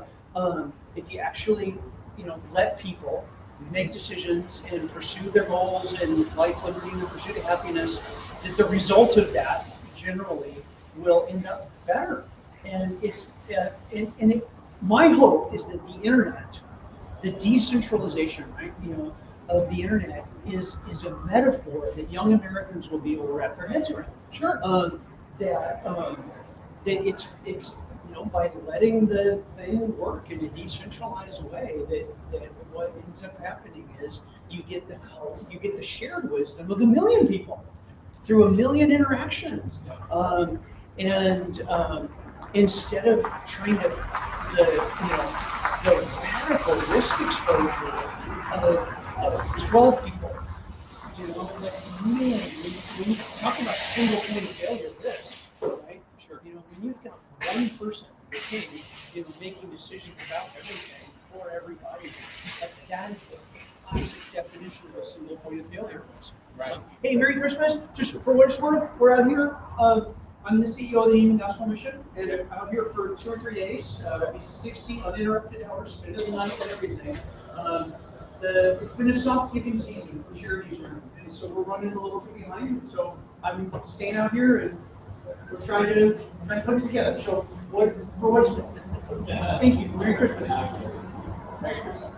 you know, let people make decisions and pursue their goals in life, liberty, and the pursuit of happiness, that the result of that generally will end up better. And my hope is that the internet, the decentralization, right, you know, of the internet is a metaphor that young Americans will be able to wrap their heads around. Sure. That it's you know, by letting the thing work in a decentralized way, that what ends up happening is you get the shared wisdom of 1 million people through 1 million interactions, instead of trying to the radical risk exposure of 12 people. You know, like, man, when you talk about single point of failure risk, right? Sure. You know, when you've got one person, the king, you know, making decisions about everything for everybody, that is the classic definition of a single point of failure risk. Right. Hey, Merry Christmas! Just for what it's worth, we're out here. I'm the CEO of the Evening Gospel Mission, and I'm out here for 2 or 3 days. It'll be 60 uninterrupted hours, spending the night and everything. It's been a soft giving season for charities around, and so we're running a little bit behind. So I'm staying out here, and we're trying to put it together. So for what's worth. Thank you. Merry Christmas. Merry Christmas.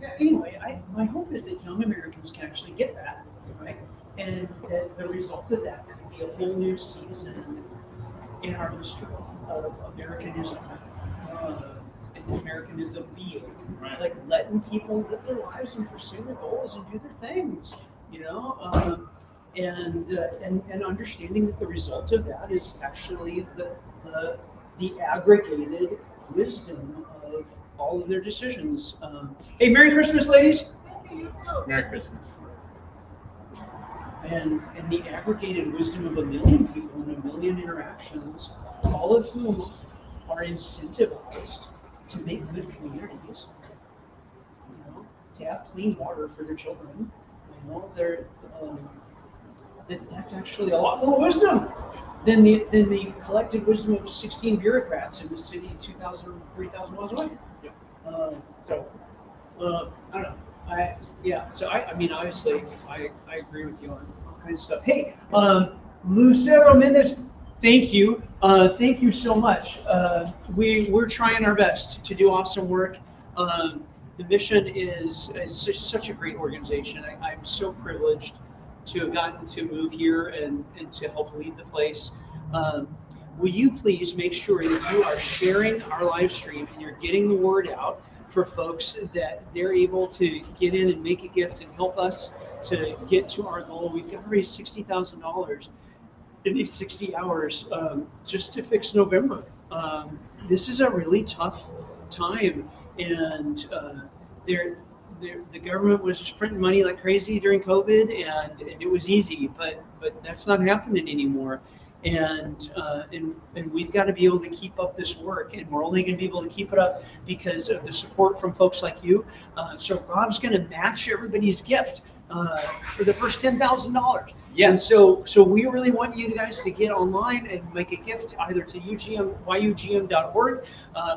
Yeah, anyway, my hope is that young Americans can actually get that, right? And that the result of that could be a whole new season in our history of Americanism. And Americanism being like letting people live their lives and pursue their goals and do their things, you know, and understanding that the result of that is actually the aggregated wisdom of all of their decisions. Hey, Merry Christmas, ladies! Merry Christmas. And the aggregated wisdom of a million people and a million interactions, all of whom are incentivized to make good communities, you know, to have clean water for their children. You know, that's actually a lot more wisdom than the collective wisdom of 16 bureaucrats in the city 2,000, 3,000 miles away. I don't know. So I mean, obviously, I agree with you on all kinds of stuff. Hey, Lucero Mendez, thank you. Thank you so much. We're trying our best to do awesome work. The mission is such a great organization. I'm so privileged to have gotten to move here and to help lead the place. Will you please make sure that you are sharing our live stream and you're getting the word out for folks that they're able to get in and make a gift and help us to get to our goal. We've got to raise $60,000 in these 60 hours just to fix November. This is a really tough time, and the government was just printing money like crazy during COVID, and it was easy, but that's not happening anymore. And we've got to be able to keep up this work, and we're only going to be able to keep it up because of the support from folks like you. So Rob's going to match everybody's gift for the first $10,000. Yeah. And so we really want you guys to get online and make a gift either to yugm.org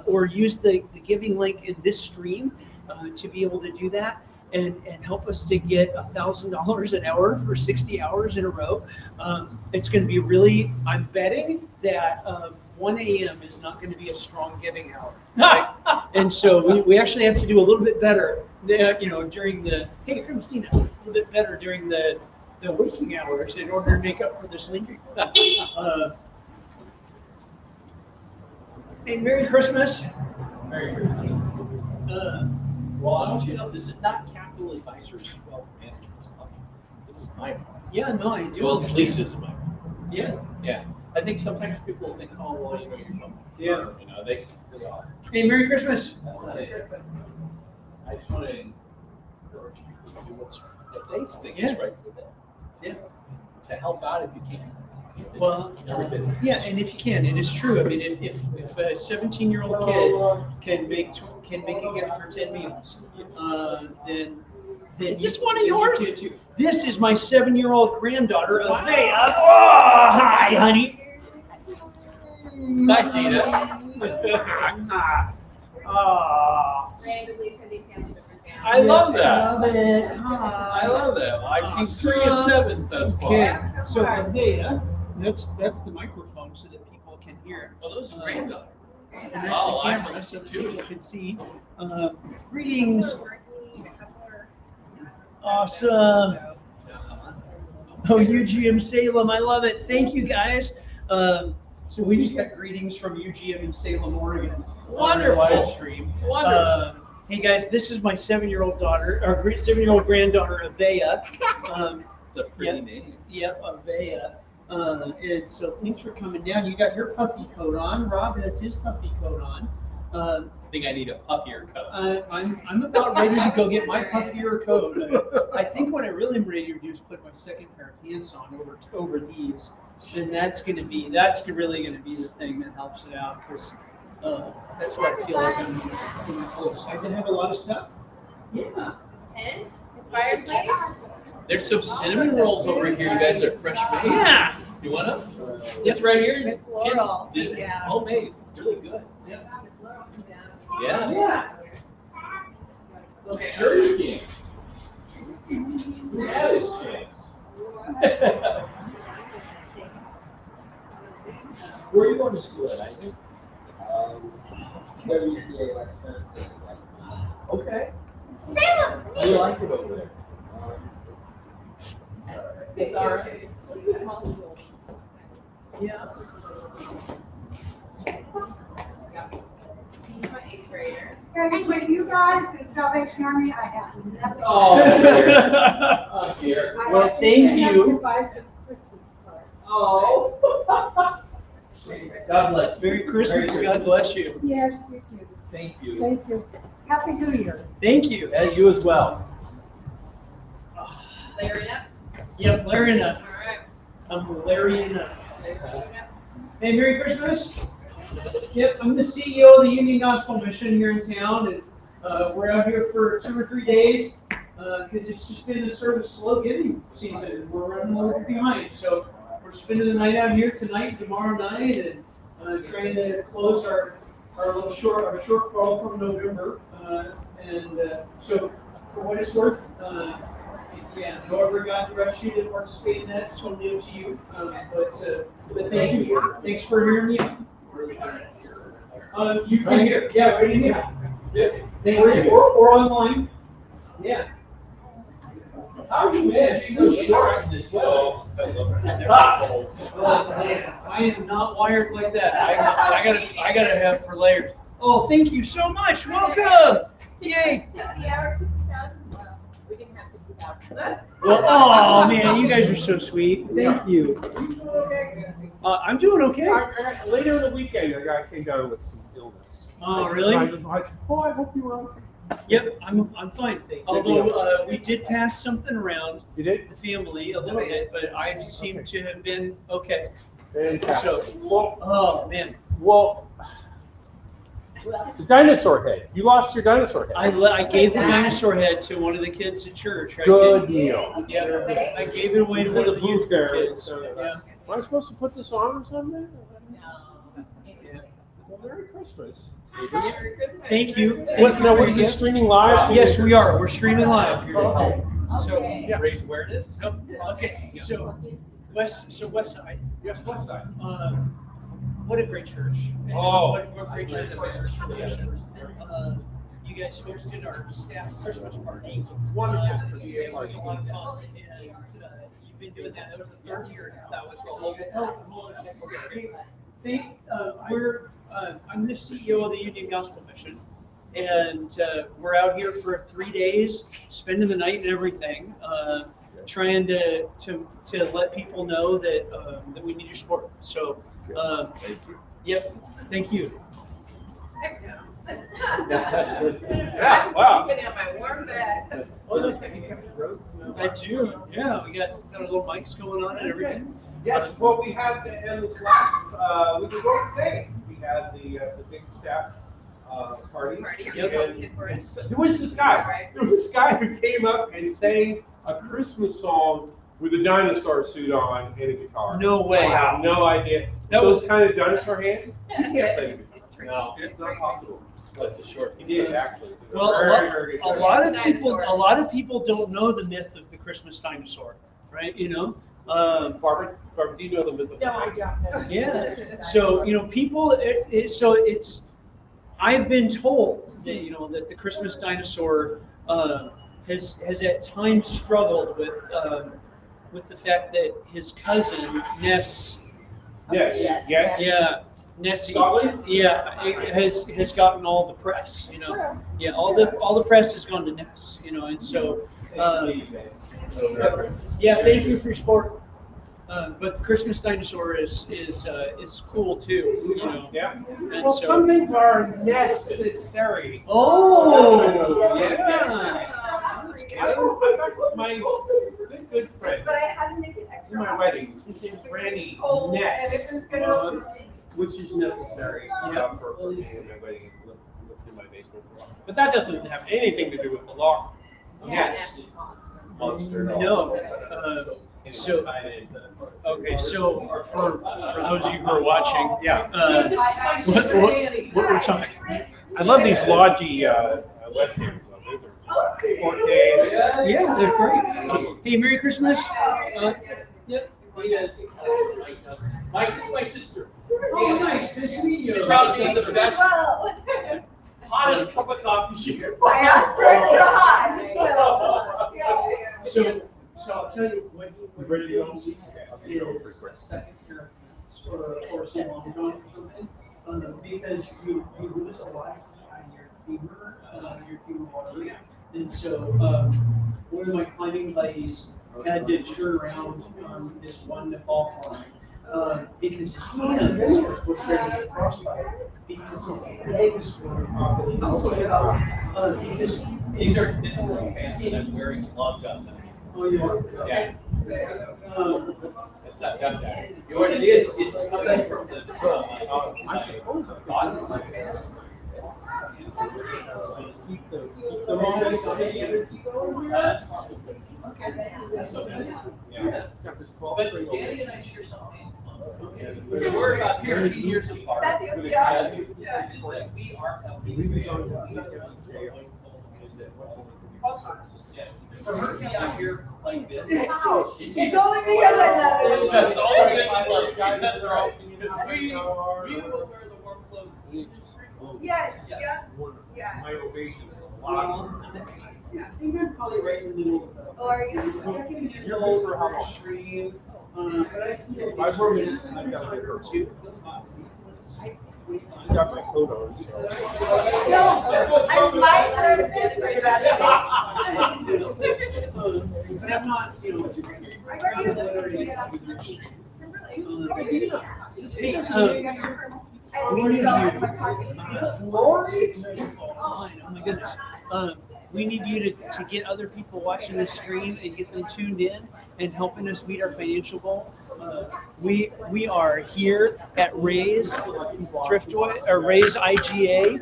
or use the giving link in this stream to be able to do that. And help us to get $1,000 an hour for 60 hours in a row. It's going to be really, I'm betting that 1 a.m. is not going to be a strong giving hour. Right? And so we actually have to do a little bit better, during the, hey, Christina, a little bit better during the waking hours in order to make up for the sleeping. Hey, Merry Christmas. Merry Christmas. Well, I want you to know this is not Capital Advisors Wealth Management's money. This is my money. Yeah, no, I do. Well, it's Lisa's money. Yeah. Yeah. I think sometimes people think, oh, well, you're from the Yeah. firm, they are. Hey, Merry Christmas. That's not it. I just want to encourage people to do what they think is right for them. Yeah. To help out if you can. Well, yeah, and if you can, it is true. I mean, if a 17-year-old kid can make a gift for 10 meals, then is this one of yours? This is my 7-year-old granddaughter, Avea. Oh, hi, honey. Hi, Dita. Oh. I love that. I love it. Hi. I love that. Well, I've seen 3 and 7 thus far. Okay, so Avea, that's the microphone so that people can hear. Oh, those are granddaughter. And that's the camera so that people can see. Greetings. Awesome. Oh, UGM Salem, I love it. Thank you, guys. So we just got greetings from UGM in Salem, Oregon. Wonderful. On our live stream. Wonderful. Hey guys, this is my 7-year-old daughter, or 7-year-old granddaughter, Avea. It's a pretty name. Yep, Avea. And so thanks for coming down. You got your puffy coat on. Rob has his puffy coat on. I think I need a puffier coat. I'm about ready to go get my puffier coat. I think what I really am ready to do is put my second pair of pants on over these, and that's really going to be the thing that helps it out because that's what I feel like I'm getting close. I can have a lot of stuff. Yeah. Tent, inspired place. There's some cinnamon rolls over here. You guys are fresh made. Yeah. You want them? It's right here. It's floral. Yeah. Homemade. Really good. Yeah. Yeah. Yeah. Sure you can. Who had his chance? Where are you going to school at, Isaac? WCA West Tennessee. Okay. How do you like it over there? It's all right. And between you guys and Salvation Army, I have nothing. Oh, dear. I Well, have thank enough you. to buy some Christmas cards. Oh. God bless. Merry Christmas. God bless you. Yes, you too. Thank you. Thank you. Happy New Year. Thank you. And you as well. Layering up? Yep, Larry up. All right. I'm Larry up. Layering up. Hey, Merry Christmas. Yep, I'm the CEO of the Union Gospel Mission here in town, and we're out here for 2 or 3 days because it's just been a sort of slow giving season. We're running a little bit behind, so we're spending the night out here tonight, tomorrow night, and trying to close our shortfall from November. So, for what it's worth, yeah, however God directs you to participate in that, it's totally up to you. But thank you. Thanks for hearing me. You can hear, yeah, right in here. Yeah. Or online. Yeah. How are you managing those shorts in this weather? Oh, man, I am not wired like that. I gotta have for layers. Oh, thank you so much. Welcome. Yay. 60 hours, 60,000? Well, we didn't have 60,000. Well, oh man, you guys are so sweet. Thank you. I'm doing okay. Later in the weekend, I came down with some illness. Oh, really? I was like, oh, I hope you were okay. Yep, I'm fine. Although we did pass something around You did? the family a little bit, but I seem to have been okay. Fantastic. So, Well, oh man, the dinosaur head. You lost your dinosaur head. I gave the dinosaur head to one of the kids at church. Right? Good deal. Yeah, I gave it away to one of the youth kids. Yeah. Am I supposed to put this on or something? Yeah. Well, Merry Christmas. Thank you. Now, what is this streaming live? Yes, we are. We're streaming live here. So, Yeah. Raise awareness. okay. So, West Side. Yes, West Side. What a great church. Oh. What a great church. You guys hosted our staff Christmas party. Wonderful. It was a lot of fun. And you've been doing that. That was the 3rd year now. That was the whole. I'm the CEO of the Union Gospel Mission, and we're out here for 3 days, spending the night and everything, trying to let people know that that we need your support. So, Thank you. yep, thank you. Yeah, wow. Getting out my warm bed. Oh, look, I do. Yeah, we got our little mics going on and everything. Yes, well, we had, and this last week ago today, we had the big staff party. Yep. And there was this guy. There was this guy who came up and sang a Christmas song with a dinosaur suit on and a guitar. No way. I have no idea. That Those was- kind of dinosaur hands, you can't play the guitar. No, it's not possible. That's a short. He did actually. Well, Very, very good a job. lot of people don't know the myth of the Christmas dinosaur, right? You know. Barbara, do you know the myth of the No, I don't know. Yeah. So people. I've been told that that the Christmas dinosaur has at times struggled with the fact that his cousin Ness. Yes. Yes. Yeah. Nessie. Scotland? Yeah, it has gotten all the press. Yeah, all the press has gone to Ness. And so. Yeah, thank you for your support. But the Christmas dinosaur is cool too. Yeah. And Well, so. some things are necessary. Oh, Yeah. That's I good. got my good friend But I had to make it extra. in my wedding. His name's Randy cold, and Ness, it was gonna- which is necessary Yeah. for me and my wedding. Lived in my basement. But that doesn't have anything to do with the law. Yes. Monster. No. So okay. So for those of you who are watching, what we're talking. I love these Logi webcams. Those are just 4K. Yeah, they're great. Hey, Merry Christmas. Yep. Mike, this is my sister. Oh, nice. Nice to meet you. She's probably the best, Well, hottest cup of coffee she ever. I asked for extra hot, so. So I'll tell you what You ready to go? is a second pair of pants or some long johns or something, because you lose a lot of heat on your femur, your femoral artery. And so one of my climbing buddies had to turn around on this one Nepal climb because his hands were starting to get frostbite because his legs were because These are pants that I'm wearing gloves outside. oh yeah. It's not done that. You know what it is? It's coming from the bottom of my pants. Keep the moment coming. Yeah. But Danny and I share something. We're about 16 years apart. Is that we are healthy. For her to be out here like this. It's only because I love it. That's all of it. I love it. That's right. Because we will wear the warm clothes each. Yes, yeah, yeah. My ovation is a lot. I think I'm probably right in the middle of the. Oh, are you? You're older, how long? Extreme, but I feel 5 more minutes and I've got to get her. I got my coat on, so. No, I'm my friend about it. But I'm not, you know. Hey, we need you. Oh my goodness. We need you to get other people watching this stream and get them tuned in and helping us meet our financial goal. We are here at Ray's Thriftway or Ray's IGA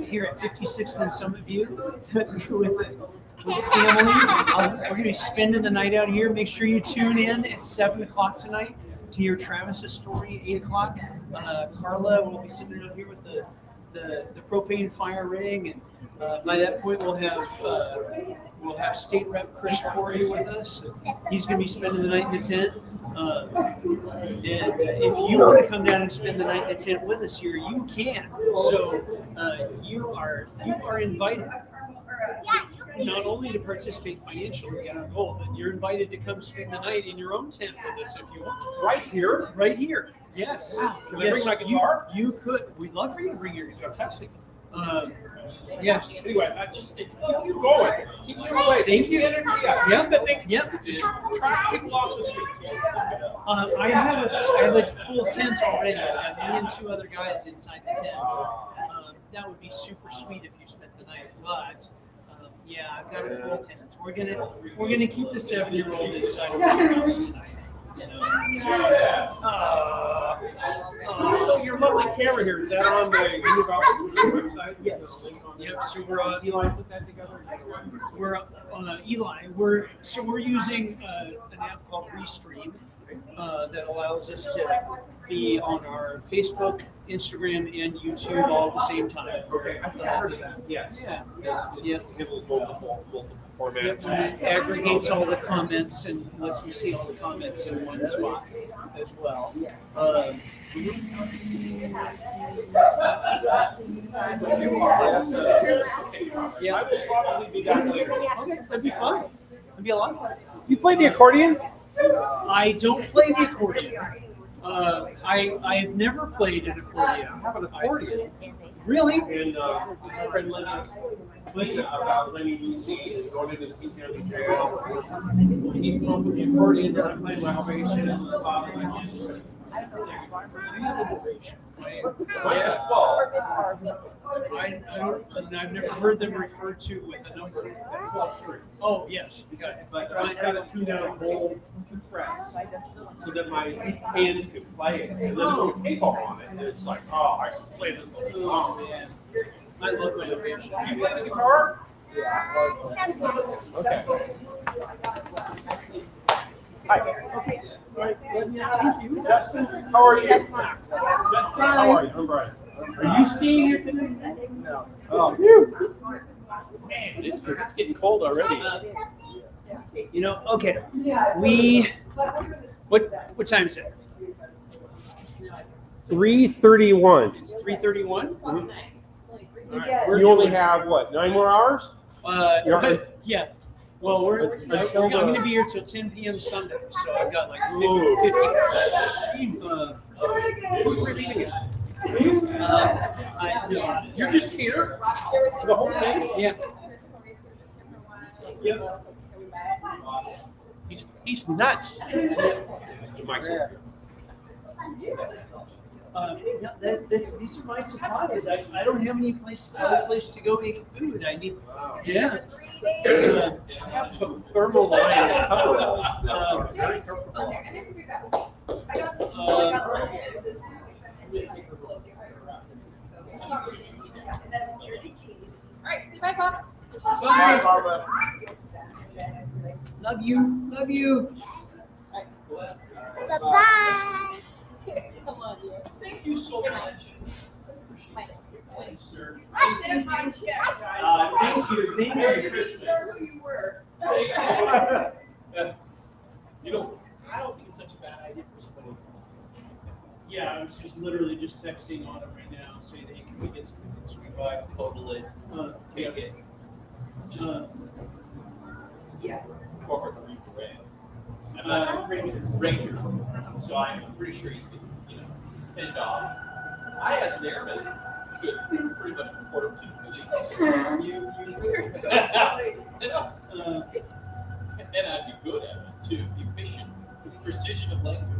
here at 56th and Summit View with the family. We're going to be spending the night out here. Make sure you tune in at 7 o'clock tonight to hear Travis's story. 8 o'clock, Carla will be sitting out here with the propane fire ring, and by that point we'll have State Rep Chris Corey with us. He's going to be spending the night in the tent. And if you want to come down and spend the night in the tent with us here, you can. So you are invited. Not only to participate financially in our goal, but you're invited to come spend the night in your own tent with us if you want. Right here? Right here. Yes. Can I bring my guitar? You could. We'd love for you to bring your guitar. Fantastic. Yes. Anyway, keep you going. Keep you away. Thank you. Energy up. Yep. That makes Yep. try to people off the street. I have a full tent already. I have me and 2 other guys inside the tent. That would be super sweet if you spent the night, but. Yeah, I've got a full tent. We're gonna keep the 7-year-old inside of the house tonight. You know. So your lovely camera here, is that on the website? Yes. Yep. So we're on Eli put that together. We're on Eli. We're using an app called Restream that allows us to be on our Facebook, Instagram, and YouTube all at the same time. Okay, I've heard of that. Yes. Yeah. Yes. It was multiple formats. It aggregates all the comments and lets me see all the comments in one spot as well. Yeah, I will probably be back later. Okay, that'd be fun. That'd be a lot of fun. You play the accordion? I don't play the accordion. I've never played an accordion. I have an accordion. Really? And my friend Lenny, about Lenny Lucy going into the CTR jail. He's come with the accordion and I'm playing my ovation and the bottom of my hand. I have an ovation. I've never heard them referred to with a number. Oh, yes. But I got to tune out a whole 2 frets so that my hands can play it. And then put a tape on it. And it's like, oh, I can play this all day long. Man. I love my ovation. You play the guitar? Okay. Hi. Thank you. Justin, how are you? Justin, how are you? I'm Brian. Are you staying here today? No. Oh, phew. Man, it's getting cold already. You know, okay. What time is it? 3:31. It's 3:31. You only have what? 9 more hours? Yeah. Well, I'm going to be here till 10 p.m. Sunday, so I've got like 50. We're leaving it. You're just here for the whole thing? Yeah. Yep. He's nuts. These are my supplies. I don't have any other place to go eat food. I need, yeah. I have some thermal wine and a couple of very comfortable. Alright, bye, Fox. Bye, Barbara. Love you. Love you. Bye-bye. Thank you so much. Thanks, sir. Thank you. Thank you. Thank Merry you. Christmas. Who you were. You know, I don't think it's such a bad idea for somebody. Yeah, I was just literally just texting on him right now, saying, hey, can we get some sweet pie? Total it, take it. Just, Yeah. or read the red. I'm not Ranger. So I'm pretty sure you could, fend off. I, as an airman, could pretty much report him to the police. You're so silly. And I'd be good at it too, efficient, with precision of language.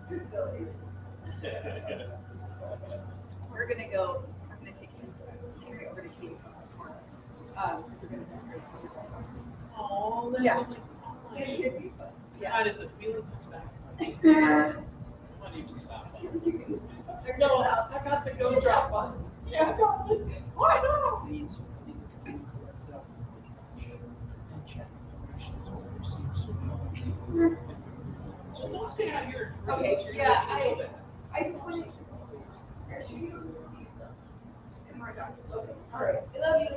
You're silly. We're gonna go, I'm gonna take Henry over to Katie's house tomorrow. Because we're gonna do Oh, that Yeah. sounds like It fun. should be fun. God, if the feeling comes back, I might even stop by. No, I got the go drop on. Yeah, why not? Please, and check operations where there seems to be. Well, don't stay out here. Okay, You're yeah, gonna feel that. I just want to. Just come right back. Okay, all right. I love you.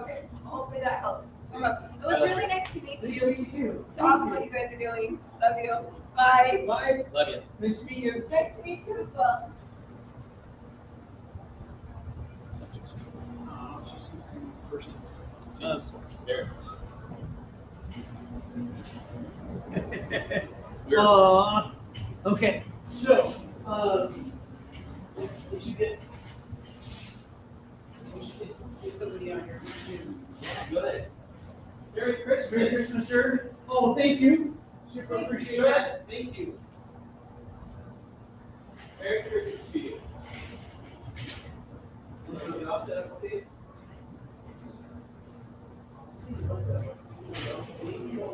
Okay, hopefully that helps. It was really nice to meet you. You too. It's awesome what you guys are doing. Love you. Bye. Bye. Love you. Nice to meet you. Nice to meet you as well. Very Okay, so, we should get somebody out here soon. good. Merry Christmas. Merry Christmas, sir. Oh, thank you. Super appreciate that. Thank you. Merry Christmas to you. What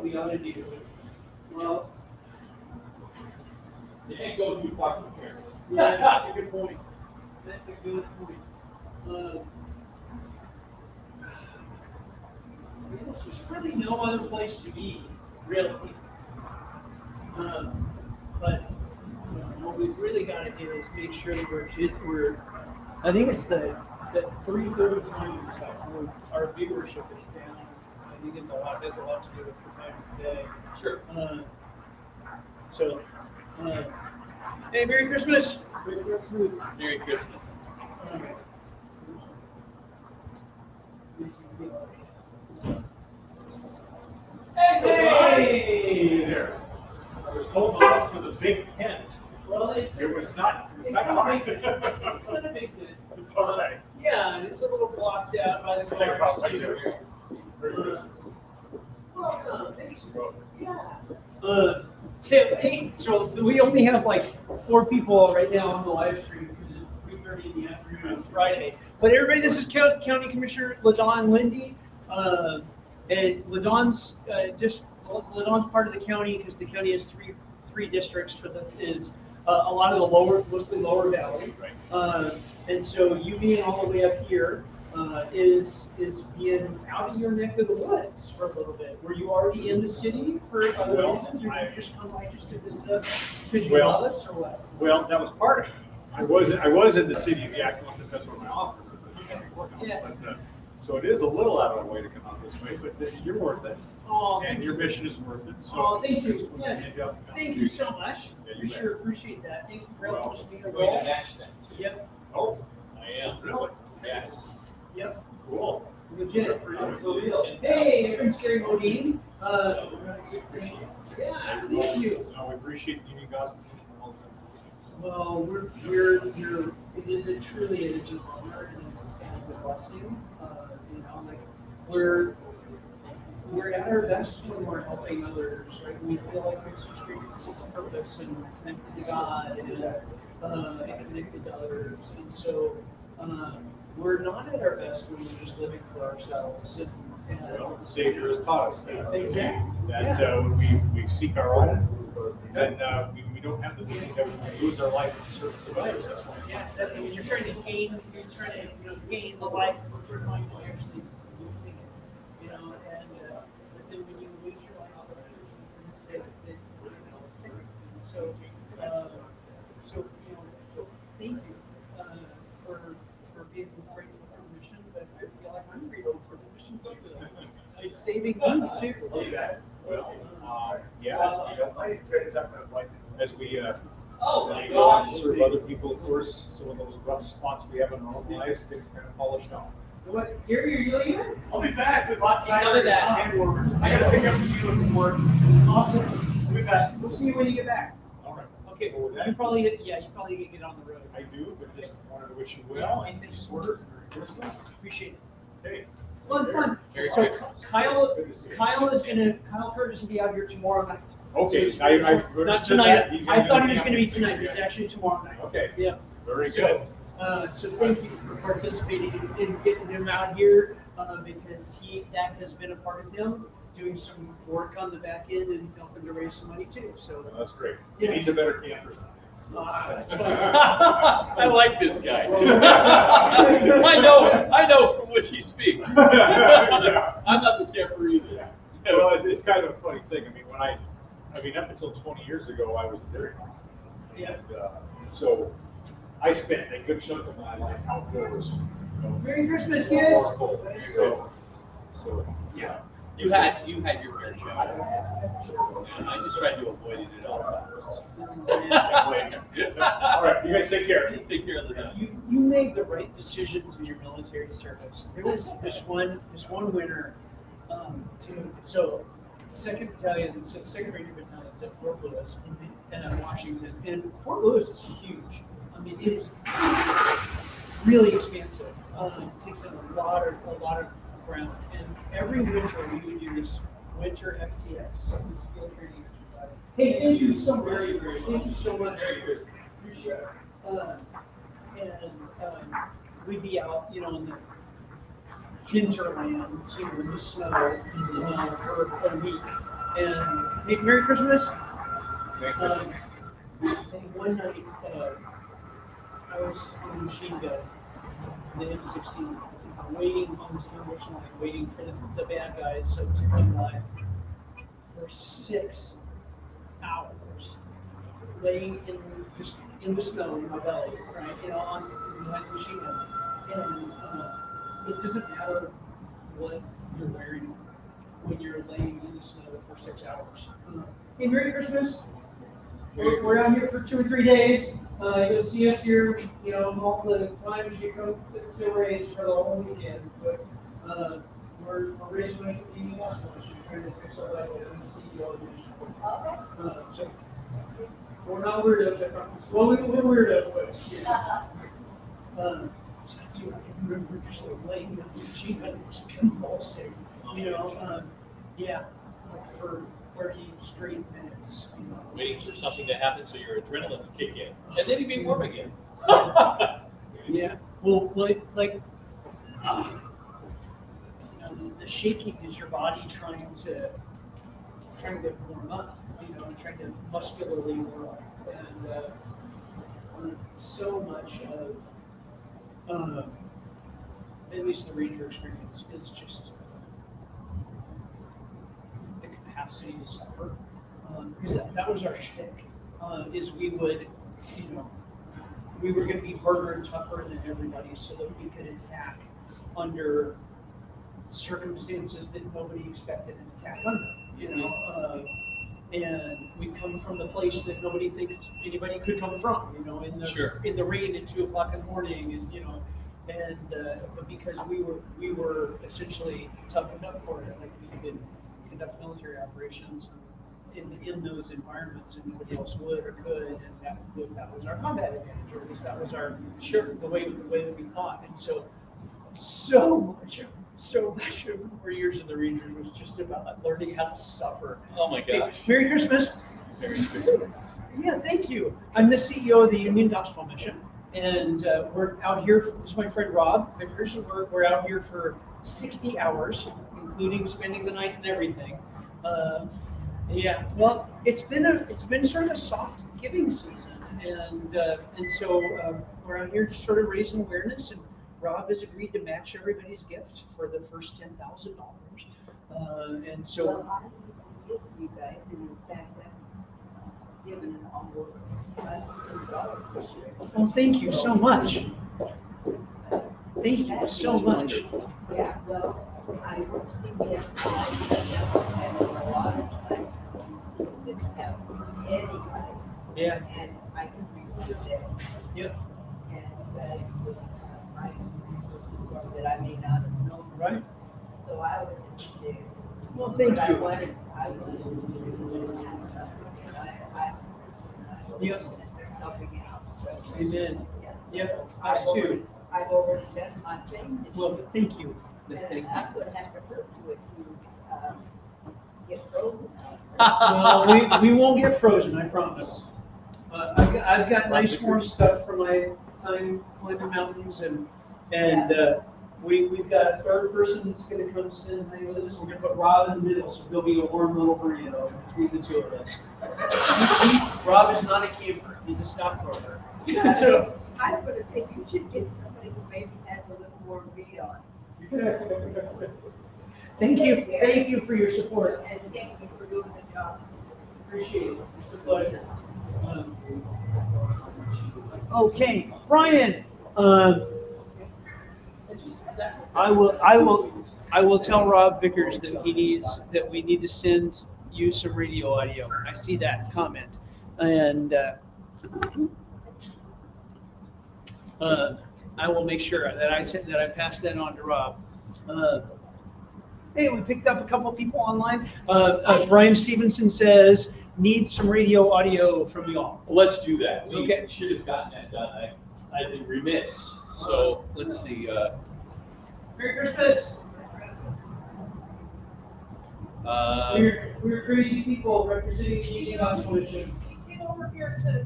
we ought to do. Well, You can't go too far from here. yeah, that's a good point. That's a good point. There's really no other place to be, really. But what we've really got to do is make sure that we're I think it's the 3:30 time and stuff. Our viewership is down. I think it's has a lot to do with the time of day. Sure. Hey, Merry Christmas. Merry Christmas. Hey! There. I was told to look for the big tent. Well, it's It was not not hard. it's not a big tent. It's all right. Yeah, and it's a little blocked out by the Think about cars right too. there. Merry Christmas. Welcome. Thanks. Yeah. So we only have like 4 people right now on the live stream because it's 3:30 in the afternoon on Friday. But everybody, this is County Commissioner LaDon Lindy. And LaDon's LaDon's part of the county because the county has three districts for a lot of the mostly lower valley. Right. And so you being all the way up here is being out of your neck of the woods for a little bit. Were you already in the city for other reasons, or did you just come by just to visit us because you love us, or what? Well, that was part of it. I was in the city of Yakima since that's where my office is. At the county courthouse. Yeah. But, so it is a little out of the way to come out this way, but you're worth it. Oh, And your mission is worth it. So Oh, thank you. just wanted to Yes. give you up. Thank you so much. Yeah, you We bet. sure appreciate that. Thank you very Well, much. Being a Going to match that too. Yep. Oh, I am. really? Yes. Yep. Cool. Legit, for real. Hey, I'm Gary Modine. Yeah, thank you. So we appreciate you guys. Well, truly it is an honor and a blessing. You know, like we're at our best when we're helping others, right? We feel like we've experienced its purpose and we're connected to God and connected to others. And so we're not at our best when we're just living for ourselves. Well, the Savior has taught us that. Exactly. That we seek our own, and we don't have the meaning that we lose our life in service of others. That's why. Yeah, exactly. When you're trying to gain gain the life for your life, you're actually losing it. You know, and but then when you lose your life for others, you can say that so so thank you for being grateful for the mission, but I feel like I'm grateful for the mission too. It's saving me too. Well, as we go on to serve other people, of course, some of those rough spots we have in our own lives get kind of polished off. What? Gary, are you leaving? I'll be back with lots of Other that. hand warmers. I gotta pick up Sheila from work. Awesome. We'll be back. We'll see you when you get back. All right. Okay. Well, with that, You probably get on the road. I do, but just wanted to wish you well and thanks for Merry Christmas. Appreciate it. Okay. Fun. Merry So Christmas. Kyle Curtis will be out here tomorrow night. Okay, So I not tonight. I thought he was going to be tonight. He's actually tomorrow night. Okay. Yeah. Very good. So thank you for participating in getting him out here because that has been a part of him doing some work on the back end and helping to raise some money too. So Well, that's great. Yeah. He needs a better camper. I like this guy. I know from which he speaks. I'm not the camper either. Well, it's kind of a funny thing. I mean, up until 20 years ago, I was a dairy farmer. Yeah. And so I spent a good chunk of my life outdoors. Merry Christmas, kids. So yeah. You had your fair share. I just tried to avoid it at all costs. All right, you guys take care. Take care of the dog. You made the right decisions in your military service. There was this one winter, so second Ranger Battalion's at Fort Lewis in Washington, and Fort Lewis is huge. I mean, it is really expansive. It takes in a lot of ground, and every winter we would do this winter FTX. So feel free to use it. Hey, thank you so much. Thank you so much. Appreciate it. We'd be out, in the hinterlands, in the snow for a week. And hey, Merry Christmas. And one night, I was on the machine gun, the M16, waiting on the skirmish line, waiting for the bad guys to come by for 6 hours, laying in the snow in my belly, right? On the machine gun. And it doesn't matter what you're wearing when you're laying in the snow for 6 hours. Hey, Merry Christmas. We're out here for 2 or 3 days. You'll see us here, all the times you come to raise for the whole weekend. But we're raising money for the EMS Foundation, trying to fix our life and the CEO of the mission. So we're not weirdos, I promise. Well, we're weirdos, but yeah. Dude, I can remember just laying in the machine gun was convulsing, yeah, like for 30 straight minutes. Waiting for something to happen so your adrenaline would kick in, and then you'd be warm again. Yeah. Well, like the shaking is your body trying to warm up, trying to muscularly warm up, and so much of at least the Ranger experience is just the capacity to suffer. Because that was our shtick, is we were going to be harder and tougher than everybody so that we could attack under circumstances that nobody expected an attack under, and we come from the place that nobody thinks anybody could come from, in the rain at 2 o'clock in the morning, and but because we were essentially toughened up for it, like we could conduct military operations in those environments, and nobody else would or could, and that was our combat advantage, or at least that was our the way that we thought, and so much of 4 years in the Rangers was just about learning how to suffer. Oh my gosh. Merry Christmas. Merry Christmas. Yeah, thank you. I'm the CEO of the Union Gospel Mission, and we're out here. This is my friend Rob Vickers. We're out here for 60 hours, including spending the night and everything. Yeah, well, it's been sort of a soft giving season, and so we're out here just sort of raising awareness, and Rob has agreed to match everybody's gift for the first $10,000, and so. Well, I give you guys, and in fact, I've given almost $500 this year. Well, thank you so much. Thank you so much. Yeah, well, I work CBS and a lot of times didn't have any money. Yeah. And I can read it. Yep. And that is that I may not have known. Right. So I was interested. Well, thank but you. I wanted Yep. helping out. So, Amen. Yep. Us I've too. already done my thing. Well, thank you. And I'm gonna have to hurt you if you, get frozen. Well, we won't get frozen, I promise. I've got nice warm stuff for my time climbing mountains, and we've got a third person that's going to come sit and hang with us. We're going to put Rob in the middle, so he'll be a warm little burrito between the two of us. Rob is not a camper; he's a stockbroker. So. I was gonna say, you should get somebody who maybe has a little more meat on. Thank you for your support. And thank you for doing the job. Appreciate it. It's a pleasure. Okay, Brian. I will tell Rob Vickers that we need to send you some radio audio. I see that comment, and I will make sure that I pass that on to Rob. Hey, we picked up a couple of people online. Brian Stevenson says, need some radio audio from y'all. Let's do that. We Okay. should have gotten that done. I've been remiss. So let's see. Merry Christmas. We're crazy people representing the Union Gospel Mission. Over here to.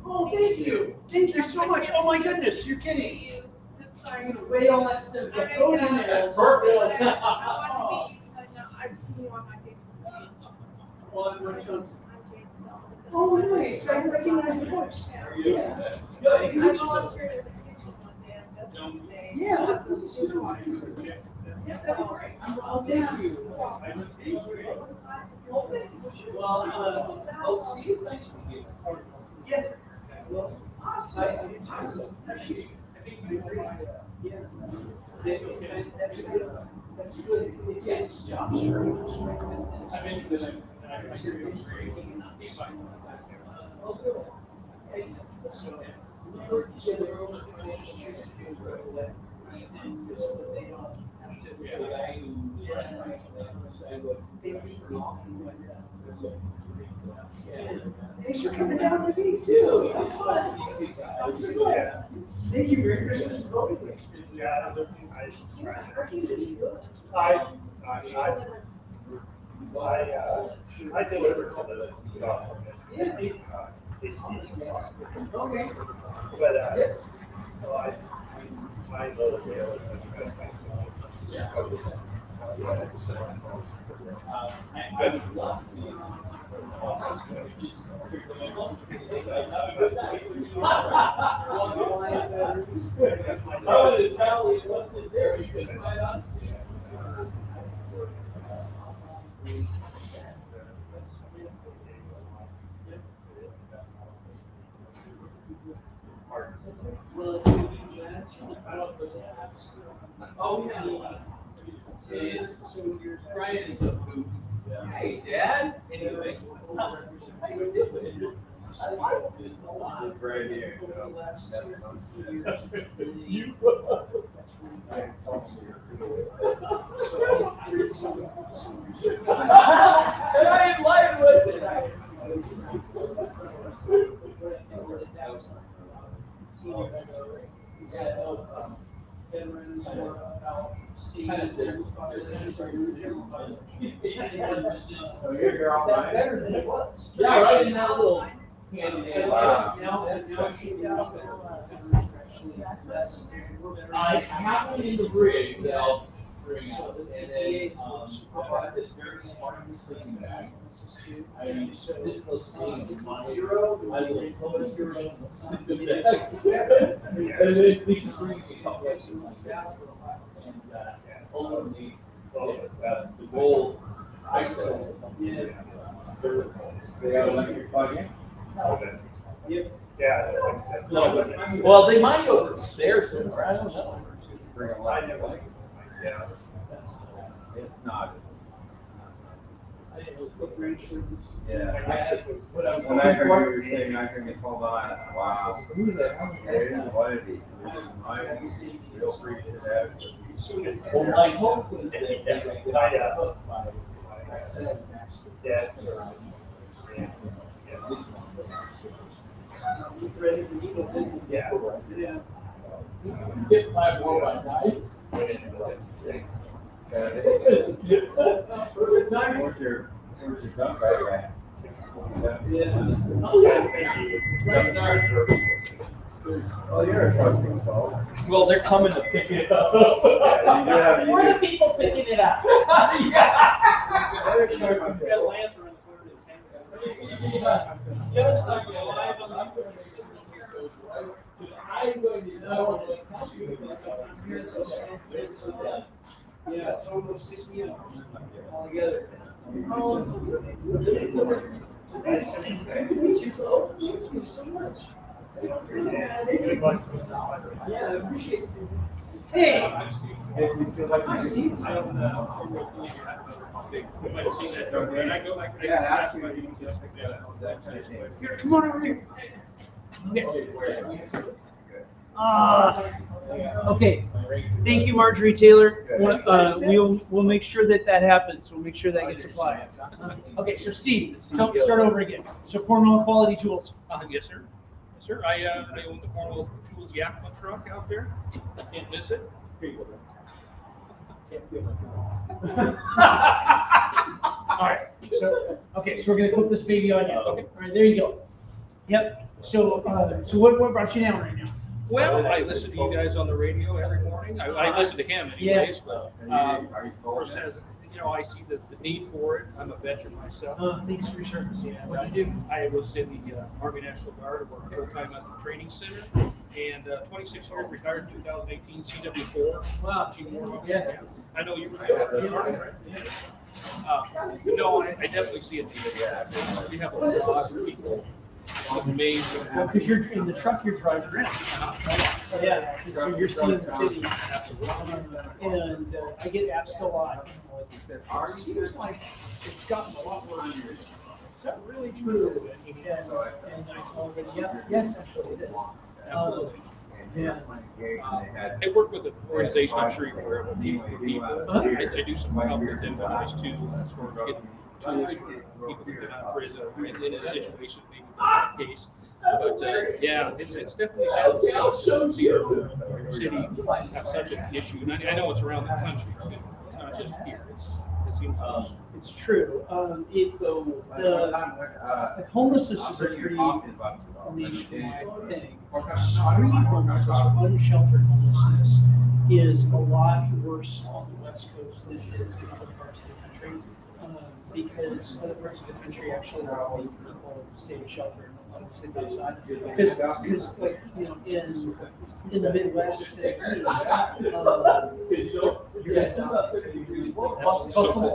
Oh, thank you. Thank you so much. Oh my goodness, you're kidding. I'm gonna wait all that stuff. Throw it in there. That's perfect. I've seen you on my Facebook page. Oh, nice. I recognize the voice. Yeah. I volunteered at the kitchen one day on Veterans Day. Yeah. Oh, thank you. Well, I'll see you next week. yeah. Well, I appreciate it. Yeah. That's a good. Yes. Yeah, I'm sure. I'm interested. Oh, good. So, the girls just choose to do it right away. And so that they don't have to be the guy who's running right away. Thank you for walking like that. Thanks for coming down with me too. Have fun. Thank you. Merry Christmas. I delivered to the gospel. Yeah. It's easy. Okay. But, so I know the deal. I would love to see you. Oh, the tally, what's it there? Because quite honestly. Oh, yeah. Brian is a boot. Hey, Dad. Anyway, how you doing? It's right here, so that's one. And I ain't lying, was it? Veterans or about seeing their populations or So you're all That's right? better than it was. Yeah, right in that little handy dandy. I happened in the brig, they'll bring up, and then, I got this very smart sleeping bag. I mean, this was being my zero, I will put a zero, sleeping bag. And then Lisa's bringing me a couple of things like this. And, ultimately, the goal, I said, yeah. They got electric plug in? Yep. Yeah. Well, they might go upstairs somewhere, I don't know. Bring a light. Yeah. It's not. Yeah. When I heard you were saying I can get called on, wow, who the hell is that? What did he? Real freak to that. Well, my hope was that they could get out by Yes. Ready to eat it. Yeah. Yeah. get 5 more by night. Perfect timing. Where's your dump bag at? Oh, you're a trusting soul. Well, they're coming to pick it up. We're the people picking it up. Yeah. I'm going to know what helps you with this. Yeah, it's almost 60 hours altogether. Thank you so much. Yeah, I appreciate it. Hey! If you feel like you Steve. Yeah, ask you if you can just pick that up. That kind of thing. Here, come on over here. Okay, thank you, Marjorie Taylor. We'll make sure that happens. We'll make sure that gets applied. Okay, so Steve, start over again. So Cornwall Quality Tools. Yes, sir. Yes, sir. I own the Cornwall Tools Yakima truck out there. Can't miss it. All right, so we're gonna clip this baby on you. Okay, all right, there you go. Yep. So what brought you down right now? Well, I listen to you guys on the radio every morning. I listen to him anyways, but Are you of course, as I see the need for it. I'm a veteran myself. Thanks for your service. Yeah. What'd you do? I was in the Army National Guard. I worked full-time at the training center, and 26 years, retired in 2018, CW4. Wow. Yeah. I know you were there. No, I definitely see it. We have a lot of people. Amazing. Well, because you're in the truck you're driving around. Yeah, so you're seeing the city. And I get asked a lot. It seems like it's gotten a lot worse. Is that really true? And I told them, yes, actually it is. Yeah. I work with an organization, I'm sure you're aware of, People for People. I do some help with them guys too, as far as getting tools for people that get out of prison in a situation, maybe not the case. But yeah, it's definitely something to see our city have such an issue. And I know it's around the country too. It's not just here. It seems it's true. It's the homelessness is a pretty nationwide thing. Street homelessness, unsheltered homelessness, is a lot worse on the West Coast than it is in other parts of the country. Because other parts of the country actually allow people to stay in shelter and not sleep outside. Because like, in the Midwest,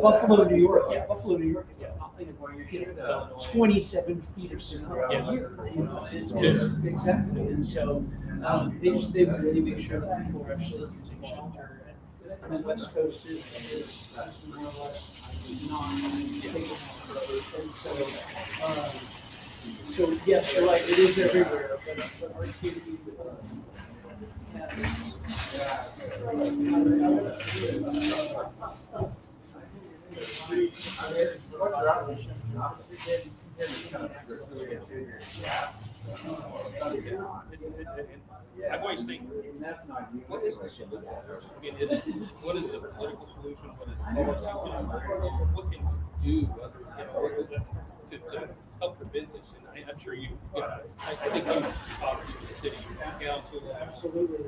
Buffalo, New York, Buffalo, New York is nothing but 27 feet of snow a year. It's exactly, and so they really make sure that people are actually using shelter. And the West Coast is more or less not taking that approach. And so So yes, you're right, it is everywhere, but our community I've always think, what is the solution? I mean, what is the political solution? What is policy? What can you do other, to help prevent this? And I'm sure I think you talk to the city council. Absolutely.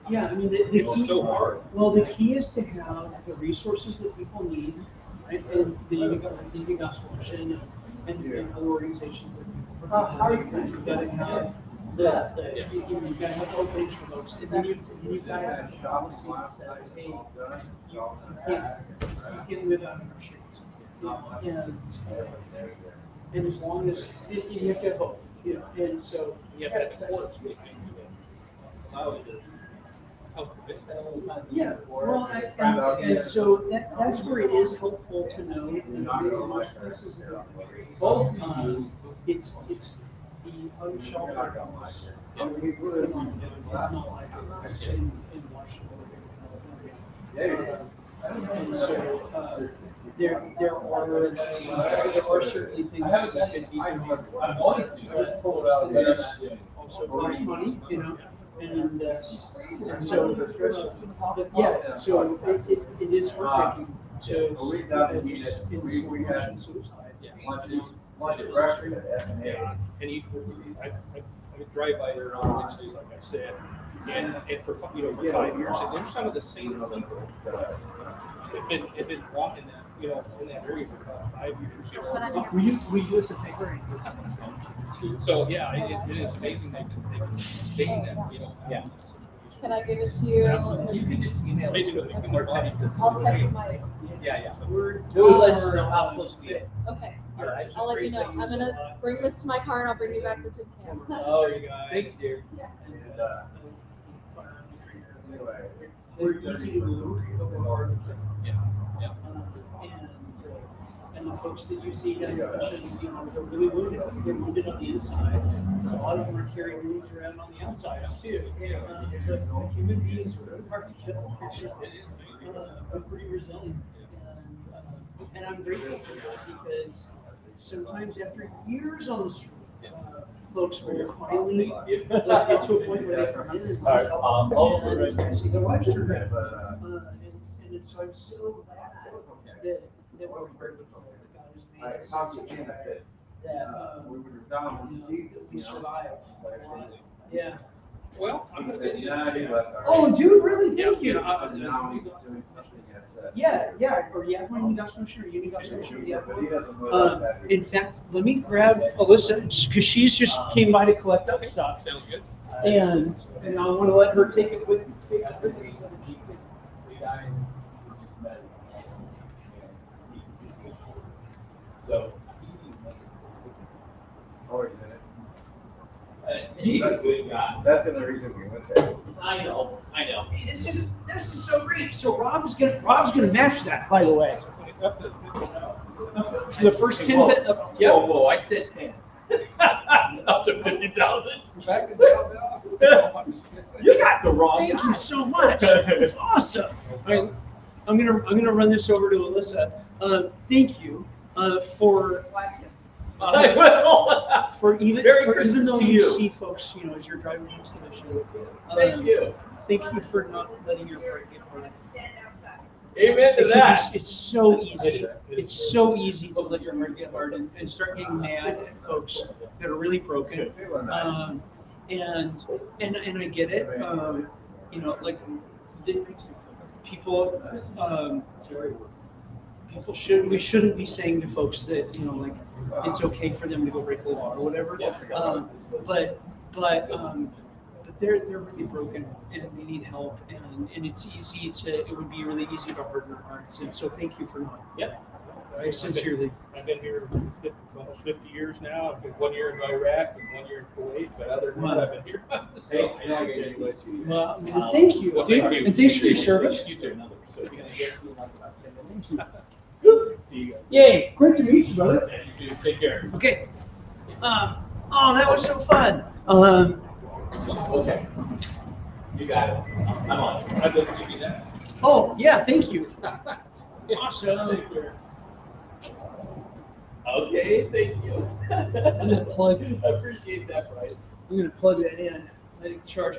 Yeah, I mean, the It's key, so hard. well, the key is to have the resources that people need, right? And the Union Gospel Mission and other organizations that people participate in. You've got to have you've got to have openings for folks. And then you've got to have a policy that says, hey, you can't live out in our streets. And as long as, you have to have both, and so. Yeah, that's important. Yeah, well, and so that's where it is helpful to know in most places in the country, it's the unsheltered homeless. It's not like us in Washington. And so, there are certainly things that we could be doing. I'm going to, just pull it out of there. Also costs money, and so, yeah, so it is heartbreaking to see people in suicide. And I drive by there on Wednesdays, like I said, and for 5 years, and there's some of the same people that have been walking that, in that area for about 5 years. We do us a favor and put something on. So, yeah, it's amazing they sustain that, Yeah. Can I give it to you? You can just email it or text us. I'll text my. Yeah. We'll let us know how close we get. Okay. All right. I'll let you know. I'm gonna bring this to my car and I'll bring you back the tin can. Oh, thank you, dear. We're easy to move over. And the folks that you see down the mission, they're really wounded. They're wounded on the inside. So a lot of them are carrying wounds around on the outside too. The human beings are really hard to kill. It's just, are pretty resilient. And I'm grateful for that because sometimes after years on the street, folks will finally get to a point where they come in and see their lives are good. And so I'm so glad that we're here with that God has made us such a that we survive. Yeah. Well, I'm gonna be. Oh, dude, really? Thank you. Yeah. Or Yakima Industrial Mission or Union Gospel Mission. Yeah. In fact, let me grab Alyssa because she's just came by to collect up stuff. Sounds good. And I want to let her take it with me. So. That's another reason we went there. I know. This is so great. So Rob's gonna match that, by the way. To the first 10. Whoa, I said 10. Up to 50,000. You got the wrong. Thank you so much. It's awesome. All right, I'm gonna run this over to Alyssa. Thank you for even though you see folks, as you're driving past the mission. Thank you. Thank you for not letting your heart get hurt. Amen to that. It's so easy. It's so easy to let your heart get hard and start getting mad at folks that are really broken. And I get it. We shouldn't be saying to folks that it's okay for them to go break the law or whatever. But they're really broken and they need help, and it's easy it would be really easy to harden their hearts. And so thank you for not. Yeah. Sincerely. I've been here almost 50 years now. I've been 1 year in Iraq and 1 year in Kuwait, but other than that, I've been here. Well, thank you, and thanks for your service. You too. So you're gonna get to like about 10 minutes. See you guys. Yay! Great to meet you, brother. You too. Take care. Okay. Oh, that was so fun. Okay. You got it. I'm on. I'd like to give you that. Oh, yeah, thank you. Awesome. Okay, thank you. I'm gonna plug. I appreciate that, Brian. I'm gonna plug that in. Let it charge.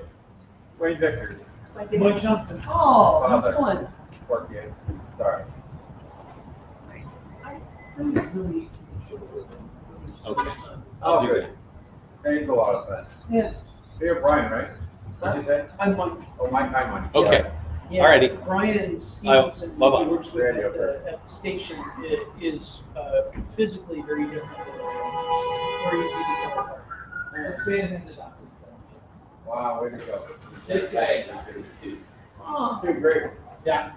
Wayne Vickers. Mike Johnson. Oh, how Father. fun. Work you. Sorry. Okay. Oh, good. He's a lot of fun. Yeah. You're Brian, right? What'd you say? I'm Mike. Oh, Mike, hi, Mike. Okay. Yeah, Alrighty. Brian Stevenson, who bye-bye. works with Radio at the station, is physically very different than we're easy to tell apart. This man has adopted someone. Wow, way to go. This guy adopted too. Oh, Doing great. Yeah.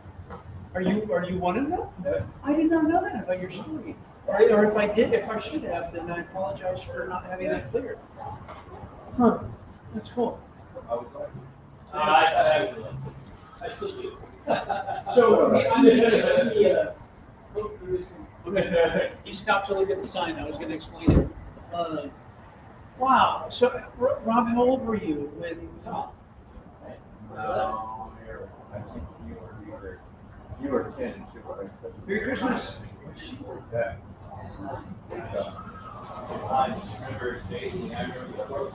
are you one of them? Yeah. I did not know that about your story. Or if I did, if I should have, then I apologize for not having that clear. Huh, that's cool. I was like, I thought I was alone. I still do. So, he stopped to look at the sign. I was going to explain it. Wow. So, Rob, how old were you when you talked? no, I think you were 10 and she was like, Merry Christmas. yeah. I just remember dating. I remember.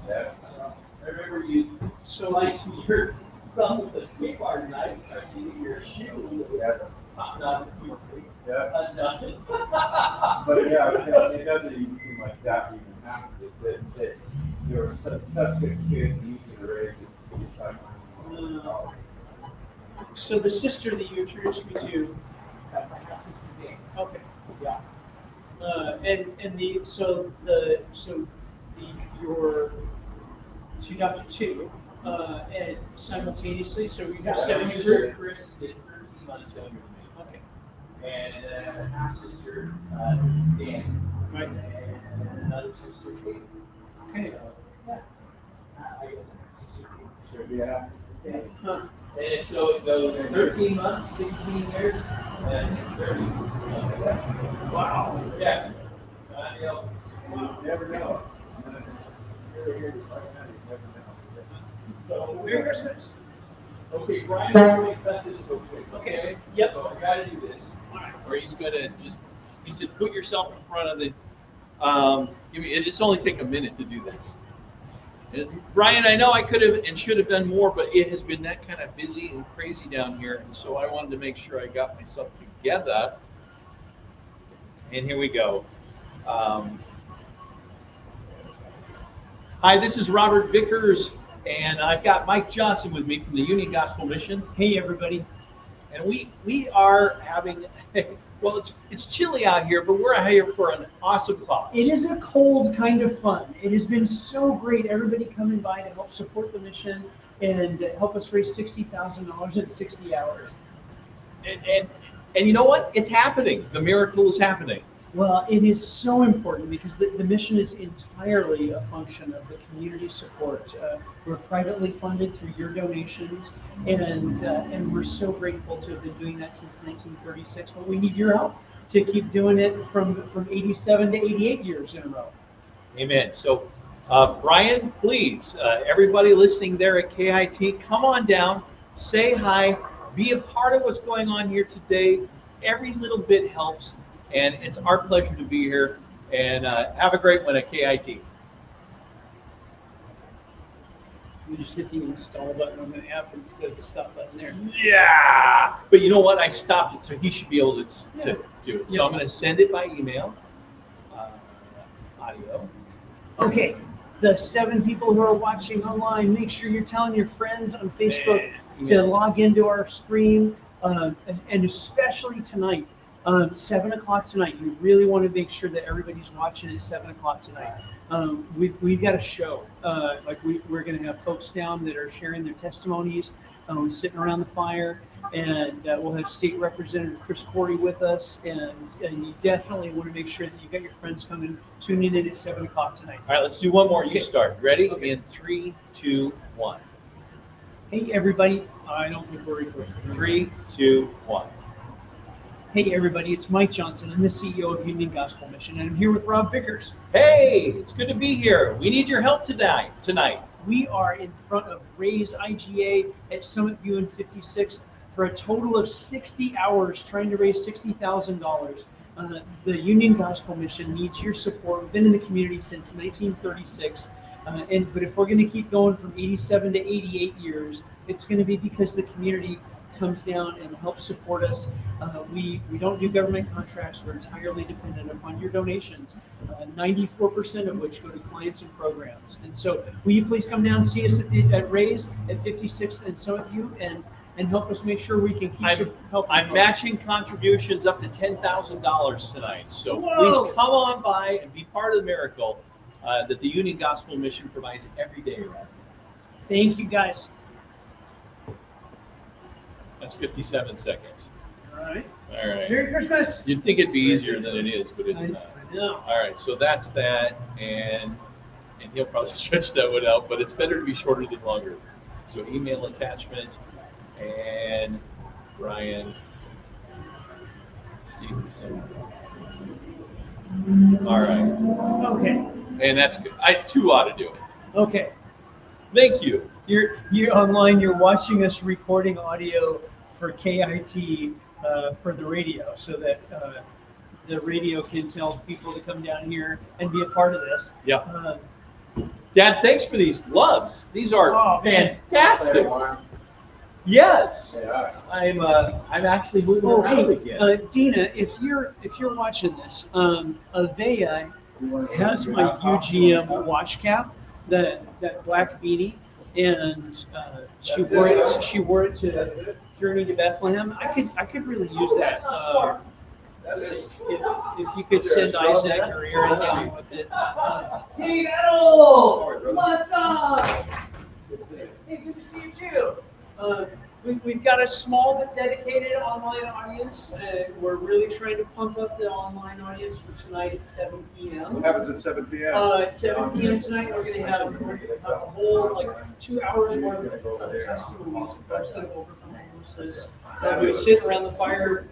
Yes. I remember you slicing your thumb with a tree bar knife, trying to get your shoe. Yeah. Popped out of your feet. Yeah. Nothing. But yeah, it doesn't even seem like that even happened. That you were such good kids, easy to raise. So, the sister that you introduced me to, That's my half sister game. okay. Yeah. So you adopted two, and simultaneously, so you have My 7 sister years. Chris is 13 months younger than me. Okay. And half sister Dan. Right. And another sister Kate. Okay. So, yeah. I guess half sister Kate. Should be happy. Yeah. Huh. And so it goes 13 months, 16 years, and 30. Wow. Yeah. Nothing else. You never know. You're here right now, you never know. So, Merry Christmas. okay, Brian, let me cut this real quick. Okay. Yep. So I gotta do this. Or he's gonna just, he said, put yourself in front of the, it's only take a minute to do this. And Brian, I know I could have and should have done more, but it has been that kind of busy and crazy down here. And so I wanted to make sure I got myself together. And here we go. Hi, this is Robert Vickers, and I've got Mike Johnson with me from the Union Gospel Mission. Hey, everybody. And we are having, well, it's chilly out here, but we're out here for an awesome cause. It is a cold kind of fun. It has been so great. Everybody coming by to help support the mission and help us raise $60,000 in 60 hours. And you know what? It's happening. The miracle is happening. Well, it is so important because the mission is entirely a function of the community support. We're privately funded through your donations, and we're so grateful to have been doing that since 1936. But we need your help to keep doing it from 87 to 88 years in a row. Amen. So, Brian, please, everybody listening there at KIT, come on down, say hi, be a part of what's going on here today. Every little bit helps. And it's our pleasure to be here. And have a great one at KIT. You just hit the install button on the app instead of the stop button there. Yeah. But you know what? I stopped it, so he should be able to do it. So Yeah. I'm going to send it by email. Audio. Okay, the 7 people who are watching online, make sure you're telling your friends on Facebook to log into our stream, and especially tonight. 7 o'clock tonight. You really want to make sure that everybody's watching at 7 o'clock tonight. We've got a show. We're going to have folks down that are sharing their testimonies, sitting around the fire, and we'll have State Representative Chris Corey with us. And you definitely want to make sure that you got your friends coming, tuning in at 7 o'clock tonight. All right, let's do one more. You Okay. start. Ready? Okay. In 3, 2, 1. Hey, everybody. I don't think we're recording. 3, 2, 1. Hey everybody, it's Mike Johnson. I'm the CEO of Union Gospel Mission, and I'm here with Rob Vickers. Hey, it's good to be here. We need your help tonight. We are in front of Ray's IGA at Summit View and 56th for a total of 60 hours trying to raise $60,000. The Union Gospel Mission needs your support. We've been in the community since 1936. But if we're going to keep going from 87 to 88 years, it's going to be because the community comes down and helps support us. We don't do government contracts. We're entirely dependent upon your donations, 94% of which go to clients and programs. And so will you please come down and see us at Ray's at 56th and Summit View and help us make sure we can keep helping. I'm matching contributions up to $10,000 tonight. So Whoa. Please come on by and be part of the miracle that the Union Gospel Mission provides every day. Thank you, guys. That's 57 seconds. All right. All right. Merry Christmas. You'd think it'd be easier than it is, but it's not. I know. All right, so that's that, and he'll probably stretch that one out, but it's better to be shorter than longer. So email attachment, and Brian Stevenson. All right. Okay. And that's good. Two ought to do it. Okay. Thank you. You're online. You're watching us recording audio for KIT for the radio, so that the radio can tell people to come down here and be a part of this. Yeah. Dad, thanks for these loves. These are fantastic. Yes. I'm actually moving around again. Dina, if you're watching this, Avea has my UGM watch cap, that black beanie, and she wore it to Journey to Bethlehem. I could really use that. If you could send Isaac or Aaron down with it. Hey, Edel! What's up? Hey, good to see you too. We've got a small but dedicated online audience. We're really trying to pump up the online audience for tonight at 7 p.m. What happens at 7 p.m.? At 7 p.m. tonight, we're going to have a whole 2 hours worth of testimonies of folks that have overcome homelessness. We sit around the fire,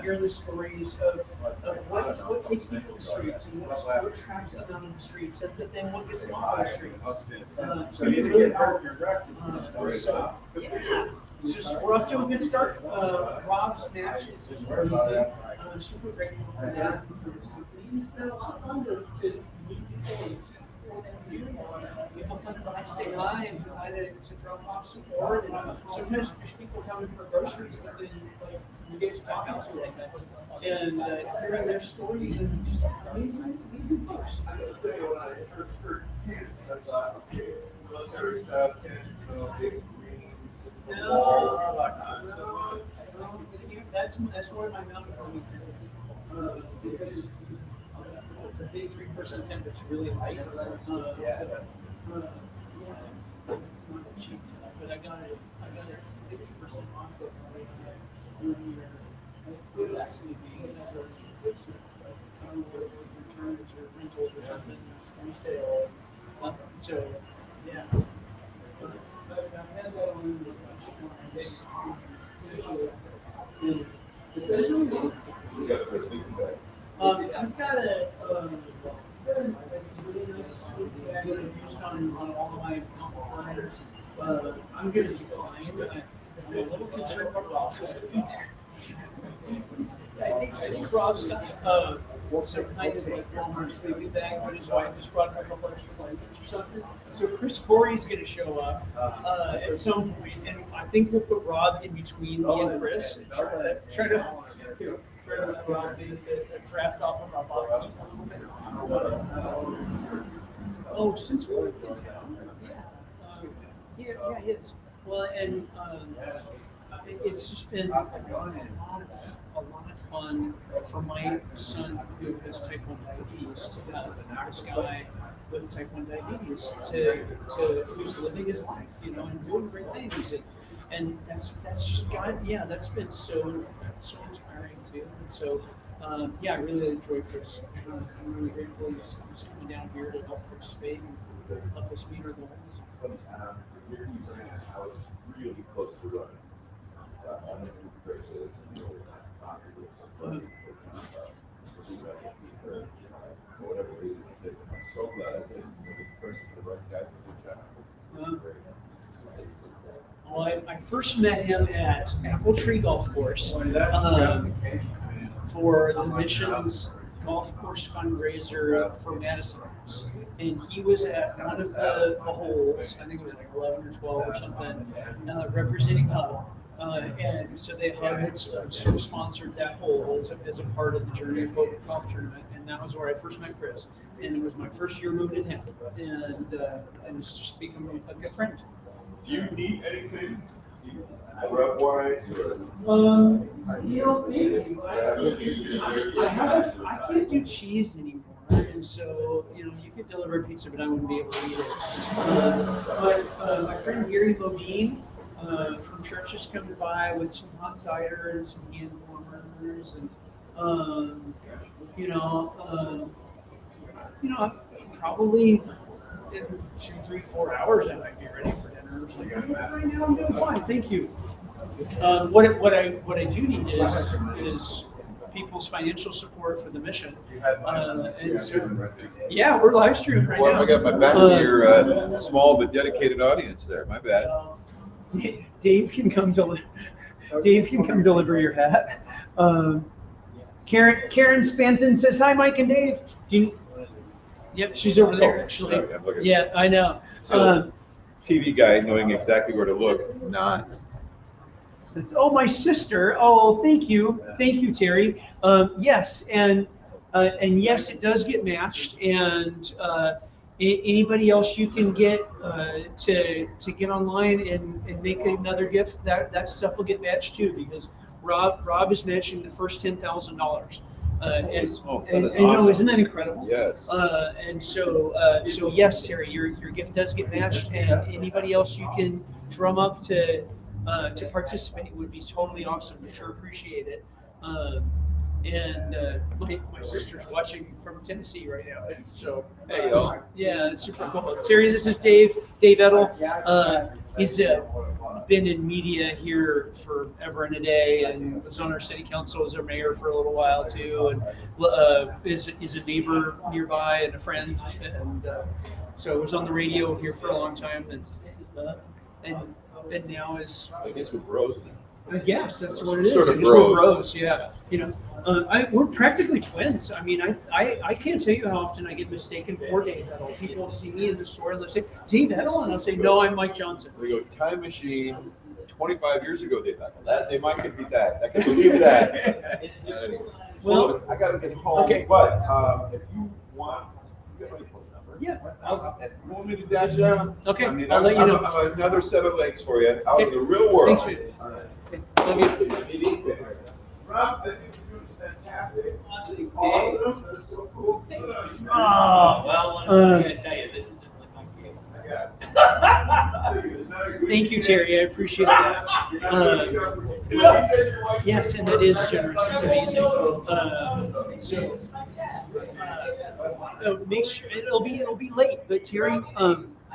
hearing the stories of what takes people to the streets and what traps them out on the streets, and then what gets them off the streets. So you really are. We're off to a good start. Rob's match is just crazy. I'm super grateful for that, for his company. It's been a lot of fun to meet people and see people and people come by, say hi, and try to drop off support. And sometimes there's people coming for groceries, but then you get talking to them and hearing their stories and just amazing folks. That's where my mountain climbing is. Because the big 3% tent that's really light. It's not a cheap tent, but I got it 50% off of my it would actually be returns or rentals or something, resale. So yeah. I've had that on I've got a really nice sleep bag that I've used on all of my amplifiers. I'm going to be fine. I'm a little concerned about Rob's. I think Rob's got some kind of Walmart sleeping bag, but his wife just brought him a couple extra blankets or something. So Chris Corey's going to show up at some point, and I think we'll put Rob in between me and Chris and try to let Rob be a draft off of Rob. Oh, since we're in town, yeah, he is. Well, and it's just been a lot of fun for my son who has type 1 diabetes to have this guy with type 1 diabetes to who's living his life, and doing great things, and that's just that's been so inspiring too. And so I really enjoyed Chris. I'm really grateful he's coming down here to help participate and help us meet our goals. I was really close to running. whatever reason, I'm so glad I did. The person's the right guy for the job. Well, I first met him at Apple Tree Golf Course for the mission's golf course fundraiser for Madison. And he was at one of the holes, I think it was like 11 or 12 or something, representing HUB. And so they HUB sort of sponsored that hole as a part of the Journey of Hope golf tournament. And that was where I first met Chris. And it was my first year moving to town. And it's just become a good friend. Do you need anything? Rep-wise? I can't do cheese anymore, and so you could deliver pizza, but I wouldn't be able to eat it. But my friend Gary Levine from church is coming by with some hot cider and some hand warmers, and probably in 2, 3, 4 hours I might be ready for dinner. So right now I'm doing fine, thank you. What I do need is people's financial support for the mission. And so, yeah, we're live streaming right now. I got my back to your small but dedicated audience there. My bad. Dave can come deliver your hat. Karen Spanton says hi, Mike and Dave. Yep, she's over there actually. Okay, yeah, I know. So, TV guy knowing exactly where to look. Not. Oh, my sister. Oh, thank you, Terry. Yes, and yes, it does get matched. And anybody else you can get to get online and make another gift, that stuff will get matched too, because Rob is matching the first $10,000. Isn't that incredible? Yes. And so yes, Terry, your gift does get matched, and anybody else you can drum up to participate would be totally awesome. We sure appreciate it. My sister's watching from Tennessee right now, so yeah, it's super cool. Terry, this is Dave Edel. He's been in media here forever and a day, and was on our city council as our mayor for a little while too, and is a neighbor nearby and a friend, and so was on the radio here for a long time, and now is. I guess we're bros now. I guess that's what it is. Sort of I guess we're bros. Yeah. We're practically twins. I mean, I can't tell you how often I get mistaken for Dave Edel. People see me in the store and they'll say, Dave Edel? And I'll say, no, I'm Mike Johnson. We go, time machine, 25 years ago they thought, well, they might could be that. I can believe that. Well, I got to get home. Okay. But if you want, you get my phone number. Yeah. If you want me to dash out, Okay, I mean, I'll let you know. I'm another set of legs for you out in the real world. Thanks, man. All right. Okay. Rob, I think you're doing fantastic. Awesome. That's so cool. Oh, Well, I'm going to tell you, this isn't like on cable. Thank you, Terry. I appreciate that. Yes, and that is generous. It's amazing. Make sure it'll be late, but Terry,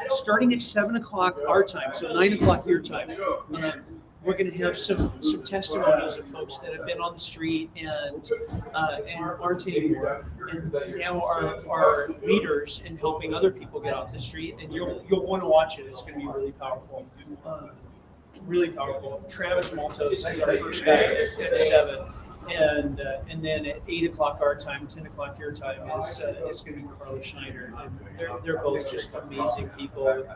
starting at 7 o'clock our time, so 9 o'clock your time. We're going to have some testimonies of folks that have been on the street and aren't anymore, and now are leaders in helping other people get off the street. And you'll want to watch it. It's going to be really powerful. Really powerful. Travis Maltos is our first guy at 7, and then at 8 o'clock our time, 10 o'clock your time is going to be Carly Schneider. And they're both just amazing people with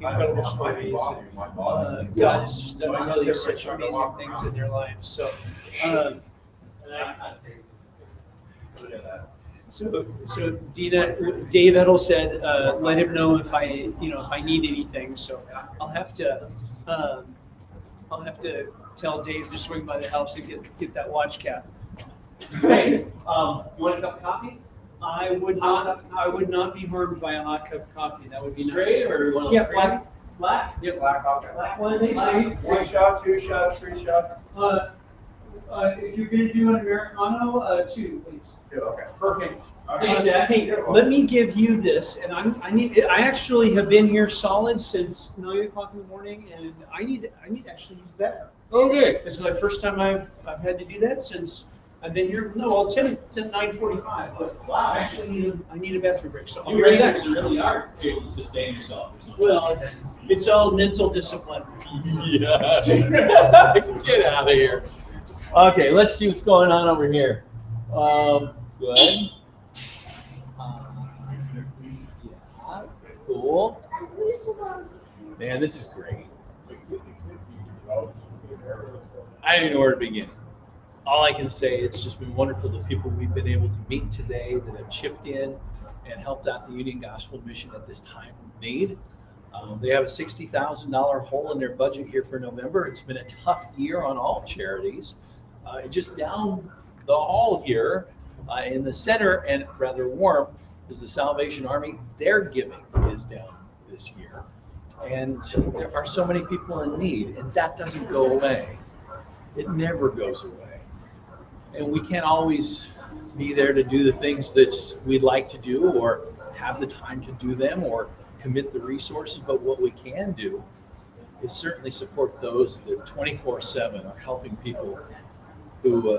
incredible stories. And, God has just done really such amazing things in their lives. So. So Dave Edel said, let him know if I need anything. So I'll have to tell Dave to swing by the house and get that watch cap. Hey, you want a cup of coffee? I would not be harmed by a hot cup of coffee. That would be Straight nice. or you want Yeah, black? black. Yep. Black. Okay. Black one. Thanks, 1 shot, 2 shots, 3 shots. If you're gonna do an Americano, 2, please. Okay. Okay. Thanks, Dad. Hey, let me give you this, and I actually have been here solid since 9 o'clock in the morning, and I need to actually use the bathroom. Okay. This is the first time I've had to do that since I've been here. No, well, it's at 9:45, but Wow. actually I need a bathroom break, so I'll be You right back. really are able to sustain yourself or something. Well, it's all mental discipline. Yeah. Get out of here. Okay, let's see what's going on over here. Good. Yeah, cool. Man, this is great. I don't even know where to begin. All I can say, it's just been wonderful, the people we've been able to meet today that have chipped in and helped out the Union Gospel Mission at this time of need. They have a $60,000 hole in their budget here for November. It's been a tough year on all charities. Just down the hall here in the center, and rather warm, is the Salvation Army. Their giving is down this year. And there are so many people in need, and that doesn't go away. It never goes away. And we can't always be there to do the things that we'd like to do or have the time to do them or commit the resources, but what we can do is certainly support those that 24/7 are helping people who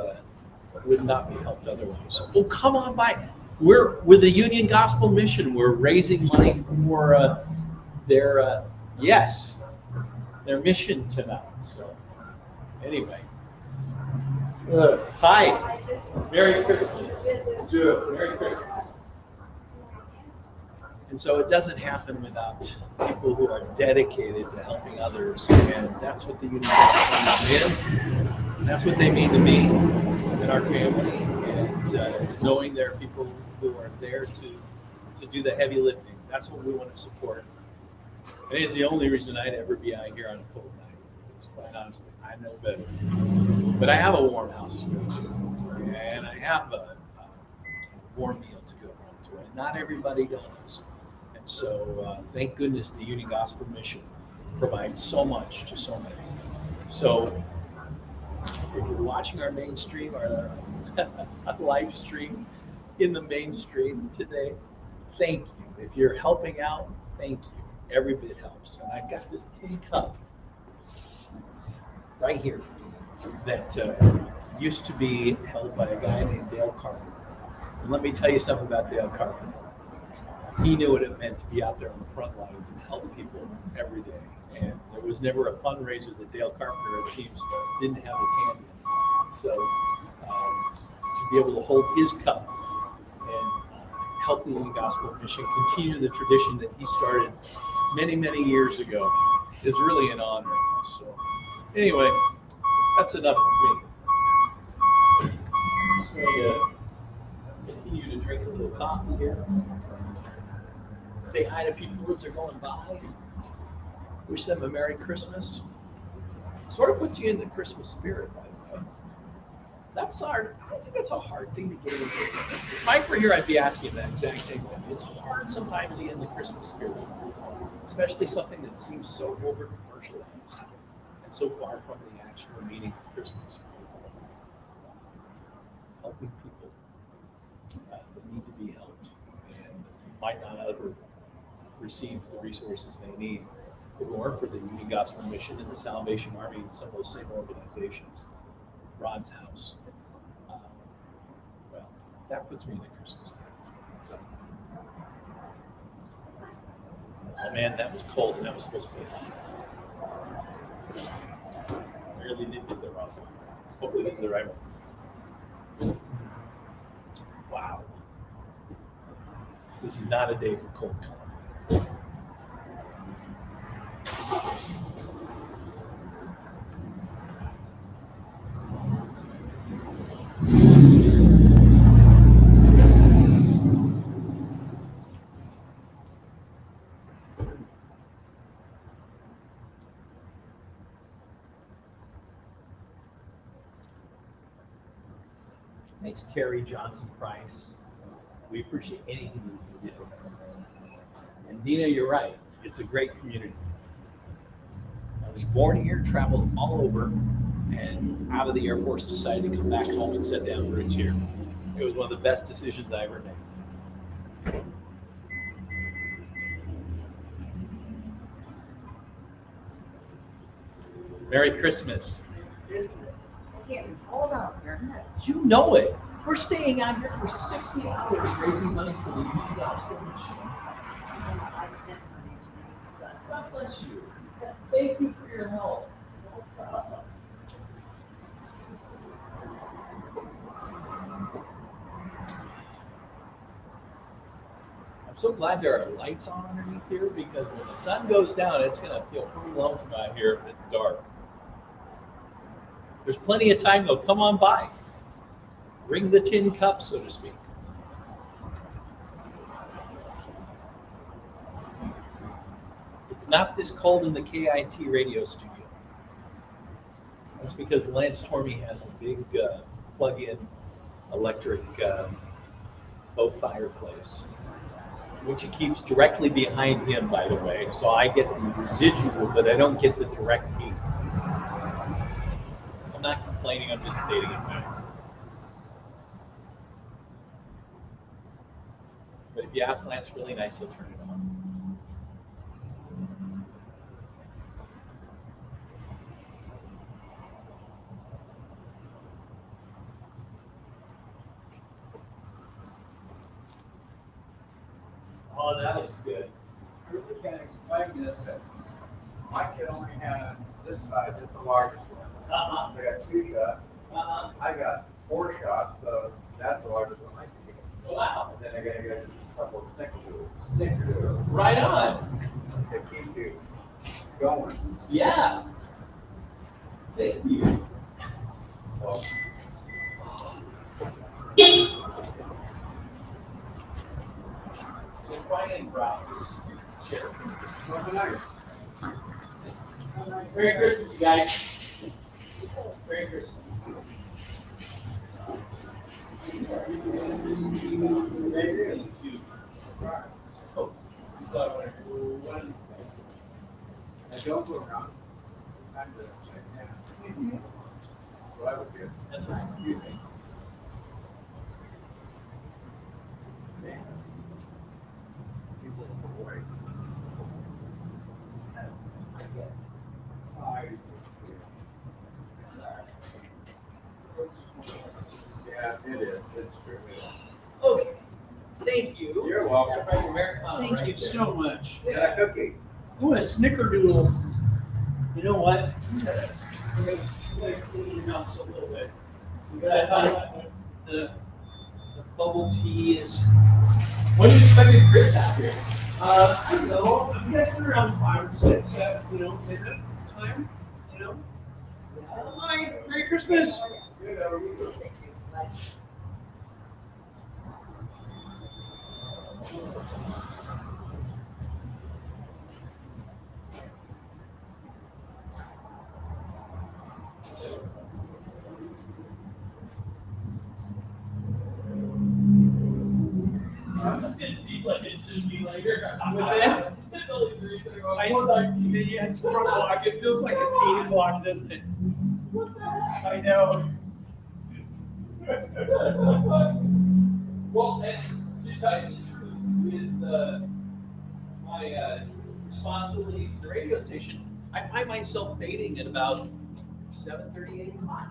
would not be helped otherwise. Well, come on by. We're with the Union Gospel Mission. We're raising money for their mission tonight. So anyway, hi, Merry Christmas. Merry Christmas. And so it doesn't happen without people who are dedicated to helping others, and that's what the Union Gospel Mission is. And that's what they mean to me and our family, and knowing there are people who are there to do the heavy lifting. That's what we want to support. And it's the only reason I'd ever be out here on a cold night. Quite honestly, I know better. But I have a warm house to go to, and I have a warm meal to go home to, and not everybody does. And so, thank goodness the Union Gospel Mission provides so much to so many. So, if you're watching our mainstream, our live stream in the mainstream today, thank you. If you're helping out, thank you. Every bit helps. And I've got this tin cup right here that used to be held by a guy named Dale Carpenter. And let me tell you something about Dale Carpenter. He knew what it meant to be out there on the front lines and help people every day. And there was never a fundraiser that Dale Carpenter, it seems, didn't have his hand in. So to be able to hold his cup and help the Union Gospel Mission continue the tradition that he started many, many years ago is really an honor. So anyway, that's enough of me. So continue to drink a little coffee here. Say hi to people as they're going by. Wish them a Merry Christmas. Sort of puts you in the Christmas spirit, by the way. That's hard. I don't think that's a hard thing to get into. If Mike were here, I'd be asking that exact same thing. It's hard sometimes to get in the Christmas spirit, especially something that seems so over commercialized and so far from the actual meaning of Christmas. Helping people that need to be helped and might not ever receive the resources they need if it weren't for the Union Gospel Mission and the Salvation Army and some of those same organizations. Rod's house. Well, that puts me in the Christmas spirit. So, oh man, that was cold and that was supposed to be hot. I really did get the wrong one. Hopefully this is the right one. Wow. This is not a day for cold coffee. Thanks, Terry Johnson Price. We appreciate anything you can do. And Dina, you're right. It's a great community. I was born here, traveled all over, and out of the Air Force decided to come back home and set down roots here. It was one of the best decisions I ever made. Merry Christmas. Hold on, You know it. We're staying on here for 60 hours raising money for the Youth Gospel Mission. God bless you. Thank you for your help. No problem. I'm so glad there are lights on underneath here because when the sun goes down, it's going to feel pretty lonesome out here if it's dark. There's plenty of time though. Come on by. Ring the tin cup, so to speak. It's not this cold in the KIT radio studio. That's because Lance Tormey has a big plug-in electric faux fireplace, which he keeps directly behind him, by the way. So I get the residual, but I don't get the direct heat. I'm not complaining, I'm just stating it now. But if you ask Lance, really nice, he'll turn it on. Oh, that looks good. I really can't explain this, but my kid only had this size, it's the largest one. Uh-huh. They got 2 shots. Uh-huh. I got 4 shots, so that's the largest one I can get. Wow. And then I gotta get a couple of snickerdoodles. Right on. To keep you going. Yeah. Thank you. Well, So Brian Brown's chair. Merry Christmas, you guys. Merry Christmas. Thank you. Oh, now don't go around. Time to check in. That's what I would do. that's right. People avoid. Yeah, it is. It's true. Okay, thank you. You're welcome. Thank you so much. Got a cookie. Oh, a snickerdoodle. You know what? I'm gonna clean your mouth a little bit. The bubble tea is. When are you expecting Chris out here? I don't know. I'm guessing around 5 or 6. Dinner time. Hi, Merry Christmas. Good, how are you? It seems like it should be later. What's that? It's only 3:30. Yeah, it's 4 o'clock. It feels like it's 8 o'clock, doesn't it? I know. Well, and to tell you the truth, with my responsibilities at the radio station, I find myself fading at about 7:30, 8 o'clock,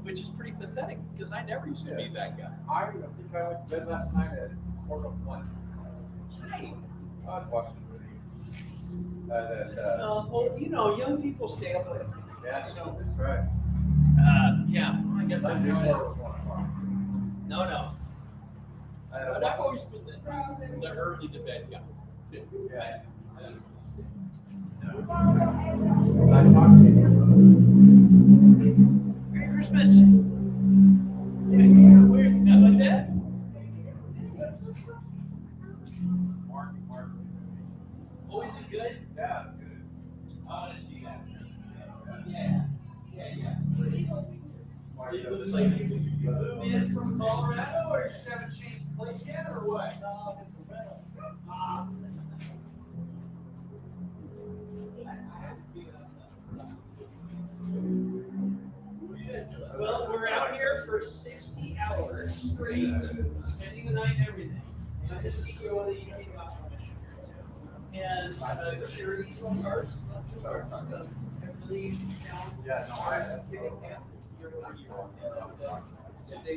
which is pretty pathetic because I never used to be that guy. I think I went to bed last night at 1:45. Hi. I was watching the movie. Well, young people stay up late. Yeah, So, that's right. Yeah, I guess I that's do right. more than 1 o'clock. No. But I've always been the early to bed guy, too. Yeah. I don't understand. I talked to you. Merry Christmas. What's that? Mark. Oh, is it good? Yeah, it's good. I want to see that. Yeah. It looks like you moved in from Colorado, or just haven't changed the place yet, or what? No, it's a rental. Well, we're out here for 60 hours. That's great. Spending the night and everything. I'm the CEO of the Yakima Mission here too. And charities like ours, not just ours, have really found giving back year over year.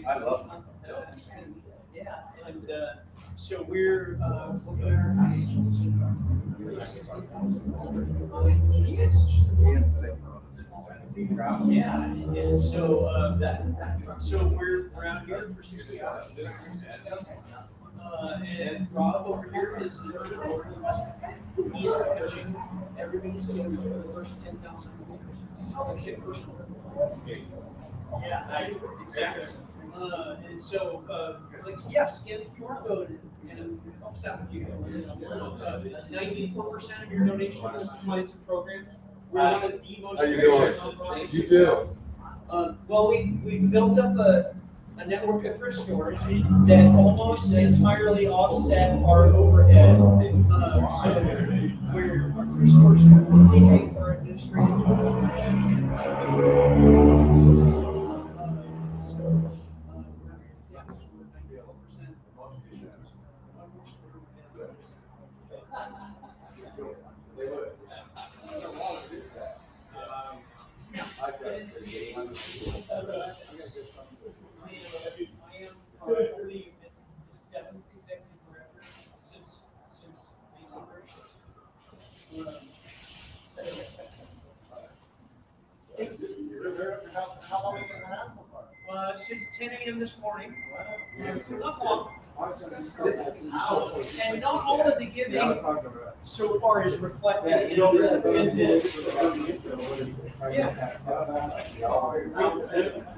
I love Yeah, and so we're looking at our financials. Yeah, and so we're around here for 60 hours. And Rob over here is the owner investment. He's coaching everybody's going for the first 10,000 okay, personal. Yeah, exactly. And so, like, yes, scan the QR code and it helps out if you 94% of your donation goes to clients and programs. We're one of the most. How you doing? nonprofits. You too. Well, we built up a network of thrift stores that almost entirely offset our overhead. So where our thrift stores completely pay for our administrative. I am only the seventh executive director since these operations. How long have you been around so far? Since 10 a.m. this morning. Not long. And not all of the giving so far is reflected in this. Yeah.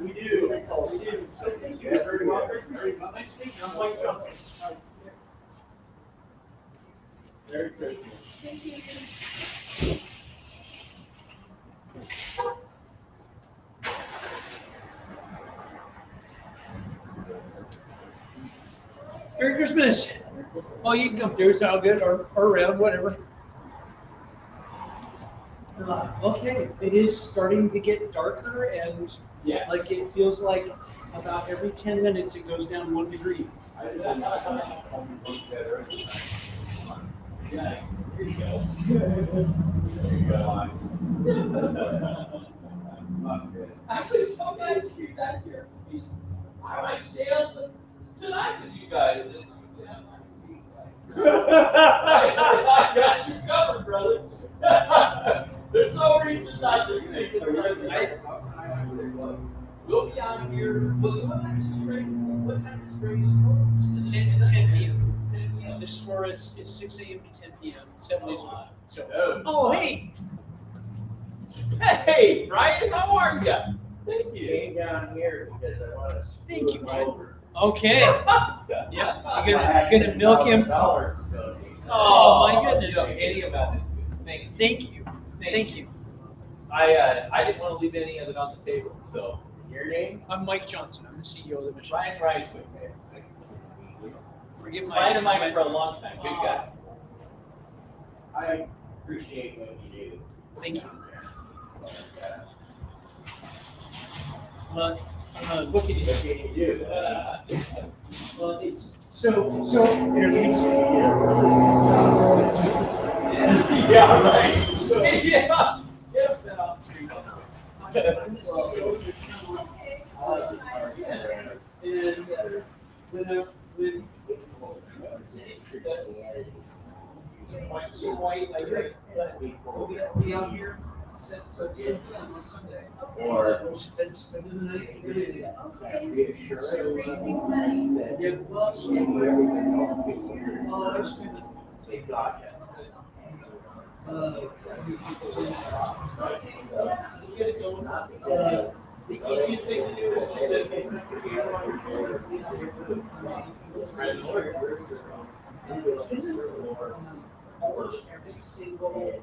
We do. So thank you very much. Nice to meet you. I'm Mike Johnson. Merry Christmas. Thank you. Merry Christmas. Oh, you can come through. It's all good, or around, whatever. Okay, it is starting to get darker, and Yes. like it feels like about every 10 minutes it goes down 1 degree. Yeah, here you go. There you go. Actually, so nice to be back here. I might stay up tonight with you guys. You have my seat. I got you covered, brother. There's no reason not to sing. It's like, we'll be out here. Well, so what time is spring? What time is spring's close? 10 p.m. 10 p.m. This store is 6 a.m. to 10 p.m. 7 days a week. So, oh, hey. Hey, Brian, how are you? Thank you. Came down here because I want to. Thank you, Mike. Okay. Yeah, you're gonna milk him. Oh my goodness. You know, any amount is good. Thank you. Thank you. I didn't want to leave any of it on the table. So, your name? I'm Mike Johnson. I'm the CEO of the mission. Ryan's quick, man. Forgive my. Ryan and Mike for a long time. Good guy. I appreciate what you do. Thank you. What can you do? Well, it's so interviews. Yeah, right. So, yeah. Get that off the street. I'm the CEO of the so white, I agree. But we'll be out here so 10 p.m. on Sunday. Or we'll spend the night really. reassurance that Yeah, well, so everything else gets here. I spend Thank God, yes. The easiest thing to do is just to get the camera on your phone. Almost every single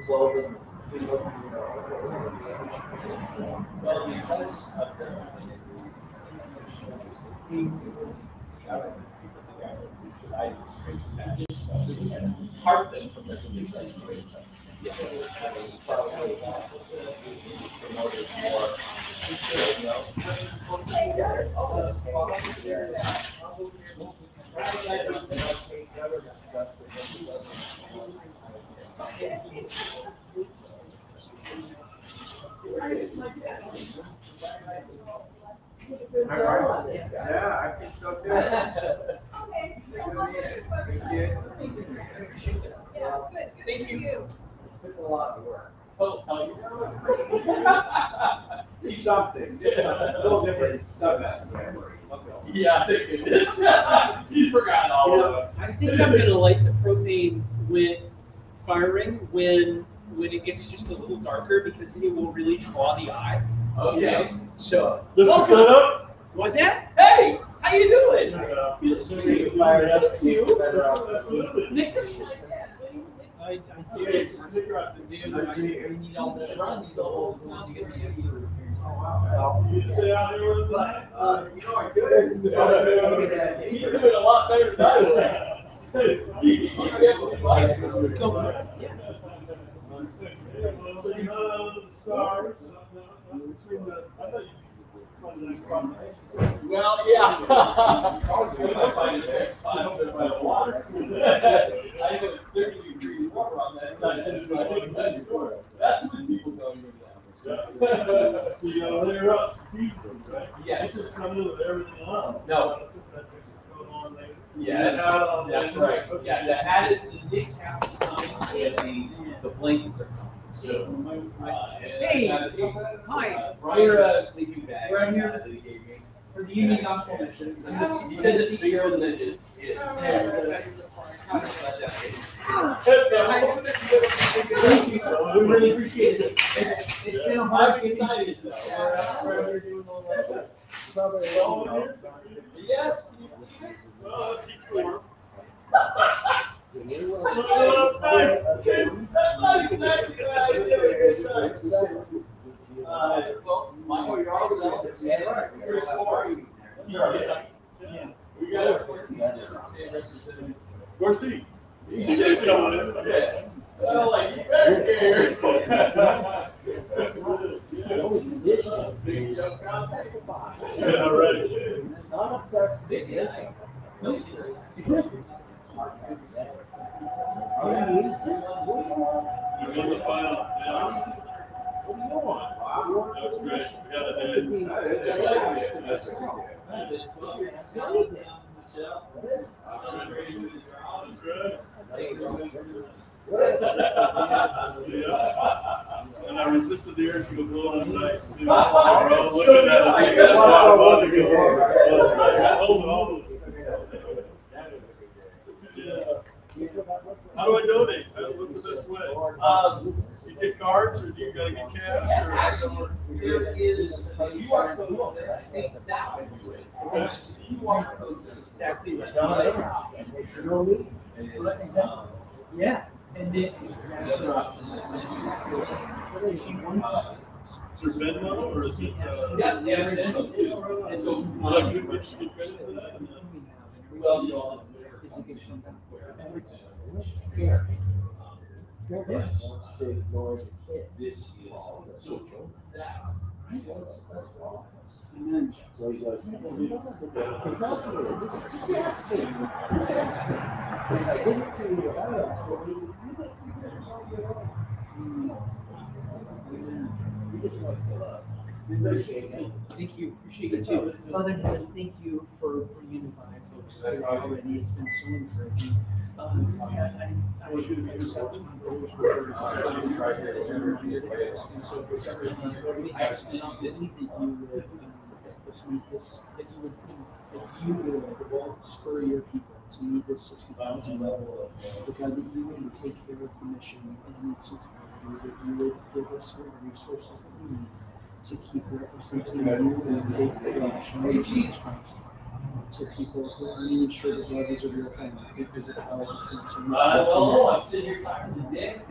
well, because of Heart thing from the Yeah, I think so too. Thank you. Took a lot of work. Oh, Just something, just something, a little different, something that's yeah, thank goodness. You forgot all of it. I think I'm gonna light the propane when firing when it gets just a little darker because it will really draw the eye. Okay. So Welcome. what's that? Hey, how you doing? Good to see you. Thank you. Nick, this I we need all this runs, the whole thing to get me. You stay out here with us? You know, I could. He's doing a lot better than I was. Go for it. Yeah. Sorry. Well, yeah. I find it very spot open by the water. I know it's 30 degrees warmer on that side, so I think that's cool. That's when people go even down. So you gotta layer up. Yes. This is coming with everything on. No. Yes, that's right. Yeah, the hat is the big cap is coming, and the blankets are coming. So, Hey, hi. Brian's sleeping bag. we're here that he gave me. For the Union Gospel Mission. He says it's bigger than it is. Thank you. We really appreciate it. It's been a hard I'm excited though. Yes. Can you believe it? Well, keep warm. That's not exactly what I did. Well, my myself and your story. Yeah. We got a 14 different state representatives. Where's he? He didn't tell me. Okay. Well, like, you better care. Big jump contest. Yeah, right. Big He's on the final. Yeah. That's great. We got a day. And I resisted the urge to go blow on dice too. I was looking at it, thinking, wow, what a good one. That's right. I told all of them. Yeah. How do I donate? What's the best way? You take cards, or do you gotta get cash? Or Actually, there is a QR code on there. I think that would do it. Because the QR code is exactly right. Yeah. And this is The other option is to Is it Venmo, or is it? yeah, Venmo too. And so, Will I get much get credit for that? well, no. Is it gonna come back? This is so that. Amen. Thank you, appreciate it too. Father in heaven, thank you for bringing by folks here already. It's been so encouraging. I was going to accept my brothers were and so for some reason, we asked not believe that you would meet this, that you would spur your people to meet this 60,000 level, but God, that you would take care of the mission in its entirety, that you would give us all the resources that we need to keep representing you and faithfully showing Jesus Christ to people who aren't even sure that love is a real thing because of how it's been so much. Well, I'm sitting here talking to Nick.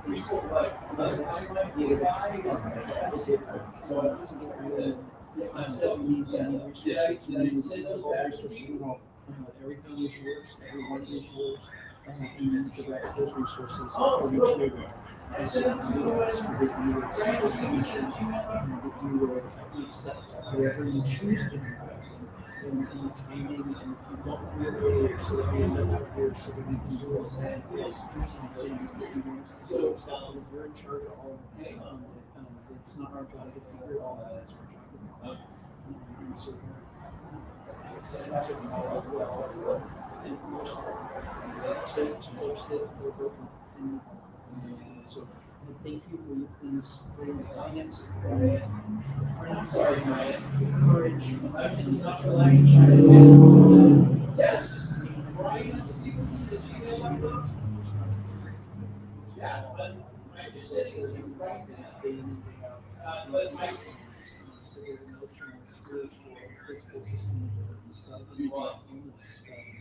We sort of like, I said, we need resources, we need resources to help. Everything is yours, everyone is yours. and direct those resources for each neighborhood. As you ask, that you would accept information, that you would accept whoever you choose to do that in the timing, and if you don't do it earlier, so that we end up out here, so that we can do some things that you want us to do, accept that we're in charge of all of it. It's not our job to figure it all out, it's our job to follow. And so to follow well, and most to folks that were broken. And so I thank you. Will you please bring the finances, the friends, the courage, and the collaboration, and yes, for their emotional, spiritual, physical sustainability.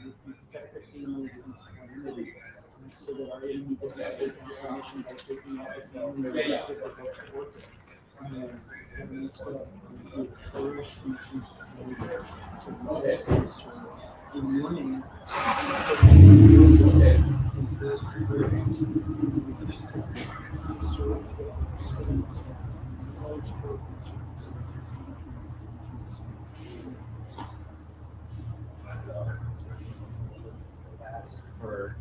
You protect their families and community, so that our enemy doesn't take out our mission by taking out the family members of the folks that work there. And so we flourish and choose to love and serve in your name. For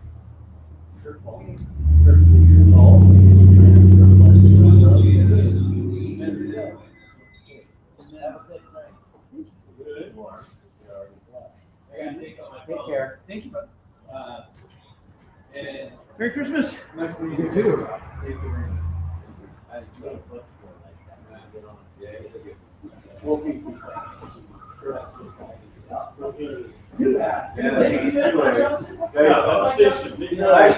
Take care. Thank you, bud. And Merry Christmas. nice to meet you too. Thank you very much. I love it. We'll keep you. Do that. Nice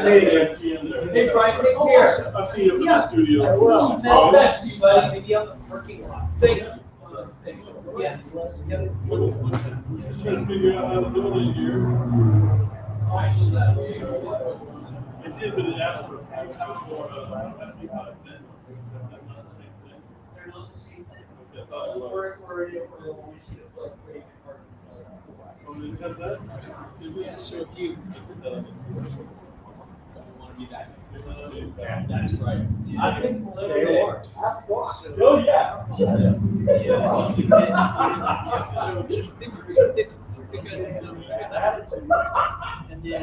meeting you. Hey, Brian, take care. I'll see you in the studio. I will. All best, you buddy. Maybe out in the parking lot. Thank you. Yeah. Just trying to figure out how to do it here. I did, but it asked for a more, I think I've been. They're not the same thing. We're in it for the long Yeah, so if you want to be that. That's right. I think we'll stay warm. Oh, yeah. So just pick a and then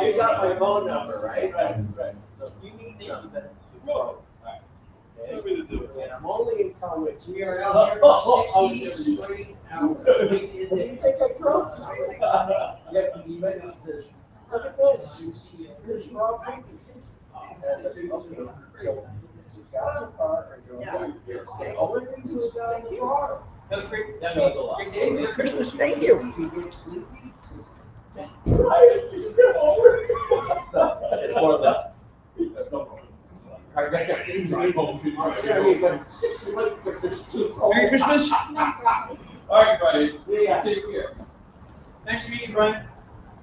You got my phone number, right? So if you need me, you better. And I'm only in college. We are out here for 60 straight hours. What do you think I drove? Yeah, you made a decision. Look at this. Here's Rob Jenkins. So, got your car and you're it's the only reason we got in the car. Have a great day. Merry Christmas. Thank you. It's more left. Merry Christmas. All right, buddy. See ya. Take care. Nice to meet you, Brian.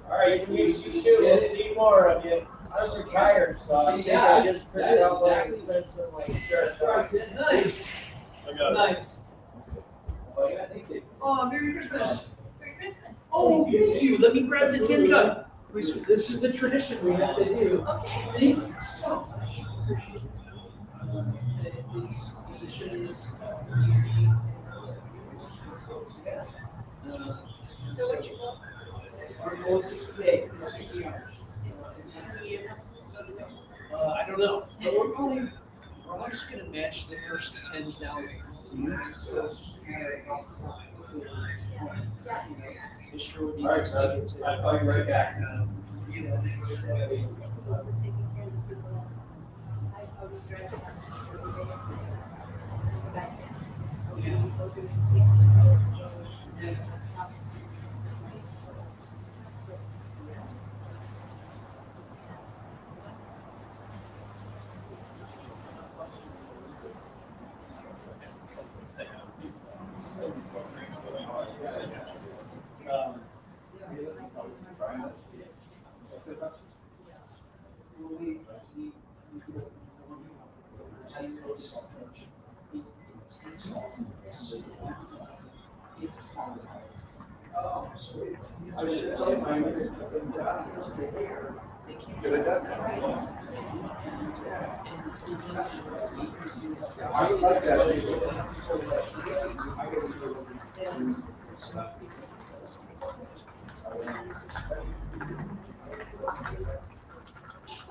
All right, you too. We'll see more of you. I'm retired, so I think I just figured out what expensive my insurance is. Nice. I got it. Nice. Oh, yeah, thank you. Oh, Merry Christmas. Merry Christmas. Oh, thank you. Let me grab the tin cup. This is the tradition we have to do. Thank you so much. Appreciate it. This tradition is unique. So what you go? Our goal is 60 days, 60 hours. I don't know. But we're only just going to match the first 10,000. So it's just a matter of how it sure would be nice to get to. I'll call you right back. You know,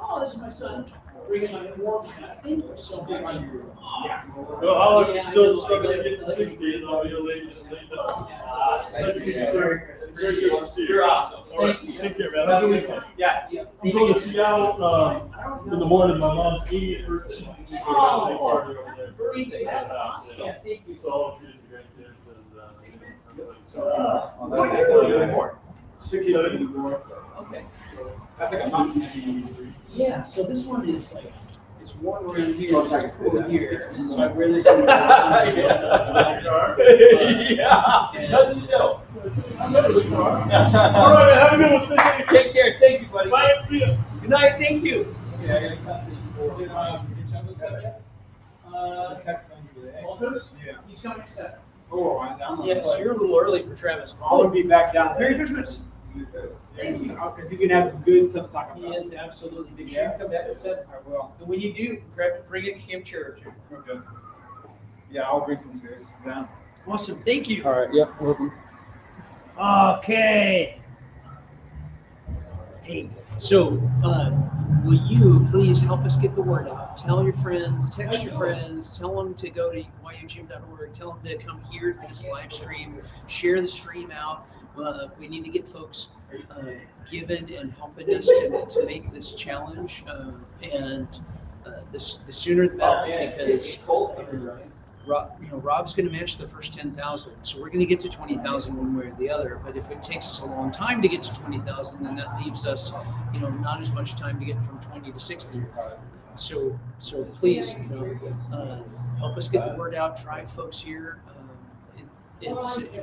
Oh, this is my son. Bringing my warm hat. Thank you so much. Well, I'll still struggling to get to 60, and I'll be late down. Nice to meet you, sir. Very good to see you. You're awesome. All right, take care, man. Have a good weekend. Yeah. I'm going to Seattle in the morning. My mom's 80th birthday. Oh. Party over there. Birthday, that's awesome. Yeah. Thank you. So all of you grandkids and What year were you born? 674. Okay. That's like a mountain. Yeah, so this one is like, it's warm around here, it's cool here, and so I wear this. Yeah, how'd you know? All right, have a good one. Stay safe. Take care. Thank you, buddy. Bye. See ya. Good night. Thank you. Yeah, I gotta cut this for. Walters? Yeah. He's coming to 7. Oh, I'm. Yeah, so you're a little early for Travis. I'll be back down. Merry Christmas. Thank you. Because he's gonna have some good stuff to talk about. Yes, absolutely. Make sure you come back at 7. I will. And when you do, bring a camp chair or two. Okay. Yeah, I'll bring some chairs down. Awesome, thank you. All right. Yep. Welcome. Okay. Hey, so will you please help us get the word out? Tell your friends, text your friends, tell them to go to yugym.org, tell them to come here to this live stream, share the stream out. We need to get folks given and helping us to make this challenge, and the sooner the better, because Rob's going to match the first 10,000, so we're going to get to 20,000 one way or the other. But if it takes us a long time to get to 20,000, then that leaves us, not as much time to get from 20 to 60. So please, help us get the word out. Drive folks here. It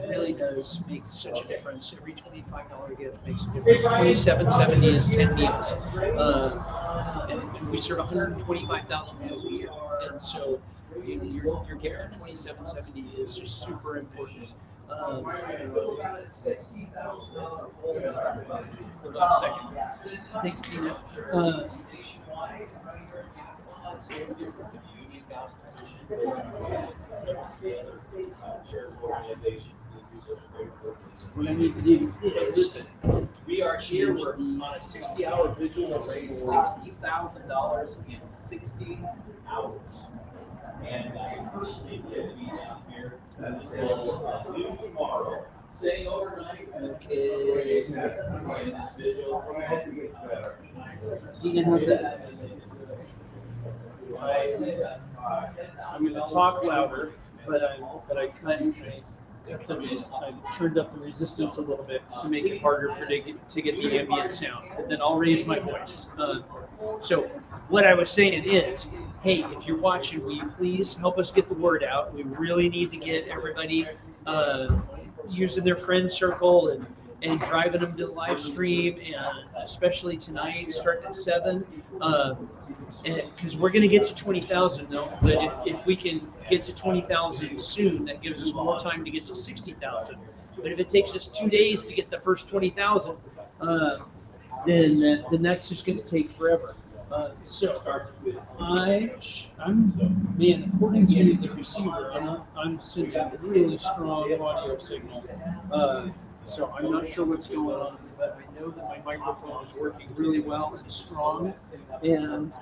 really does make such a difference. Every $25 gift makes a difference. $27.70 is 10 meals, and we serve 125,000 meals a year. And so your gift of $27.70 is just super important. Hold on a second. Thanks, Tina. What I need to do is, We are here, we're on a 60-hour vigil to raise $60,000 in 60 hours. And I personally will be down here until noon tomorrow, staying overnight. Okay. In this vigil. Dean, how's that? I'm going to talk louder, but I turned up the resistance a little bit to make it harder to get the ambient sound. But then I'll raise my voice. So what I was saying is, hey, if you're watching, will you please help us get the word out? We really need to get everybody using their friend circle and driving them to the live stream, and especially tonight, starting at 7, because we're going to get to 20,000 though. But if we can get to 20,000 soon, that gives us more time to get to 60,000. But if it takes us 2 days to get the first 20,000, then that's just going to take forever. So man, according to the receiver, I'm sending a really strong audio signal. So I'm not sure what's going on, but I know that my microphone is working really well and strong. And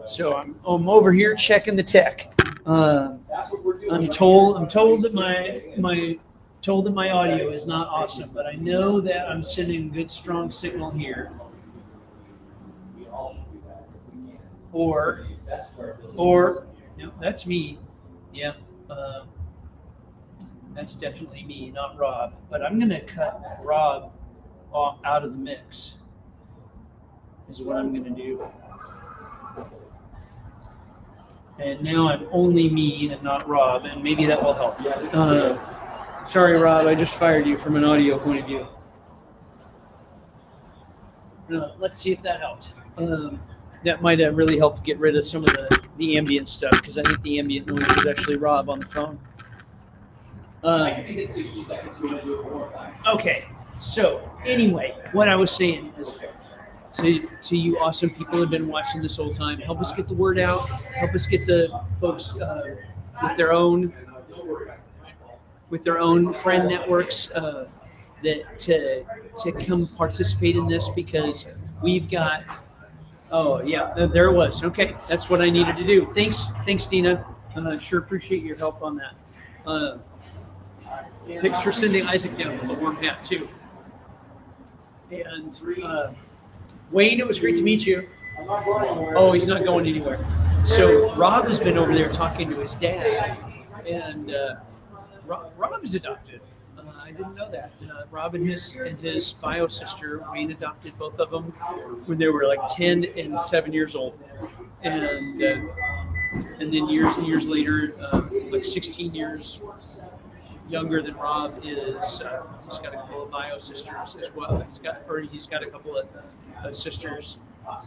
so I'm over here checking the tech. I'm told that my audio is not awesome, but I know that I'm sending a good strong signal here. Or no, that's me. Yeah. That's definitely me, not Rob. But I'm going to cut Rob off out of the mix, is what I'm going to do. And now I'm only me and not Rob, and maybe that will help. Sorry, Rob, I just fired you from an audio point of view. Let's see if that helped. That might have really helped get rid of some of the ambient stuff, because I think the ambient noise was actually Rob on the phone. Uh, I can hit 60 seconds. You want to do it one more time? okay. So anyway, what I was saying is, to you awesome people who have been watching this whole time, help us get the word out. Help us get the folks with their own friend networks that to come participate in this, because we've got. Oh yeah, there it was. Okay, that's what I needed to do. Thanks, Dina. Sure appreciate your help on that. Thanks for sending Isaac down with a warm hat too. And Wayne, it was great to meet you. I'm not going anywhere. Oh, he's not going anywhere. So Rob has been over there talking to his dad, and Rob is adopted. I didn't know that. Rob and his bio sister Wayne adopted both of them when they were like 10 and 7 years old, and then years and years later, like 16 years younger than Rob is, he's got a couple of bio sisters as well. He's got a couple of sisters. But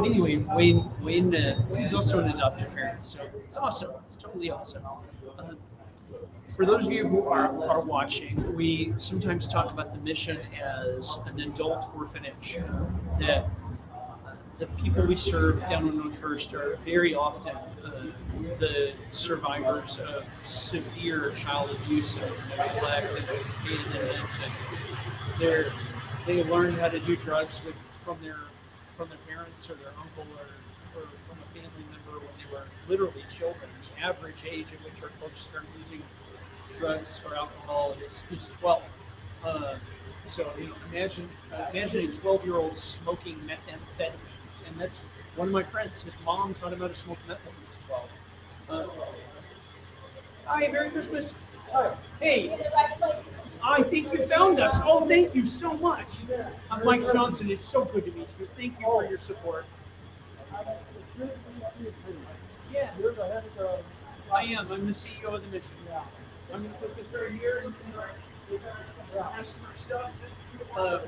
anyway, Wayne's also an adoptive parent, so it's awesome. It's totally awesome. For those of you who are watching, we sometimes talk about the mission as an adult orphanage. That the people we serve down on North First are very often the survivors of severe child abuse and neglect and abandonment, and they learned how to do drugs from their parents or their uncle or from a family member when they were literally children. The average age at which our folks start using drugs or alcohol is 12. So imagine a 12-year-old smoking methamphetamines, and that's one of my friends. His mom taught him how to smoke meth when he was 12. Hi, Merry Christmas. Hey, I think you found us. Oh, thank you so much. I'm Mike Johnson. It's so good to meet you. Thank you for your support. Yeah. I am. I'm the CEO of the mission. I'm going to put this right here and the customer stuff.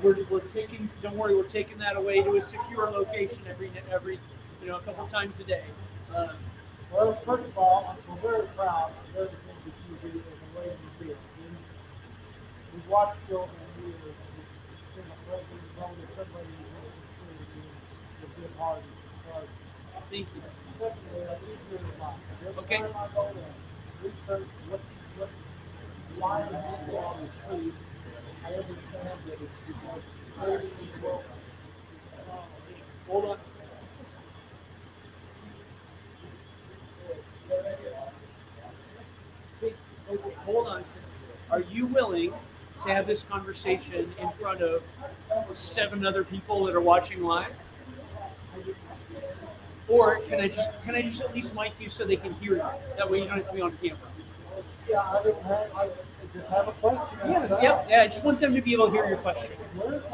We're taking. Don't worry, we're taking that away to a secure location every a couple times a day. Well, first of all, I'm very proud of everything that you do and the way you do it. We've watched you over the years, and it's been a pleasure to know that somebody is as sincere as you and good hearted. So, thank you. Secondly, I do feel like every Okay. time I go and research what why the people on the street, I understand that it's because clearly is welcome. Hold on. Okay, hold on a second. Are you willing to have this conversation in front of 7 other people that are watching live? Or can I just at least mic you so they can hear you? That way you don't have to be on camera. Yeah, I just have a question. Yeah. I just want them to be able to hear your question. First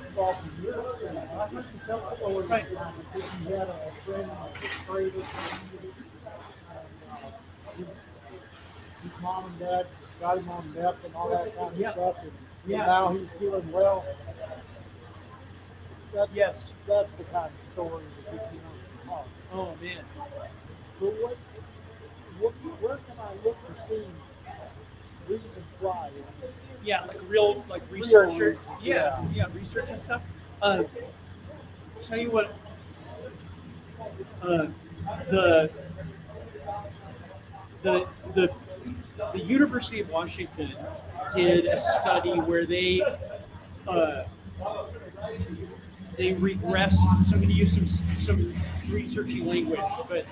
of all, from your experience, I heard you tell stories that you had a friend in the 6th grade or something, and his mom and dad got him on meth and all that kind of stuff, and now he's feeling well. That's the kind of story that you want to talk. Oh man. So where can I look for seeing reasons why? Yeah, like real research. reasons, Yeah, research and stuff. Tell you what. The University of Washington did a study where they regressed. So I'm going to use some researchy language, but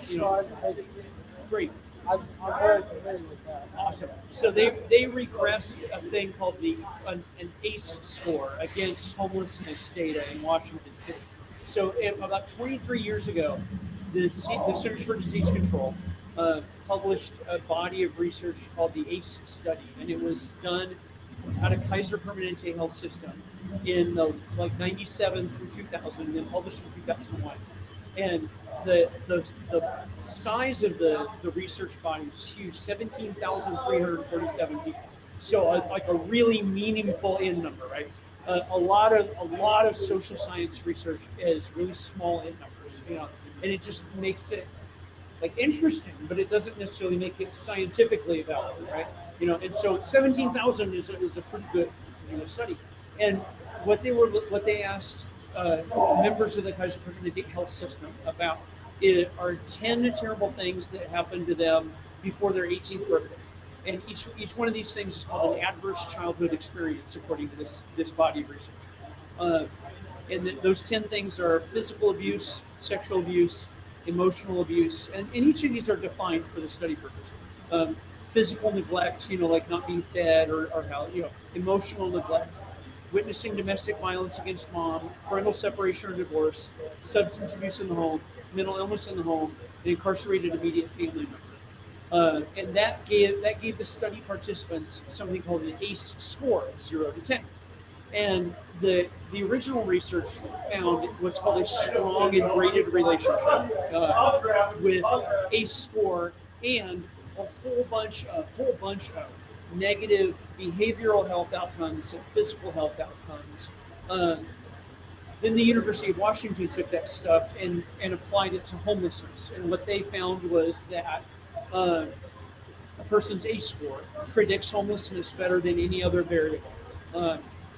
great. I'm very familiar with that. Awesome. So they regressed a thing called an ACE score against homelessness data in Washington State. So about 23 years ago, the Centers for Disease Control published a body of research called the ACE study, and it was done out of Kaiser Permanente Health System in like 97 through 2000, and then published in 2001. And the size of the research body was huge, 17,347 people. So like a really meaningful N number, right? A lot of social science research is really small N numbers, and it just makes it like interesting, but it doesn't necessarily make it scientifically valid, right? And so 17,000 is a pretty good study. And what they asked members of the Kaiser Permanente health system about are 10 terrible things that happened to them before their 18th birthday. And each one of these things is called an adverse childhood experience, according to this body of research. And those 10 things are physical abuse, sexual abuse, emotional abuse, and each of these are defined for the study purpose. Physical neglect, like not being fed or how, emotional neglect, witnessing domestic violence against mom, parental separation or divorce, substance abuse in the home, mental illness in the home, and incarcerated immediate family member. And that gave the study participants something called an ACE score of 0 to 10. And the original research found what's called a strong and graded relationship with ACE score and a whole bunch of negative behavioral health outcomes and physical health outcomes. Then the University of Washington took that stuff and applied it to homelessness. And what they found was that a person's ACE score predicts homelessness better than any other variable.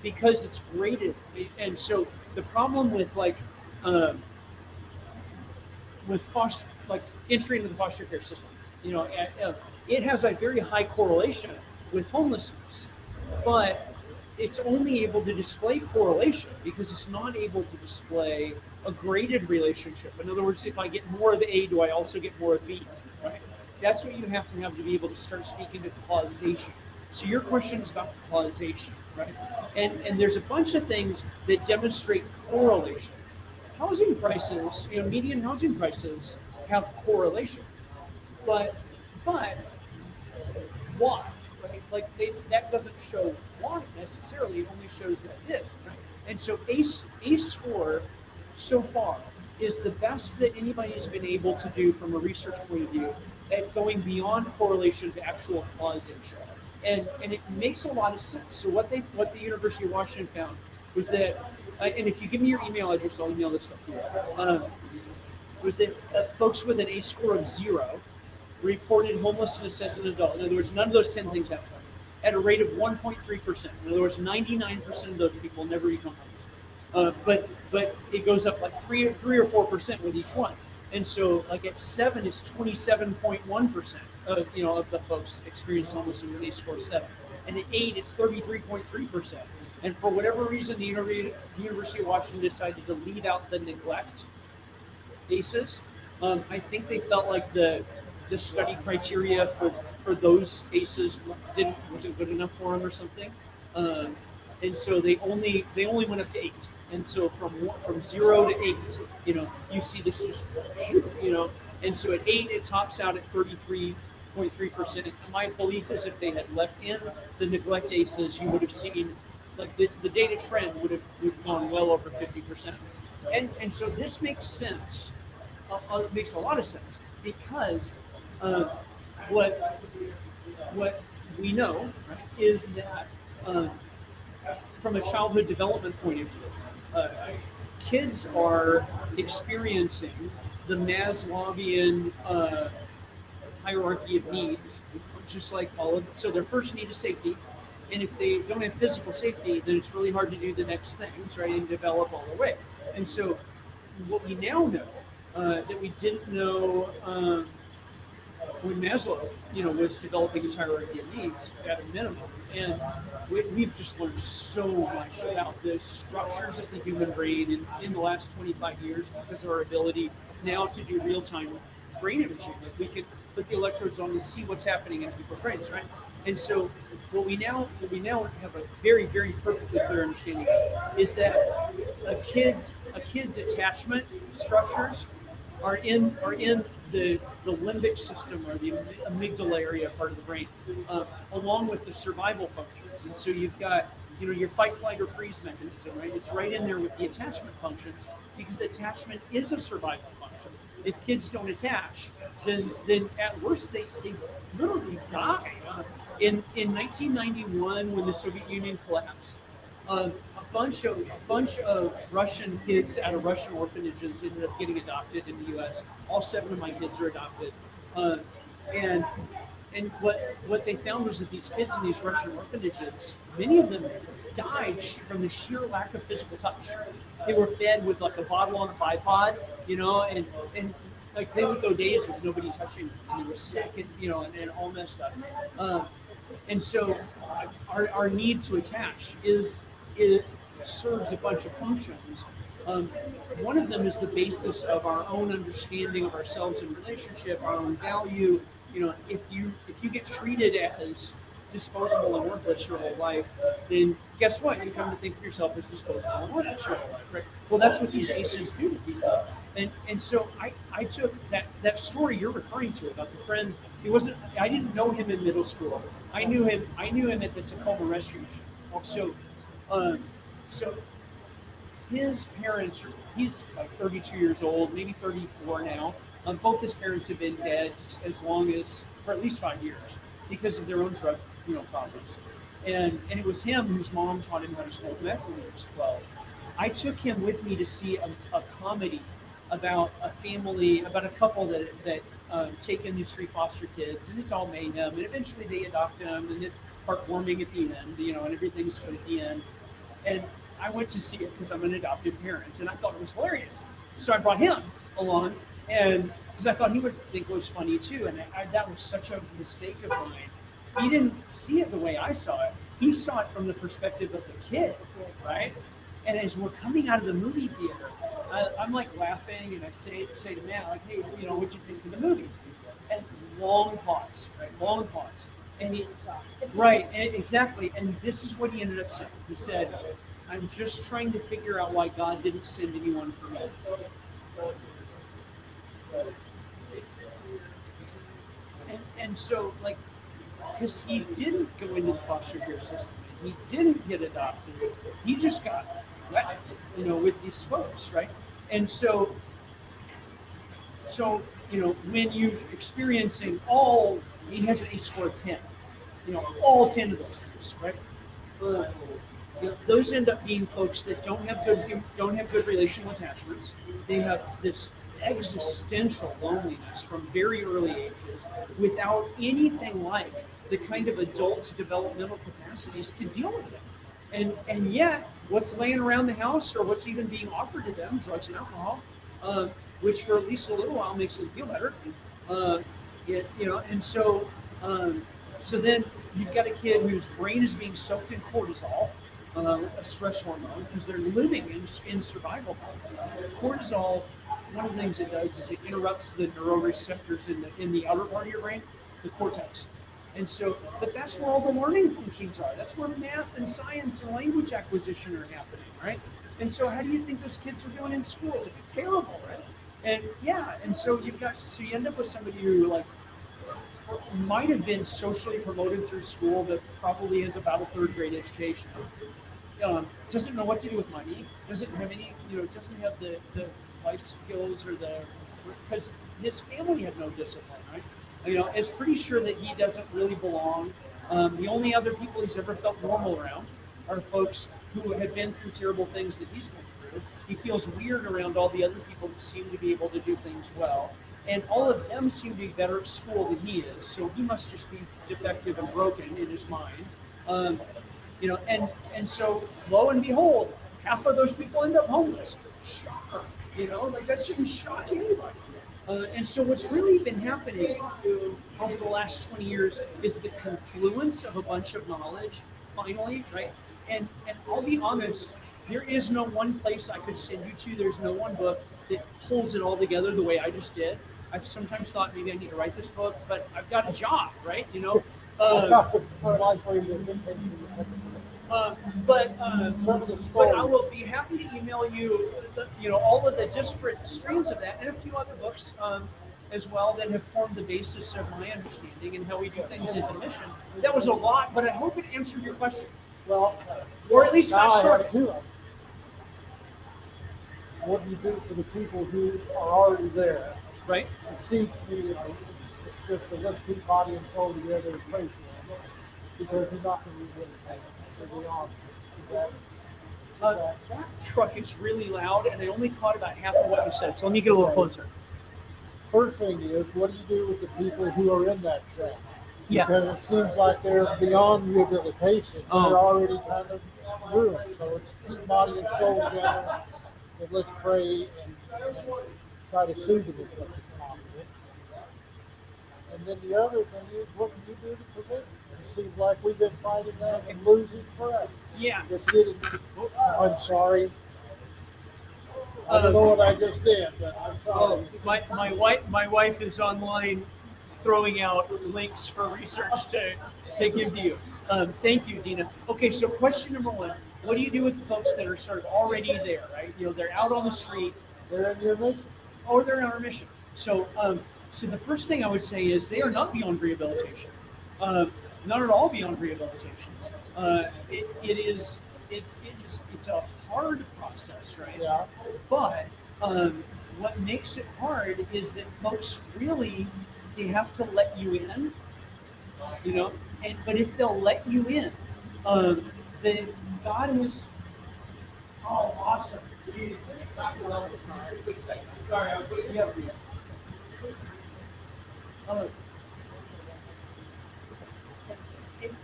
Because it's graded. And so the problem with foster, entry into the foster care system, it has a very high correlation with homelessness, but it's only able to display correlation because it's not able to display a graded relationship. In other words, if I get more of A, do I also get more of B, right? That's what you have to be able to start speaking to causation. So your question is about causation, right? And there's a bunch of things that demonstrate correlation. Housing prices, median housing prices have correlation, but why? Right? That doesn't show why necessarily. It only shows that it is, right? And so ACE score so far is the best that anybody's been able to do from a research point of view at going beyond correlation to actual causation. And it makes a lot of sense. So what the University of Washington found was that, and if you give me your email address, I'll email this stuff to you. Was that folks with an ACE score of 0 reported homelessness as an adult. In other words, none of those 10 things happened at a rate of 1.3%. In other words, 99% of those people never become homeless. But it goes up like 3 or 4% with each one. And so, at 7, it's 27.1% of the folks experience homelessness with an ACE score of 7, and at 8, it's 33.3%. And for whatever reason, the University of Washington decided to leave out the neglect ACEs. I think they felt like the study criteria for those ACEs wasn't good enough for them or something, and so they only went up to 8. And so from 0 to 8, you see this just, and so at 8 it tops out at 33.3%. And my belief is if they had left in the neglect ACEs, you would have seen the data trend would have gone well over 50%. And so this makes sense. It makes a lot of sense because what we know, right, is that from a childhood development point of view, kids are experiencing the Maslowian hierarchy of needs, just like all of. So their first need is safety, and if they don't have physical safety, then it's really hard to do the next things, right, and develop all the way. And so, what we now know that we didn't know when Maslow, was developing his hierarchy of needs at a minimum, and we've just learned so much about the structures of the human brain in the last 25 years because of our ability now to do real-time brain imaging. We could put the electrodes on and see what's happening in people's brains, right? And so what we now have a very, very perfectly clear understanding of is that a kid's attachment structures are in the limbic system or the amygdala area part of the brain, along with the survival functions. And so you've got, your fight, flight, or freeze mechanism, right? It's right in there with the attachment functions because attachment is a survival function. If kids don't attach, then at worst they literally die. In 1991, when the Soviet Union collapsed, bunch of Russian kids out of Russian orphanages ended up getting adopted in the U.S. All 7 of my kids are adopted, and what they found was that these kids in these Russian orphanages, many of them died from the sheer lack of physical touch. They were fed with like a bottle on a bipod, and like they would go days with nobody touching them, and they were sick, and all messed up. And so our need to attach it serves a bunch of functions. One of them is the basis of our own understanding of ourselves in relationship, our own value. If you get treated as disposable and worthless your whole life, then guess what? You come to think of yourself as disposable and worthless your whole life, right? Well, that's what these aces do to people. And so I took that story you're referring to about the friend. I didn't know him in middle school. I knew him at the Tacoma Rescue Mission. So his parents, he's like 32 years old, maybe 34 now. Both his parents have been dead for at least 5 years because of their own drug problems. And it was him whose mom taught him how to smoke meth when he was 12. I took him with me to see a comedy about a couple that take in these 3 foster kids, and it's all mayhem, and eventually they adopt them, and it's heartwarming at the end, and everything's good at the end. And I went to see it because I'm an adopted parent, and I thought it was hilarious. So I brought him along, and because I thought he would think it was funny too, and that was such a mistake of mine. He didn't see it the way I saw it. He saw it from the perspective of the kid, right? And as we're coming out of the movie theater, I'm like laughing, and I say to Matt, like, hey, what'd you think of the movie? And long pause, right? Long pause. And exactly. And this is what he ended up saying. He said, I'm just trying to figure out why God didn't send anyone for me. And so, like, because he didn't go into the foster care system, he didn't get adopted, he just got left, with these folks, right? And so when you're experiencing he has an ACE score of 10, all 10 of those things, right? Those end up being folks that don't have good relational attachments. They have this existential loneliness from very early ages without anything like the kind of adult developmental capacities to deal with it. And yet, what's laying around the house or what's even being offered to them, drugs and alcohol, which for at least a little while makes them feel better. And so then you've got a kid whose brain is being soaked in cortisol, a stress hormone, because they're living in survival mode. Cortisol, one of the things it does is it interrupts the neuroreceptors in the outer part of your brain, the cortex. And so, but that's where all the learning functions are. That's where math and science and language acquisition are happening, right? And so how do you think those kids are doing in school? It's terrible, right? And so you end up with somebody who like might have been socially promoted through school, but probably has about a 3rd grade education. Doesn't know what to do with money, doesn't have any, doesn't have the life skills because his family had no discipline, right? Is pretty sure that he doesn't really belong. The only other people he's ever felt normal around are folks who have been through terrible things that he's been through. He feels weird around all the other people that seem to be able to do things well. And all of them seem to be better at school than he is, so he must just be defective and broken in his mind. And so lo and behold, half of those people end up homeless. Shocker, like that shouldn't shock anybody. And so what's really been happening over the last 20 years is the confluence of a bunch of knowledge, finally, right? And I'll be honest, there is no one place I could send you to. There's no one book that pulls it all together the way I just did. I've sometimes thought maybe I need to write this book, but I've got a job, right? But I will be happy to email you, all of the disparate streams of that and a few other books as well that have formed the basis of my understanding and how we do things in the mission. That was a lot, but I hope it answered your question. Well, or at least not short. What do you do for the people who are already there? Right. It seems to me that it's just that let's keep body and soul together and pray for them, because they're not going to be able to take it. They're beyond that. Truck, it's really loud, and I only caught about half of what you said, so let me get a little closer. First thing is, what do you do with the people who are in that truck? Yeah. Because it seems like they're beyond rehabilitation. They're already kind of ruined. So it's keep body and soul together, and let's pray and try to soothe them as much as possible. And then the other thing is, what can you do to prevent it? It seems like we've been fighting that and losing forever. Yeah. It's getting, I'm sorry. I don't know what I just did, but I'm sorry. My wife is online throwing out links for research to give to you. Thank you, Dina. Okay, so question number one, what do you do with the folks that are sort of already there, right? You know, they're out on the street. They're in your mission. Or they're in our mission. So the first thing I would say is they are not beyond rehabilitation. Not at all beyond rehabilitation. It's a hard process, right? Yeah. But what makes it hard is that folks really, they have to let you in, you know. But if they'll let you in, then God is. Oh, awesome! Just a quick second. Sorry, I was waiting up for you.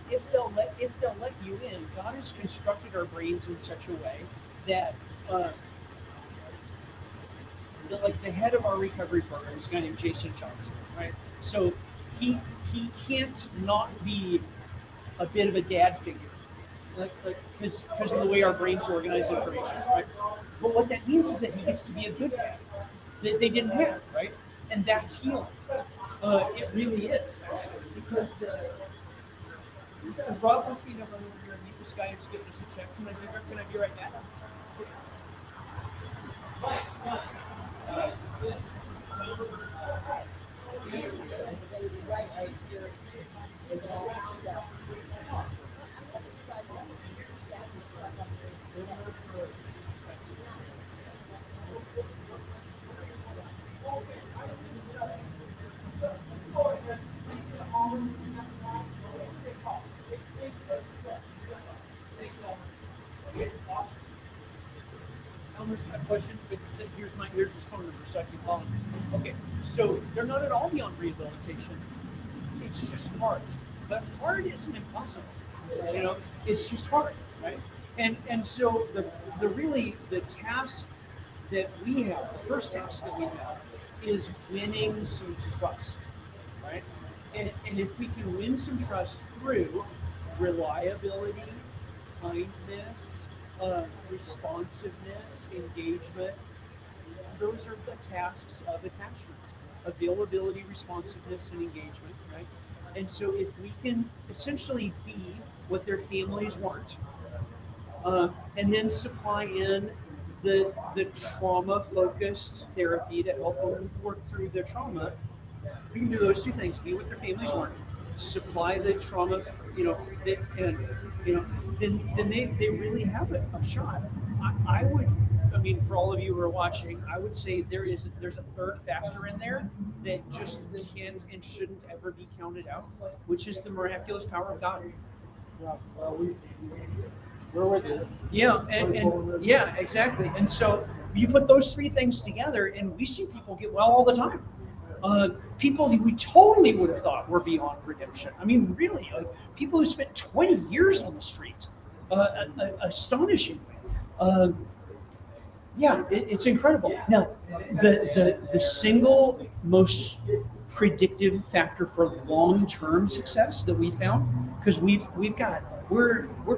If they'll let you in, God has constructed our brains in such a way that like the head of our recovery program is a guy named Jason Johnson, right? So he can't not be a bit of a dad figure, like because of the way our brains organize information, right? But what that means is that he gets to be a good dad that they didn't have, right? And that's healing. It really is, actually, because Rob wants me to run over here and meet this guy who's giving us a check. Can I be right back? This is Elmer's got questions, but here's his phone number, so I can call him. Okay, so they're not at all beyond rehabilitation. It's just hard, but hard isn't impossible. You know, it's just hard, right? And so the task that we have, the first task that we have, is winning some trust, right? And if we can win some trust through reliability, kindness, responsiveness, engagement, those are the tasks of attachment: availability, responsiveness, and engagement, right? And so if we can essentially be what their families want, and then supply in the trauma-focused therapy to help them work through their trauma, we can do those two things: be what their families want, supply the trauma, and then they really have a shot. I mean, for all of you who are watching, I would say there's a third factor in there that just can and shouldn't ever be counted out, which is the miraculous power of God. Yeah, well, we're with you. Yeah, and yeah, exactly. And so you put those three things together, and we see people get well all the time. People who we totally would have thought were beyond redemption. I mean, really, like people who spent 20 years on the street, astonishingly. Yeah, it's incredible. Now, the single most predictive factor for long-term success that we found, because we're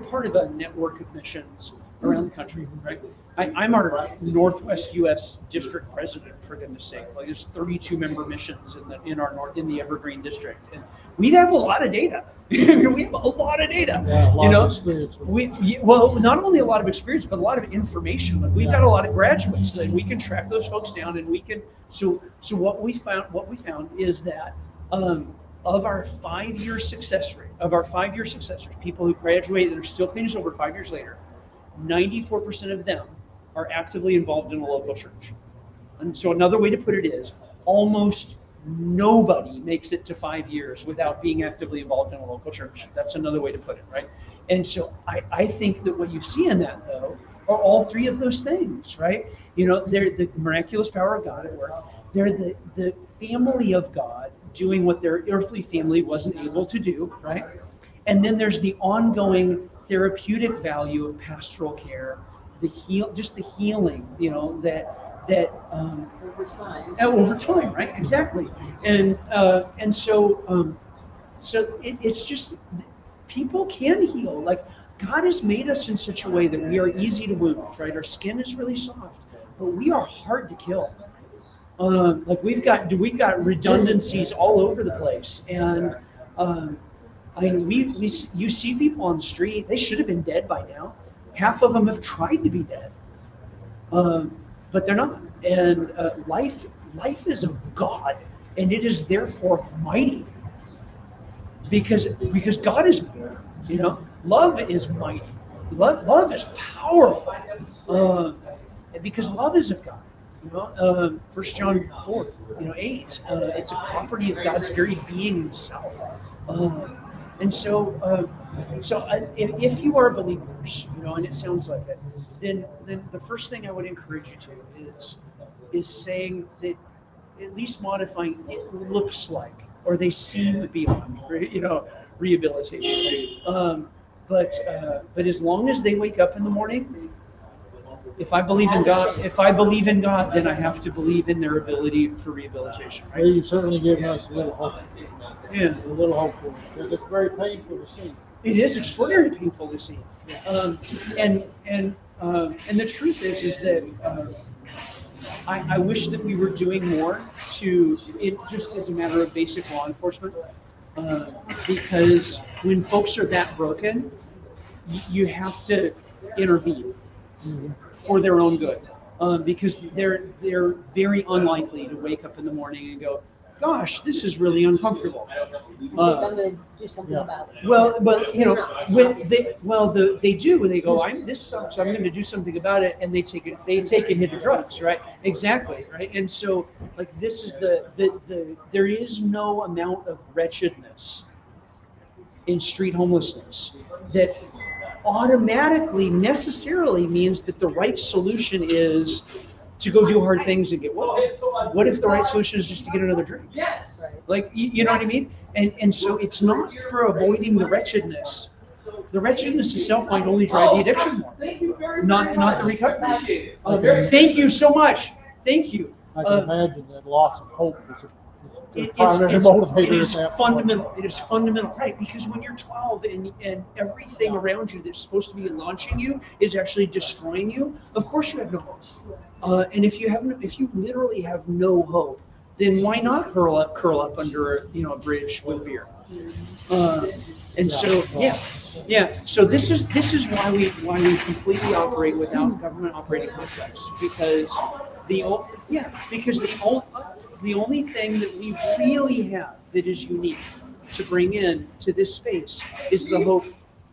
part of a network of missions around the country, right? I'm our Northwest U.S. district president, for goodness sake. Like there's 32 member missions in the Evergreen district, and we have a lot of data. We have a lot of data. Yeah, a lot of experience. Well, not only a lot of experience, but a lot of information. Like we've got a lot of graduates that we can track those folks down, and we can. So what we found is that of our 5-year success rate, people who graduate and are still clean as sober 5 years later, 94% of them are actively involved in a local church. And so another way to put it is almost nobody makes it to 5 years without being actively involved in a local church. That's another way to put it, right? And so I think that what you see in that, though, are all three of those things, right? You know, they're the miraculous power of God at work. They're the family of God doing what their earthly family wasn't able to do, right? And then there's the ongoing therapeutic value of pastoral care, just the healing, you know, that over time, right? Exactly. And so it's just people can heal. Like God has made us in such a way that we are easy to wound, right? Our skin is really soft, but we are hard to kill. Like we've got redundancies all over the place, and I mean, you see people on the street, they should have been dead by now. Half of them have tried to be dead, but they're not. And life is of God, and it is therefore mighty, because God is, you know, love is mighty. Love is powerful, because love is of God. You know, 1 John 4, 8. It's a property of God's very being Himself. And so, if you are believers, you know, and it sounds like it, then the first thing I would encourage you to is saying that, at least modifying it looks like, or they seem to be on, you know, rehabilitation. But as long as they wake up in the morning, if I believe in God, then I have to believe in their ability for rehabilitation. Right? Well, you've certainly given us a little hope. Yeah, a little hope for it, because it's very painful to see. It is extraordinarily painful to see. And the truth is that I wish that we were doing more just as a matter of basic law enforcement, because when folks are that broken, you have to intervene for their own good, because they're very unlikely to wake up in the morning and go, gosh, this is really uncomfortable. I'm going to do something about it. Well, but you know, when they do, when they go, this sucks, I'm going to do something about it, and they take a hit of drugs, right? Exactly, right? And so, like, this is there is no amount of wretchedness in street homelessness that automatically, necessarily means that the right solution is to go do hard things and get well. What if the right solution is just to get another drink? Yes. Like, you know what I mean? And so it's not for avoiding the wretchedness. The wretchedness itself might only drive the addiction more, not the recovery. Thank you so much. Thank you. I can imagine that loss of hope is a It primary is motivator at that point. fundamental. It is fundamental, right? Because when you're 12 and everything around you that's supposed to be launching you is actually destroying you, of course you have no hope. And if you literally have no hope, then why not curl up under a bridge with beer? And so so this is why we completely operate without government operating contracts, because the only thing that we really have that is unique to bring in to this space is the hope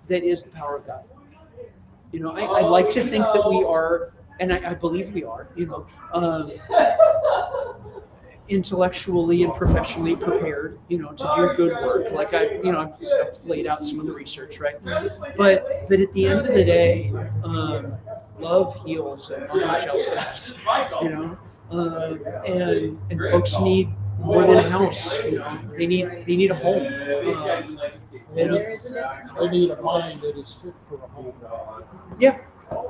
that is the power of God. You know, I'd like to think that we are, and I believe we are, intellectually and professionally prepared, to do good work. Like I've laid out some of the research, right? But at the end of the day, love heals and not much else does, and folks need more than a house, they need a home. They need a mind that is fit for a home. Yeah.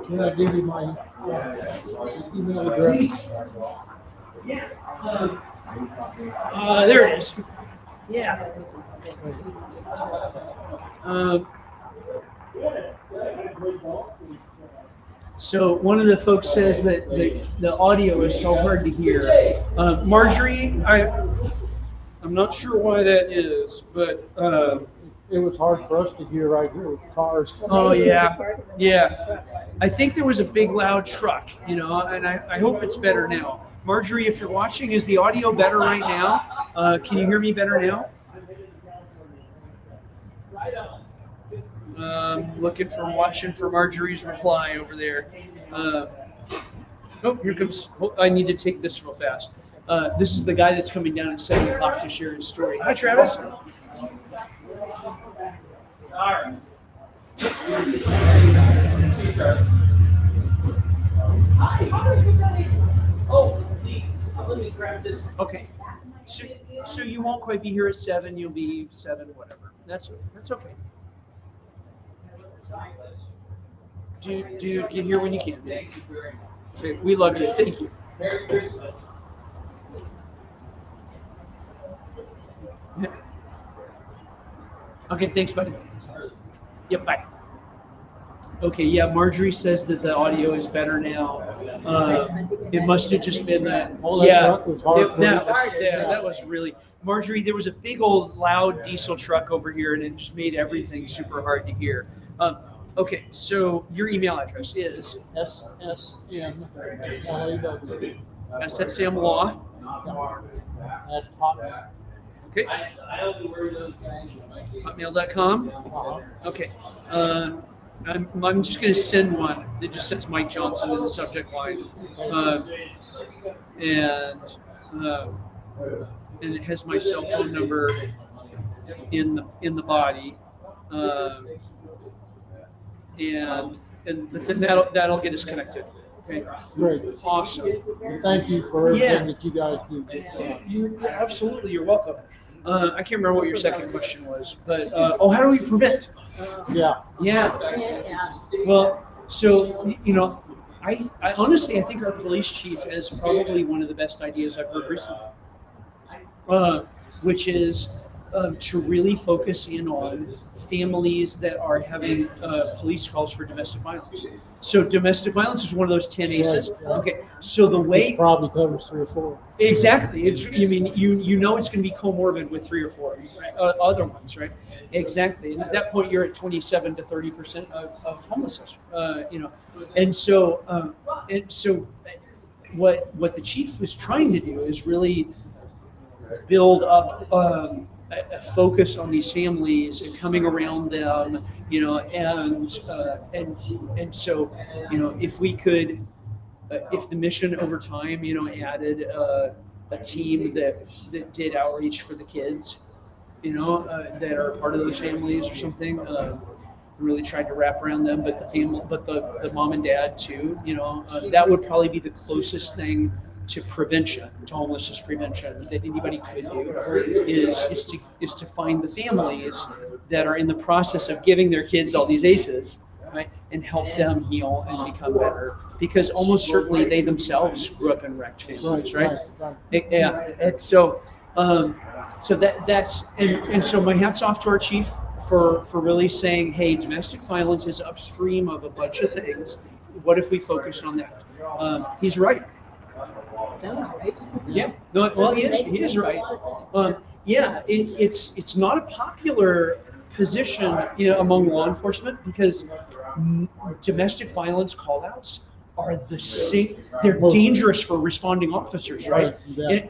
Can I give you my email address? Yeah. There it is. Yeah. So one of the folks says that the audio is so hard to hear. Marjorie, I'm not sure why that is, but it was hard for us to hear right here with cars. Oh yeah. I think there was a big loud truck, and I hope it's better now. Marjorie, if you're watching, is the audio better right now? Can you hear me better now? Watching for Marjorie's reply over there. Oh, here comes. I need to take this real fast. This is the guy that's coming down at 7 o'clock to share his story. Hi, Travis. All right. Hi, how are you? Oh, please, let me grab this. Okay. So you won't quite be here at 7. You'll be 7, whatever. That's okay. Dude, get here when you can. Thank you very much. Okay, we love you. Thank you. Merry Christmas. Okay, thanks, buddy. Yep, bye. Okay, yeah, Marjorie says that the audio is better now. It must have just been that. Oh, that Yeah, truck was hard. that was really, Marjorie, there was a big old loud diesel truck over here and it just made everything super hard to hear. Okay, so your email address is? SSMLAW. SSMLaw. At Hotmail. Okay. I only worry those guys when I get. Hotmail.com. Okay. I'm just going to send one that just says Mike Johnson in the subject line. And it has my cell phone number in the body. But then that'll get us connected. Okay. Great. Awesome. Thank you for everything that you guys do. Absolutely, you're welcome. I can't remember what your second question was, but how do we prevent? Yeah. Well, so I honestly I think our police chief has probably one of the best ideas I've heard recently, which is to really focus in on families that are having police calls for domestic violence. So domestic violence is one of those 10 ACEs. Right, yeah. Okay, so the way It probably covers 3 or 4. exactly, it's you know it's going to be comorbid with 3 or 4 right? Other ones, right? Exactly, and at that point you're at 27 to 30% of homelessness. And so what the chief was trying to do is really build up a focus on these families and coming around them, and so if we could, if the mission over time, added a team that did outreach for the kids, that are part of those families or something, really tried to wrap around them, but the mom and dad too, that would probably be the closest thing to prevention, to homelessness prevention that anybody could do, is to find the families that are in the process of giving their kids all these ACEs, right, and help them heal and become better, because almost certainly they themselves grew up in wrecked families, right? Yeah, and so that's so my hat's off to our chief for really saying, hey, domestic violence is upstream of a bunch of things. What if we focus on that? He's right. Sounds right. Yeah. No, well, he is right. Yeah, it's not a popular position, among law enforcement, because domestic violence call-outs are they're dangerous for responding officers, right?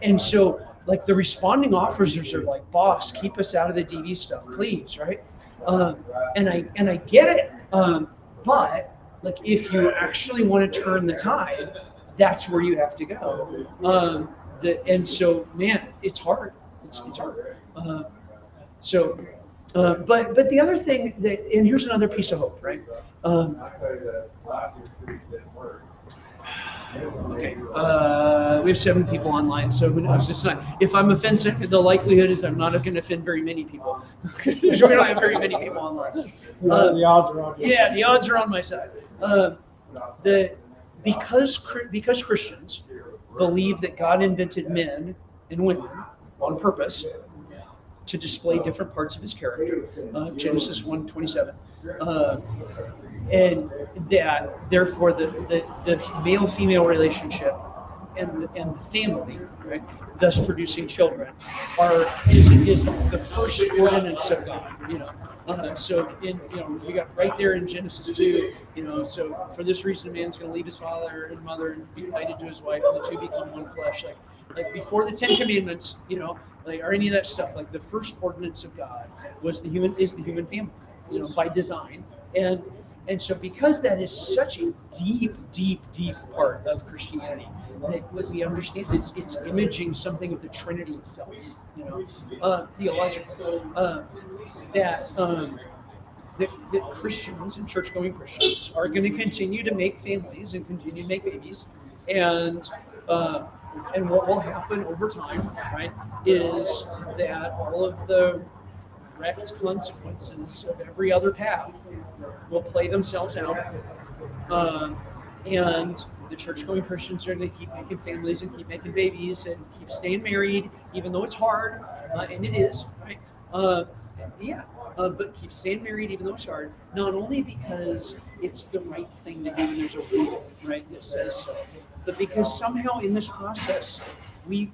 And so, like, the responding officers are like, boss, keep us out of the DV stuff, please, right? And I get it, but like, if you actually want to turn the tide, that's where you have to go. And so, man, it's hard. It's hard. But the other thing and here's another piece of hope, right? Okay, we have 7 people online, so who knows? It's not. If I'm offensive, the likelihood is I'm not going to offend very many people. So we don't have very many people online. The odds are on you. Yeah, the odds are on my side. Because Christians believe that God invented men and women on purpose to display different parts of His character, Genesis 1:27, and that therefore the male-female relationship and the family, right, thus producing children, is the first ordinance of God. So you got right there in Genesis 2. So for this reason, a man's going to leave his father and mother and be united to his wife, and the two become one flesh. Like before the 10 Commandments, or any of that stuff. Like the first ordinance of God is the human family, by design. And so because that is such a deep, deep, deep part of Christianity, that what we understand, it's imaging something of the Trinity itself, theologically, that Christians and church-going Christians are going to continue to make families and continue to make babies, and what will happen over time, right, is that all of the direct consequences of every other path will play themselves out, and the church-going Christians are going to keep making families and keep making babies and keep staying married, even though it's hard, and it is, right? But keep staying married even though it's hard, not only because it's the right thing to do and there's a rule, right, that says so, but because somehow in this process we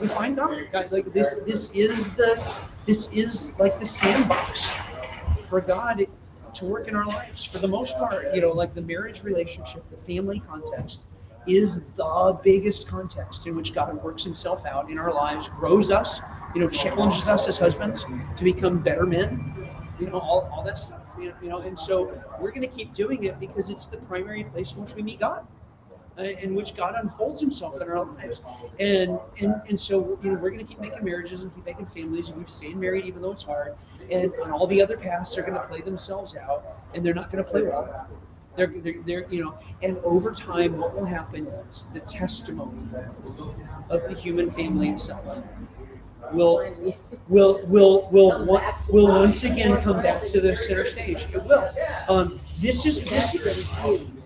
find God. God, like this is like the sandbox for God to work in our lives for the most part. Like the marriage relationship, the family context is the biggest context in which God works himself out in our lives, grows us, challenges us as husbands to become better men, all that stuff, and so we're going to keep doing it because it's the primary place in which we meet God, in which God unfolds himself in our lives. And so, we're going to keep making marriages and keep making families and keep staying married even though it's hard. And all the other paths are going to play themselves out, and they're not going to play well. They're and over time, what will happen is the testimony of the human family itself will once again come back to the center stage. It will.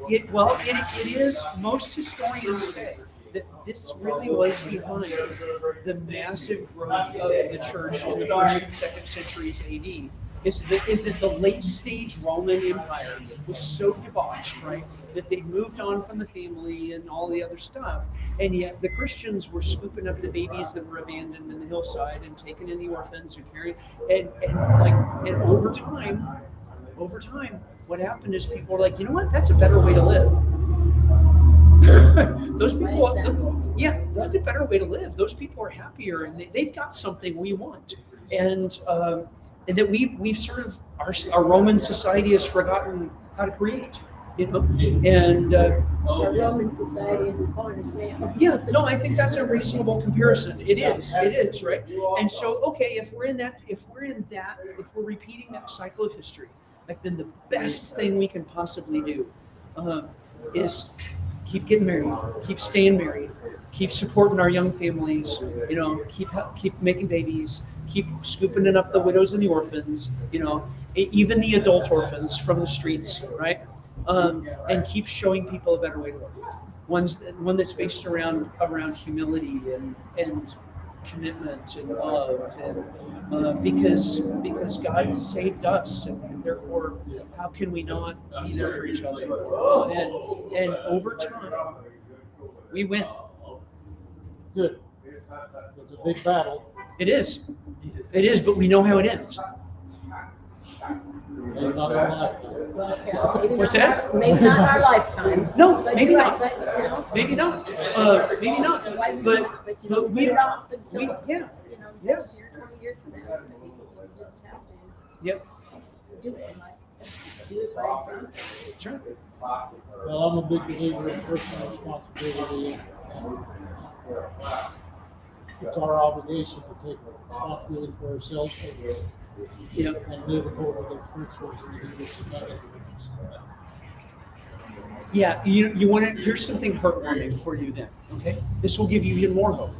It is. Most historians say that this really was behind the massive growth of the church in the first and second centuries AD. Is that the late stage Roman Empire was so debauched, right, that they moved on from the family and all the other stuff, and yet the Christians were scooping up the babies that were abandoned in the hillside and taking in the orphans and carrying, and over time, what happened is people were like, you know what, that's a better way to live. Those people, yeah, that's a better way to live. Those people are happier, and they've got something we want, and that we've sort of our Roman society has forgotten how to create, and our Roman society is upon us now. Yeah, no, I think that's a reasonable comparison. It is, right? And so, okay, if we're repeating that cycle of history, like then the best thing we can possibly do is keep getting married, keep staying married, keep supporting our young families, keep making babies, keep scooping up the widows and the orphans, even the adult orphans from the streets, right? And keep showing people a better way to live. One that's based around humility and commitment and love, and because God saved us, and therefore how can we not be there for each other? And over time we win. Good. It's a big battle. It is, but we know how it ends. Maybe not our lifetime. What's that? Maybe not in our lifetime. No, But maybe you're not. right, but, Maybe not. Maybe not. But we put it off until, yeah. next year, 20 years from now. You just have to Yep. do it, do it by example. Sure. Well, I'm a big believer in personal responsibility, and it's our obligation to take responsibility for ourselves and live according to the principles and leaders and that's Yeah, you want to. Here's something heartwarming for you then. Okay, this will give you even more hope.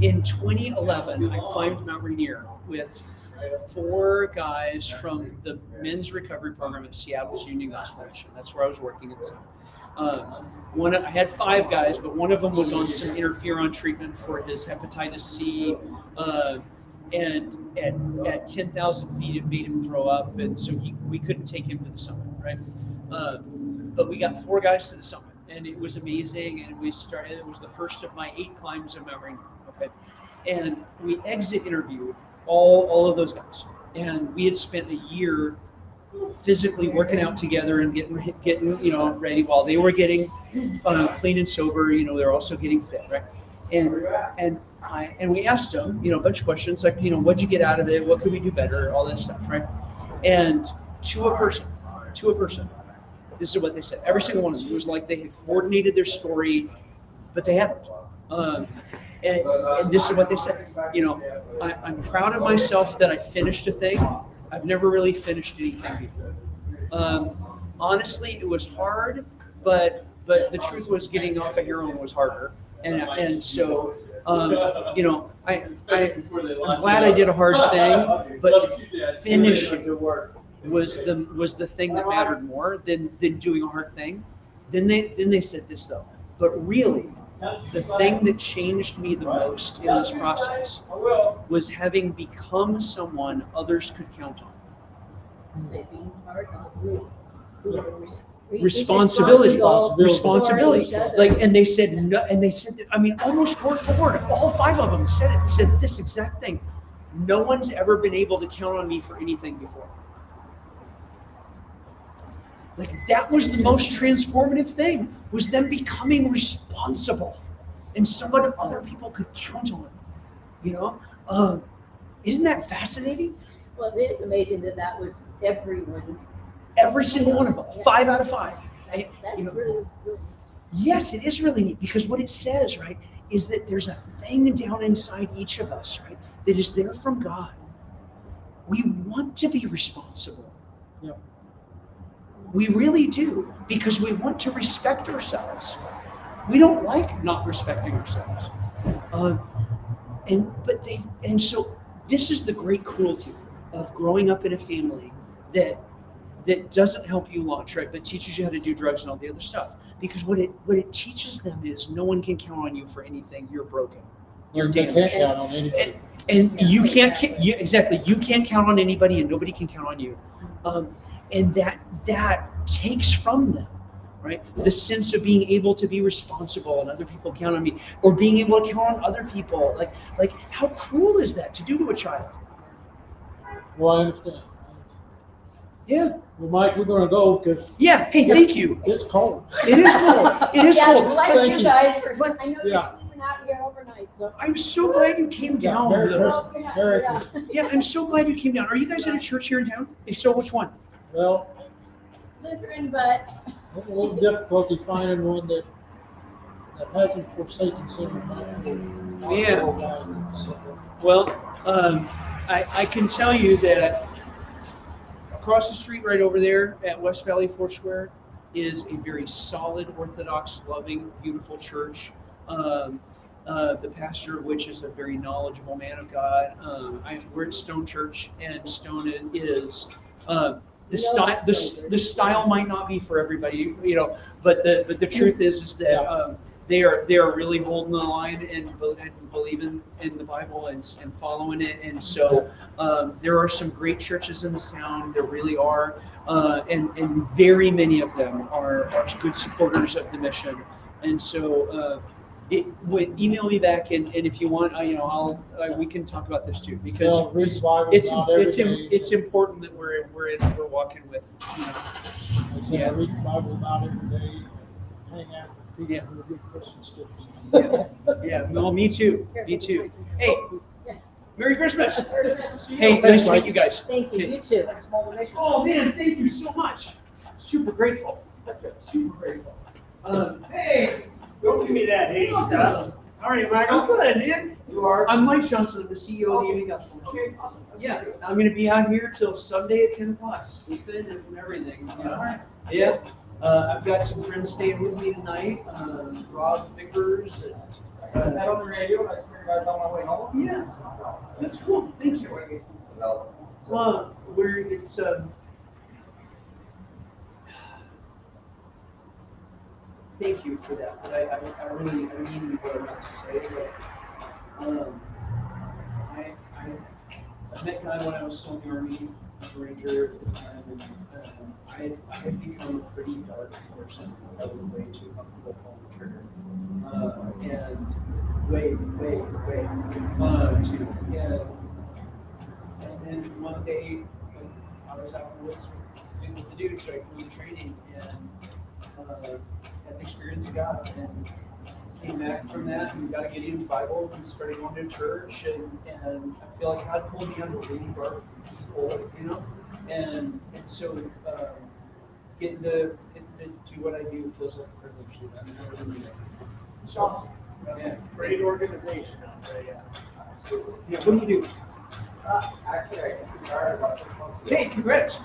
In 2011, I climbed Mount Rainier with 4 guys from the men's recovery program at Seattle's Union Gospel Mission. That's where I was working at the time. I had 5 guys, but one of them was on some interferon treatment for his hepatitis C, and at 10,000 feet, it made him throw up, and so we couldn't take him to the summit, right? But we got 4 guys to the summit, and it was amazing. And we started. It was the first of my 8 climbs of Mount Rainier. Okay, and we exit interviewed all of those guys, and we had spent a year physically working out together and getting ready while they were getting clean and sober. They're also getting fit, right? And we asked them, a bunch of questions like, what'd you get out of it? What could we do better? All that stuff, right? And to a person, this is what they said. Every single one of them, it was like they had coordinated their story, but they hadn't. And this is what they said. I'm proud of myself that I finished a thing, I've never really finished anything before. Honestly, it was hard, but the truth was getting off of heroin was harder, and so you know, I'm glad I did a hard thing, but finishing was the thing that mattered more than doing a hard thing. Then they said this though, but really, the thing that changed me the most in this process was having become someone others could count on. Say being part of a group. Who are Responsibility. for each other. Like, and they said no, and they said that, I mean, almost word for word, all 5 of them said this exact thing. No one's ever been able to count on me for anything before. Like, that was the most transformative thing, was them becoming responsible and someone other people could count on, you know? Isn't that fascinating? Well, it is amazing that that was everyone's. Every single one of them, 5 out of 5. That's You know, really, really. yes, it is really neat, because what it says, right, is that there's a thing down inside each of us, right, that is there from God. We want to be responsible. Yep. We really do, because we want to respect ourselves. We don't like not respecting ourselves. And so this is the great cruelty of growing up in a family that doesn't help you launch, right, but teaches you how to do drugs and all the other stuff. Because what it teaches them is no one can count on you for anything. You're broken. You're damaged. You can't count on anybody. And you can't, exactly, you can't count on anybody, and nobody can count on you. And that takes from them, right, the sense of being able to be responsible and other people count on me, or being able to count on other people. Like how cruel is that to do to a child? Well, I understand. Yeah. Well, Mike, we're gonna go because. Yeah, hey, thank you. It's cold. It is cold. It is Yeah, cold. bless Thank you you. guys for, But- I know Yeah. you're sleeping out here overnight, so. I'm so glad you came down. Merry though. Christmas. Merry Yeah. Christmas. Yeah, I'm so glad you came down. Are you guys at a church here in town? If so, which one? Well, Lutheran, but. I have a little difficulty finding one that hasn't forsaken sinners. Yeah. Well, I can tell you that across the street right over there at West Valley Foursquare is a very solid, Orthodox, loving, beautiful church. The pastor of which is a very knowledgeable man of God. We're at Stone Church, and Stone is the style might not be for everybody, you know, but the truth is that they are really holding the line and believing in the Bible and following it. And so there are some great churches in this town. There really are, and very many of them are good supporters of the mission. And so it would email me back, and if you want, you know, we can talk about this too, because Well, read the Bible not every day. it's important that we're walking with, you know. I read the Bible about every day, hang out with people who are good Christians. Yeah, well, me too. Me too. Hey, Merry Christmas. Hey, nice to meet you guys. Thank you, you too. Oh man, thank you so much. Super grateful. That's it. Super grateful. Hey, Don't give me that hate stuff. How are you, Michael? I'm good, man. You are? I'm Mike Johnson, I'm the CEO of the Evening Gospel. Okay, awesome. Yeah, I'm gonna be out here till Sunday at 10 o'clock, sleeping and everything. You know? Yeah. I've got some friends staying with me tonight. Rob Vickers. And, That on the radio, I just figured I was on my way home. yeah, that's cool. Thank you. It's thank you for that. But I really mean what I'm about to say. But, I met Guy when I was still in the Army, as a Ranger, and I had become a pretty dark person. I was way too comfortable pulling the trigger. And way too. And then one day, I was out in the woods with the dudes, right, doing training, and had an experience of God, and came back from that and got a Gideon's Bible and started going to church, and I feel like God pulled me under really dark people, you know, and so getting to do what I do feels like a privilege to them. I really do. So, yeah, Great organization out there, yeah. yeah. What do you do? Actually, I just retired about 6 months ago. Hey, congrats. So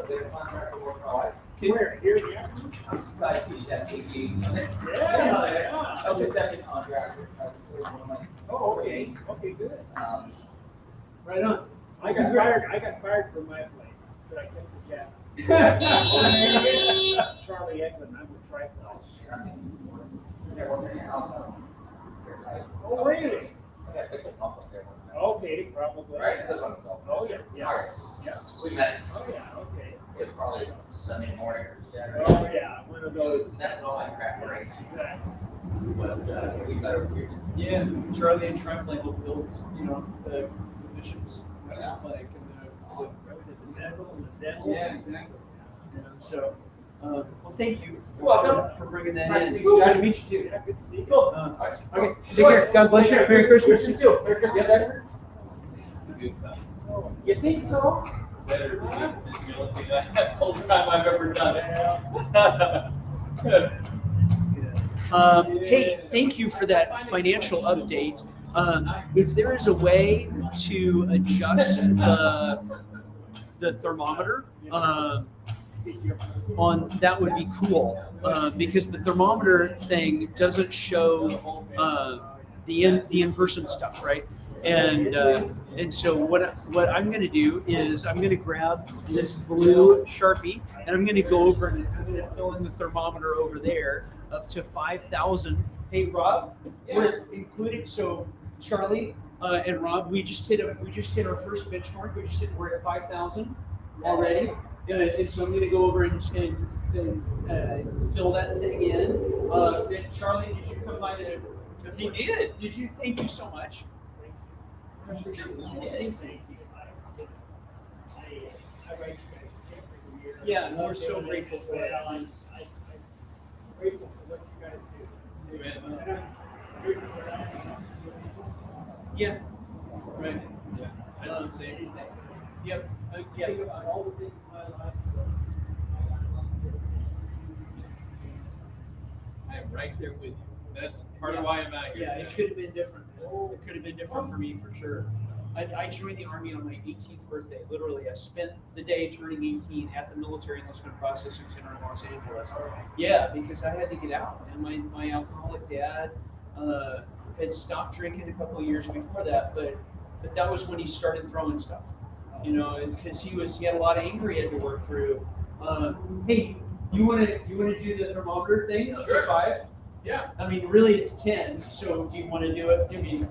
I've been a contractor working my life. Where? Here, yeah. I'm surprised you that big gig. Yeah. I'm the second contractor. I was the one like. Oh, okay. Okay, good. Right on. I got fired from my place, but I kept the job. Charlie Eklund, I'm with Trifle. They're working in your house. Oh, really? I got picked a pump up there. Okay, probably. Right, live on the golf. Oh, yeah, yeah. All right. Yeah. We met. Oh, yeah, okay. It was probably Sunday morning or Saturday. Oh, yeah, one of So those. it's nothing all that crap, right? Exactly. But we got over here. Yeah, Charlie and Tremblay will build, the missions, Yeah. like, and The medical and the dental. yeah, exactly. So, well, thank you. You're welcome. For bringing that Nice in. to meet you. Nice to meet you too. Yeah, good to see you. Cool. Okay, take care. God bless you. Merry Christmas. You too. Merry Christmas, guys. It's a good time. You think so? Better because it's the only thing the whole time I've ever done it. Hey, thank you for that financial update. If there is a way to adjust the thermometer, on that would be cool, because the thermometer thing doesn't show the in-person stuff, right? And so what I'm going to do is I'm going to grab this blue Sharpie and I'm going to go over and I'm going to fill in the thermometer over there up to 5,000. Hey Rob, we're including, so Charlie and Rob, we just hit our first benchmark. We're at 5,000 already, and so I'm going to go over and fill that thing in. And Charlie, did you come by the? He did. Did you? Thank you so much. Thank you. I write you guys a check every year. Yeah, we're so grateful for Well, that. I'm grateful for what you guys do. Amen. And I'm grateful for that. Yeah. Right. Yeah, I know the same thing. Yep. Yeah. Think about all the things in my life. I am right there with you. That's part of why I'm out here. Yeah, it could have been different. It could have been different for me for sure. I joined the Army on my 18th birthday. Literally, I spent the day turning 18 at the Military Enlistment Processing Center in Los Angeles. Yeah, because I had to get out. And my alcoholic dad had stopped drinking a couple of years before that, but that was when he started throwing stuff. Because he had a lot of anger he had to work through. Hey, you wanna do the thermometer thing up to 5? Yeah. I mean, really, it's 10. So do you want to do it? I mean,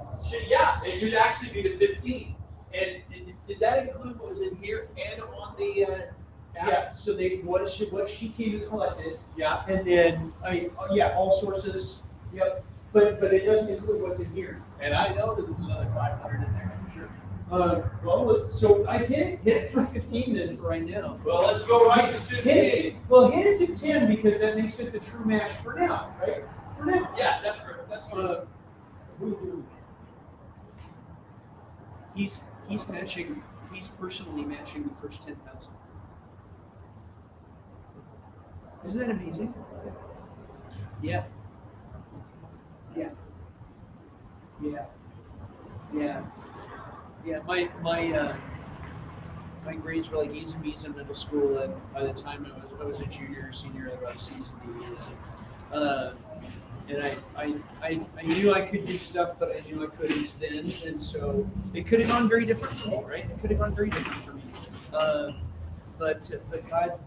Yeah, it should actually be the 15. And did that include what was in here and on the app? yeah. So what she came and collected. Yeah. And then all sources. Yep. But it doesn't include what's in here. And I know that there's another 500 in there, for sure. Well, so I hit it for 15 minutes right now. Well, let's go right to 15. Hit it to 10 because that makes it the true match for now, right? For now. Yeah, that's true. That's true. Who's doing it? He's matching. He's personally matching the first 10,000. Isn't that amazing? Yeah. Yeah. Yeah. Yeah. Yeah. My grades were like A's and B's in middle school, and by the time I was a junior or senior, I got C's and D's. And I knew I could do stuff, but I knew I couldn't then, and so it could have gone very different for me, right? It could have gone very different for me. But God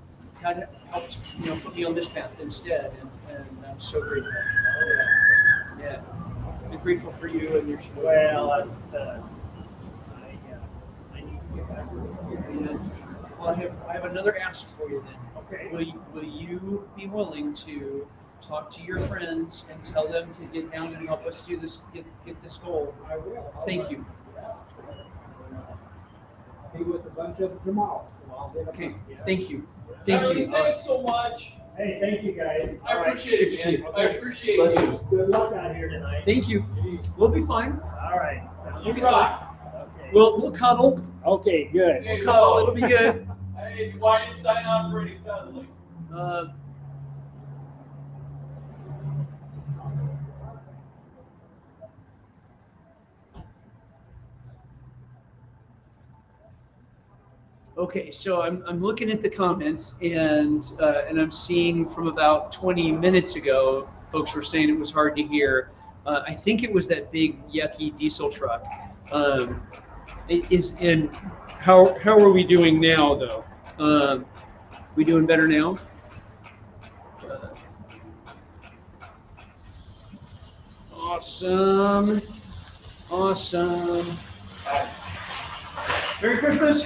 helped put me on this path instead, and I'm so grateful. Yeah. I'm grateful for you and your support. Well, I need to get back. Well, I have another ask for you then. Okay. Will you be willing to talk to your friends and tell them to get down and help us do this, get this goal? I will. Thank you. I'll be with a bunch of them tomorrow, so I'll get Okay. Yeah. Thank you. Charlie, thanks so much. Hey, thank you guys. I appreciate it, man. I appreciate Bless you. you. Good luck out here tonight. Thank you. We'll be fine. All right. Sounds You good. rock. Okay. We'll cuddle. Okay, good. Hey, We'll cuddle. It'll be good. Hey, why didn't sign on for any cuddling? Okay, so I'm looking at the comments and I'm seeing from about 20 minutes ago, folks were saying it was hard to hear. I think it was that big yucky diesel truck. How are we doing now though? We doing better now? Awesome. Awesome. Merry Christmas.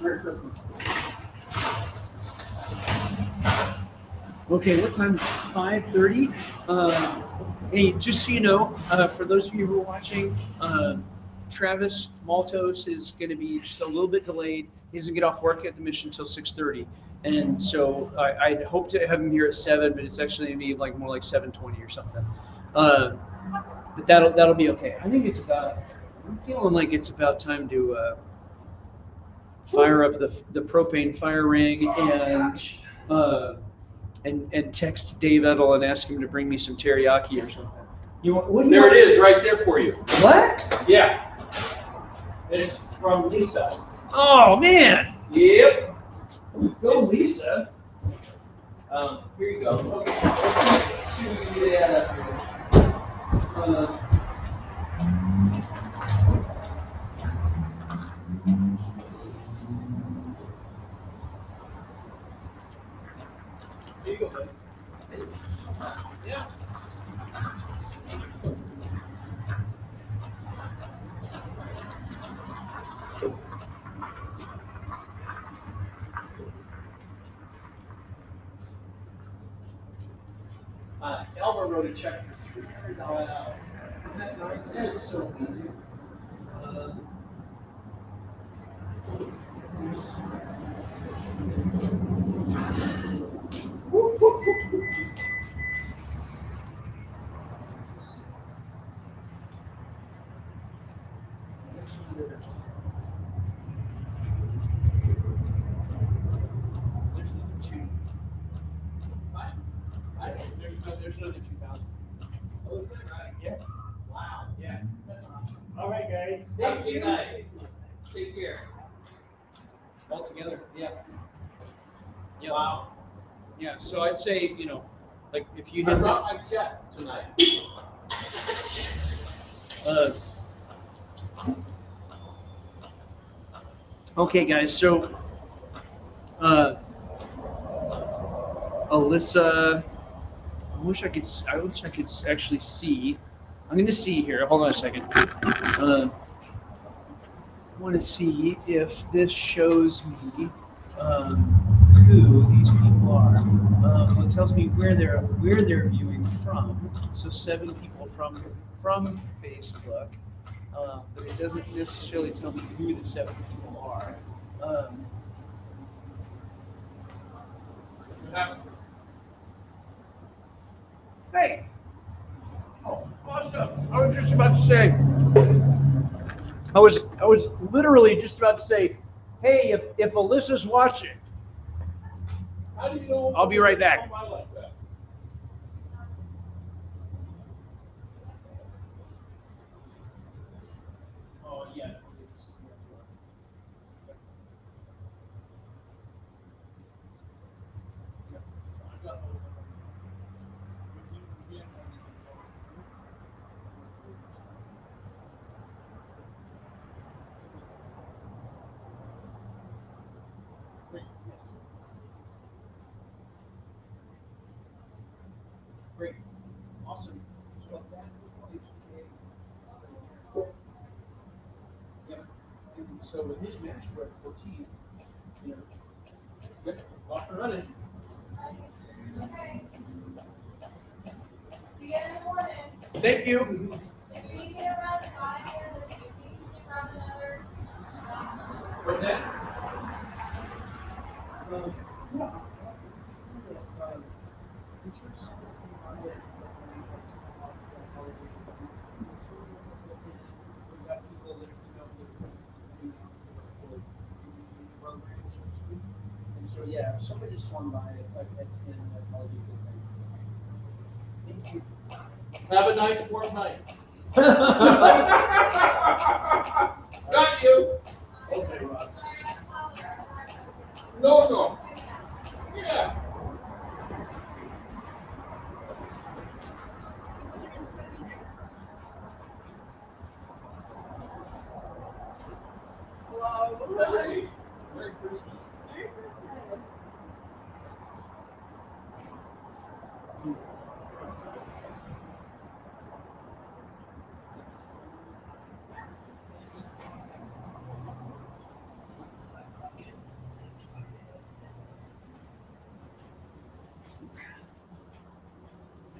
Merry Christmas. Okay, what time? 5:30. Hey, just so you know, for those of you who are watching, Travis Maltos is going to be just a little bit delayed. He doesn't get off work at the mission until 6:30, and so I'd hope to have him here at 7, but it's actually going to be like more like 7:20 or something. But that'll be okay. I think it's about. I'm feeling like it's about time to fire up the propane fire ring and text Dave Edel and ask him to bring me some teriyaki or something. There it is, right there for you. What? Yeah. It's from Lisa. Oh man. Yep. Go Lisa. Here you go. Okay. Let's see if we can do that. Here you go, buddy. Yeah. Elmer wrote a check for $300. Isn't that nice? That is so easy. There's another 2,000. Oh, is that right? Yeah. Wow. Yeah. That's awesome. All right, guys. Thank you. Take care. All together. Yeah. Yeah. Wow. Yeah. So I'd say, like if you I hit brought my check tonight. Okay, guys. So, Alyssa, I wish I could actually see. I'm going to see here. Hold on a second. I want to see if this shows me who these people are. It tells me where they're viewing from. So 7 people from Facebook, but it doesn't necessarily tell me who the 7 people are. Hey. Oh, awesome. I was just about to say. I was literally just about to say, hey, if Alyssa's watching, How do you know? I'll be right back. I like that. Oh yeah. Great. Awesome. So that was Yep. And so with his match, we're at 14. Good. Off and running. Okay. See you in the morning. Thank you. If you need me around 5 here, if you need me around another. What's that? So yeah, if somebody swung by at 10, that'd probably be a good thing. Thank you. Have a nice warm night. Got you. Okay, Rob. No. Yeah. Hey, Merry Christmas. Merry Christmas.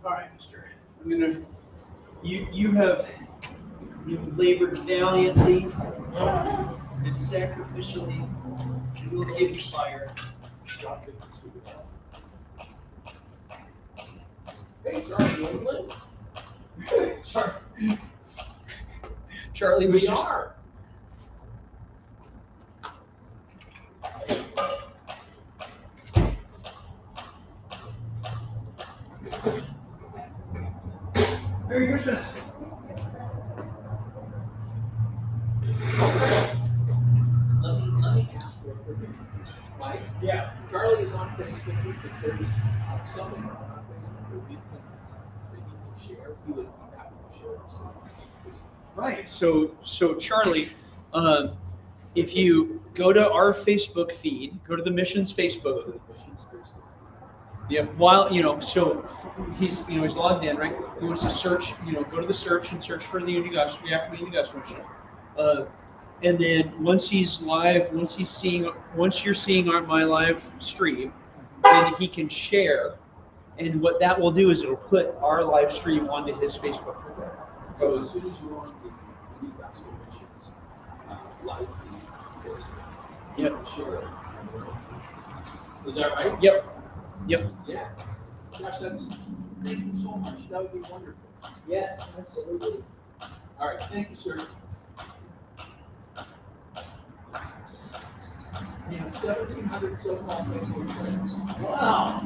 All right, Mr. I'm gonna. You've labored valiantly and sacrificially. And we'll give you fire. Hey, Charlie England. Charlie was We just. are. Merry Christmas. Let me ask real quick. Mike? Yeah. Charlie is on Facebook. If there's something on Facebook that he can share, he would be happy to share it. Right. So Charlie, if you go to our Facebook feed, go to the mission's Facebook. Yeah. While so he's logged in, right? He wants to search. Go to the search and search for the Yakima Unigas mission. And then once he's live, once you're seeing my live stream, then he can share. And what that will do is it'll put our live stream onto his Facebook. So as soon as you're on the new gospel missions live feed, you can share it. Is that right? Yep. Yeah. Gosh, thank you so much. That would be wonderful. Yes, absolutely. All right, thank you, sir. He has 1,700 so-called Facebook friends. Wow.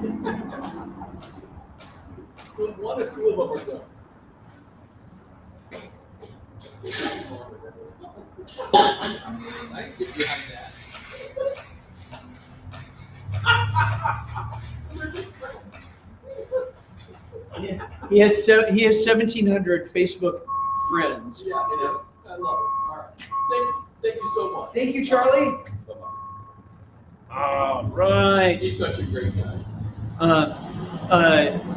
But one or two of them are good. I can get behind that. They're just friends. He has 1,700 Facebook friends. Yeah, I love it. All right. Thank you so much. Thank you, Charlie. All right. He's such a great guy.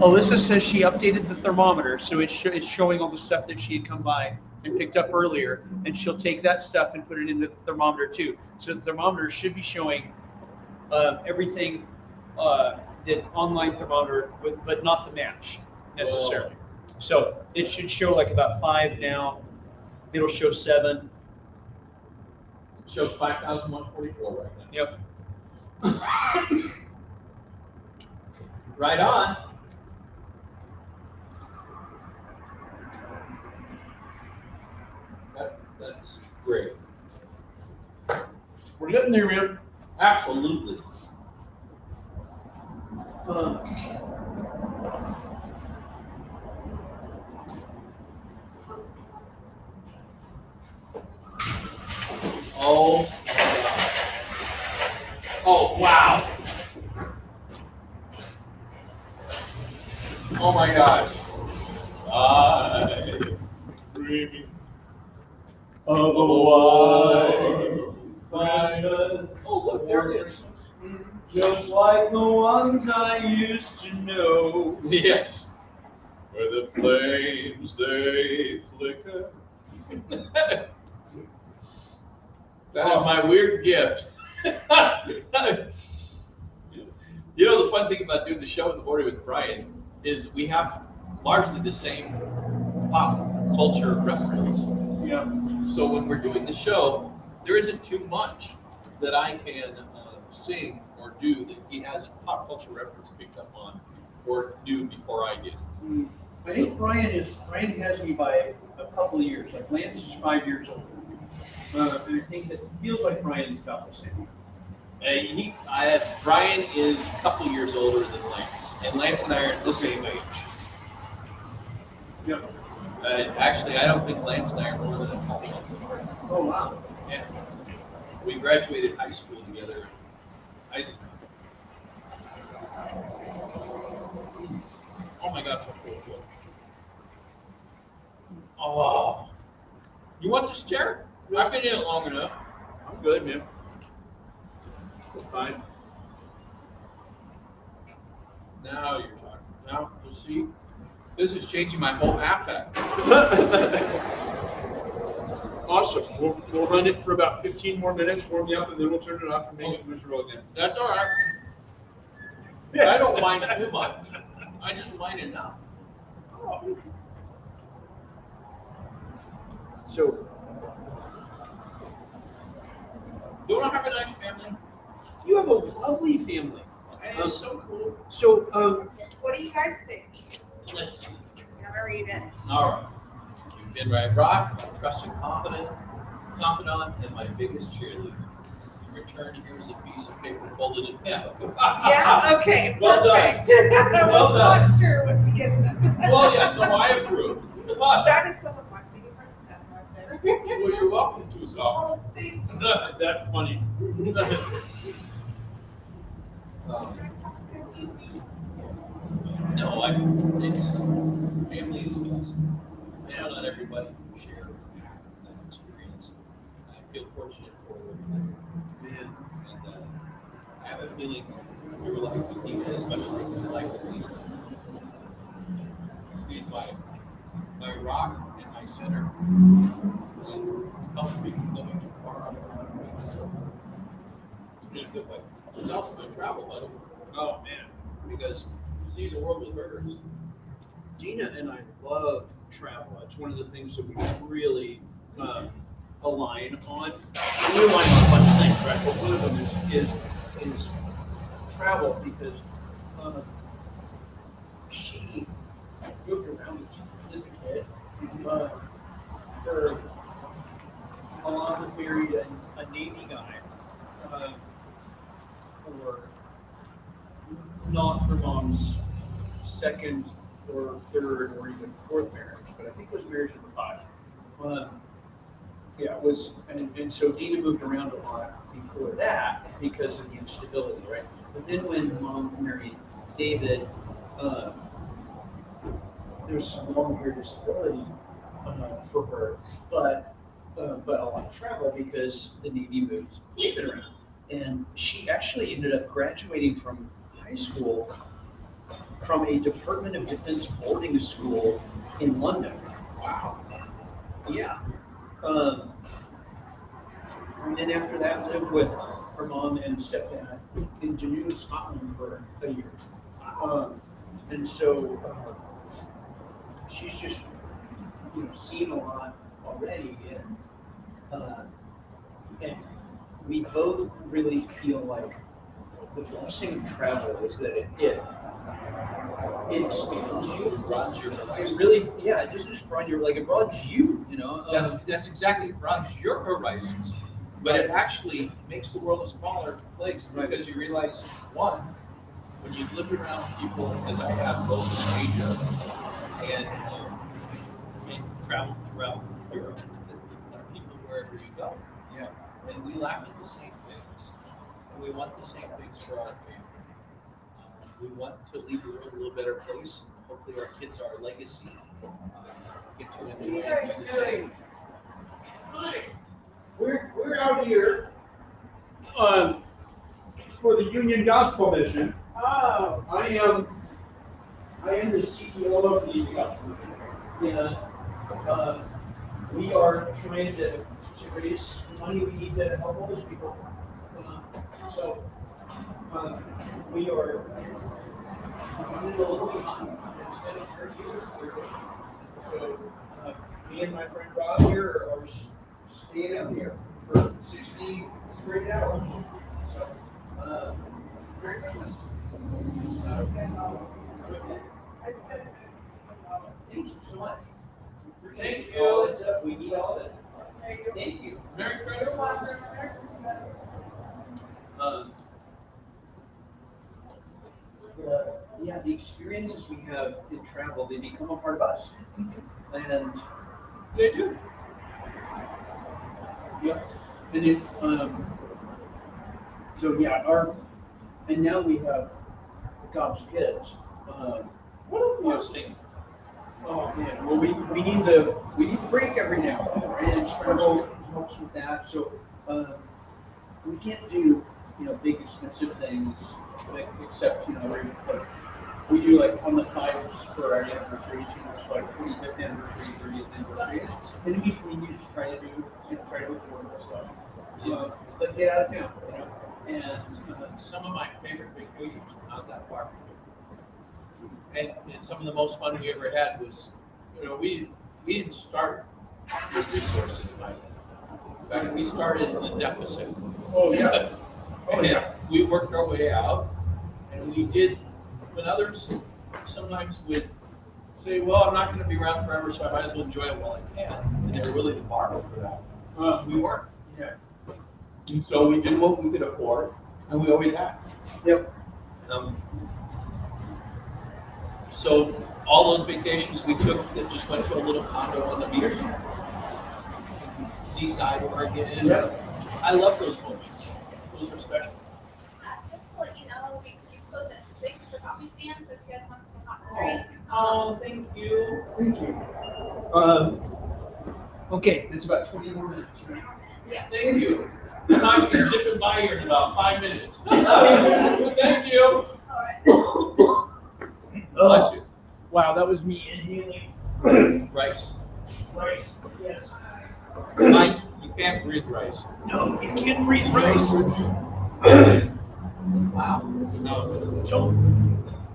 Alyssa says she updated the thermometer, so it's showing all the stuff that she had come by and picked up earlier, and she'll take that stuff and put it in the thermometer too. So the thermometer should be showing everything that online thermometer, but not the match necessarily. So it should show like about 5 now. It'll show 7. It shows 5,144 right now. Yep. Right on. That's great. We're getting there, man. Absolutely. Oh. Oh, wow. Oh my gosh. I'm dreaming of a white Christmas. Oh, look, there it is. Just like the ones I used to know. Yes. Where the flames they flicker. That is my weird gift. You know, the fun thing about doing the show in the morning with Brian is we have largely the same pop culture reference. Yeah. So when we're doing the show, there isn't too much that I can sing or do that he hasn't pop culture reference picked up on or knew before I did. I think Brian has me by a couple of years. Like Lance is 5 years older. And I think that it feels like Brian's about the same. Brian is a couple years older than Lance, and Lance and I are the same age. Yep. Actually, I don't think Lance and I are more than a couple months apart. Oh wow. Yeah. We graduated high school together Isaac. Oh my gosh, I'm full. Oh, you want this chair? I've been in it long enough. I'm good, man. Fine. Now you're talking. Now you see, this is changing my whole affect. Awesome. We'll run it for about 15 more minutes, warm you up, and then we'll turn it off and make it miserable again. That's all right. I don't mind too much. I just mind enough. Oh. So, Don't I have a nice family? you have a lovely family. That is so cool. So, What do you guys think? Let's see. Never read it. All right. You've been my rock, my trusted confidant, and my biggest cheerleader. In return, here's a piece of paper folded in half. Yeah, okay, Well done. perfect. I Well was done. not sure what to give them. Well, yeah, no, I approve. That is some of my favorite stuff right there. Well, you're welcome to, so. Oh, thank you. that's funny. No, it's family is awesome. I know not everybody can share that experience. I feel fortunate for them. And I have a feeling your life with Yakima, especially my life with Lisa. She's my rock and my center. And helps me going far. In a good way. She's also my travel buddy. Oh, man. Because seeing the world with her is Dina and I love travel. It's one of the things that we really align on. We align on a bunch of things, right? But one of them is travel because she moved around as a kid. Her mom had married a Navy guy, or not her mom's second or third or even fourth marriage, but I think it was marriage number 5. Yeah, it was, and so Dina moved around a lot before that because of the instability, right? But then when mom married David, there's some long-hair disability for her, but a lot of travel because the Navy moved David around. And she actually ended up graduating from high school from a Department of Defense boarding school in London. wow. Yeah. And then after that, lived with her mom and stepdad in Dunoon, Scotland for a year. And so she's just, seen a lot already, and we both really feel like the blessing of travel is that it expands you. It broadens your horizons. It really, yeah, it just broadens your, like it broadens you, That's exactly, it broadens your horizons, but it actually makes the world a smaller place because you realize, one, when you've lived around people, as I have both in Asia and traveled throughout Europe, there are people wherever you go. Yeah. And we laugh at the same things, and we want the same things for our family. We want to leave the world a little better place. Hopefully our kids, our legacy, get to enjoy and do the same. We're out here for the Union Gospel Mission. Oh. I am the CEO of the Union Gospel Mission, and we are trying to raise money we need to help homeless people. So we are running a little behind. Instead of 30 years, so me and my friend Rob here are staying out here for 60 straight hours. So, Merry Christmas. Thank you so much. Thank you. We need all of it. Thank you. Merry Christmas. The experiences we have in travel, they become a part of us. And they do. Yeah. And it, so yeah, And now we have the cops' kids. What a blessing. Oh man, well we need to break every now and then, right? And travel helps with that. So we can't do big expensive things, like, except we do like on the 5s for our anniversaries, so like 25th anniversary, 30th anniversary. And in between, you just try to do affordable stuff. But get out of town, And Some of my favorite vacations were not that far from here. And some of the most fun we ever had was, we didn't start with resources, Mike. In fact, we started in the deficit. Oh yeah. Oh yeah. We worked our way out, and we did when others sometimes would say, "Well, I'm not going to be around forever, so I might as well enjoy it while I can." And they were really the bar for that. We weren't. Yeah. So we did what we could afford, and we always have. Yep. So all those vacations we took that just went to a little condo on the beach, Seaside, Oregon. Yeah. I love those moments. Those are special. Just to let you know, we close at 6 for coffee stands, so if you guys want some coffee, you can come. Oh, thank you. Thank you. Okay, it's about 20 more minutes, right? Yeah. Thank you. I'm not going to be zipping by here in about 5 minutes. Thank you. All right. Bless you. Wow, that was me inhaling Rice. rice. Yes. Mike, you can't breathe rice. No, you can't breathe rice. Wow. No. Don't.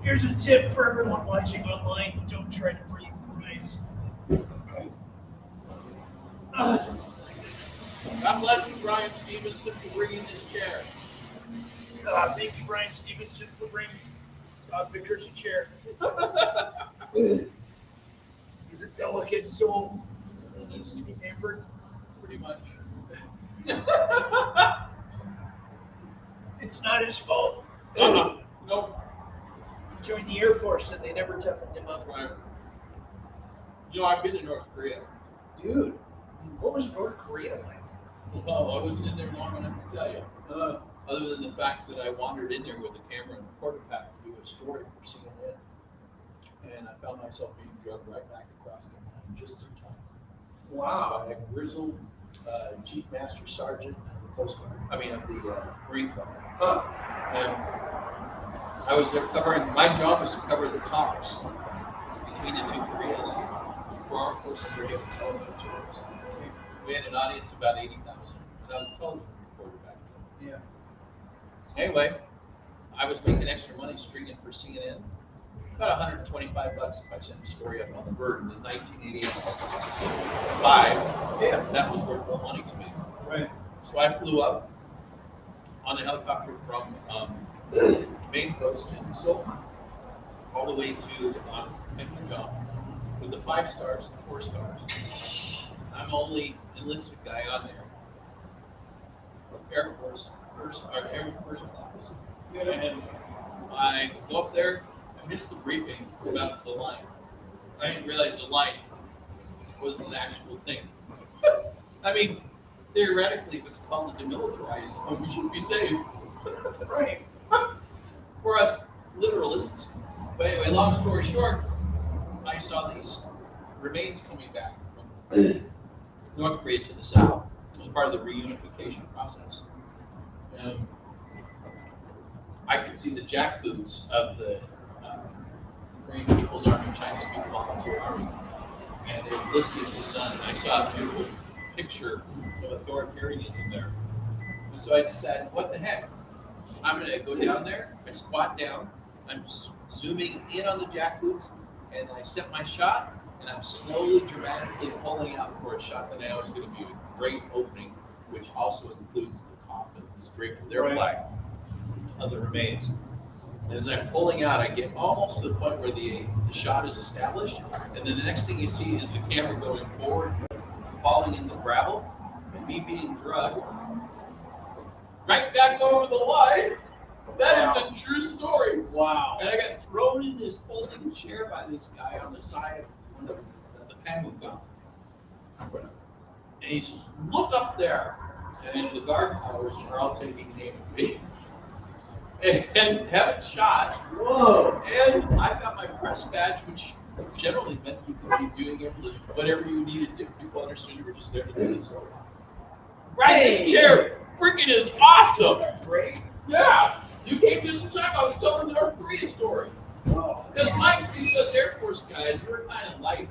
Here's a tip for everyone watching online: don't try to breathe rice. God bless you, Brian Stevenson, for bringing this chair. Thank you, Brian Stevenson, for bringing Vickers a chair. He's a delicate soul. He needs to be pampered. Pretty much. It's not his fault. Nope. He joined the Air Force and they never toughened him up. Right. I've been to North Korea. Dude, what was North Korea like? Well, I wasn't in there long enough to tell you. Other than the fact that I wandered in there with a camera and a quarter pack to do a story for CNN. And I found myself being drugged right back across the line just in time. Wow. By a grizzled Chief Master Sergeant of the Coast Guard. I mean, of the Marine Corps. And I was there covering, my job was to cover the talks between the two Koreas for Armed Forces Radio and Television channels. We had an audience of about 80,000, and I was a television reporter back then. Yeah. Anyway, I was making extra money stringing for CNN. About $125 if I sent a story up on the bird. And in 1985, that was worth more money to me. Right. So I flew up on a helicopter from Maine Coast in Seoul all the way to Yakima with the 5 stars and 4 stars. I'm the only enlisted guy on there. Air Force first class. And I go up there, I missed the briefing about the line. I didn't realize the line was an actual thing. I mean, theoretically, if it's called demilitarized, we should be safe. Right. For us literalists. But anyway, long story short, I saw these remains coming back from North Korea to the south as part of the reunification process. I could see the jackboots of the Korean People's Army, Chinese People Volunteer Army, and they glistened in the sun. And I saw a beautiful picture of authoritarianism there. And so I decided, what the heck? I'm going to go down there, I squat down, I'm zooming in on the jackboots, and I set my shot, and I'm slowly, dramatically pulling out for a shot that I know is going to be a great opening, which also includes the coffin that's draped with their flag of the remains. And as I'm pulling out, I get almost to the point where the shot is established, and then the next thing you see is the camera going forward, falling into gravel, and me being drugged right back over the line. That is a true story. Wow. And I got thrown in this folding chair by this guy on the side of the Panmunjom. And he says, look up there. And the guard towers are all taking aim at me. and haven't shot. Whoa. And I've got my press badge, which generally meant you could be doing whatever you needed to do. People understood you were just there to do this. Right, this chair freaking is awesome. Great. Yeah, you came just in time. I was telling the North Korea story. Because Mike thinks us Air Force guys, we're kind of light.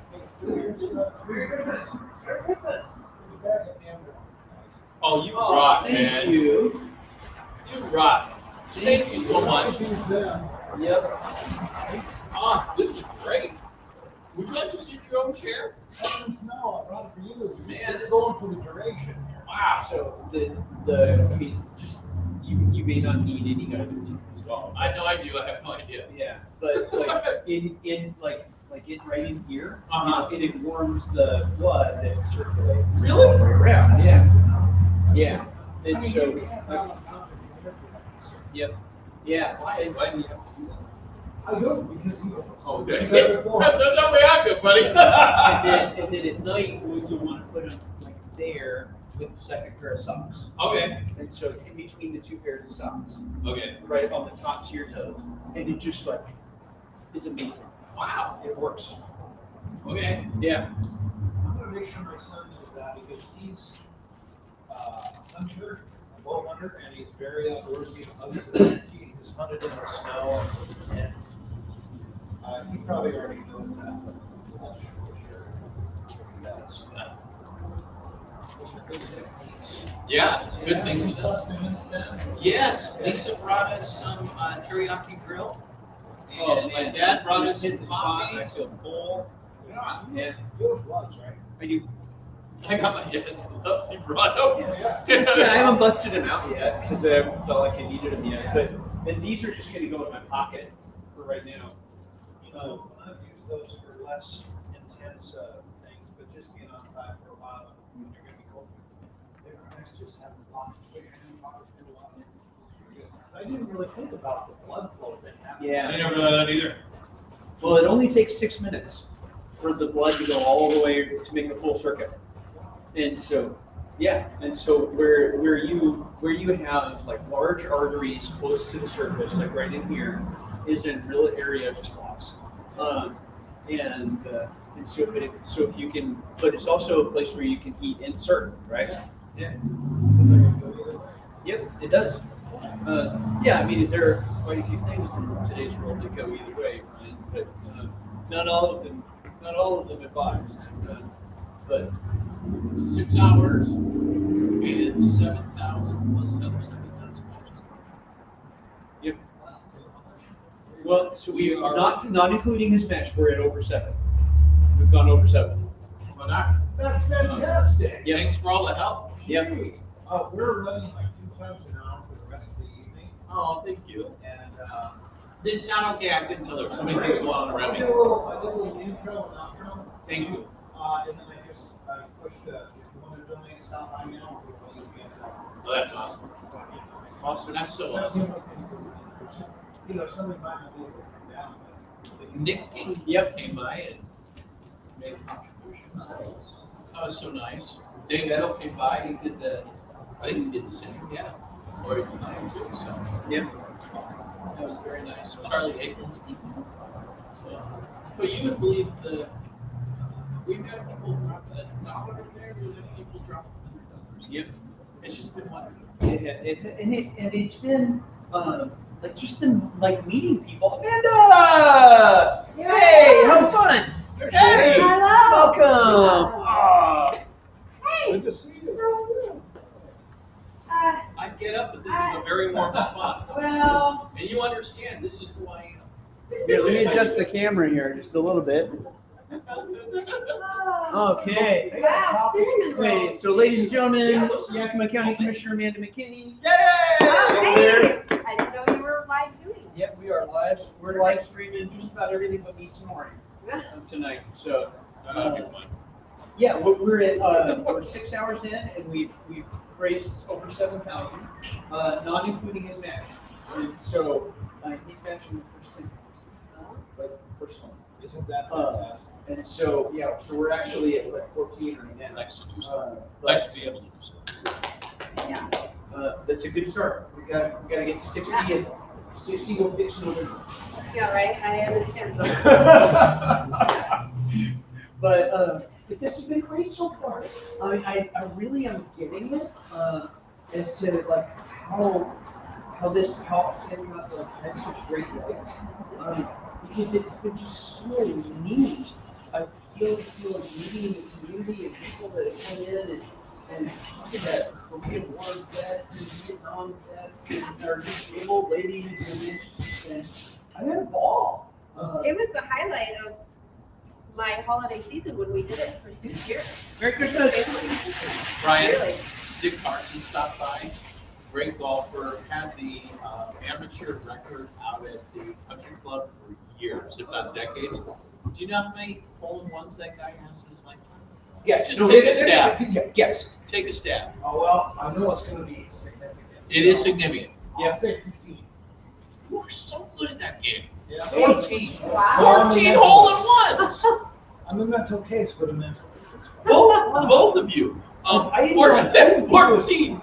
Oh, you rock, man. Thank you. You rock. Thank you so much. Yep. Ah, this is great. Would you like to sit in your own chair? No, I brought it for you. Man, It's this going for the duration. Wow. So I mean, just you may not need any guidance as well. I know I do. I have no idea. Yeah, but like in right in here, Uh-huh. it warms the blood that circulates Really? all the way around. Yeah, yeah. And so, yep, yeah. Why do you have to do that? I do because you. Okay. That's not way I feel, buddy. and then at night, you want to put them like there with the second pair of socks. Okay. And so it's in between the two pairs of socks, Okay. right on the tops of your toes, and it just like it's amazing. Wow. It works. Okay. Yeah. I'm gonna make sure my son knows that because he's a hunter, a bow hunter, and he's very outdoorsy. He has hunted in the snow, and he probably already knows that. But I'm sure he does. Those are good techniques. Yeah, good things to Some know. sustenance then? Yes, Lisa brought us some teriyaki grill. And my man, dad brought us hit some the spot, I coffees. feel full. Yeah. Yeah, You have gloves, right? I do. I got my dad's gloves he brought up. Yeah. Yeah, I haven't busted them out yet because I haven't felt like I needed them yet. But and these are just gonna go in my pocket for right now. You know, I've used those for less intense things, but just being outside for a while when you're gonna be cold. They're nice just having pockets, put your hand in pockets for a while. I didn't really think about the blood flow that happened. Yeah. I never done that either. Well, it only takes 6 minutes for the blood to go all the way to make a full circuit. And so, yeah, and so where you have like large arteries close to the surface, like right in here, is a real area of heat loss. And so if you can, but it's also a place where you can heat insert, right? Yeah. Yep, it does. Yeah, I mean there are quite a few things in today's world that go either way, right? But not all of them advised. But 6 hours and 7,000 plus another 7,000 matches. yep. Well, so we are not including his match. We're at over 7. We've gone over 7. Well, Doc, That's fantastic. Yep. thanks for all the help. Yep. We're running like 2 times an hour for the rest of the evening, Oh, thank you. and Did it sound okay? I couldn't tell. There were so many things going on around I me. did a little intro and outro. Thank you. And then I just pushed if you want to donate, stop by now. You can. Oh, that's awesome. Awesome. That's so awesome. You know, somebody might not be able to come down, but Nick King Yep. came by and made a contribution. That was so nice. Dave Edel came by. He did I think he did the same. Yeah. Or he did mine too. So Yep. that was very nice. Charlie Abrams. So, but you would believe we've had people drop $1 in there. There's any people drop $100. Yep. It's just been wonderful. And it's been like just in like meeting people. Amanda! Hey, how fun! Hey, Hello. welcome. good to see you. I get up, but this is a very warm spot. Well, And you understand, this is who I Yeah, let me adjust the camera here just a little bit. am. Okay. wow, cinnamon rolls. Okay, so ladies and gentlemen, Yakima County Commissioner Amanda McKinney. Oh, Over there. hey, I didn't know you were live doing. Yep, we are live. We're live streaming just about everything but me snoring tonight. So, That'll be fun. yeah, we're at we're 6 hours in, and we've raised over 7,000, not including his match. And so he's matching the first 10,000, like personally. Isn't that fantastic? And so yeah, so we're actually at like 14 right now. Nice to do so. But, Nice to be able to do so. Yeah. that's a good start. We got to get to 60, and 60 will fix November. Yeah, right, I understand. But this has been great so far. I really am getting it as to like how setting up like had such great legs. Because it's been just so neat. I feel like meeting the community and people that come in and talking about Korean War vets and Vietnam vets and our disabled ladies and I had a ball. It was the highlight of my holiday season when we did it for 6 years. Merry Christmas. Brian, Really? Dick Carson stopped by, great golfer, had the amateur record out at the country club for years, if not decades. Do you know how many hole-in-ones that guy has in his lifetime? Yes. Just take a stab. Yes. Take a stab. Oh, well, I know it's gonna be significant. It is significant. Yeah, say 15. You are so good at that game. Yeah. 14. Wow. 14 hole-in-ones. I'm a mental case for the mental. Both of you. I didn't 14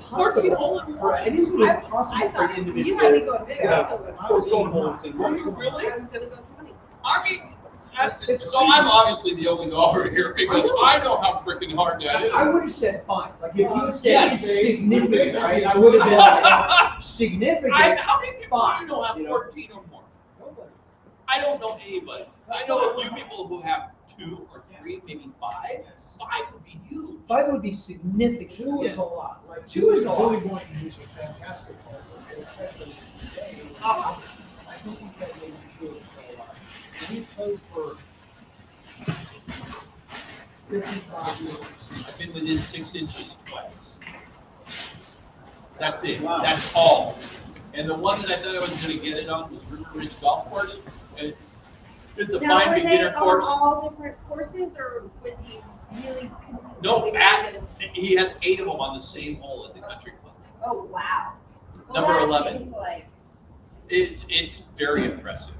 14 hole-in-ones. I didn't think it was I possible for an thought individual. you had me going big. I was Yeah. gonna go 14 holes in Were you really? I was gonna go 20. I mean, so I'm obviously the only golfer here because I know how freaking hard that is. I would have said fine. Like if you had said Yes. it's significant, right? I would have been like, significant. How many people do you know have 14 or more? Nobody. I don't know anybody. I know a few people who have 2 or 3, maybe 5. 5 would be huge. 5 would be significant. 2 is a lot. Like 2 is a lot. Billy Boynton, who's a fantastic golfer, especially today. I think he's had maybe 2 or so a lot. And he played for 55 years. I've been within 6 inches twice. That's it. Wow. That's all. And the one that I thought I was going to get it on was River Ridge Golf Course. And it's a Now, fine were they beginner on course. all different courses, or was he really No, consistently he has 8 of them on the same hole at the country club. Oh, wow. Well, Number that 11. seems like- It's very impressive.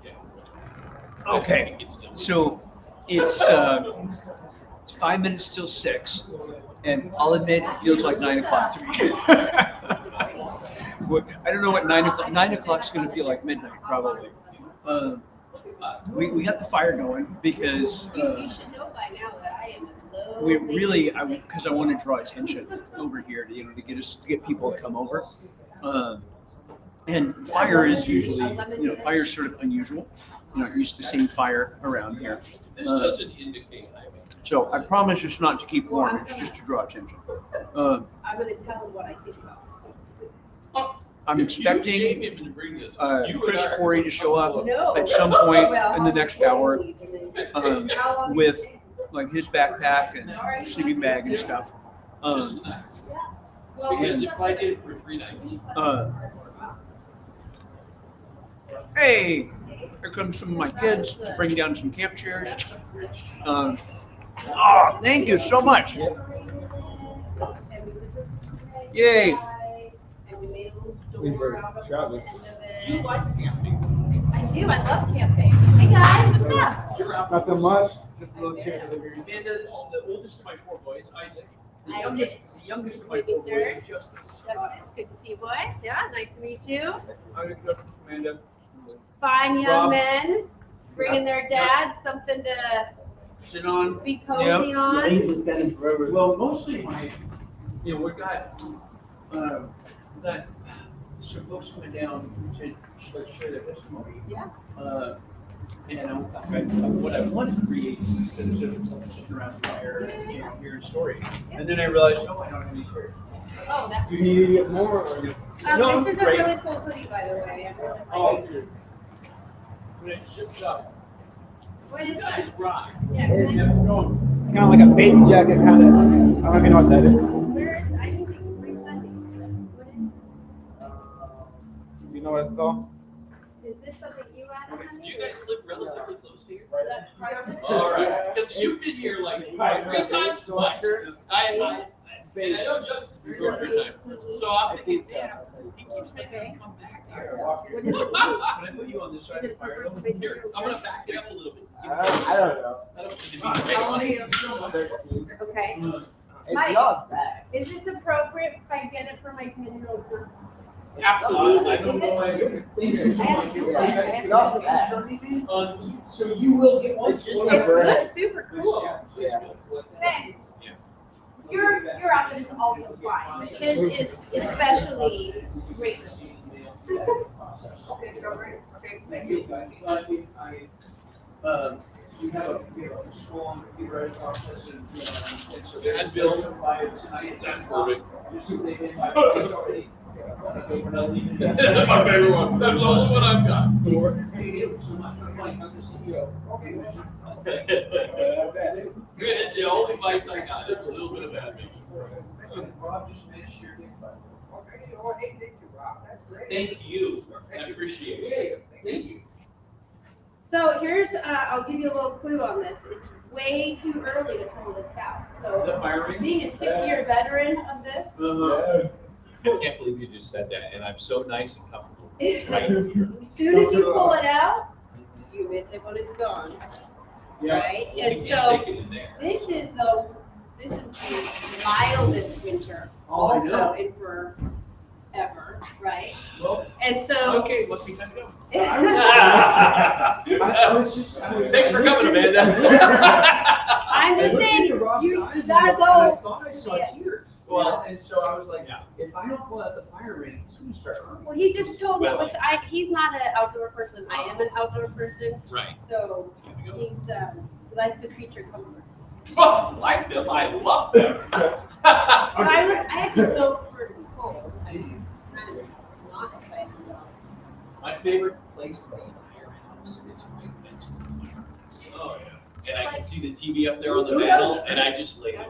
Yeah. Okay, It's still- so it's 5 minutes till 6, and I'll admit it feels like 9 o'clock to me. I don't know what 9 o'clock. 9 o'clock's going to feel like midnight probably. We got the fire going because You should know by now that I am as low. we really because I want to draw attention over here to get people to come over. And fire is usually fire is sort of unusual. You're not used to seeing fire around here. This doesn't indicate. So I promise it's not to keep warm. It's just to draw attention. I'm gonna tell him what I think about this. I'm expecting You gave him to bring this. You Chris and I- Corey to show up No. at some point Well, in the next hour How long do you with think? like his backpack and sleeping bag and stuff. Just tonight. Well, Because he's if I did it for 3 nights. Hey, here comes some of my kids to bring down some camp chairs. Thank you so much. Yay. Travis. You like camping. I do. I love camping. Hey guys, what's up? Nothing much, just a little chair delivery. Amanda's the oldest of my 4 boys, Isaac. The Isaac. youngest of my 4 boys is Justice. Justice, good to see you, boy. Yeah, nice to meet you. Amanda. Fine young Rob. men, bringing their dad something to Sit on. be cozy on. Well, mostly we've got some folks coming down to share their testimony. Yeah. And what I wanted to create is instead of sitting around the fire and hearing stories. And then I realized, oh, I don't have any chairs. Oh, that's. Do you need to get more or? No, This is a great. really cool hoodie, by the way. I really like Oh, it. when it ships up, What is nice that? rock. Yeah, It's nice. kind of like a baby jacket, kind of. I don't even know what that is. Where is, I think they can bring Sunday. What You know what it's called? is this something you added, honey? Do you guys live relatively close to here? That's part of it? All right, because you've been here like 3 times twice. I know just 3 or 4 times. So I'm thinking, man, he keeps making me come back here. What is it? When I put you on this side Is of it the fire, appropriate for Here, I'm gonna back it up a little bit. I don't know. I don't think How old are you? 13. Okay. It's Mike. not bad. Is this appropriate if I get it for my 10-year-old son? Absolutely. I don't know why you think it. Yeah. So you will get one. It looks super cool. Yeah. Okay. Your outfit is also fine, but his is especially great. Okay, so great. Okay, thank you. You have a small computerized process and so. And Bill. That's perfect. My favorite one. That's the only one I've got. It's the only advice I got. It's a little bit of admin. Rob just finished your gift. Thank you. I appreciate it. Thank you. So here's, I'll give you a little clue on this. It's way too early to pull this out. The So firing? being a 6-year veteran of this, I can't believe you just said that, and I'm so nice and comfortable right here. as soon as you pull it out, you miss it when it's gone. Yeah. Right? Well, And we can't so take it in there. this is the mildest winter Oh, I also know. in forever, right? Well, And so. okay, must be time to go. Thanks for coming, Amanda. I'm just saying, you gotta go. I thought I saw Yeah. tears. Well, And so I was like, if I don't pull out the fire ring, he's gonna start crying. Well, he just told me, Well, he's not an outdoor person. I am an outdoor person. Right. So he's, he likes the creature comforts. Oh, like them, I love them. But I actually don't prefer to be cold. I'm kind of not excited about My favorite place in the entire house is right next to the fireplace. Oh, yeah. And I can see the TV up there on the mantle, and I just lay there.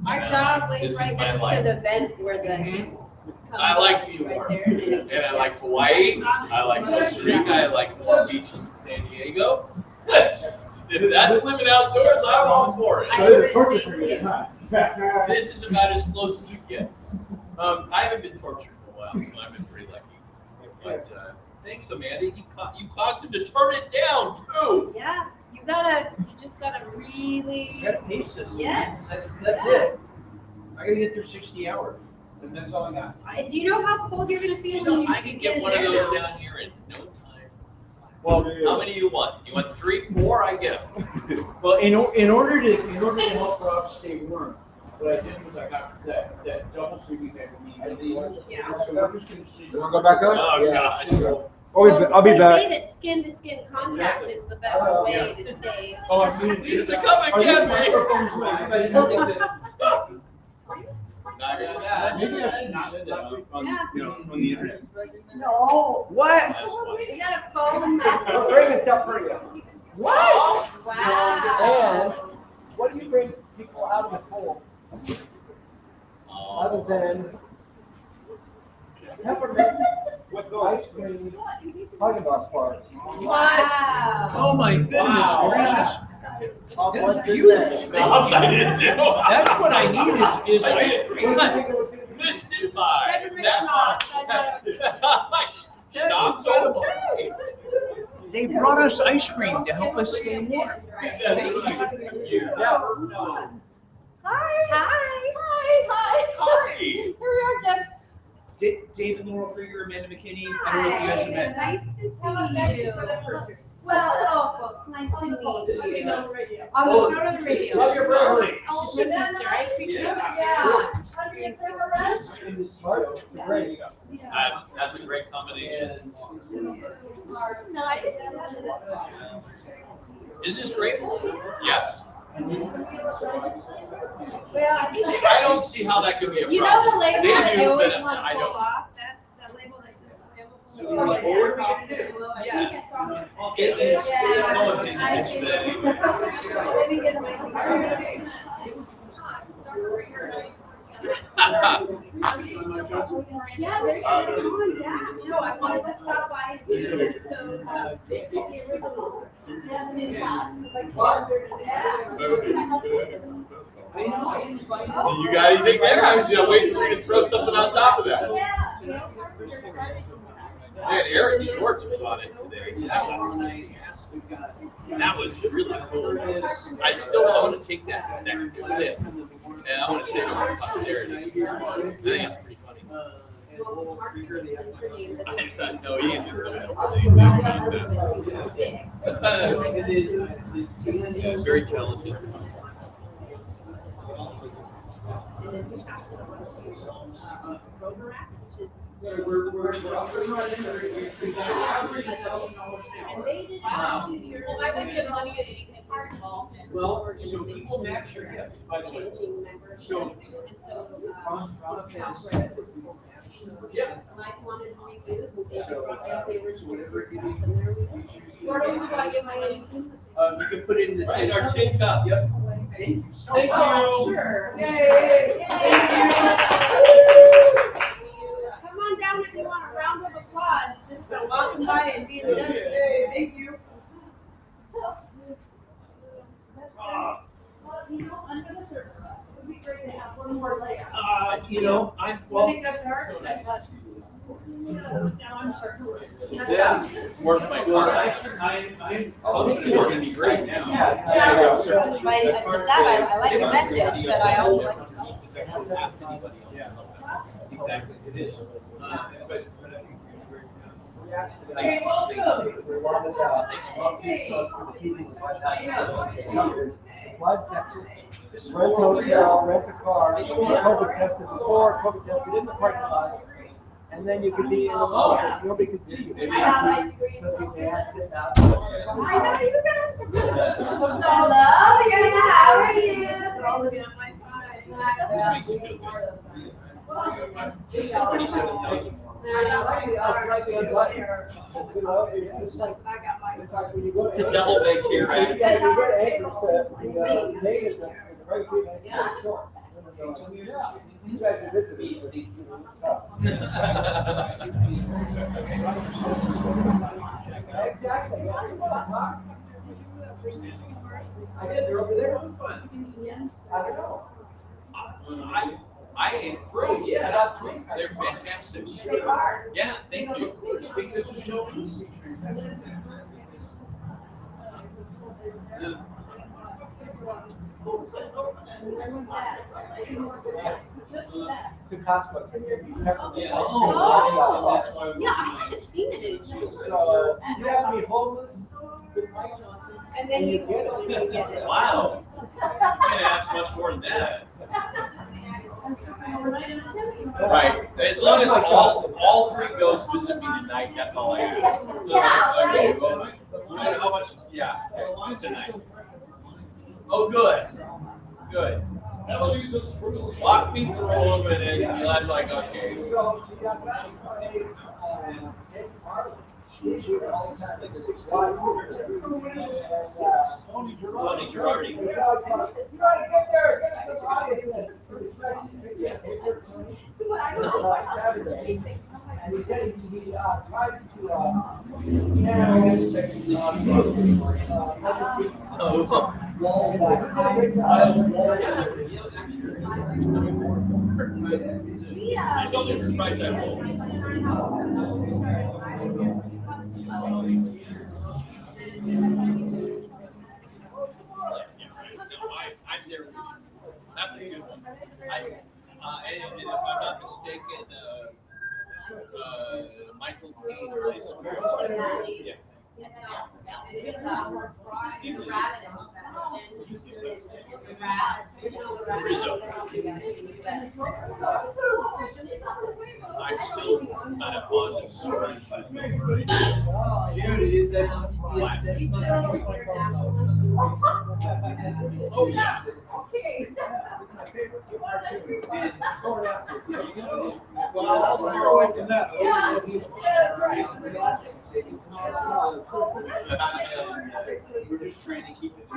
Our dog lays This is right my next life. to the vent where the. I like being right warm. there, and it And I like Hawaii, I like Costa Rica, I like warm beaches in San Diego. If that's living outdoors, I'm all for it. This is about as close as it gets. I haven't been tortured in a while, so I've been pretty lucky. But thanks, Amanda. You caused him to turn it down too. Yeah, you just gotta really. You gotta pace this. Yes. That's Yeah. it. I gotta get through 60 hours, and that's all I got. Do you know how cold you're gonna feel when you I can get one of in those there? down here in no time. Well, how many do you want? You want 3, 4? I get them. Well, in order to help Rob stay warm, what I did was I got that double sleeping bag we need. Yeah. So we're just gonna sleep. You wanna go back up? Oh, Yeah. God. I'll be They back. say that skin to skin contact is the best way to stay. Oh, I mean, Lisa, come and get me. Maybe I shouldn't have said that on the internet. No. What? That's funny. You got a phone message. Raven's got for you. Wow. And what do you bring people out of the cold other than peppermint with ice cream Haagen-Dazs bars? Wow. Oh my goodness gracious. That's beautiful. I didn't do. That's what I need is I ice did. cream. Mystic by Peppermint that schnapps. much. Schnapps okay. They brought us ice cream to help us stay warm. Thank you. Hi. Hi. Hi. Hi. Here we are, Deb. David Laurel Krieger, Amanda McKinney. I don't know if you guys have met. Nice to see you. Well, folks, nice to meet you. Oh, Go to the radio. love your brother. Oh, goodness, I appreciate that. That's a great combination. Nice. Isn't this great? Yes. Well, See, I don't see how that could be a problem. you know the label They that do, I always but want to I pull don't. off? That label that says available. So we're like, well, what are we gonna do? Yeah. Is it? Yeah. No one pays attention to that anymore. I think it might be. Yeah, there's one, yeah. No, I wanted to stop by and visit it, so, this is the original. Yes, it was like 400. Do you got anything there? I was waiting for you to throw something on top of that. Man, Eric Schwartz was on it today. That was fantastic. That was really cool. I want to take that clip and I want to save it for posterity. I think that's pretty funny. No, he's very talented. Well, so people match your gift, by the way. So, yeah. So whatever you need, you choose. You can put it in the tin. Our tin cup. Yep. Thank you so Thank much. you. Sure. Yay. Thank you. Come on down if you want a round of applause, just for walking by and being generous. Hey, thank you. Well, under the surface, it would be great to have one more layer. I'm I think that's hard, but. Yeah. Worth my time. I'm It's going to be great now. Yeah. But I like the message, but I also like. Exactly, it is. Hey, welcome. We wanted Flood, Texas. Rent a hotel, rent a car, COVID tested before, COVID tested in the parking lot, and then you could be in the mall, nobody could see you. Maybe something they have to out. I know you guys. Hello, yeah, how are you? They're all looking at my phone. This makes you feel good. 27,000 more. It's a double big here, right? You guys are visiting. Exactly. I did, they're over there having fun. I don't know. I ate three. Yeah, I got three. They're fantastic. Yeah, thank you. Because there's no easy transactions. To Costco. Oh, yeah, I haven't seen it in years. So you have to be homeless with Mike Johnson. And then you get it. Wow. You can't ask much more than that. Right. As long as all three goes visit me tonight, that's all I ask. Okay, well, how much? Yeah, okay, tonight. Oh, good. Good. Walk me through them and then Eli's like, okay. Tony Girardi. You gotta get there, get to the audience. Saturday. And he said he tried He's only surprised I won't. I've never. That's a good one. And if I'm not mistaken, Michael Caine plays. Yeah. Rizzo. I'm still kind of fond of stories. Dude, that's Classic. Oh, yeah. Well, I'll steer away from that. We're just trying to keep it to,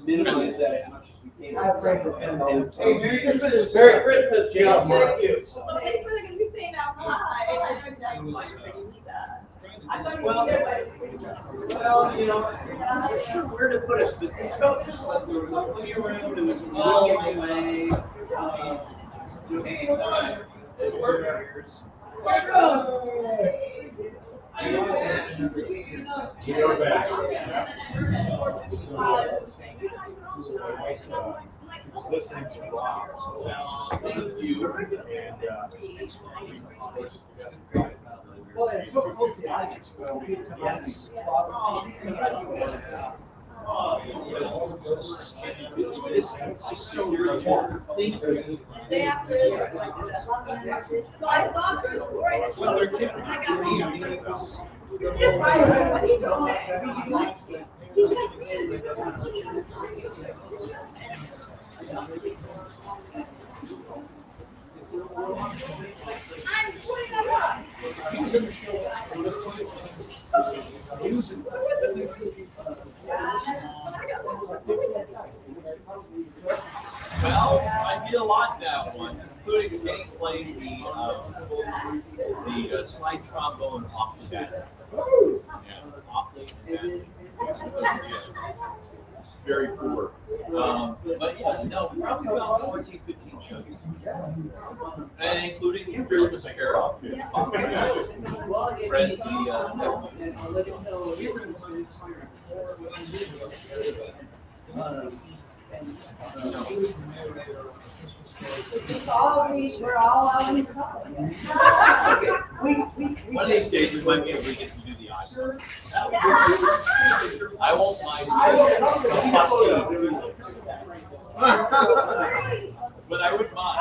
minimize that as much as we can. Hey, Merry Christmas. Merry Christmas, Jake. Thank you. Thanks for letting me say that. Hi. Well, I'm not sure where to put us, but this felt just like we were looking around, it was a long way. Hey, hold on. This works. You're back. was listening to Rob. Thank you. And, well, and so close to life as well. Yes. It's just so irritating. They have to. So I saw Chris before I got Well, they're shot. typically I got pretty home. amigos. I'm putting it up. Well, I did a lot that one, including Kenny playing the slide trombone off the bat. Yeah, awfully. And very poor. But yeah, no, probably about 14, 15 shows. And including the Christmas Carol. Fred, We're all out in the car. one of these days we might be able to get to do the Oscars. I won't mind. But I would mind.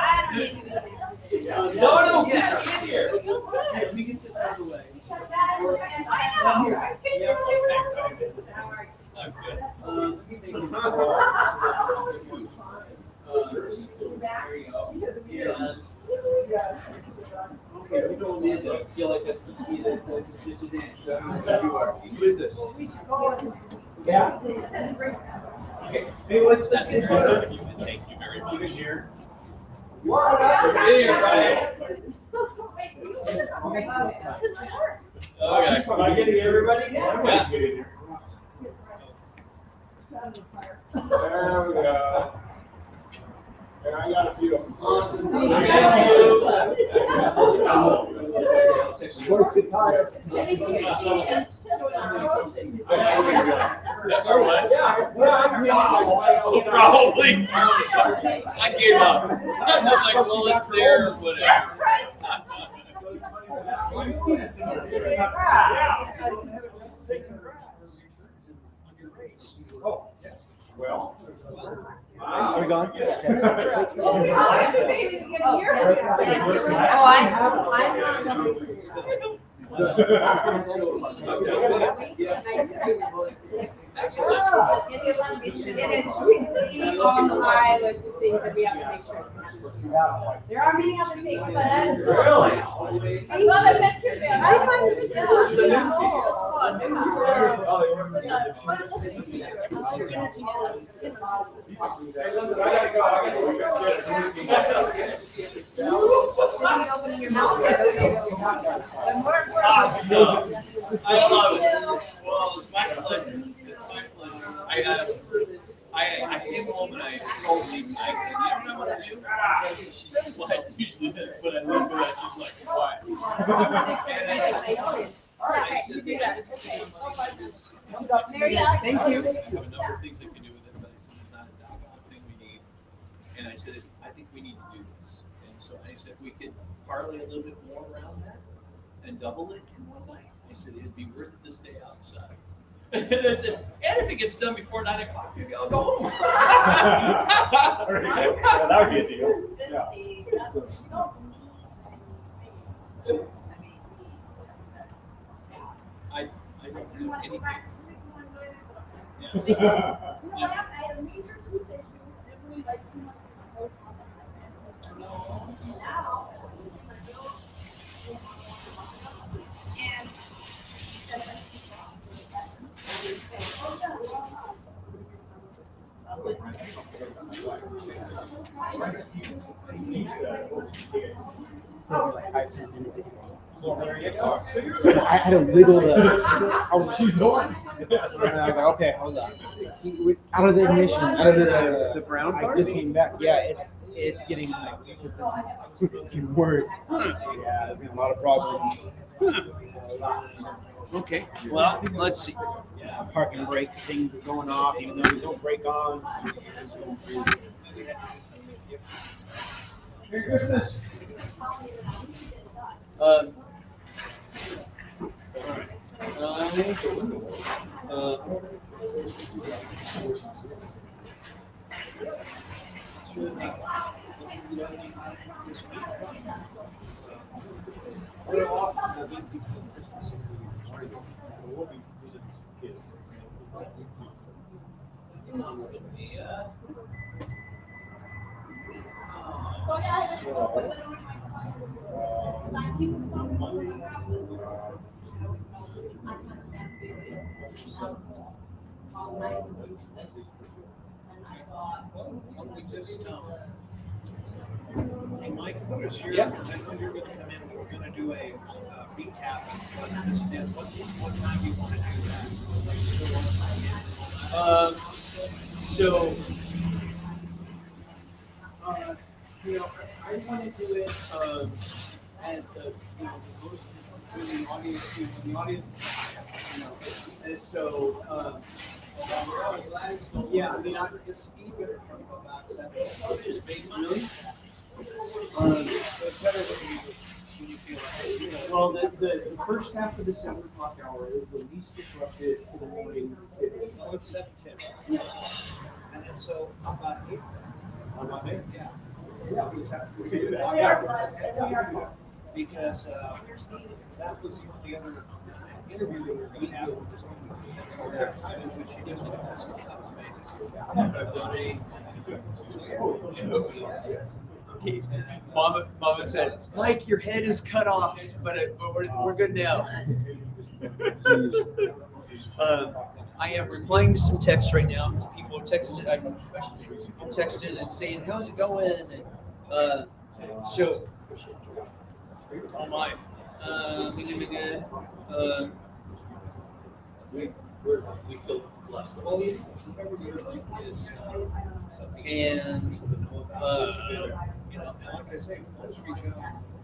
No, get here. If we get this out of the way. I'm good. There you go. Okay, we don't need to feel like that's a disadvantage. Who is this? Yeah. Okay. Hey, let's Thank you very much. here. Okay. Am I getting everybody? Yeah. Get in here. There we go. And I got a few. Awesome. Thank you. Where's the tire? Or what? Oh, probably. I gave up. I'm like, well, it's there, whatever. Oh, well. Are we gone? It's really on the high list of things that we have to make sure. There are many other things, but that is. Really? I love that picture. I find it Hey, listen, I gotta go. I gotta go. Opening your mouth. Awesome. I love it. Well, it's my pleasure. It's my pleasure. I came home and I told Lee, I said, you know what I do? She said, what? Usually this, but I looked at that, she's like, what? And I said, do that. thank you. I have a number of things I can do with it, but I said, there's not a doggone thing we need. And I said, I think we need to do this. And so I said, we could parlay a little bit more around that and double it in one night. I said, it'd be worth it to stay outside. And I said, and if it gets done before 9 o'clock, maybe I'll go home. Yeah, that would be a deal. Yeah. I don't have anything. You know what? I had a major tooth issue every like 2 months ago. Now, and Well, there you go. I had to wiggle the. Oh, she's on. And I was like, okay, hold on. Out of the ignition, out of the brown part. I just came back. Yeah, it's getting worse. Yeah, there's been a lot of problems. Okay, well, let's see. Yeah, park and brake things are going off, even though we don't brake on. Merry Christmas. Hey, Mike, what is your, Yeah. because I know you're gonna come in, we're gonna do a recap of what this did, what time you wanna do that? You still want to So, I want to do it at the, most to the audience, the audience, and so, yeah, I mean, it's even from about 7. just really. It's better when you feel like. Well, the first half of the 7 o'clock hour is the least disruptive to the morning. Well, it's 7:10. And then so about 8. About 8? Yeah. Yeah. Because that was the only other interview that we were going to have. So that time in which you just went this Mama said, Mike, your head is cut off, but we're good now. I am replying to some texts right now. People have texted, I've texted and saying, how's it going? And so, oh my, we feel blessed. Well, whoever you think is something. And you know, and like I say, let's reach out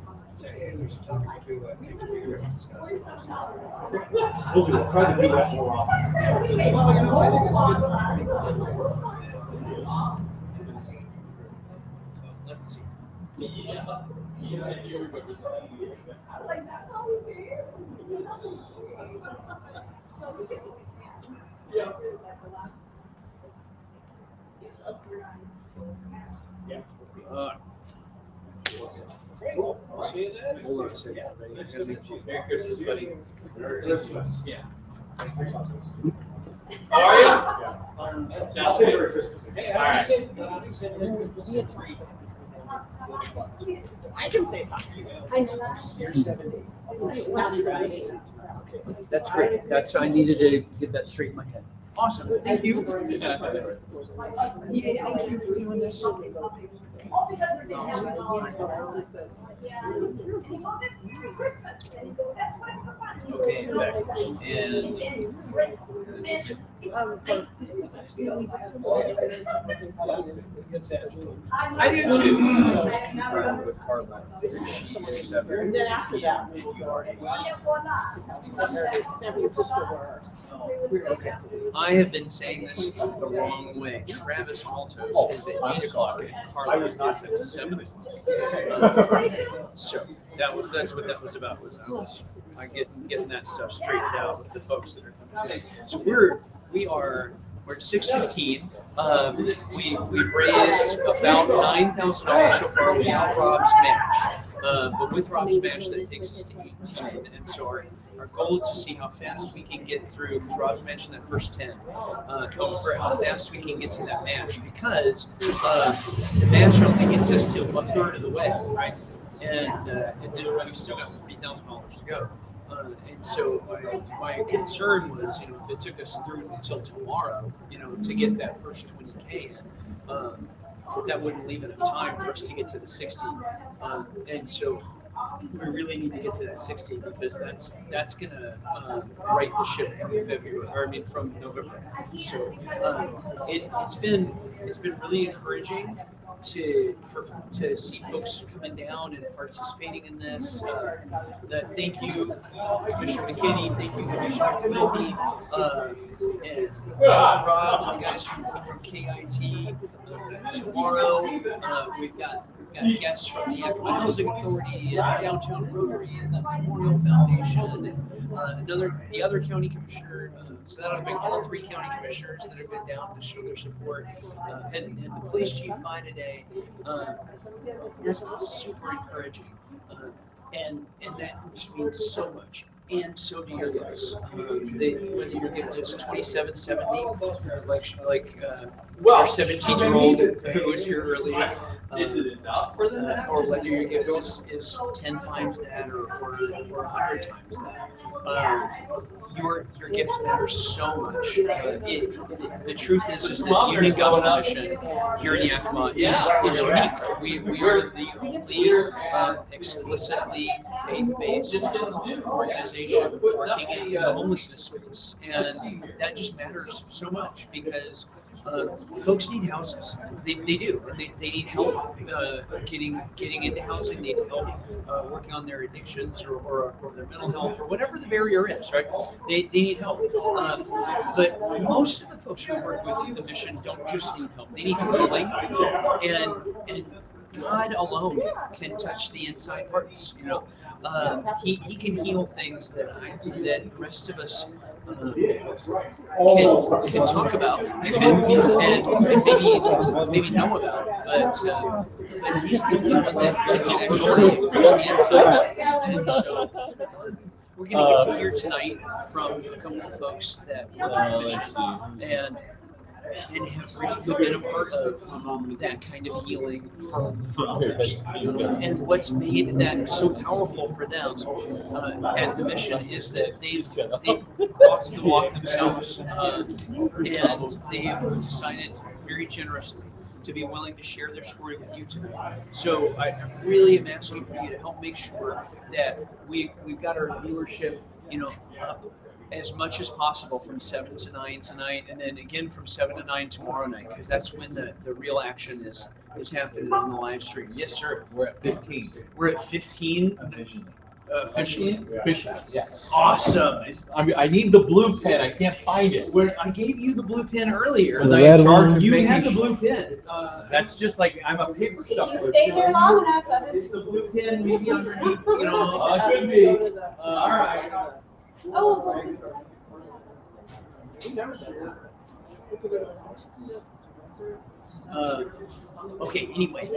and say, hey, there's a topic or two I think we could discuss. We'll try to do that more often. Well, you know, I think it's good. let's see. Yeah, you remember saying. Yeah. We'll see you then. Hold on a second. Yeah, nice to meet you. Merry Christmas, buddy. Merry Christmas. Yeah. How are you? Sounds Merry good. Christmas. Hey, All right. I can say that. I know that. You're 70. That's great. That's, I needed to get that straight in my head. Awesome. Thank you. Yeah, thank you for doing this. Okay, back. I do too. And then after that, we will go. Okay. I have been saying this the wrong way. Travis Maltos is at 8 o'clock and Carla is at 7 o'clock. So that's what that was about. I getting that stuff straightened out with the folks that are coming. So we're at 6:15. We've raised about $9,000 so far without Rob's match. But with Rob's match, that takes us to 18. And so our goal is to see how fast we can get through, because Rob's mentioned that first 10. For how fast we can get to that match, because the match only gets us to 1/3 of the way, right? And then we've still got $40,000 to go. And so my concern was, if it took us through until tomorrow, to get that first 20K in, that wouldn't leave enough time for us to get to the 60. And so we really need to get to that 60, because that's gonna right the ship from from November. So it's been really encouraging to see folks coming down and participating in this. Thank you, Commissioner McKinney. Thank you, Commissioner Quimby, and Rob and the guys from KIT. Tomorrow, we've got guests from the Yakima Housing Authority and Downtown Rotary and the Memorial Foundation, and the other county commissioner. So that'll be all 3 county commissioners that have been down to show their support, and the police chief by today. That's super encouraging, and that just means so much. And so do your gifts. Whether your gift is $27.70, like our 17-year-old who was here earlier. Is it enough for them? Or whether your gift is 10 times that or 100 times that. Your gift matters so much. The truth is that the Union Government Mission here in Yakima is unique. We are the only explicitly faith-based organization working in the homelessness space, and that just matters so much because folks need houses. They do. They need help getting into housing. They need help working on their addictions or their mental health or whatever the barrier is, right? They need help. But most of the folks who work with the mission don't just need help. They need healing, and God alone can touch the inside parts. He can heal things that the rest of us can talk about and maybe know about, but he's the one that actually reach the inside parts. And so we're going to get to hear tonight from a couple of folks that work on the mission and have really been a part of that kind of healing for others. And what's made that so powerful for them at the mission is that they've walked the walk themselves, and they've decided very generously to be willing to share their story with you tonight. So I really am asking for you to help make sure that we've got our viewership, up as much as possible from 7 to 9 tonight, and then again from 7 to 9 tomorrow night, because that's when the real action is happening on the live stream. Yes, sir. We're at 15. We're at 15 officially. Yes. Awesome. I need the blue pen. I can't find it. I gave you the blue pen earlier. Was I in charge of You making had the sure- blue pen. That's just like I'm a paper You shuffler. stayed there long enough, Evan. It's the blue pen, maybe underneath, Could be. all right. Oh. Okay, anyway,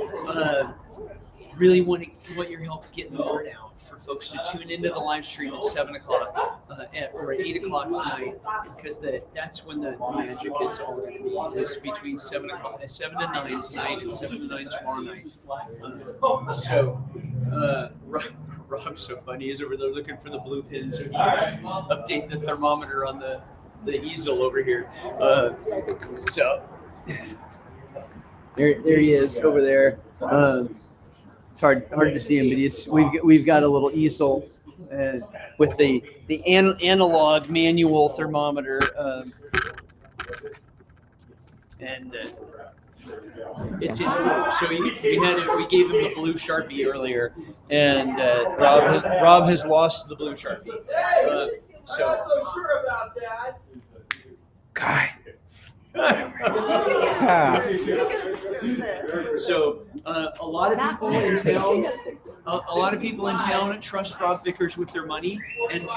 really want your help getting the word out for folks to tune into the live stream at 7 o'clock or at 8 o'clock tonight, because that's when the magic is all going to be. It's between 7 to 9 tonight and 7 to 9 tomorrow night. So Rob's so funny. He's over there looking for the blue pins. So he can update the thermometer on the easel over here. So there he is over there. It's hard to see him, but we've got a little easel with the analog manual thermometer, and it's his blue. So we gave him the blue Sharpie earlier, and Rob has lost the blue Sharpie. I'm not so sure about that. God. So a lot of people in town trust Rob Vickers with their money, and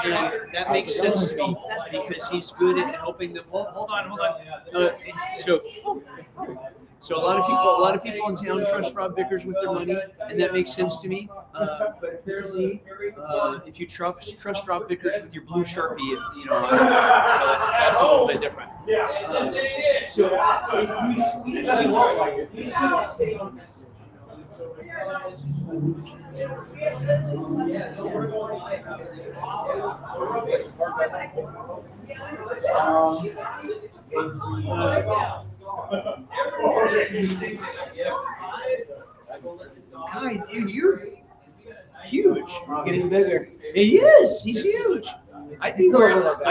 that makes sense to me because he's good at helping them. Hold on. So a lot of people in town trust Rob Vickers with their money, and that makes sense to me. But apparently, if you trust Rob Vickers with your blue Sharpie, that's a little bit different. God, dude, you're huge. Getting bigger. He is. He's huge. I'd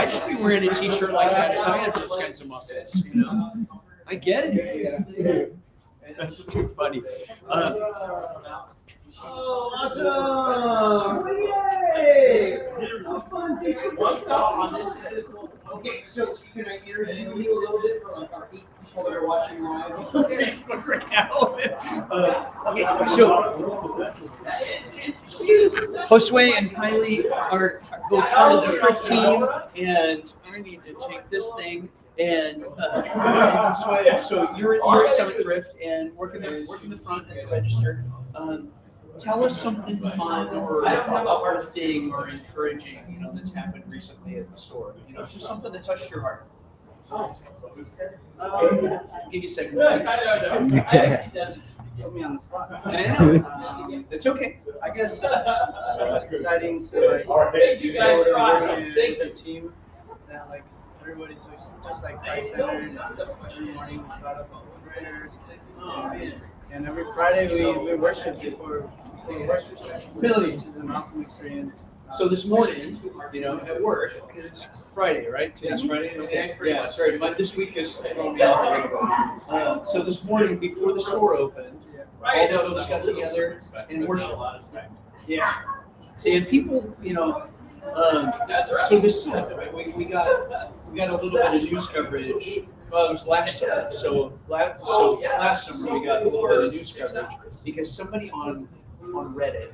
just be wearing a t-shirt like that if I had those kinds of muscles. I get it. That's too funny. Oh, awesome! Yay! How fun! What's up on this side of the Okay, so can I interview you a little bit for like our 8 people that are watching live on Facebook right now? Okay, so Josue and Kylie are both part of the thrift team, and I need to take this thing. And so you're at Summit Thrift and working the front at the register. Tell us something fun or uplifting or encouraging, that's happened recently at the store. It's just something that touched your heart. Give you a second. Put me on the spot. It's okay. I guess it's exciting to like Thank you guys for awesome. Thank you. The team that like everybody's just like Christ centered. Every morning we start off with prayers, and every Friday we worship before worship session, which is an awesome experience. So this morning, at work, because it's Friday, right? Today's Friday? Okay. Yeah, sorry, this week is throwing me off. So this morning, before the store opened, all the folks got together and worshiped. Yeah. See, and people, so this we got a little bit of news coverage. Well, it was last summer. So last summer we got a little bit of news coverage because somebody on Reddit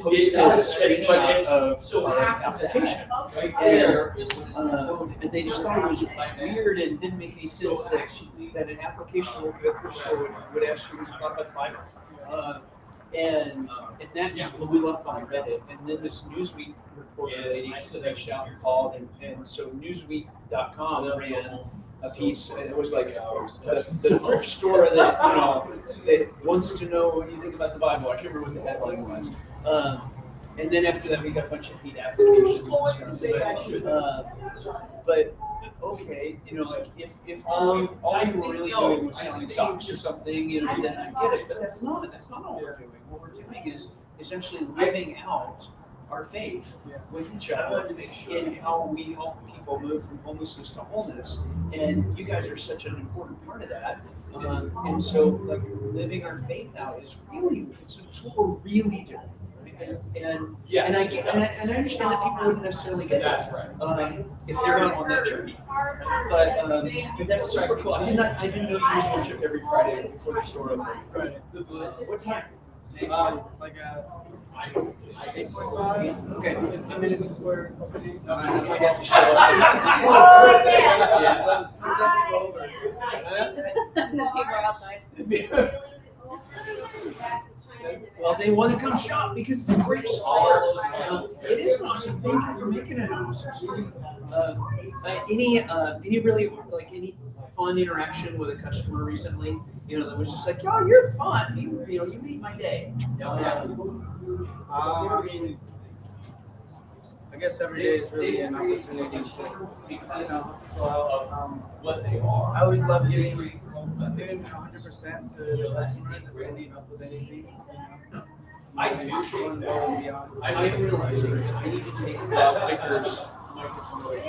posted a screenshot of our application, and they just thought it was weird and didn't make any sense that an application worker at the thrift store would ask you what you thought about the Bible. And that just blew up on Reddit. And then this Newsweek reporter lady reached out and called, and so Newsweek.com ran a piece, and it was like the thrift store that that wants to know what you think about the Bible. I can't remember what the headline was. And then after that, we got a bunch of hate applications and stuff. But okay, like if all you were really doing was selling socks or something, then I get it. But that's not all we're doing. What we're doing is actually living out our faith with each other in how we help people move from homelessness to wholeness. And you guys are such an important part of that. And so, like, living our faith out is it's what we're really doing. And I understand that people wouldn't necessarily get that if they're not on that journey. But that's super cool. I didn't know you guys worship every Friday before the store opened. Right. What time? Like okay. 15 minutes before opening. Oh, Well, they want to come shop because it's a great store. It is an awesome. Thank you for making it an awesome store. Any really any fun interaction with a customer recently? That was just like, "Yo, you're fun. You made my day." I guess every day is really an opportunity to, what they are. I always love giving 100% to the customers if they need help with anything. I appreciate that. I realizing that I need to take Victor's microphone away.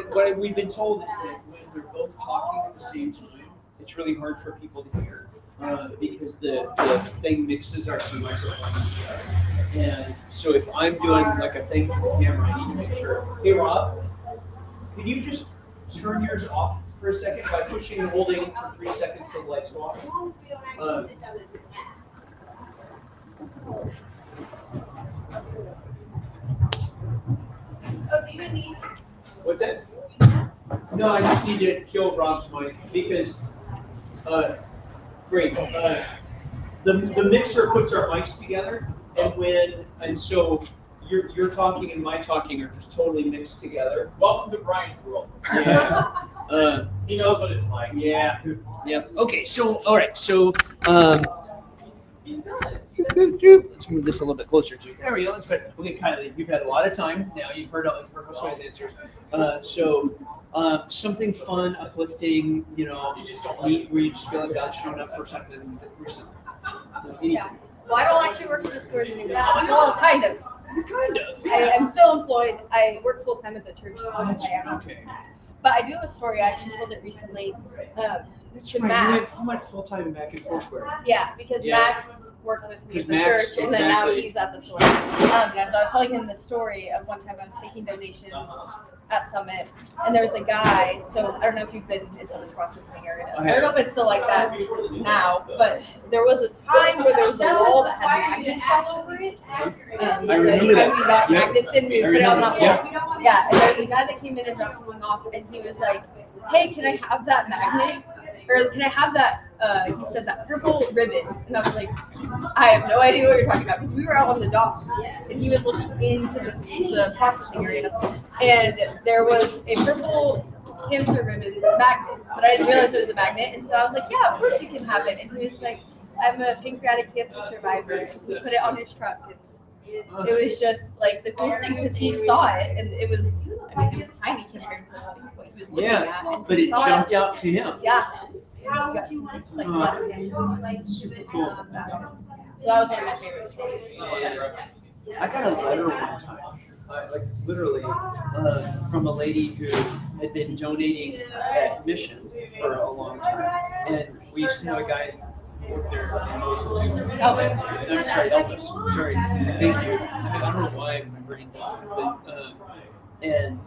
What we've been told is that when we're both talking at the same time, it's really hard for people to hear because the thing mixes our two microphones together. And so if I'm doing like a thing for the camera, I need to make sure. Hey, Rob, can you just turn yours off for a second by pushing and holding for 3 seconds till the lights go off? What's that? No, I just need to kill Rob's mic because, great. The mixer puts our mics together, and so you're talking and my talking are just totally mixed together. Welcome to Brian's world. Yeah. He knows what it's like. Yeah. Yep. Okay. So, all right. So, let's move this a little bit closer to. There we go. That's better. Okay, Kylie, you've had a lot of time now. You've heard Josue's answers. Something fun, uplifting. Where you just feel like God's showing up for something recently. Yeah. Well, I don't actually work in the stores anymore. Well, kind of. Kind of. I'm still employed. I work full time at the church. Okay. But I do have a story. I actually told it recently. That's To right. Max. I went full time back in Foursquare. Yeah, because Yeah. Max worked with me at the Max, church, and then now exactly. he's at the store. So I was telling him the story of one time I was taking donations at Summit, and there was a guy. So I don't know if you've been in Summit's processing area. I don't know if it's still like that now, but there was a time where there was a wall that had magnets all over it. And I so remember anytime that. we got Yeah. magnets in, we I put it on remember. that wall. Yeah, and there was a guy that came in and dropped something off, and he was like, "Hey, can I have that magnet? Or can I have that?" He said that purple ribbon, and I was like, "I have no idea what you're talking about," because we were out on the dock, and he was looking into the processing area, and there was a purple cancer ribbon magnet, but I didn't realize it was a magnet, and so I was like, "Yeah, of course you can have it," and he was like, "I'm a pancreatic cancer survivor," and he put it on his truck, and it was just like the coolest thing because he saw it, and it was, I mean, it was tiny compared to what he was looking at, and but he it saw jumped out to him. Yeah. And he got some, like, blessing. Super cool. So that was one of my favorite stories. I got a letter one time, like literally, from a lady who had been donating at Mission for a long time, and we used to know a guy who worked there named Moses. Elvis. I'm sorry, Elvis. Sorry. Thank you. I don't know why my brain doesn't, but and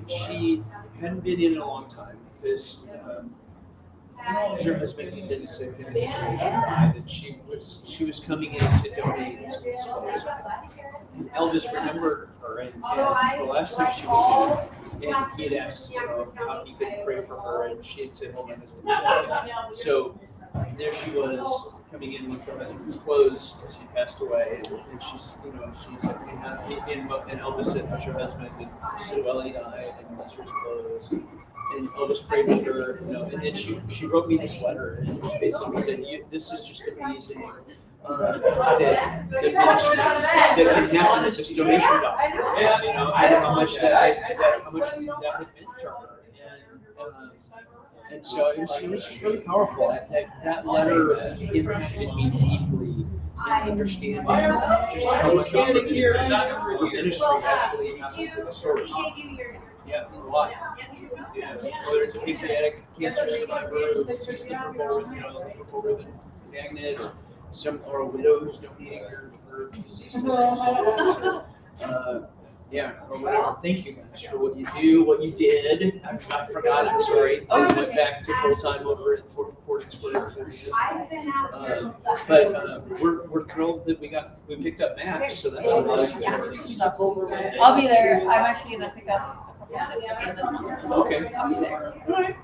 she hadn't been in a long time because her husband had been sick and she died, and she was coming in to donate some clothes. And Elvis remembered her, and the last time she was here, and he had asked how he could pray for her, and she had said, "Oh, my husband's sick." So there she was coming in with her husband's clothes because he passed away, and she's like, and Elvis said, "How's your husband?" And she said, "Well, he died," and these are his clothes. And Elvis prayed with her, and then she wrote me this letter, and it just basically said, "This is just amazing that the ministry that can happen at this donation dock. And how much that would mean to her." And so it was just really powerful. That letter impacted me deeply in understanding just how much for ministry actually happens at the source. Yeah, a lot. Yeah, whether it's a pancreatic cancer survivor who receives the purple ribbon magnet, or a widow who's donating her deceased husband, or whatever. Thank you guys for what you do, what you did. I forgot. I'm sorry. I went back to full time over at 40 Square. But we're thrilled that we picked up Max, so that's really exciting. I'll be there. I'm actually gonna pick up. Okay. I'll be there.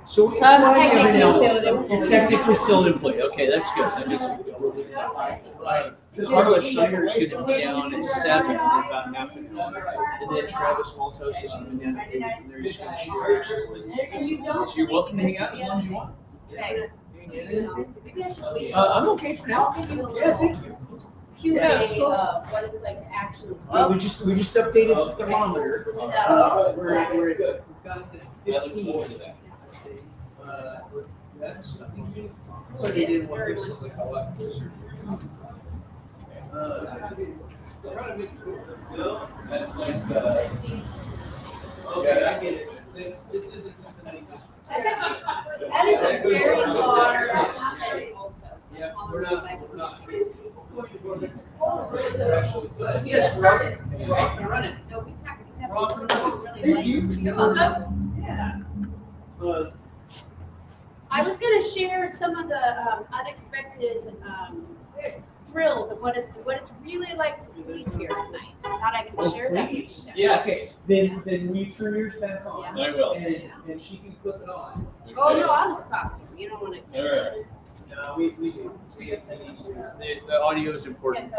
So we're I'm flying every technically now still and in then. employee. You're technically still an employee. Okay, that's good. That makes me feel really good. Carla Schneider is going to be down at 7 in about half an hour, and then Travis Maltos is coming down at 8, and they're just going to share. So you're welcome to hang out as long as you want. I'm okay for now. Yeah, thank you. What is like actually? We just updated the thermometer. We've got the 15. That's I think we did one recently a lot closer. That's like okay, I get it. This isn't nothing. That is a very large. Yeah, we're not. Yes, we're running. We're running. I was going to share some of the unexpected thrills of what it's really like to sleep here at night. I thought I could share that with you. Yes. Okay. Then will you turn yours back on? I will. And she can clip it on. Oh no, I'll just talk to you. You don't want to. All right. No, we do. We need to. The audio is important.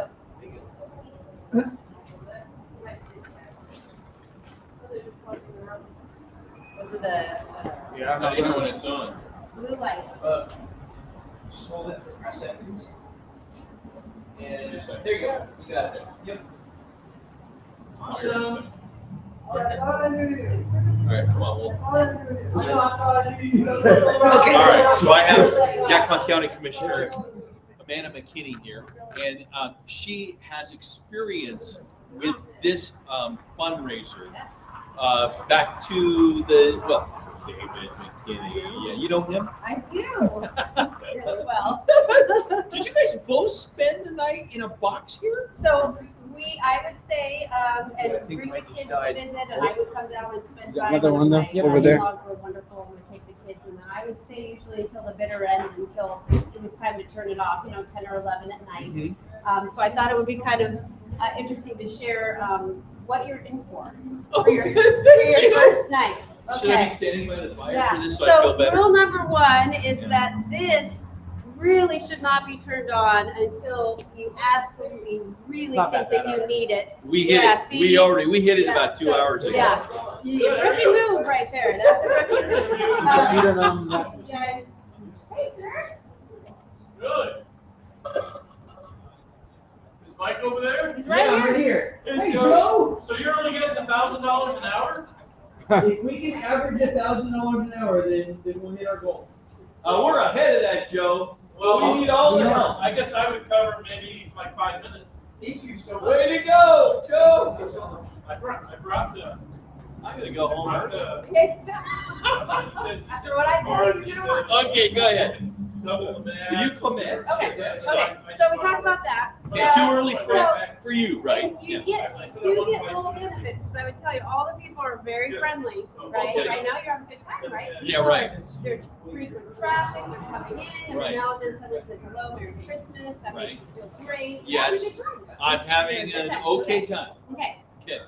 Those are the Yeah, I'm not even when it's on. blue lights. Just hold it for 3 seconds. And there you go. You got it. Yep. Awesome. All right, come on. Okay. All right, so I have Yakima County Commissioner Amanda McKinney here, and she has experience with this fundraiser back to David McKinney. Yeah, you know him? I do. Really well. Did you guys both spend the night in a box here? So I would stay and bring the kids to visit, and I would come down and spend time. Another one though, My over there. in-laws were wonderful and would take the kids, and then I would stay usually until the bitter end, until it was time to turn it off, 10 or 11 at night. So I thought it would be kind of interesting to share what you're in for your first night. Should I Okay. be standing by the fire Yeah. for this so I feel So better? rule number one is that this really should not be turned on until you absolutely really Not think that that you need it. We hit Yeah, it. see? We hit it Yeah, about 2 so- hours ago. Yeah. Rookie move right there. That's a rookie move. You don't know. Okay. Hey, sir. Good. Is Mike over there? He's right here. Hey, Joe. So you're only getting $1,000 an hour? If we can average $1,000 an hour, then we'll hit our goal. We're ahead of that, Joe. Well, we need all the help. I guess I would cover maybe like 5 minutes. Thank you so much. Way to go, Joe. I brought I'm gonna go home. Okay. After what I tell you, you're gonna want. Okay, go ahead. double man. You commence. Okay. So we talked about that. Okay, too early for you, right? You Yeah. get little benefits. So I would tell you, all the people are very friendly, right? Okay. Right now you're having a good time, right? Yeah, right. There's frequent traffic, they're coming in, and Right. now and then someone says hello, Merry Christmas, that makes Right. you feel great. Yes. You're having a good time. I'm having an okay time. Okay, Okay.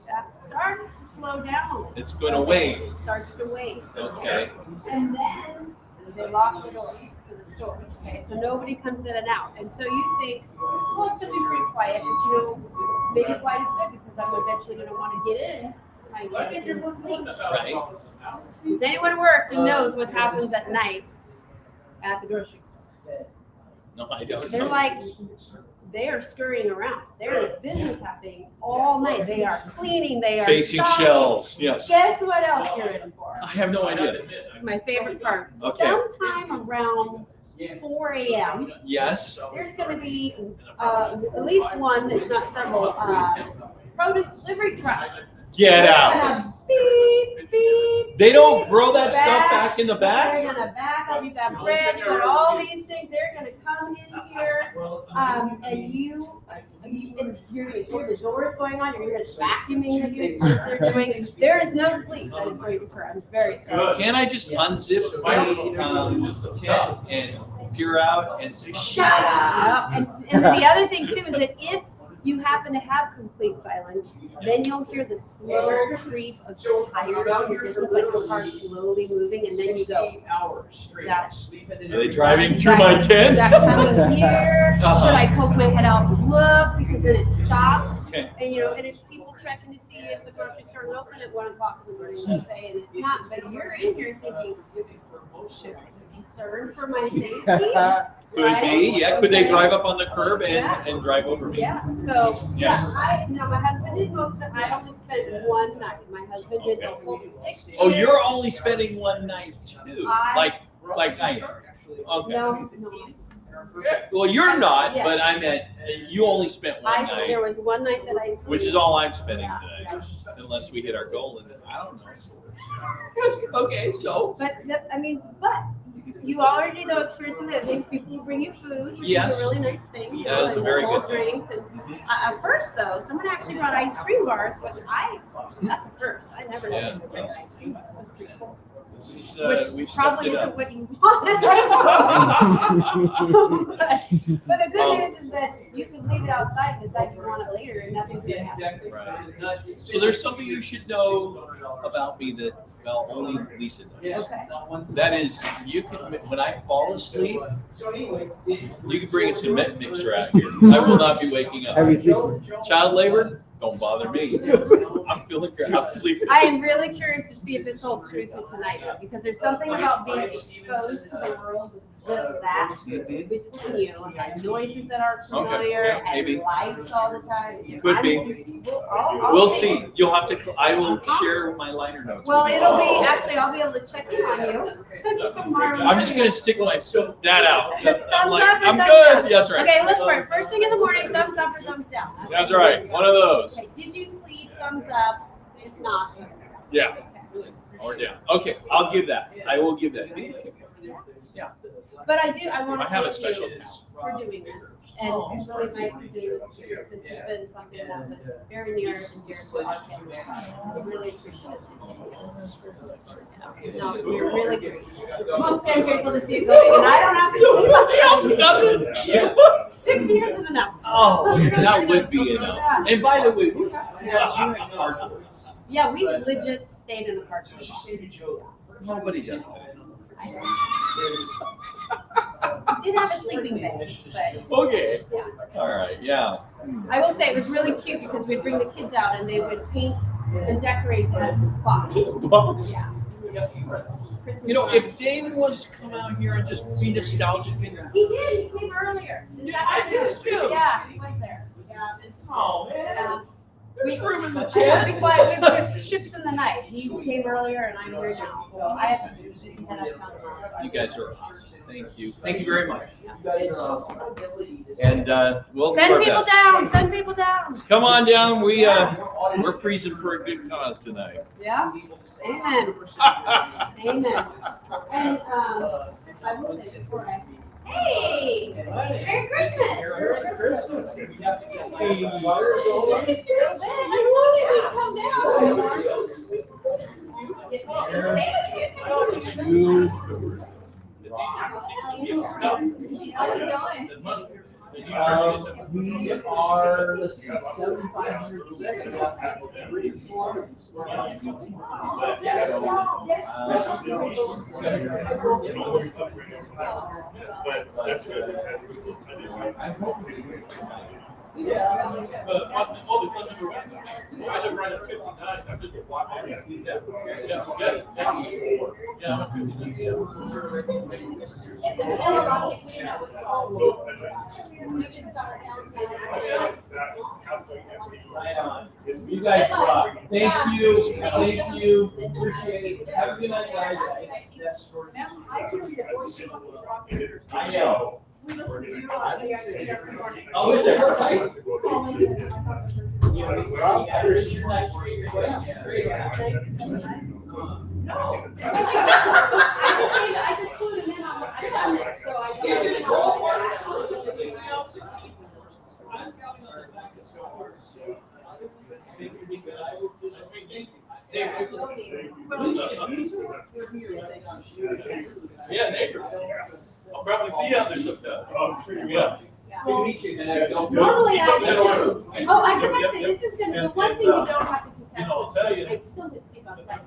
that starts to slow down. It's gonna wane. It starts to wane. Okay. And then they lock the doors to the store. Okay, so nobody comes in and out. And so you think, well, it's gonna be pretty quiet, but maybe quiet is good because I'm eventually gonna want to get in. My kids and sleep. Right. Has anyone worked and knows what happens at night at the grocery store? No, I don't. They're like, they are scurrying around. There is business happening all night. They are cleaning, they are Facing stocking. shelves, yes. Guess what else you're in for? I have no idea. It's my favorite part. Okay. Sometime around 4 a.m., Yes. there's going to be at least one, if not several, produce delivery trucks. Get out. Gonna beep, beep, They don't beep, grow that stuff back in the back? They're gonna back up, you've got bread, you've got all these things, they're gonna come in here, and you're gonna hear the doors going on, you're gonna hear the vacuuming that they're doing. There is no sleep that is going to occur, I'm very sorry. Can I just unzip my tent and peer out and say, Shut up. And the other thing too is that if you happen to have complete silence, then you'll hear the slow creep of tires in the distance, like the car slowly moving, and then you go, is that, Are they driving through my tent? is that coming here? Uh-huh. Should I poke my head out and look? Because then it stops. Okay. And and it's people checking to see if the grocery store is open at 1 o'clock in the morning, let's say, and it's not. But you're in here thinking, should I be concerned for my safety? Could be, yeah. Could they drive up on the curb and drive over me? Yeah, so, Yeah. my husband did most of it, I only spent one night, my husband did the whole 6 years. Oh, you're only spending one night too, like I am. Okay. No. Well, you're not, Yeah. but I meant you only spent one There night, was one night that I. which is all I'm spending today, unless we hit our goal, and I don't know. Okay, so. But you already know experiencing that things, people will bring you food, which Yes. is a really nice thing. That is a very cold good thing. drinks and at first though, someone actually brought ice cream bars, which that's a first. I never Yeah. know bring ice cream bars. That's pretty cool. This is, Which we've stepped probably it isn't up. what you wanted. but the good news is that you can leave it outside and decide you want it later and nothing's gonna happen. Right. So there's something you should know about me that, well, only Lisa knows. Okay. That is, you can, when I fall asleep, you can bring a cement mixer out here. I will not be waking up. Heavy sleeper. Child labor, don't bother me. I'm feeling great. I'm sleeping. I am really curious to see if this holds true for tonight, though, because there's something about being exposed to the world with just that between you, and noises that are familiar, maybe. and lights all the time. Could be. We'll see. You'll have to, I will share my liner notes. Well, with you. it'll be, actually, I'll be able to check in on you tomorrow. I'm just gonna stick my, that out. I'm Thumbs like, up or I'm thumbs good. down? That's right. Okay, look for it. First thing in the morning, thumbs up or thumbs down. Okay. That's right. One of those. Okay, did you sleep? Thumbs up. If not, thumbs down. Yeah. Or down. Okay, I'll give that. I will give that. Yeah. But I want I to have a thank special you talent. for doing this. And really Mike for doing this too. This has been something that was very near and dear to our family. We really appreciate this. No, we're really grateful. Mostly I'm grateful to see it going, and I don't have to. Somebody else doesn't. 6 years is enough. Oh, that would be enough. And by the way, we have cardboards. Yeah, we legit stayed in a car. Nobody does that. We did have a sleeping bag, but. Okay. Yeah. All right. Yeah. I will say it was really cute because we'd bring the kids out and they would paint and decorate that spot. This box. Yeah. You know, if David wants to come out here and just be nostalgic, He did. He came earlier. Yeah, I missed him. Yeah, he was there. Yeah. Oh man. There's room in the I tent. know, because we shifted in the night. He came earlier and I'm here now, so I have to head out of town tomorrow. You guys are awesome. Thank you. Thank you very much. Yeah. And we'll do Send our people best. down. Send people down. Come on down. We're freezing for a good cause tonight. Yeah. Amen. Amen. And I will say before I. Hey! Merry Christmas! Merry Christmas. Come down. How's it going? We are, let's see, 7,500 I live right at 59. I'm just walking. Yeah. You guys rock. Thank you. Thank you. Appreciate it. Have a good night, guys. I know. Oh, is it right? I just put him in on what I done it, so I Yeah, neighbor. I'll probably see you out there sometime. Yeah. Normally I do. Oh, I forgot to say, this is gonna, the one thing you don't have to contest. You know, I'll tell you. I still get Steve outside.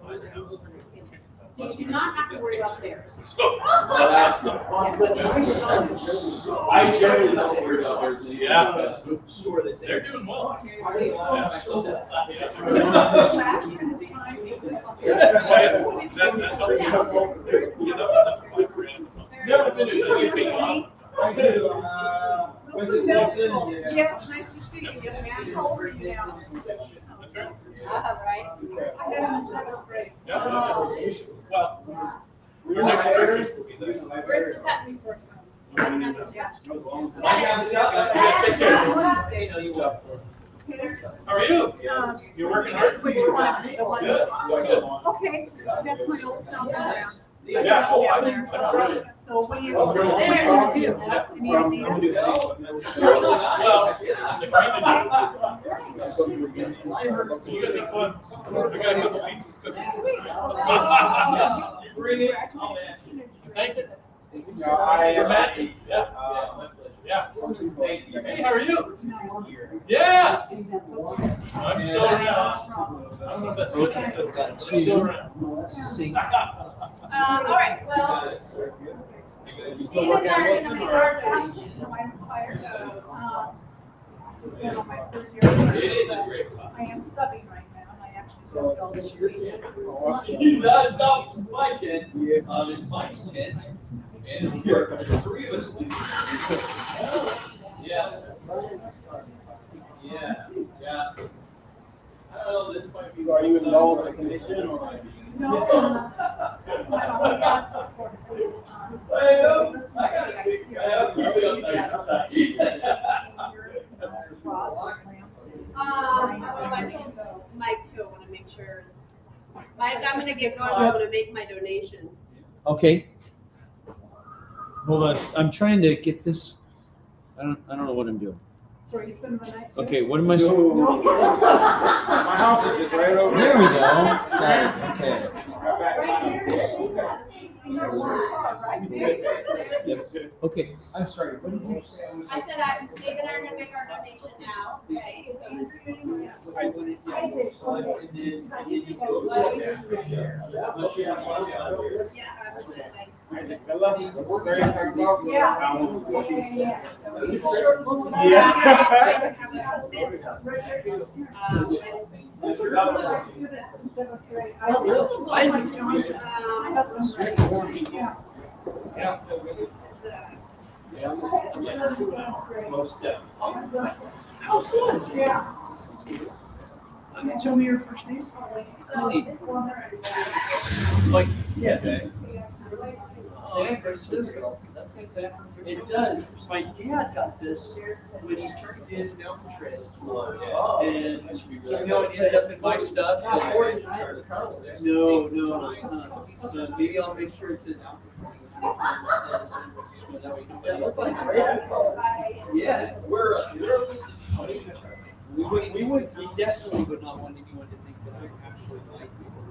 So you do not have to worry about theirs. I generally don't worry about theirs. Yeah. They're doing well. Never been to Tracy. Yes, nice to see you, young man. How old are you now? Right. I had him in seventh grade. Well, your next purchase will be there. Where's the pet resource room? How are you? You're working hard? Which one? The one Good. Good. Okay, that's my old cell phone now. Yeah, oh, I'm trying. So what do you, what do you want to do? Any idea? Well, you guys have fun. I got a couple pizzas cooking. Bring it. Thank you. Dramatic. Yeah. Yeah. Hey, how are you? Yeah. I'm still around. I don't know if that's what you said. I'm still around. All right, well. You Steve and I are gonna make our decision to my fire. This has been on my first year. It is a great class. I am subbing right now, and I actually just filled this week. That's not my tent. It's Mike's tent. And there's three of us. Yeah. Yeah. Yeah. I don't know, this might be. Are you enrolled in a commission or? No. I gotta speak. I have to keep it up nice and tight. I told Mike too, I wanna make sure Mike, I'm gonna get going. I'm gonna make my donation. Okay. Hold on. I'm trying to get this. I don't know what I'm doing. So are you spending the night? too? Okay, what am I? No. My house is just right over There we go. Right. Okay. Yes. Okay. I'm sorry. What did you say? I said Dave and I are gonna make our donation now. Okay. So this is gonna be- I wanted to slide and then you go to share. Yes. Most definitely. Yeah. Tell me your first name. Like, yeah. San Francisco. That's like San Francisco. It does. My dad got this when he turned in Alcatraz. Oh. And so you know, it ended up in my stuff. No, it's not. So maybe I'll make sure it's in Alcatraz. Yeah, we definitely would not want anyone to think that I actually like people.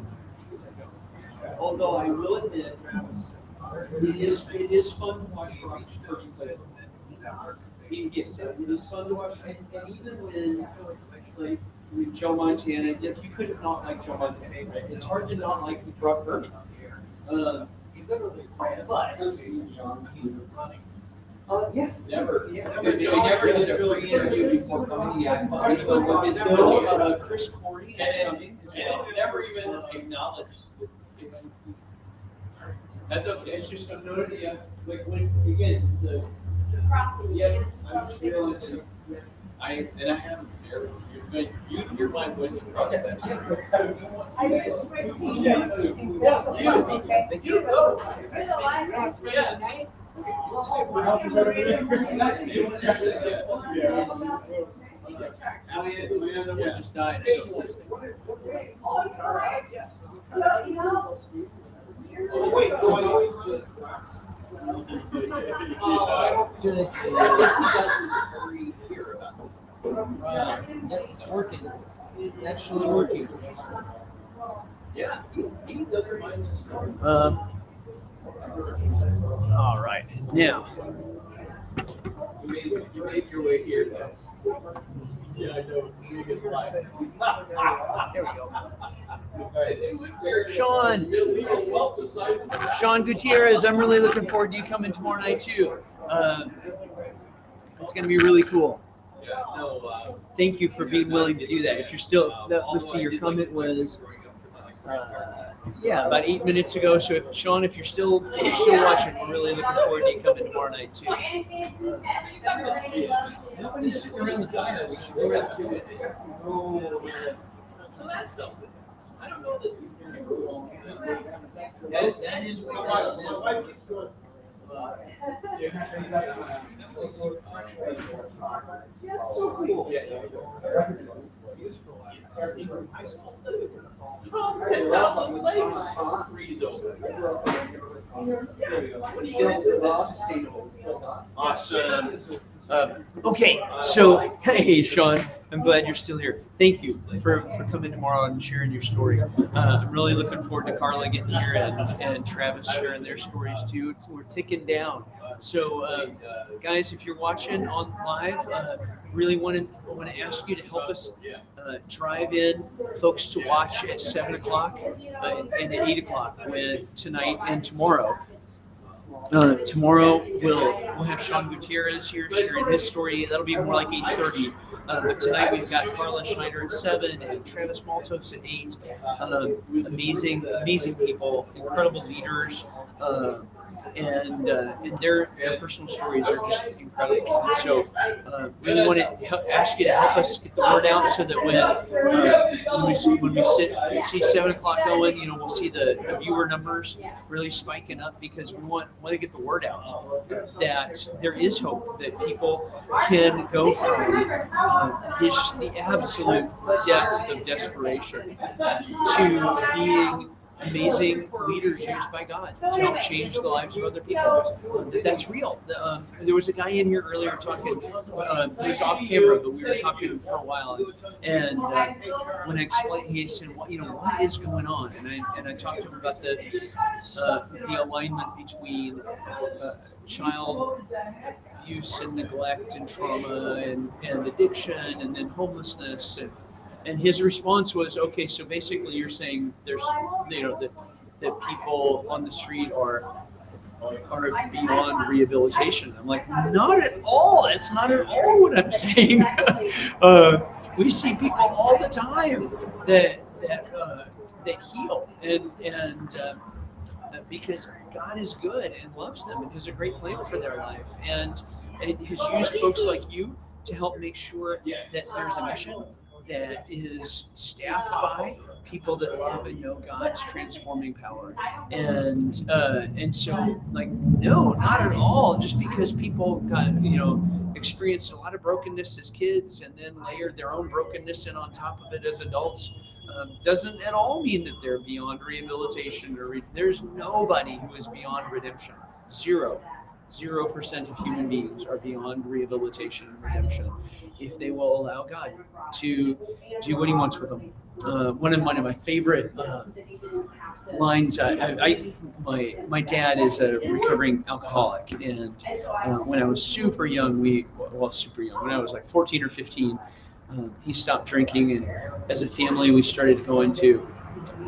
Although I will admit, Travis, it is fun to watch Rock's Curry, but it is fun to watch, and even when, like, with Joe Montana, if you couldn't not like Joe Montana, right? It's hard to not like Brock Purdy. Yeah. Never. Yeah. Okay, so you never did a pre-interview before coming to Yakima? It's no Chris Corey And never even acknowledged. That's okay. It's just a note, yeah, like when, again, it's the, yeah, I just realized, I have very, you hear my voice across that street. You go. There's a line right for Yeah. tonight. My house is over there. Amanda just died. Oh, wait, Good. I guess he does this every year about this. It's working. It's actually working. yeah, he doesn't mind this story. All right. Now, You made your way here, though. Yeah, I know. You get live. there we go. Sean. Sean Gutierrez, I'm really looking forward to you coming tomorrow night too. It's going to be really cool. Yeah, no, Thank you for being willing to do that. If you're still, let's see, your comment was, yeah, about 8 minutes ago. So if Sean, if you're still watching, we're really looking forward to you coming tomorrow night too. nobody's sitting around the diner. We should go out to it. So that's something. I don't know that. That is what my wife keeps doing. Yeah, it's so cool. High school. 10,000 lakes. Breeze over. Awesome. Okay, so hey, Sean, I'm glad you're still here. Thank you for coming tomorrow and sharing your story. I'm really looking forward to Carla getting here and Travis sharing their stories too. We're ticking down. So, guys, if you're watching on live, really want to ask you to help us drive in folks to watch at 7 o'clock and at 8 o'clock with tonight and tomorrow. Tomorrow we'll have Sean Gutierrez here sharing his story. That'll be more like 8:30. But tonight we've got Carla Schneider at 7 and Travis Maltos at 8. Amazing people, incredible leaders, and their personal stories are just incredible. And so we want to ask you to help us get the word out so that when we see 7 o'clock going, we'll see the viewer numbers really spiking up, because we want to get the word out that there is hope, that people can go from just the absolute depth of desperation to being amazing leaders used by God to help change the lives of other people. That's real. There was a guy in here earlier talking, it was off camera, but we were talking for a while. And when I explained, he said, "What what is going on?" And I talked to him about the alignment between child abuse and neglect and trauma and addiction and then homelessness and his response was, okay, so basically you're saying there's that people on the street are beyond rehabilitation. I'm like, not at all. That's not at all what I'm saying. We see people all the time that heal and because God is good and loves them and has a great plan for their life and has used folks like you to help make sure that there's a mission that is staffed by people that love and know God's transforming power. And so like, no, not at all. Just because people got, experienced a lot of brokenness as kids and then layered their own brokenness in on top of it as adults, doesn't at all mean that they're beyond rehabilitation there's nobody who is beyond redemption. 0% of human beings are beyond rehabilitation and redemption if they will allow God to do what he wants with them. One of my favorite lines, my dad is a recovering alcoholic, and when I was super young, when I was like 14 or 15, he stopped drinking, and as a family we started going to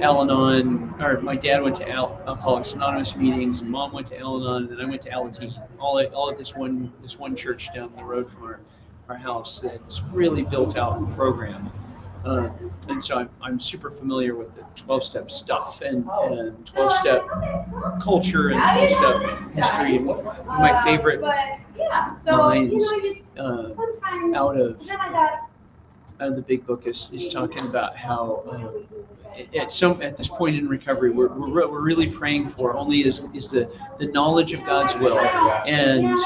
Al-Anon, or my dad went to Alcoholics Anonymous meetings, and mom went to Al-Anon, and I went to Alateen, all at this one church down the road from our house that's really built out program. And so I'm super familiar with the 12-step stuff and 12-step culture and 12-step history. And one of my favorite lines out of the big book is talking about how at this point in recovery we're really praying for only is the knowledge of God's will and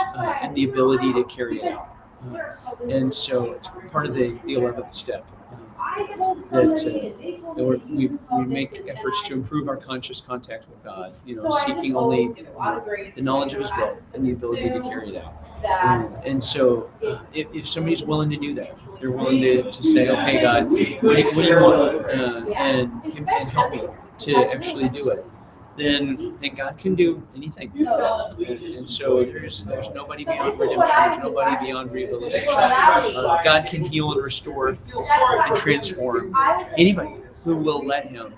the ability to carry it out. And so it's part of the 11th step. That we make efforts to improve our conscious contact with God, seeking only the knowledge of his will and the ability to carry it out. And so if somebody's willing to do that, if they're willing to say, okay, God, what do you want? And help me to actually do it, then God can do anything. And so there's nobody beyond redemption. There's nobody beyond rehabilitation. God can heal and restore and transform anybody who will let him.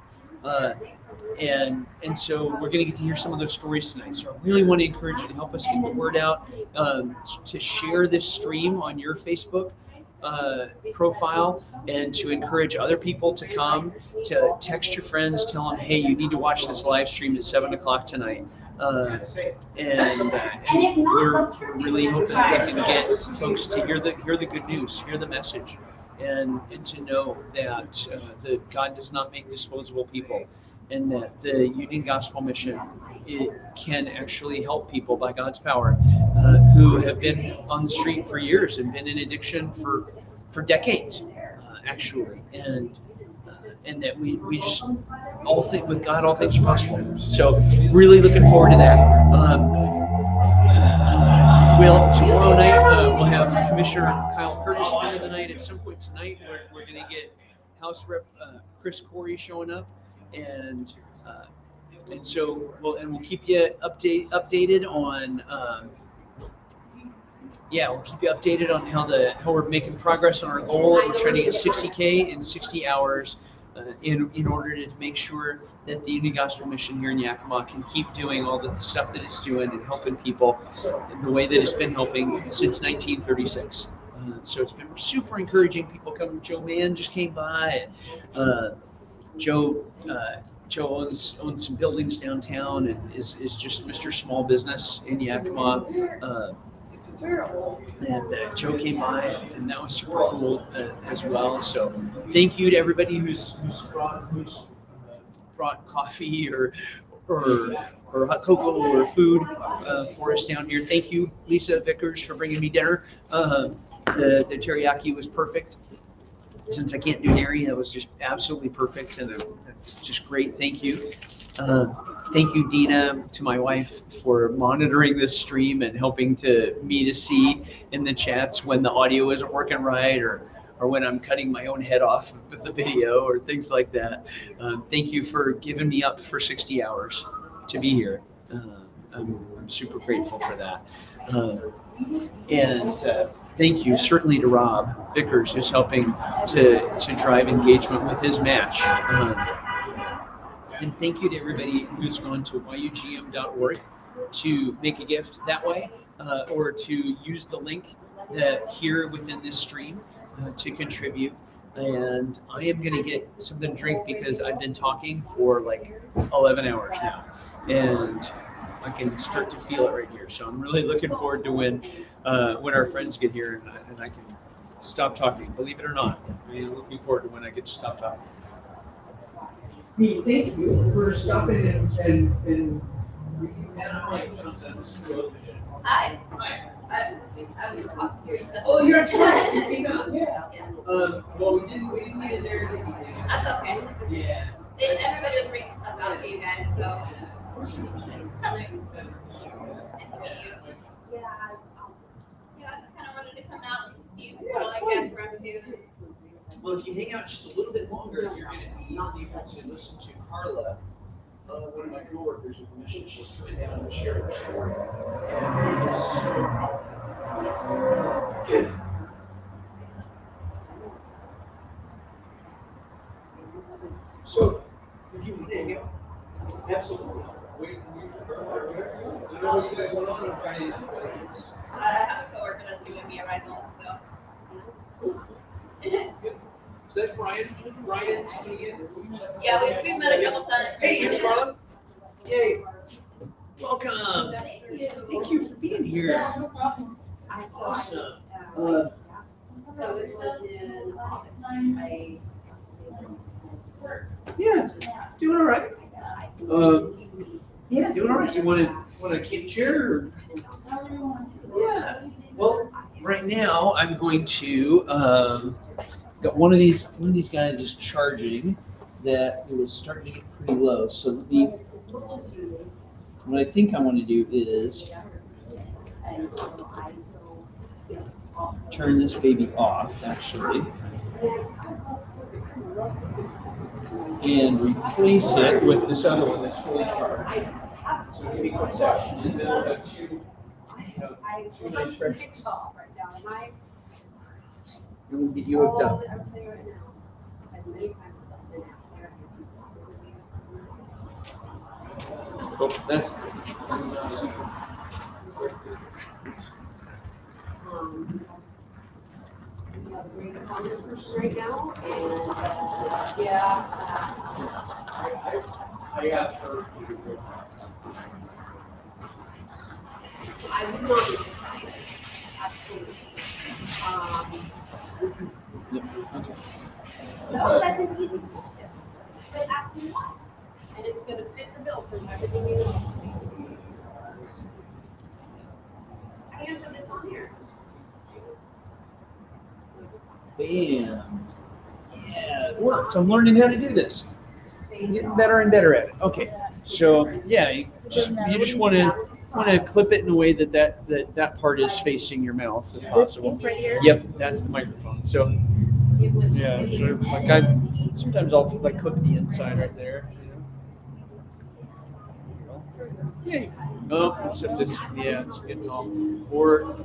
And so we're going to get to hear some of those stories tonight. So I really want to encourage you to help us get the word out, to share this stream on your Facebook profile, and to encourage other people to come, to text your friends, tell them, hey, you need to watch this live stream at 7 o'clock tonight. And we're really hoping that we can get folks to hear the good news, hear the message, and to know that God does not make disposable people, and that the Union Gospel Mission, it can actually help people by God's power who have been on the street for years and been in addiction for decades, actually, and that we just with God all things are possible. So really looking forward to that. Tomorrow night we'll have Commissioner Kyle Curtis spending the night. At some point tonight, we're going to get House Rep Chris Corey showing up. And so we'll keep you updated on we'll keep you updated on how we're making progress on our goal. We're trying to get 60K in 60 hours in order to make sure that the Union Gospel Mission here in Yakima can keep doing all the stuff that it's doing and helping people in the way that it's been helping since 1936. So it's been super encouraging. People come. Joe Mann just came by. Joe owns some buildings downtown and is just Mr. Small Business in Yakima. And Joe came by, and that was super cool as well. So thank you to everybody who's brought coffee or hot cocoa or food for us down here. Thank you, Lisa Vickers, for bringing me dinner. The teriyaki was perfect. Since I can't do dairy, that was just absolutely perfect, and it's just great. Thank you. Thank you, Dina, to my wife, for monitoring this stream and helping me to see in the chats when the audio isn't working right, or when I'm cutting my own head off with the video or things like that. Thank you for giving me up for 60 hours to be here. I'm super grateful for that. And thank you certainly to Rob Vickers, who's helping to drive engagement with his match. And thank you to everybody who's gone to yugm.org to make a gift that way, or to use the link that here within this stream to contribute. And I am going to get something to drink because I've been talking for like 11 hours now, and I can start to feel it right here. So I'm really looking forward to when our friends get here and I can stop talking. Believe it or not, I'm looking forward to when I get to stop talking. Thank you for stopping and Hi. Hi. I was across the street. Oh, you're right. You came out. Yeah. Well, we didn't get in there, did we? That's okay. Yeah. Everybody was bringing stuff out to you guys, so. Hello. Nice to meet you. Yeah, I just kind of wanted to come out and see what all you guys were up to. Well, if you hang out just a little bit longer, you're going to be able to listen to Carla, one of my coworkers with the mission. She's coming down to share her story. And it's so powerful. So, if you want to hang out, absolutely. Wait for Carla. I don't know what you got going on Friday night. I have a coworker that's doing me a ride home, so. Cool. Good. So that's Brian. Brian's coming in. Yeah, we've met a couple times. Hey, here's Carla. Yay. Welcome. Thank you for being here. Awesome. So it was in August. Yeah, doing all right. Yeah, doing all right. You want a camp chair? Or? Yeah. Well, right now I'm going to got one of these guys is charging that it was starting to get pretty low. So let me. What I think I want to do is turn this baby off, actually, and replace it with this other one that's fully charged. So give me one second, and then we'll have two nice fresh ones. And we'll get you hooked up. Oh, that's. Right now, and yeah. I got her. I would not be surprised. Absolutely. Yep. Okay. No, that's an easy question. But ask me why. And it's going to fit the bill from everything you know. I answered this on here. Bam. Yeah, it works. I'm learning how to do this. I'm getting better and better at it. Okay. So yeah, you just want to clip it in a way that part is facing your mouth if possible. This piece right here? Yep, that's the microphone. So yeah, so like sometimes I'll like clip the inside right there. Yeah. Oh, it's just this. Yeah, it's getting all. Or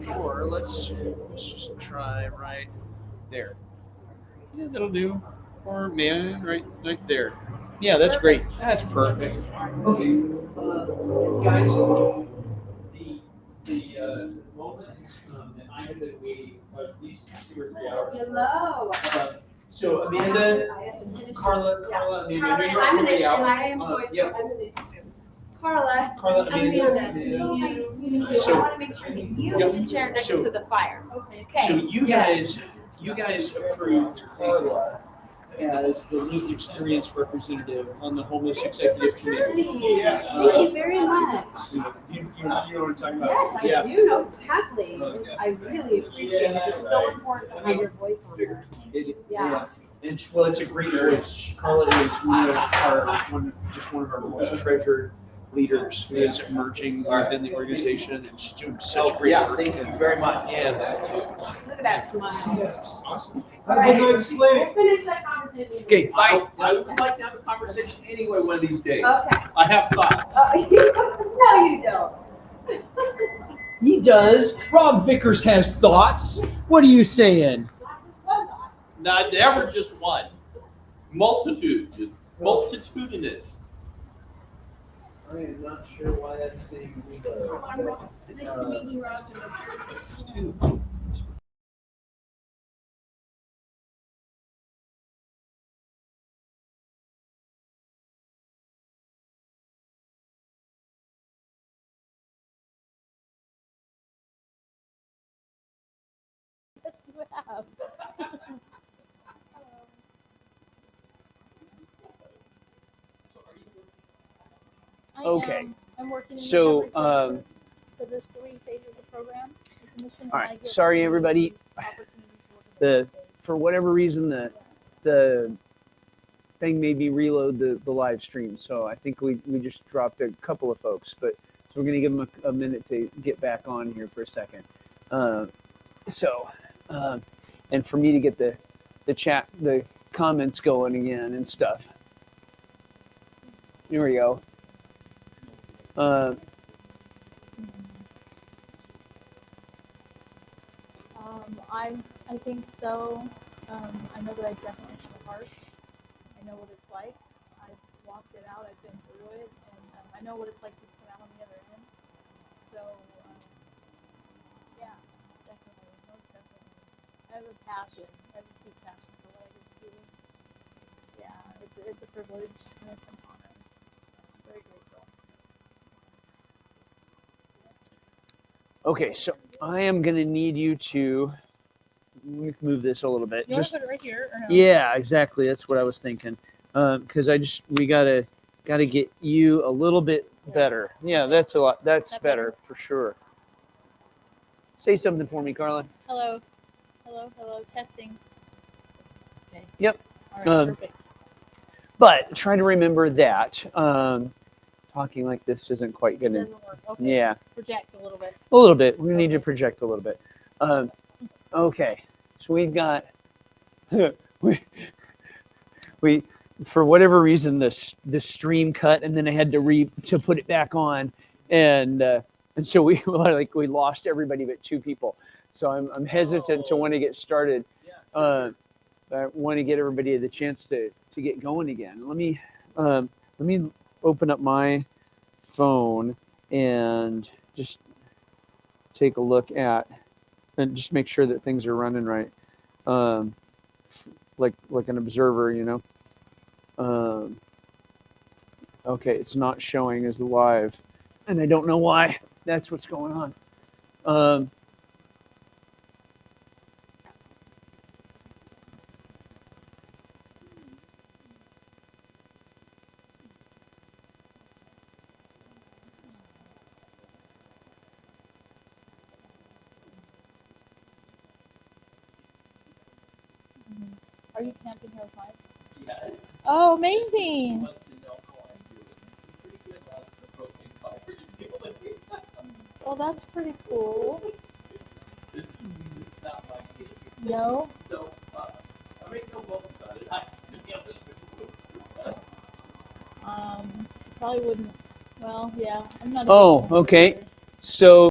let's just try right there. Yeah, that'll do. Or man, right there. Yeah, that's great. That's perfect. Okay, guys. The moment has come that I have been waiting for at least 2 or 3 hours. Hello. So Amanda, Carla, Amanda, you're on your way out. Yep. Carla, Amanda. I want to make sure that you have the chair next to the fire. Okay. So you guys approved Carla as the lived experience representative on the homeless executive committee. Thank you very much. You know what I'm talking about? Yes, I do know exactly. I really appreciate it. It's so important to have your voice on there. Yeah. And well, it's a great voice. Carla is just one of our most treasured leaders who is emerging within the organization, and she's doing such great work. Thank you very much. And that too. Look at that smile. That's awesome. All right, we'll finish that conversation. Okay, bye. I would like to have a conversation anyway one of these days. Okay. I have thoughts. No, you don't. He does. Rob Vickers has thoughts. What are you saying? Not never just one. Multitudinous. I am not sure why that's saying. Nice to meet you, Rob. Yes, you have. Okay. I'm working in So, recovery services. So there's 3 phases of program. The commission all and I right. get Sorry, everybody. opportunities to work in For whatever reason, the thing made me reload the live stream. So I think we just dropped a couple of folks, but so we're gonna give them a minute to get back on here for a second. And for me to get the chat, the comments going again and stuff. Here we go. I think so. I know that I definitely have a heart. I know what it's like. I've walked it out. I've been through it, and I know what it's like to come out on the other end. So, yeah, definitely, most definitely. I have a passion. I have a deep passion for what I get to do. Yeah, it's a privilege and it's an honor. I'm very grateful. Okay, so I am gonna need you to move this a little bit. You want to put it right here or no? Yeah, exactly. That's what I was thinking. Because we gotta get you a little bit better. Yeah, that's a lot. That's better for sure. Say something for me, Carla. Hello. Hello, hello, testing. Okay. Yep. All right, perfect. But try to remember that talking like this isn't quite It gonna. doesn't work. Okay. Yeah. Project a little bit. A little bit. We need to project a little bit. Okay. So we've got we for whatever reason the stream cut, and then I had to put it back on, and so we lost everybody but 2 people. So I'm hesitant to want to get started. I want to get everybody the chance to get going again. Let me open up my phone and just take a look at and just make sure that things are running right. Like an observer, you know. Okay, it's not showing as live, and I don't know why. That's what's going on. Are you camping here with Mike? Yes. Oh, amazing. Wants to know how I'm doing. This is pretty good about the propane fire is going. Well, that's pretty cool. This is not my case. No? No, I make no bones about it. To be honest with you. Probably wouldn't. Well, yeah, I'm not. Oh, okay. So